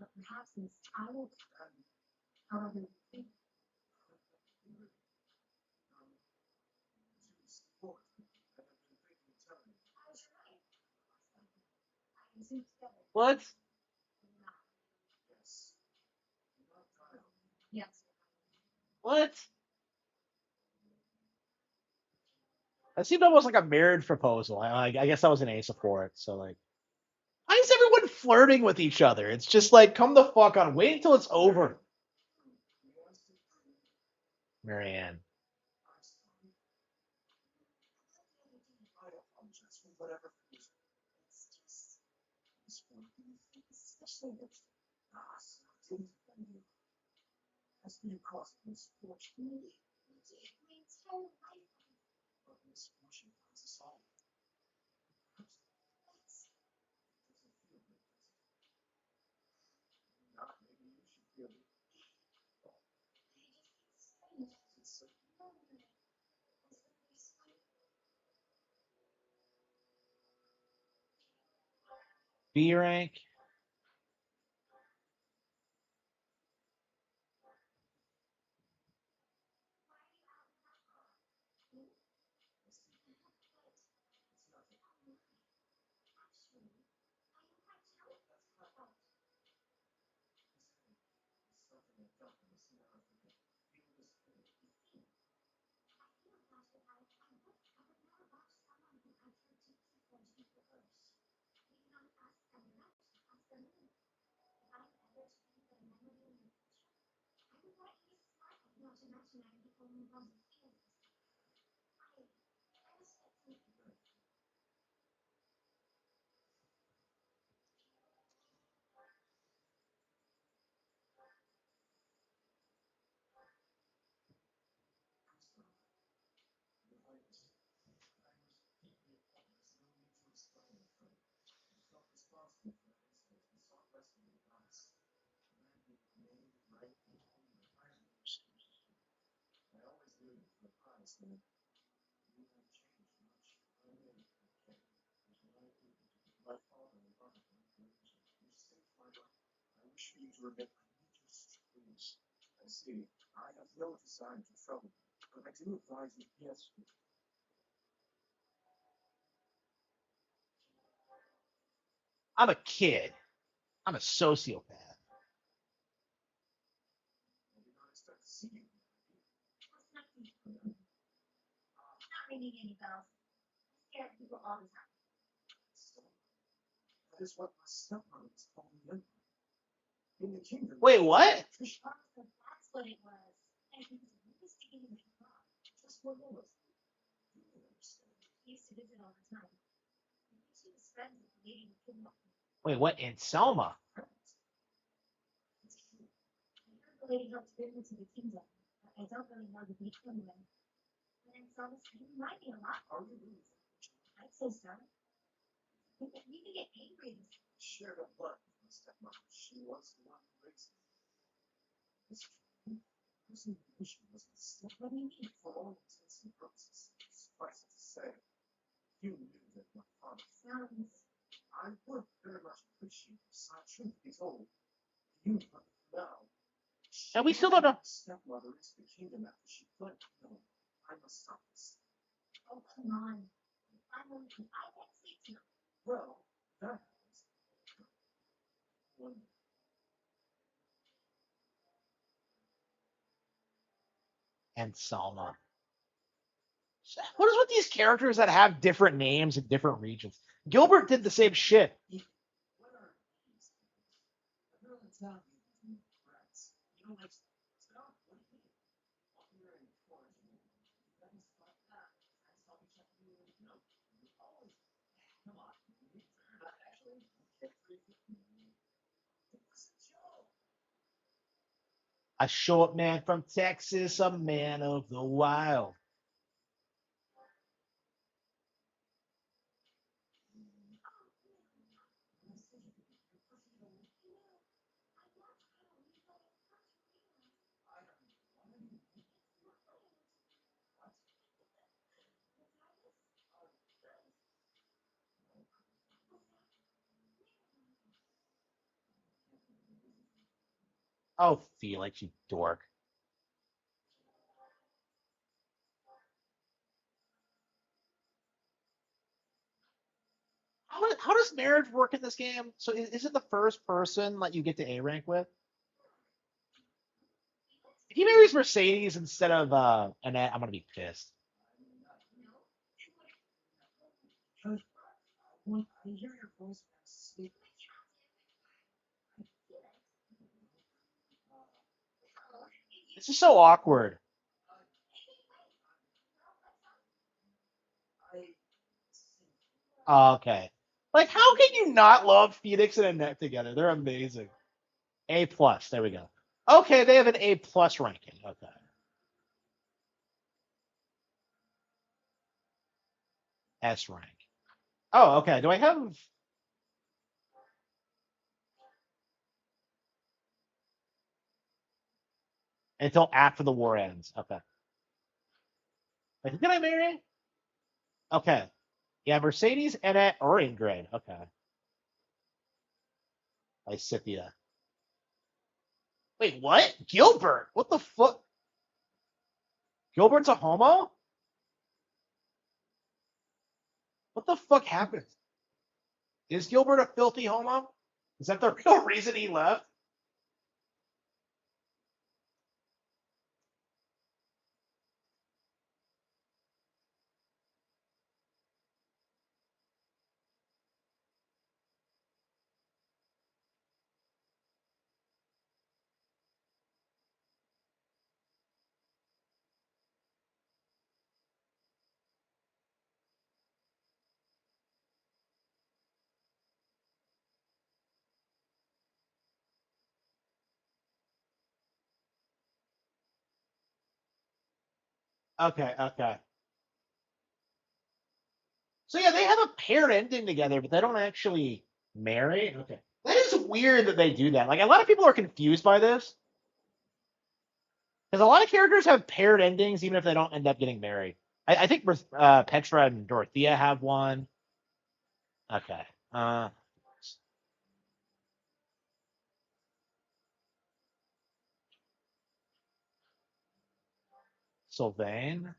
but perhaps this, I will, however, think. What? Yes. What? That seemed almost like a marriage proposal. I guess I was an ace for it. So like, why is everyone flirting with each other? It's just like, come the fuck on. Wait until it's over. Marianne. Has been caused misfortune. But misfortune finds us all. Not maybe you should feel it. B rank. I see. I have no desire to trouble you, but I do advise you, yes. I'm a kid. I'm a sociopath. I did not expect to see you. Not ringing any bells. I scare people all the time. So, that is what my stepmother was calling me in the kingdom. Wait, what? Oh, so that's what it was. I think it was sticking in my clock. Just one moment. You can understand. He used to visit all the time. I think she was friends with the lady who kidnapped me. Wait, what? In Selma? It's true. I heard the lady helped bring me to the kingdom, but I don't really know the details of it. When I saw this, it reminded me a lot. Are you really? I'd say so. You can get angry and Shared a blood with my stepmother. She was the one who raised me. It's true. Losing the mission was a mistake. what do you mean? For all intents and purposes, suffice it to say, you knew that my father. Sounds. I would very much appreciate the sad truth be told. You, but now. And we still don't know. Stepmother into the kingdom after she fled. No, I must stop this. Oh, come on. I can't sleep tonight. Well, that happens. One. And Selma. What is with these characters that have different names in different regions? Gilbert did the same shit. What are these things? I don't tell you rats. You don't like stop. What do you mean? Walking around in quarantine. That is like that. That's how we check you. No, you always. Come on. Actually, it's a joke. A short man from Texas, a man of the wild. Oh, Felix, you dork. How does marriage work in this game? So is it the first person that you get to A rank with? If he marries Mercedes instead of Annette, I'm gonna be pissed. When I hear your voice when I'm asleep, This is so awkward. I Oh, okay. Like, how can you not love Phoenix and Annette together? They're amazing. A plus. There we go. Okay, they have an A plus ranking. Okay. S rank. Oh, okay. Do I have? Until after the war ends. Okay. Wait, who can I marry? Okay. Yeah, Mercedes, Annette, or Ingrid. Okay. by Scythia. Wait, what? Gilbert? What the fuck? Gilbert's a homo? What the fuck happened? Is Gilbert a filthy homo? Is that the real reason he left? Okay, okay. So yeah, they have a paired ending together, but they don't actually marry. Okay. That is weird that they do that. Like a lot of people are confused by this. Because a lot of characters have paired endings, even if they don't end up getting married. I think Petra and Dorothea have one. Okay. Sylvain.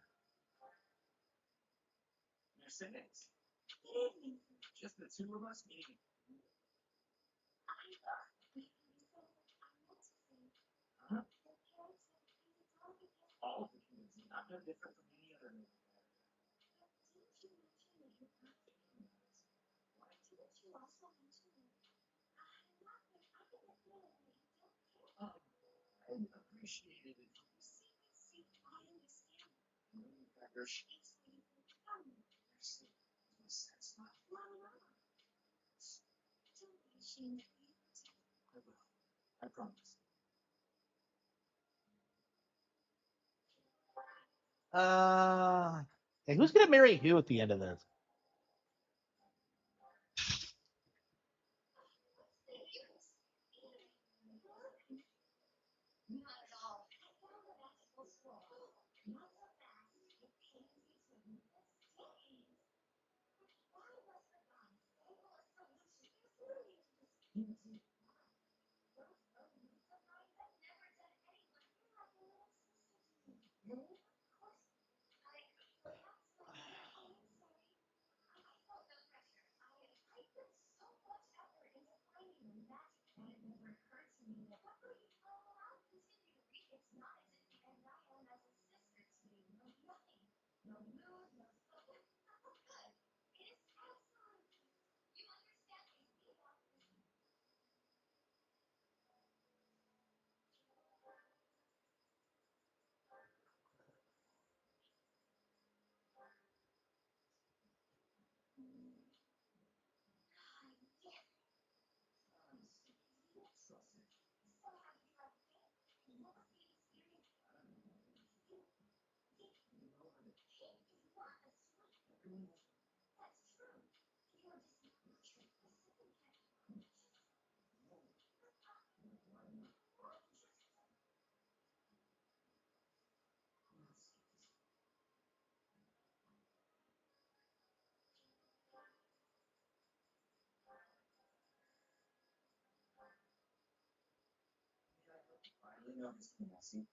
Yes, it is. Just the two of us meeting. Huh? All of the kids, not no different from any other. I appreciated it. I will. I promise. Hey, who's gonna marry who at the end of this? Finally noticed me, I see.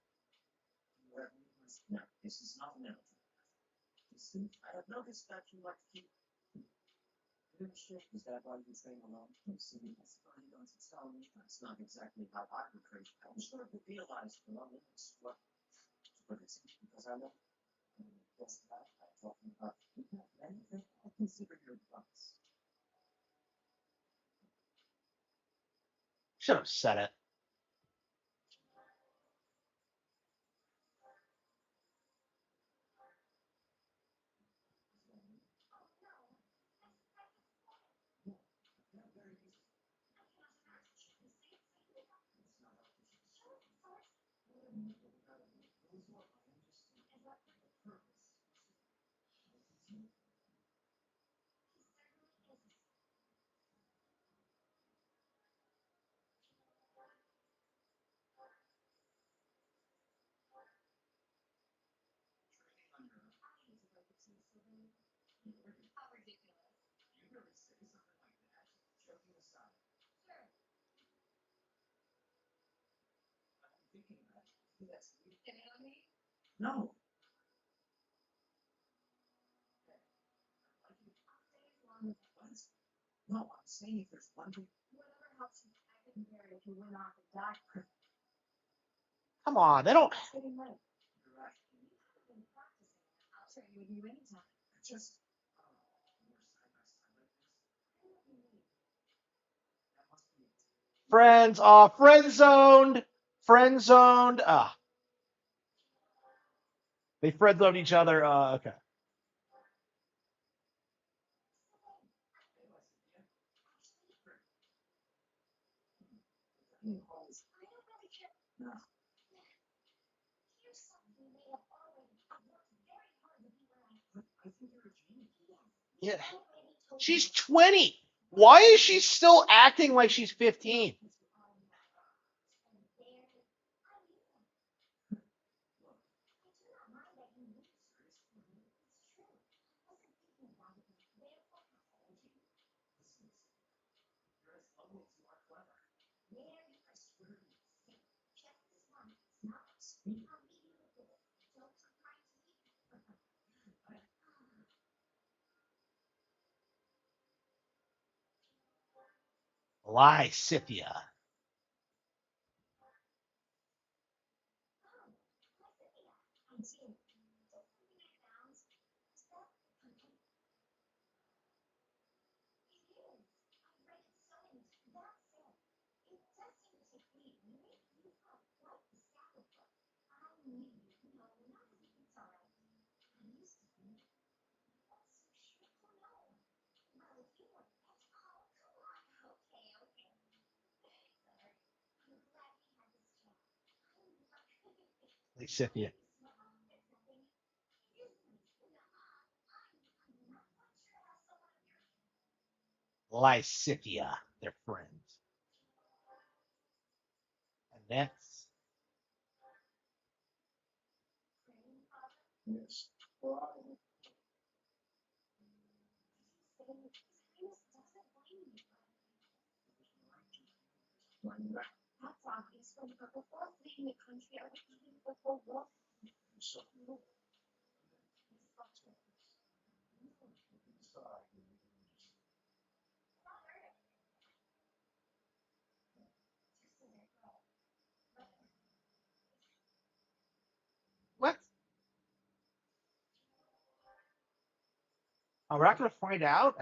No, this is not an elephant. I have noticed that you like to keep. Is that why you train alone? See, that's why you don't tell me. That's not exactly how I would train. I'm sure to realize the limits. But it's because I know. That's that I'm talking about. Anything I consider your advice. Should have said it. No. No, I'm saying if there's one thing. Come on, they don't. You're right. It's just. Friends, friend zoned. They friend zoned each other. Okay. Yeah, she's 20. Why is she still acting like she's 15? Lysithia. Lysithia. Lysithia. They're friends. And that's Yes. what? Oh, we're not going to find out.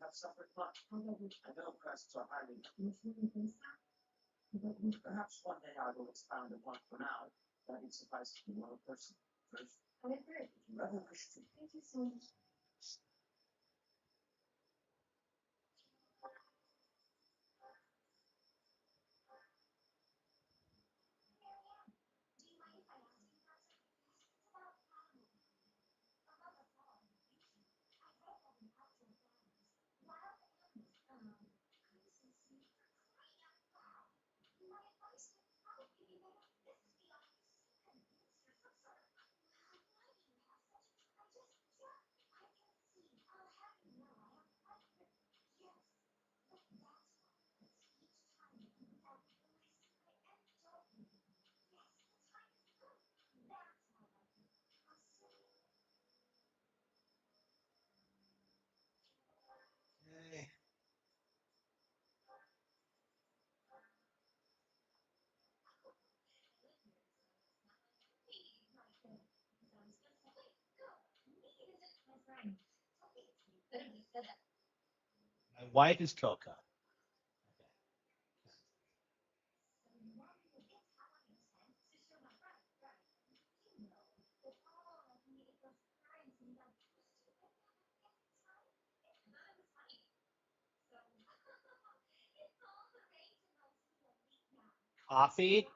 Have suffered much. I know crests are highly. Perhaps one day I will expound upon. For now, that would suffice to be one person. First, rather wish to. Okay. My wife is Coca. Coffee.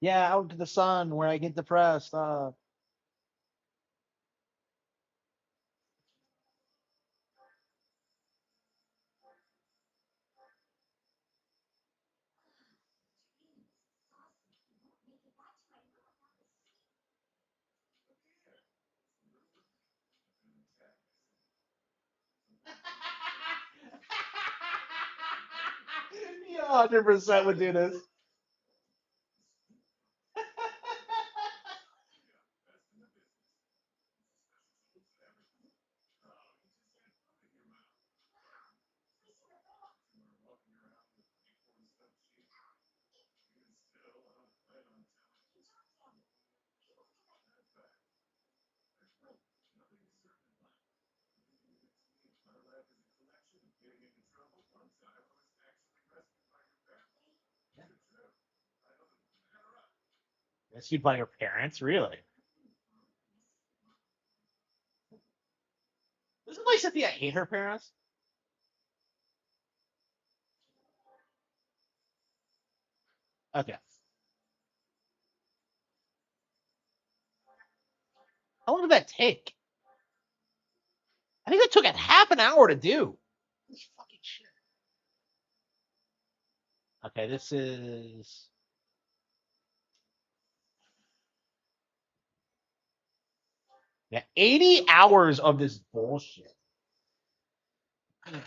Yeah, out to the sun where I get depressed. You 100% would do this. Rescued by your parents, really? Doesn't like Cynthia hate her parents? Okay. How long did that take? I think that took a half an hour to do. This fucking shit. Okay, this is. Yeah, 80 hours of this bullshit. The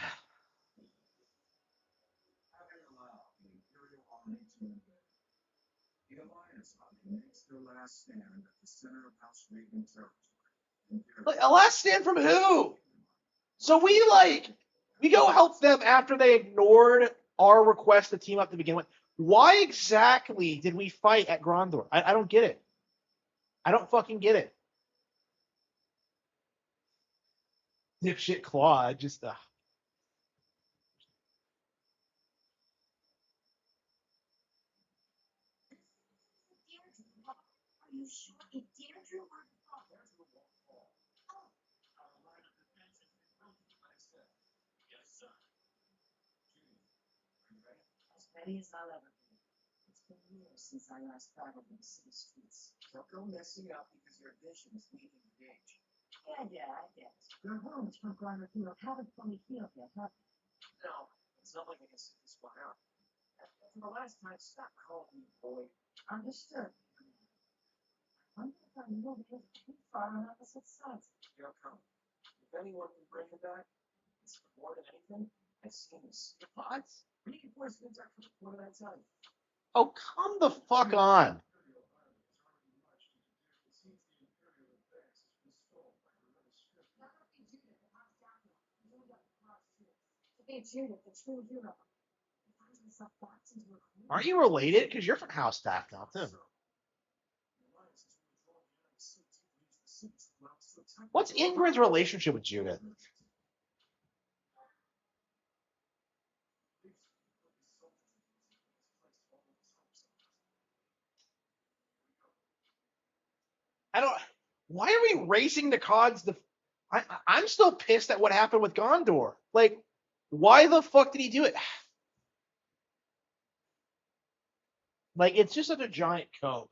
Alliance Army makes their last stand at the center of House Reagan territory. Like, a last stand from who? So we go help them after they ignored our request to team up to begin with. Why exactly did we fight at Grondor? I don't get it. I don't fucking get it. Dipshit Claude, just Are you sure it Deirdre or as ready as I'll ever be? It's been years since I last traveled in the city streets. Don't go messing up because your vision is leaving the gauge. Yeah, I guess. Your wounds from Grinder Field haven't fully healed yet, have they? No, it's not like I can sit this one out. After the last time, stop calling me boy. Understood. I wonder if I'm moving too far on opposite sides. You'll come. If anyone can bring him back, it's more than anything. I've seen this. The pods? Reinforcements are for what did I tell you? oh, come the fuck on. To be Judith, the true hero. He finds himself boxed into a corner. Aren't you related? Because you're from House Stack now, too. What's Ingrid's relationship with Judith? I don't. Why are we racing the cards? I'm still pissed at what happened with Gondor. Like, why the fuck did he do it? Like, it's just such a giant coat.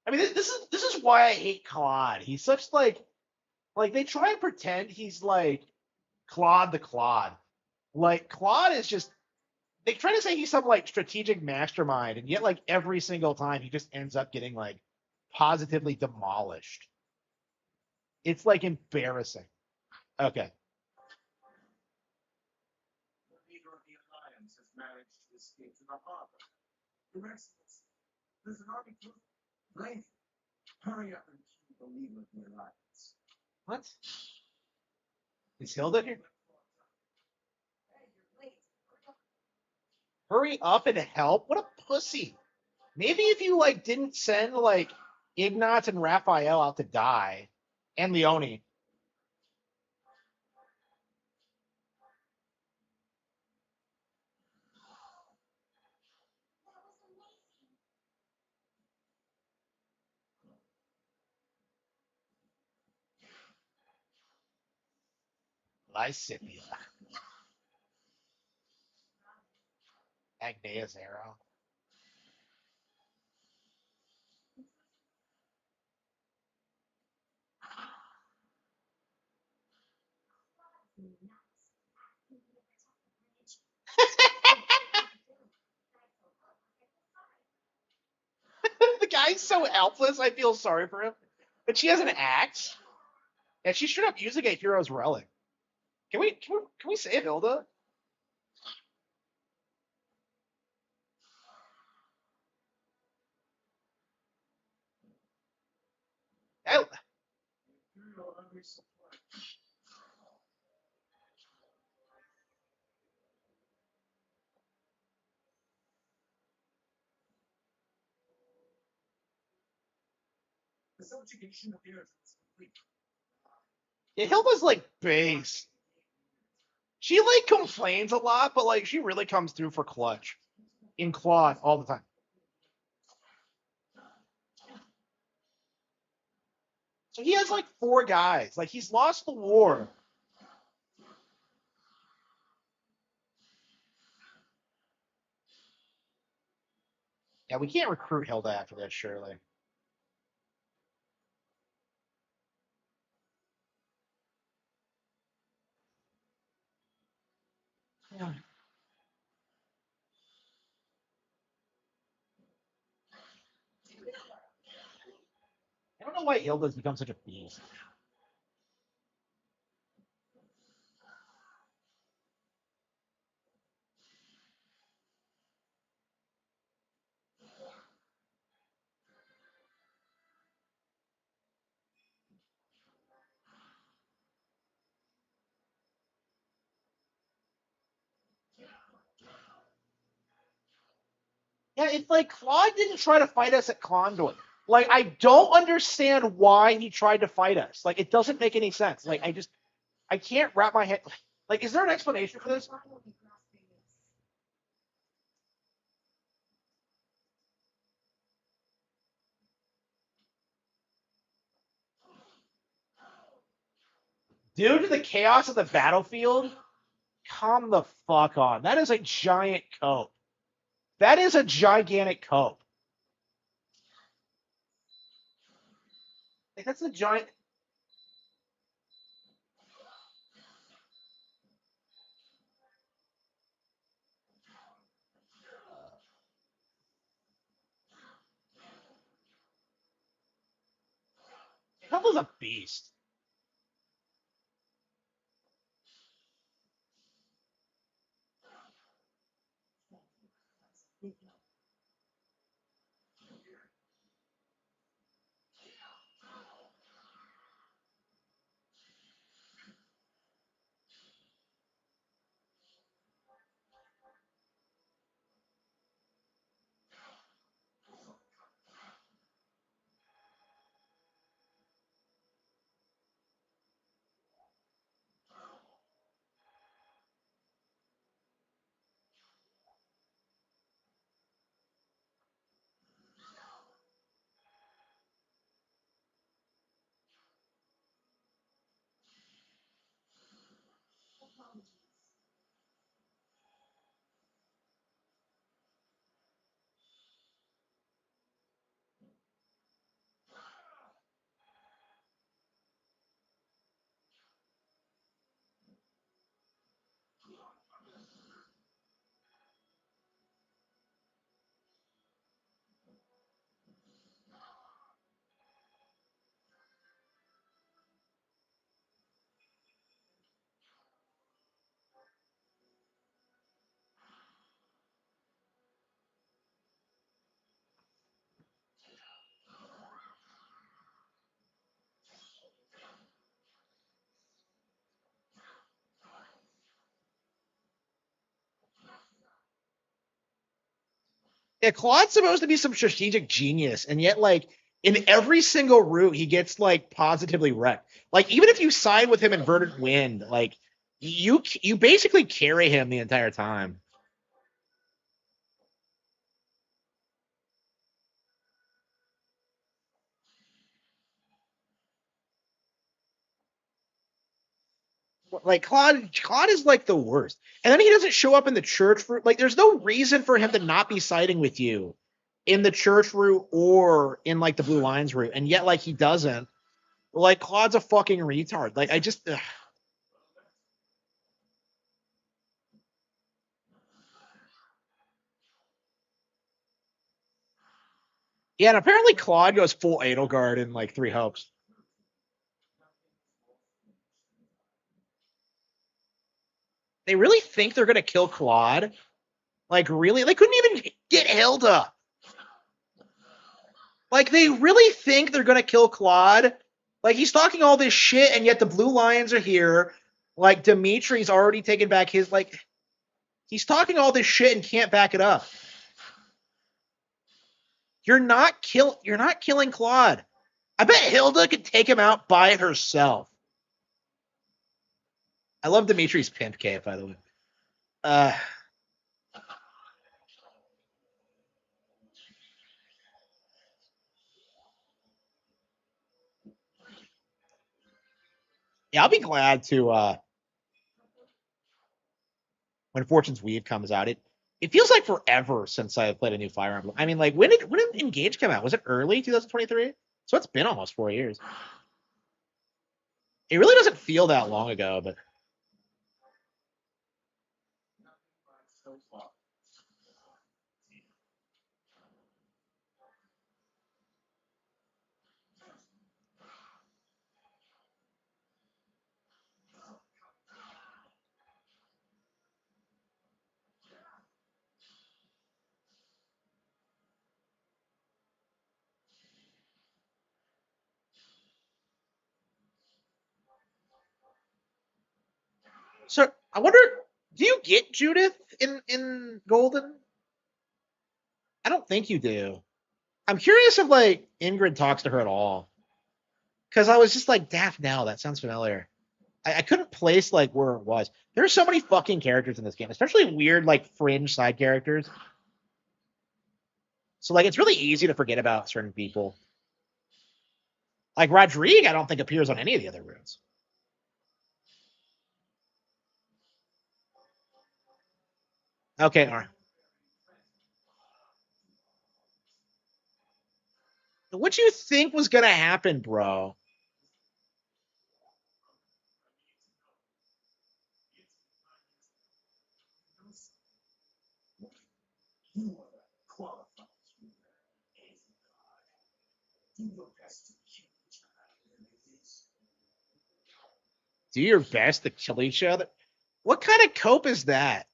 I mean, this is why I hate Claude. He's such like they try and pretend he's like Claude the Claude. Like Claude is just they try to say he's some like strategic mastermind, and yet like every single time he just ends up getting like positively demolished. It's like embarrassing. Okay. The leader of the Alliance has managed to escape to the harbor. Your Excellency, there's an army troop. Lady, hurry up and kill the leader of the Alliance. What? Is Hilda here? Hey, you're late. Hurry up and help? What a pussy. Maybe if you like didn't send like Ignatz and Raphael out to die, and Leone. Lysipia. Agnea's arrow. The guy's so helpless. I feel sorry for him. But she has an axe, and she should up using a hero's relic. Can we save Hilda? I, The subjugation of the earth is complete. yeah, Hilda's like base. She like complains a lot, but like she really comes through for clutch in Claude all the time. So he has like 4 guys. Like he's lost the war. Yeah, we can't recruit Hilda after this, surely. Yeah. I don't know why Hilda's become such a beast. Yeah, it's like Claude didn't try to fight us at Conduit. Like, I don't understand why he tried to fight us. Like, it doesn't make any sense. Like, I can't wrap my head. Like, is there an explanation for this? Due to the chaos of the battlefield, come the fuck on. That is a giant cope. That is a gigantic cope. Like, that's a giant. That was a beast. Yeah, Claude's supposed to be some strategic genius, and yet, like, in every single route, he gets like positively wrecked. Like, even if you side with him in Verdant Wind, like you basically carry him the entire time. Like Claude is like the worst. And then he doesn't show up in the church route. Like, there's no reason for him to not be siding with you in the church route or in like the Blue Lines route, and yet like he doesn't. Like, Claude's a fucking retard. Like, I just ugh. Yeah, and apparently Claude goes full Edelgard in like 3 hopes. They really think they're gonna kill Claude? Like, really? They couldn't even get Hilda. Like, they really think they're gonna kill Claude? Like, he's talking all this shit, and yet the Blue Lions are here. Like, Dimitri's already taken back his, like, he's talking all this shit and can't back it up. You're not killing Claude. I bet Hilda could take him out by herself. I love Dimitri's pimp cape, by the way. Yeah, I'll be glad to when Fortune's Weave comes out. It feels like forever since I played a new Fire Emblem. I mean, like when did Engage come out? Was it early 2023? So it's been almost 4 years. It really doesn't feel that long ago, but so I wonder, do you get Judith in Golden? I don't think you do. I'm curious if like Ingrid talks to her at all. Because I was just like, Daphne, that sounds familiar. I couldn't place like where it was. There's so many fucking characters in this game, especially weird like fringe side characters. So like it's really easy to forget about certain people. Like Rodrigue, I don't think appears on any of the other runes. Okay, all right. What you think was gonna happen, bro? You are qualified to do your best to kill each Do your best to kill each other. What kind of cope is that?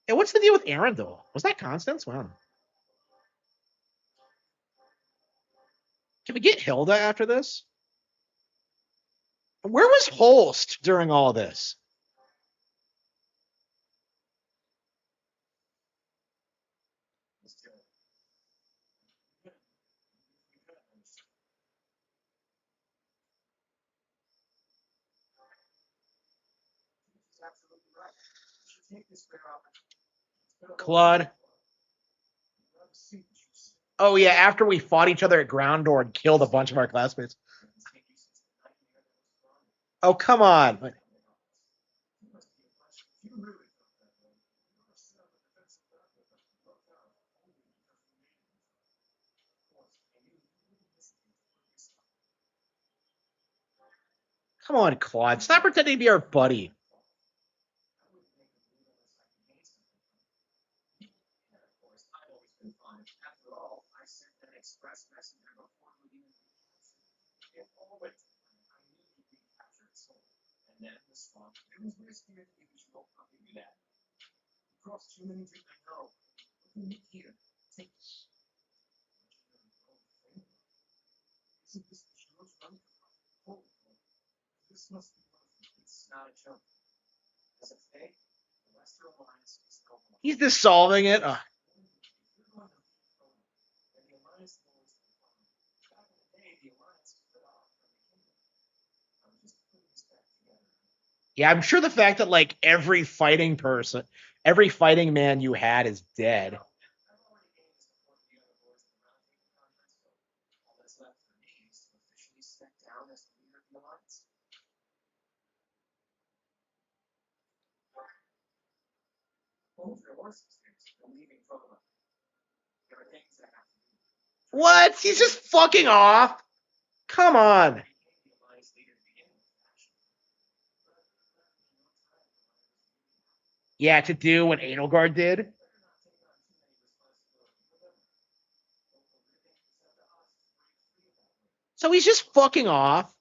And what's the deal with Arundel? Was that Constance? Wow. Can we get Hilda after this? Where was Holst during all of this? Claude. Oh yeah, after we fought each other at Ground Door and killed a bunch of our classmates. Oh come on. Come on, Claude. Stop pretending to be our buddy. Across too many things I know. Here, take this. Isn't this the George run? Oh, this must be it's not a joke. As of today, the Western Alliance is no more. He's dissolving it. Ugh. Yeah, I'm sure the fact that like every fighting person, every fighting man you had is dead. What? He's just fucking off. Come on. Yeah, to do what Edelgard did. So he's just fucking off.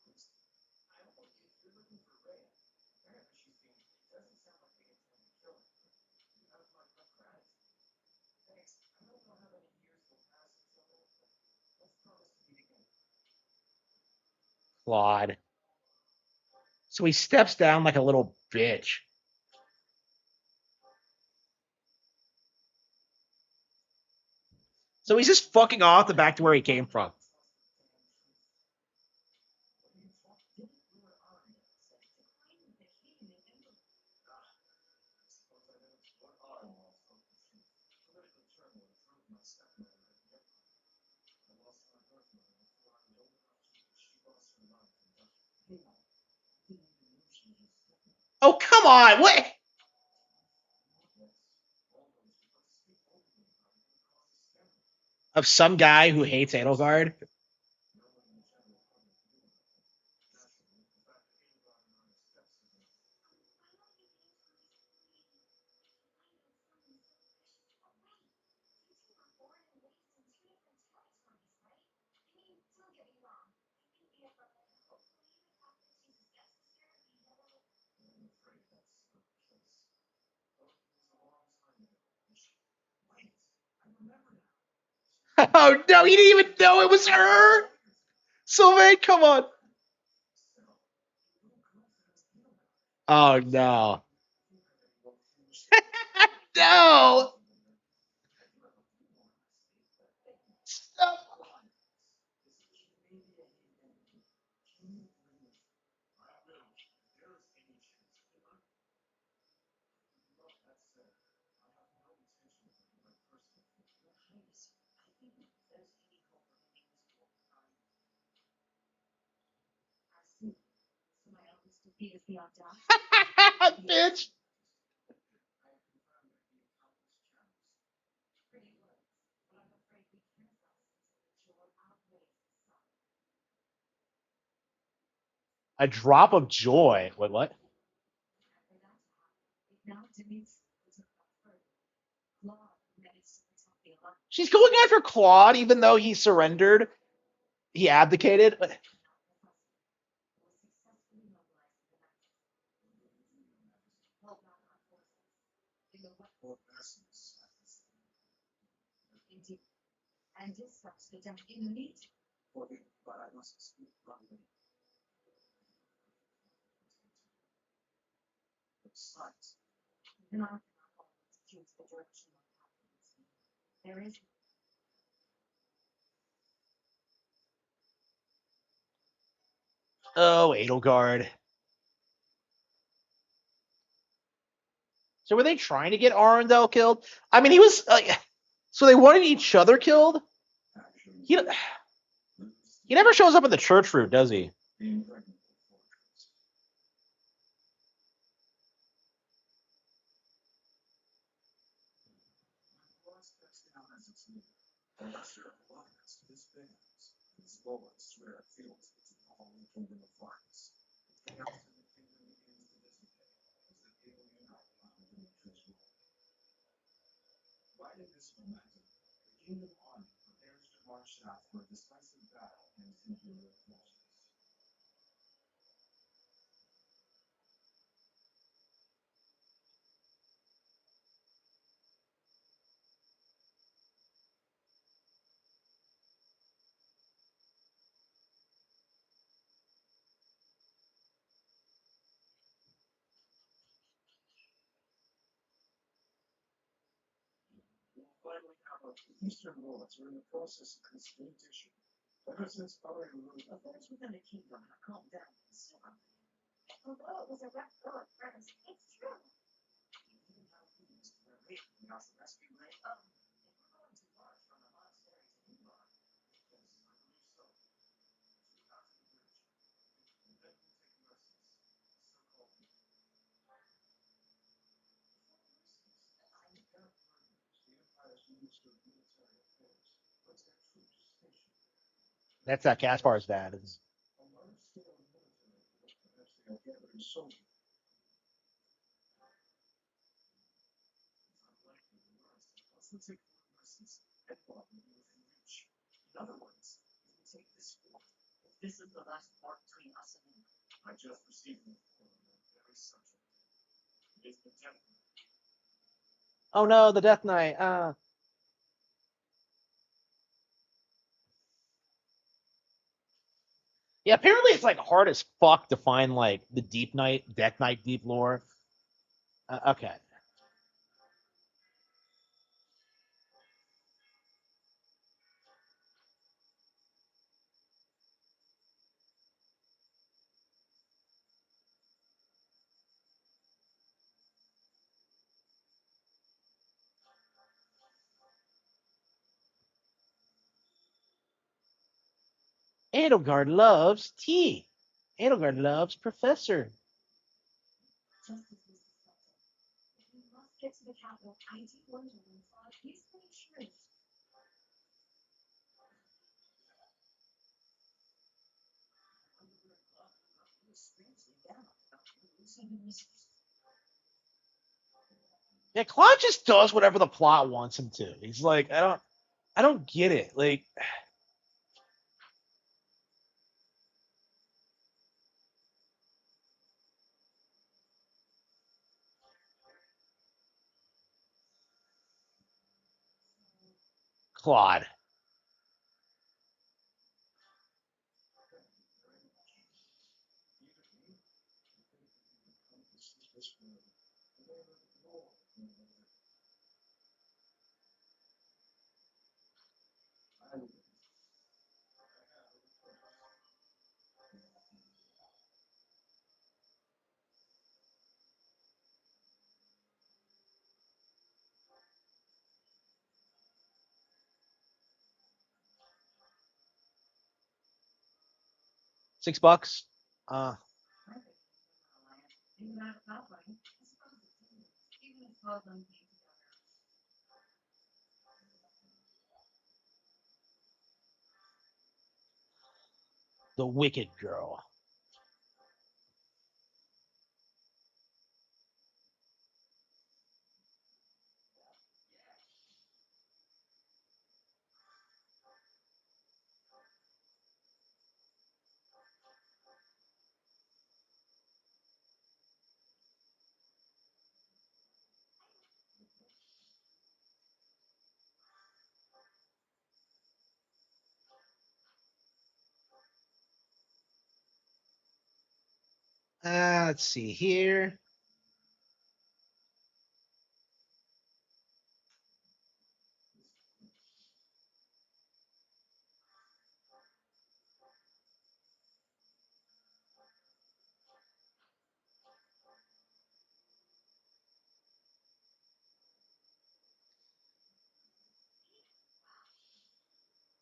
Claude. So he steps down like a little bitch. So he's just fucking off the back to where he came from. Oh, come on. What? Of some guy who hates Edelgard? Oh, no. He didn't even know it was her. Sylvain, come on. Oh, no. No. Stop. Bitch. A drop of joy. Wait, what? She's going after Claude, even though he surrendered. He abdicated. Oh, Edelgard. So were they trying to get Arundel killed? I mean, he was like, so they wanted each other killed. He never shows up in the church route, does he? That's Caspar's dad. This is the last part between us and you. I just received an report on that very subject. It is the death. Oh no, the Death Knight. Yeah, apparently it's like hard as fuck to find like the Deep Knight, Death Knight deep lore. Okay. Edelgard loves tea. Edelgard loves Professor. Just as was suspected. If we must get to the capital, I do wonder when Claude he's pretty sure it's Yeah, Claude just does whatever the plot wants him to. He's like, I don't get it. Like, Claude. $6. Uh, maybe not that way. I suppose it's even if both of them came together. the Wicked Girl. Let's see here.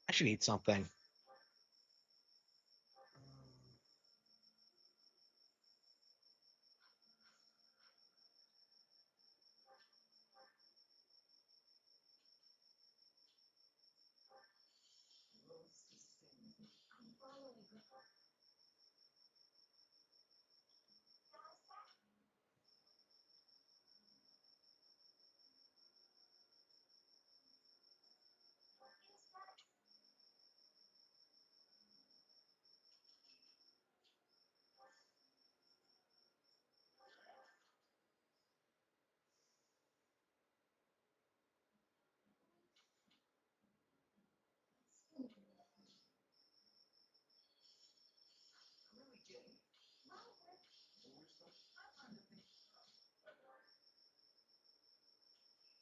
I should eat something.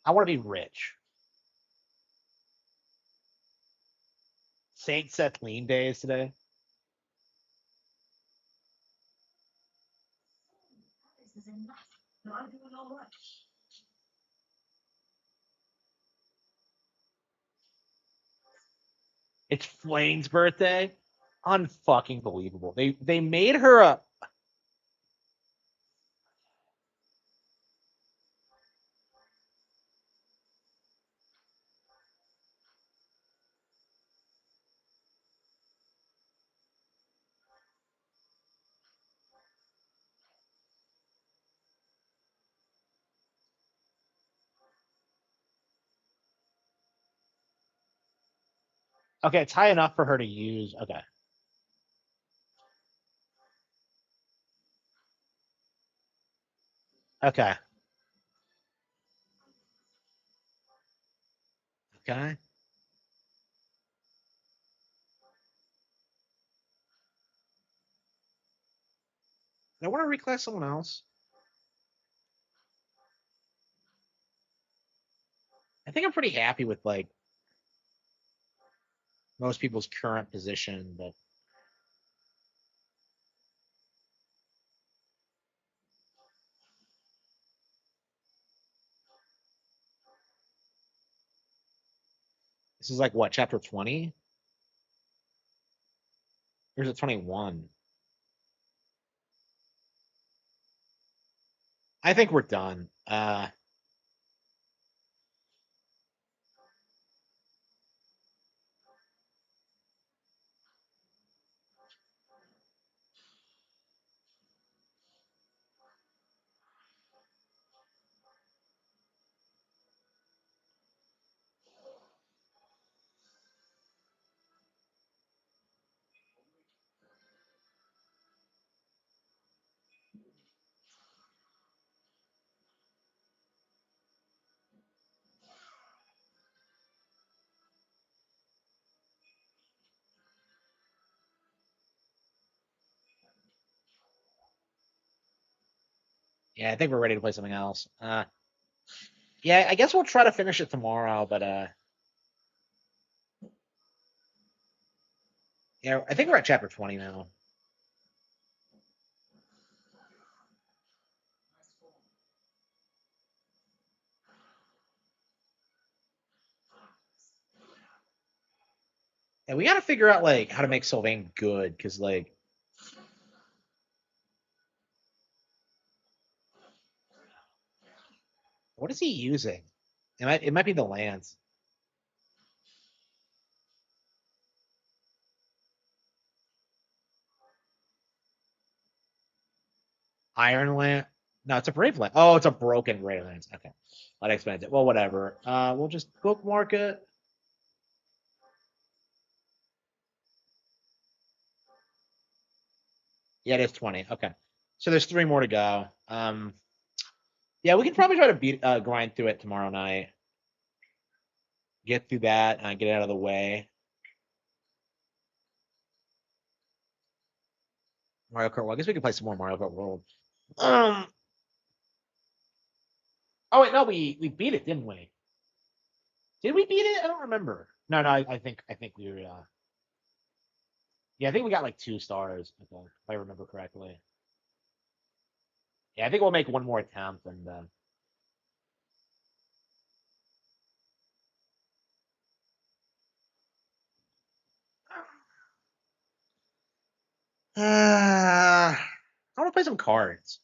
I want to be rich. Saint Seth Lean Day is today. This is enough. No, I'm doing all right. It's Flane's birthday. Unfucking believable. They made her a. Okay, it's high enough for her to use. Okay. Okay. Okay. I want to reclass someone else. I think I'm pretty happy with like most people's current position, but this is like what, chapter 20? Or is it 21? I think we're done. Yeah, I think we're ready to play something else. Yeah, I guess we'll try to finish it tomorrow, but yeah, I think we're at chapter 20 now. And we got to figure out like how to make Sylvain good, because like, what is he using? It might be the lance. Iron lance. No, it's a brave lance. Oh, it's a broken brave lance. Okay, that explains it. Well, whatever. We'll just bookmark it. Yeah, it is 20. Okay, so there's three more to go. Yeah, we can probably try to grind through it tomorrow night. Get through that, get it out of the way. Mario Kart. Well, I guess we can play some more Mario Kart World. Um. Oh wait, no, we beat it, didn't we? Did we beat it? I don't remember. No, no, I think we were. Yeah, I think we got like 2 stars. I think, if I remember correctly. Yeah, I think we'll make one more attempt and. I want to play some cards.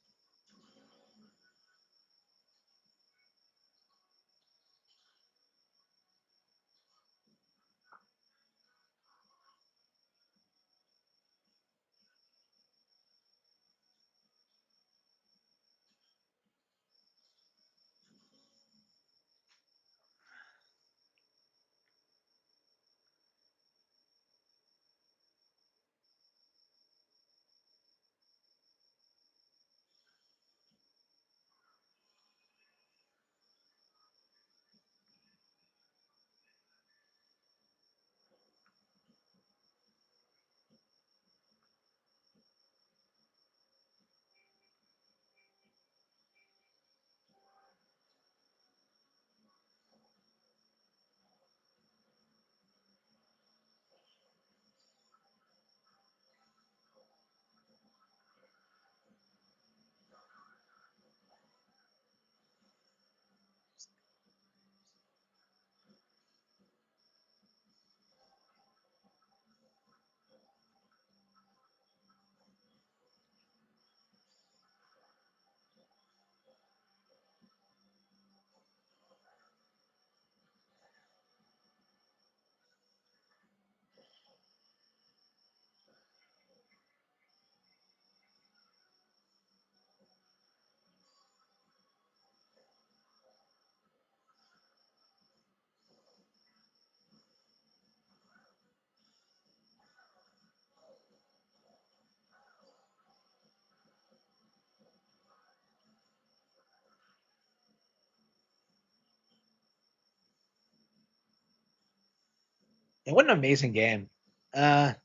What an amazing game. I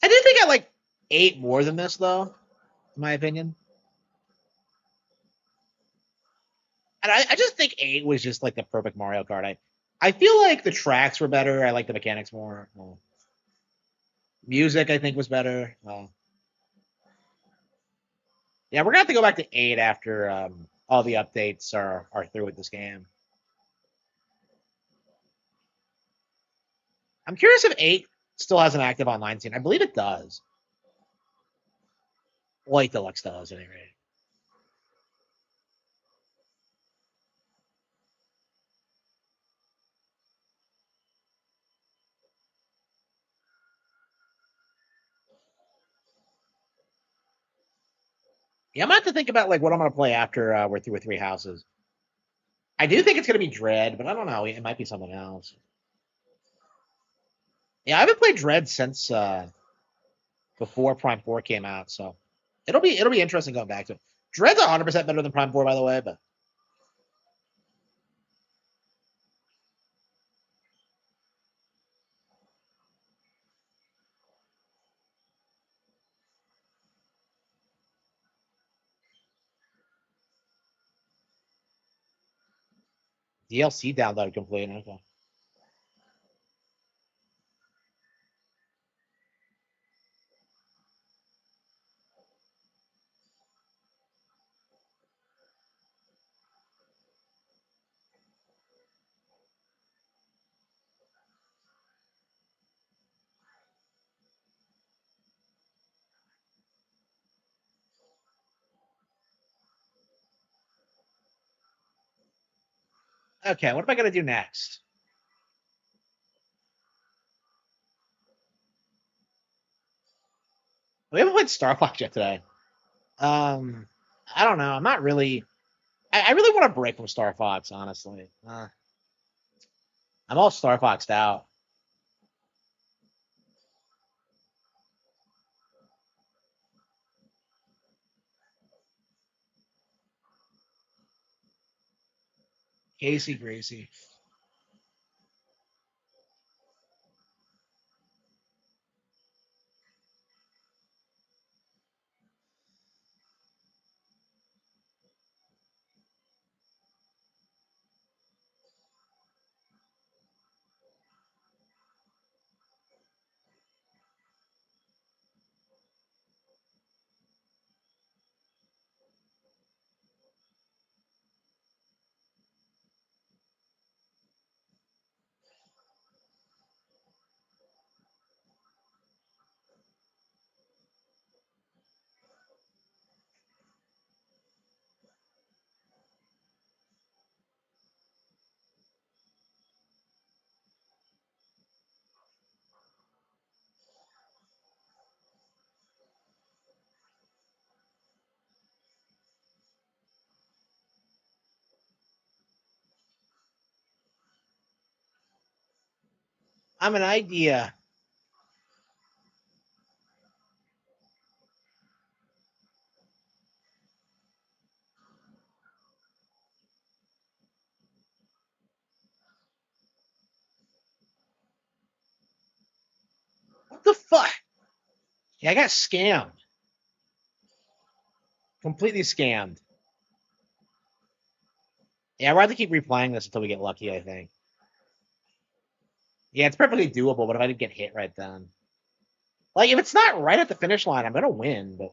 do think I like 8 more than this, though, in my opinion. And I just think 8 was just like the perfect Mario Kart. I feel like the tracks were better. I like the mechanics more. Music, I think, was better. Yeah, we're gonna have to go back to 8 after all the updates are through with this game. I'm curious if 8 still has an active online scene. I believe it does. Light Deluxe does, at any rate. Yeah, I'm gonna have to think about like what I'm gonna play after we're through with Three Houses. I do think it's gonna be Dread, but I don't know. It might be something else. Yeah, I haven't played Dread since before Prime 4 came out, so it'll be interesting going back to it. Dread's 100% better than Prime 4, by the way, but DLC download complete. Okay. Okay, what am I gonna do next? We haven't played Star Fox yet today. Um, I don't know. I'm not really. I really want to break from Star Fox, honestly. I'm all Star Foxed out. Casey Gracie. I'm an idea. What the fuck? Yeah, I got scammed. Completely scammed. Yeah, I'd rather keep replaying this until we get lucky, I think. Yeah, it's perfectly doable, but if I didn't get hit right then. Like, if it's not right at the finish line, I'm gonna win, but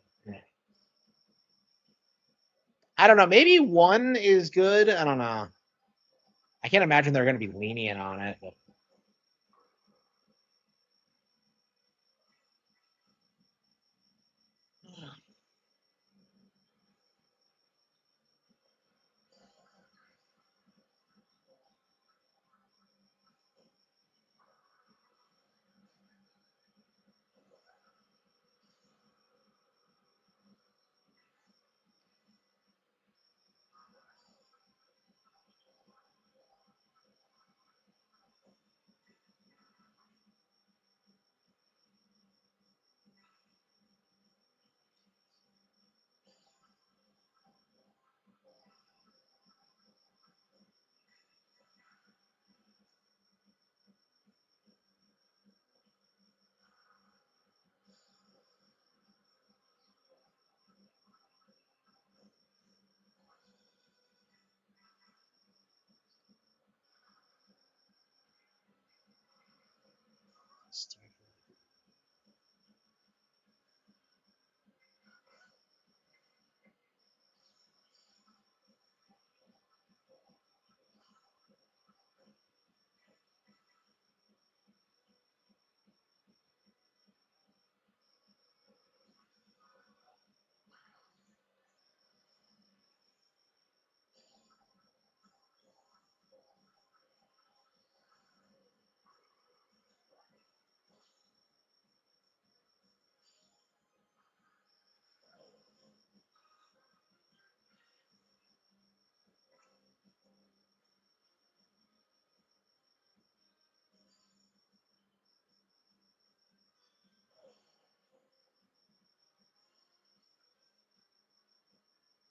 I don't know. Maybe 1 is good. I don't know. I can't imagine they're gonna be lenient on it. But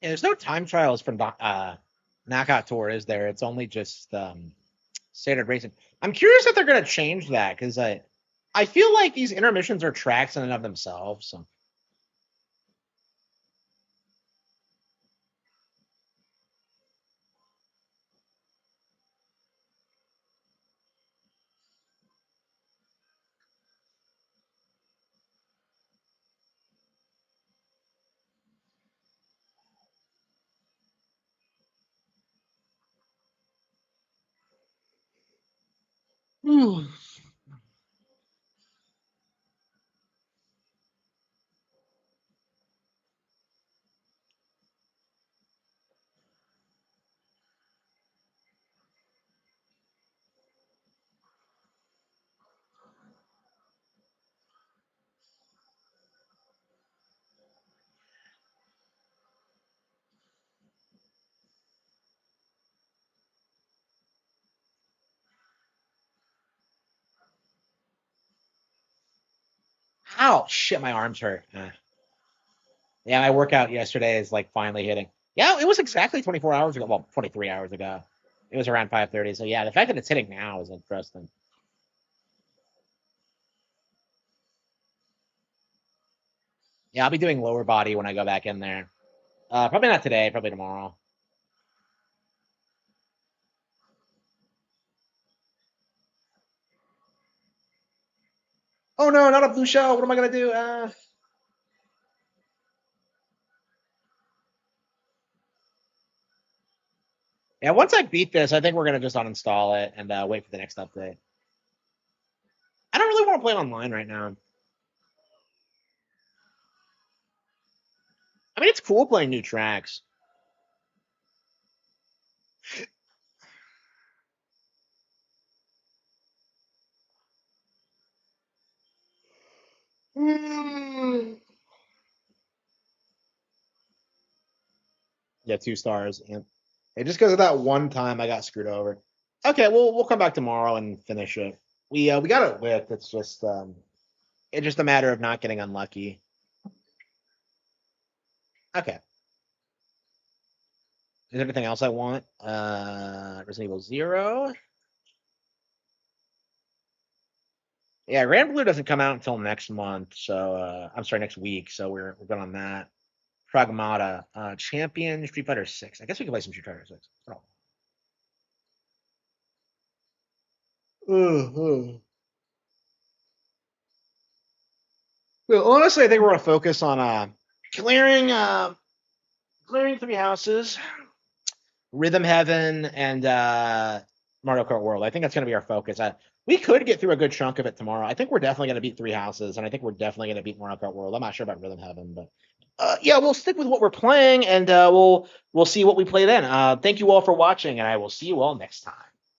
Yeah, there's no time trials for Knockout Tour, is there? It's only just standard racing. I'm curious if they're going to change that because I feel like these intermissions are tracks in and of themselves. So. Ow, shit, my arms hurt. Yeah, my workout yesterday is like finally hitting. Yeah, it was exactly 24 hours ago. Well, 23 hours ago. It was around 5:30. So yeah, the fact that it's hitting now is interesting. Yeah, I'll be doing lower body when I go back in there. Probably not today, probably tomorrow. Oh no, not a blue shell. What am I gonna do? Yeah, once I beat this, I think we're gonna just uninstall it and wait for the next update. I don't really want to play online right now. I mean, it's cool playing new tracks. Yeah, 2 stars. Yeah. It just because of that one time I got screwed over. Okay, we'll come back tomorrow and finish it. We got it with. It's just a matter of not getting unlucky. Okay. Is everything else I want? Resident Evil 0. Yeah, Grand Blue doesn't come out until next month, so I'm sorry, next week. So we're good on that. Pragmata, Champion, Street Fighter 6. I guess we can play some Street Fighter 6. Oh. Well, honestly, I think we're gonna focus on clearing clearing 3 houses, Rhythm Heaven, and Mario Kart World. I think that's gonna be our focus. We could get through a good chunk of it tomorrow. I think we're definitely gonna beat 3 houses, and I think we're definitely gonna beat Mario Kart World. I'm not sure about Rhythm Heaven, but yeah, we'll stick with what we're playing, and we'll see what we play then. Thank you all for watching, and I will see you all next time.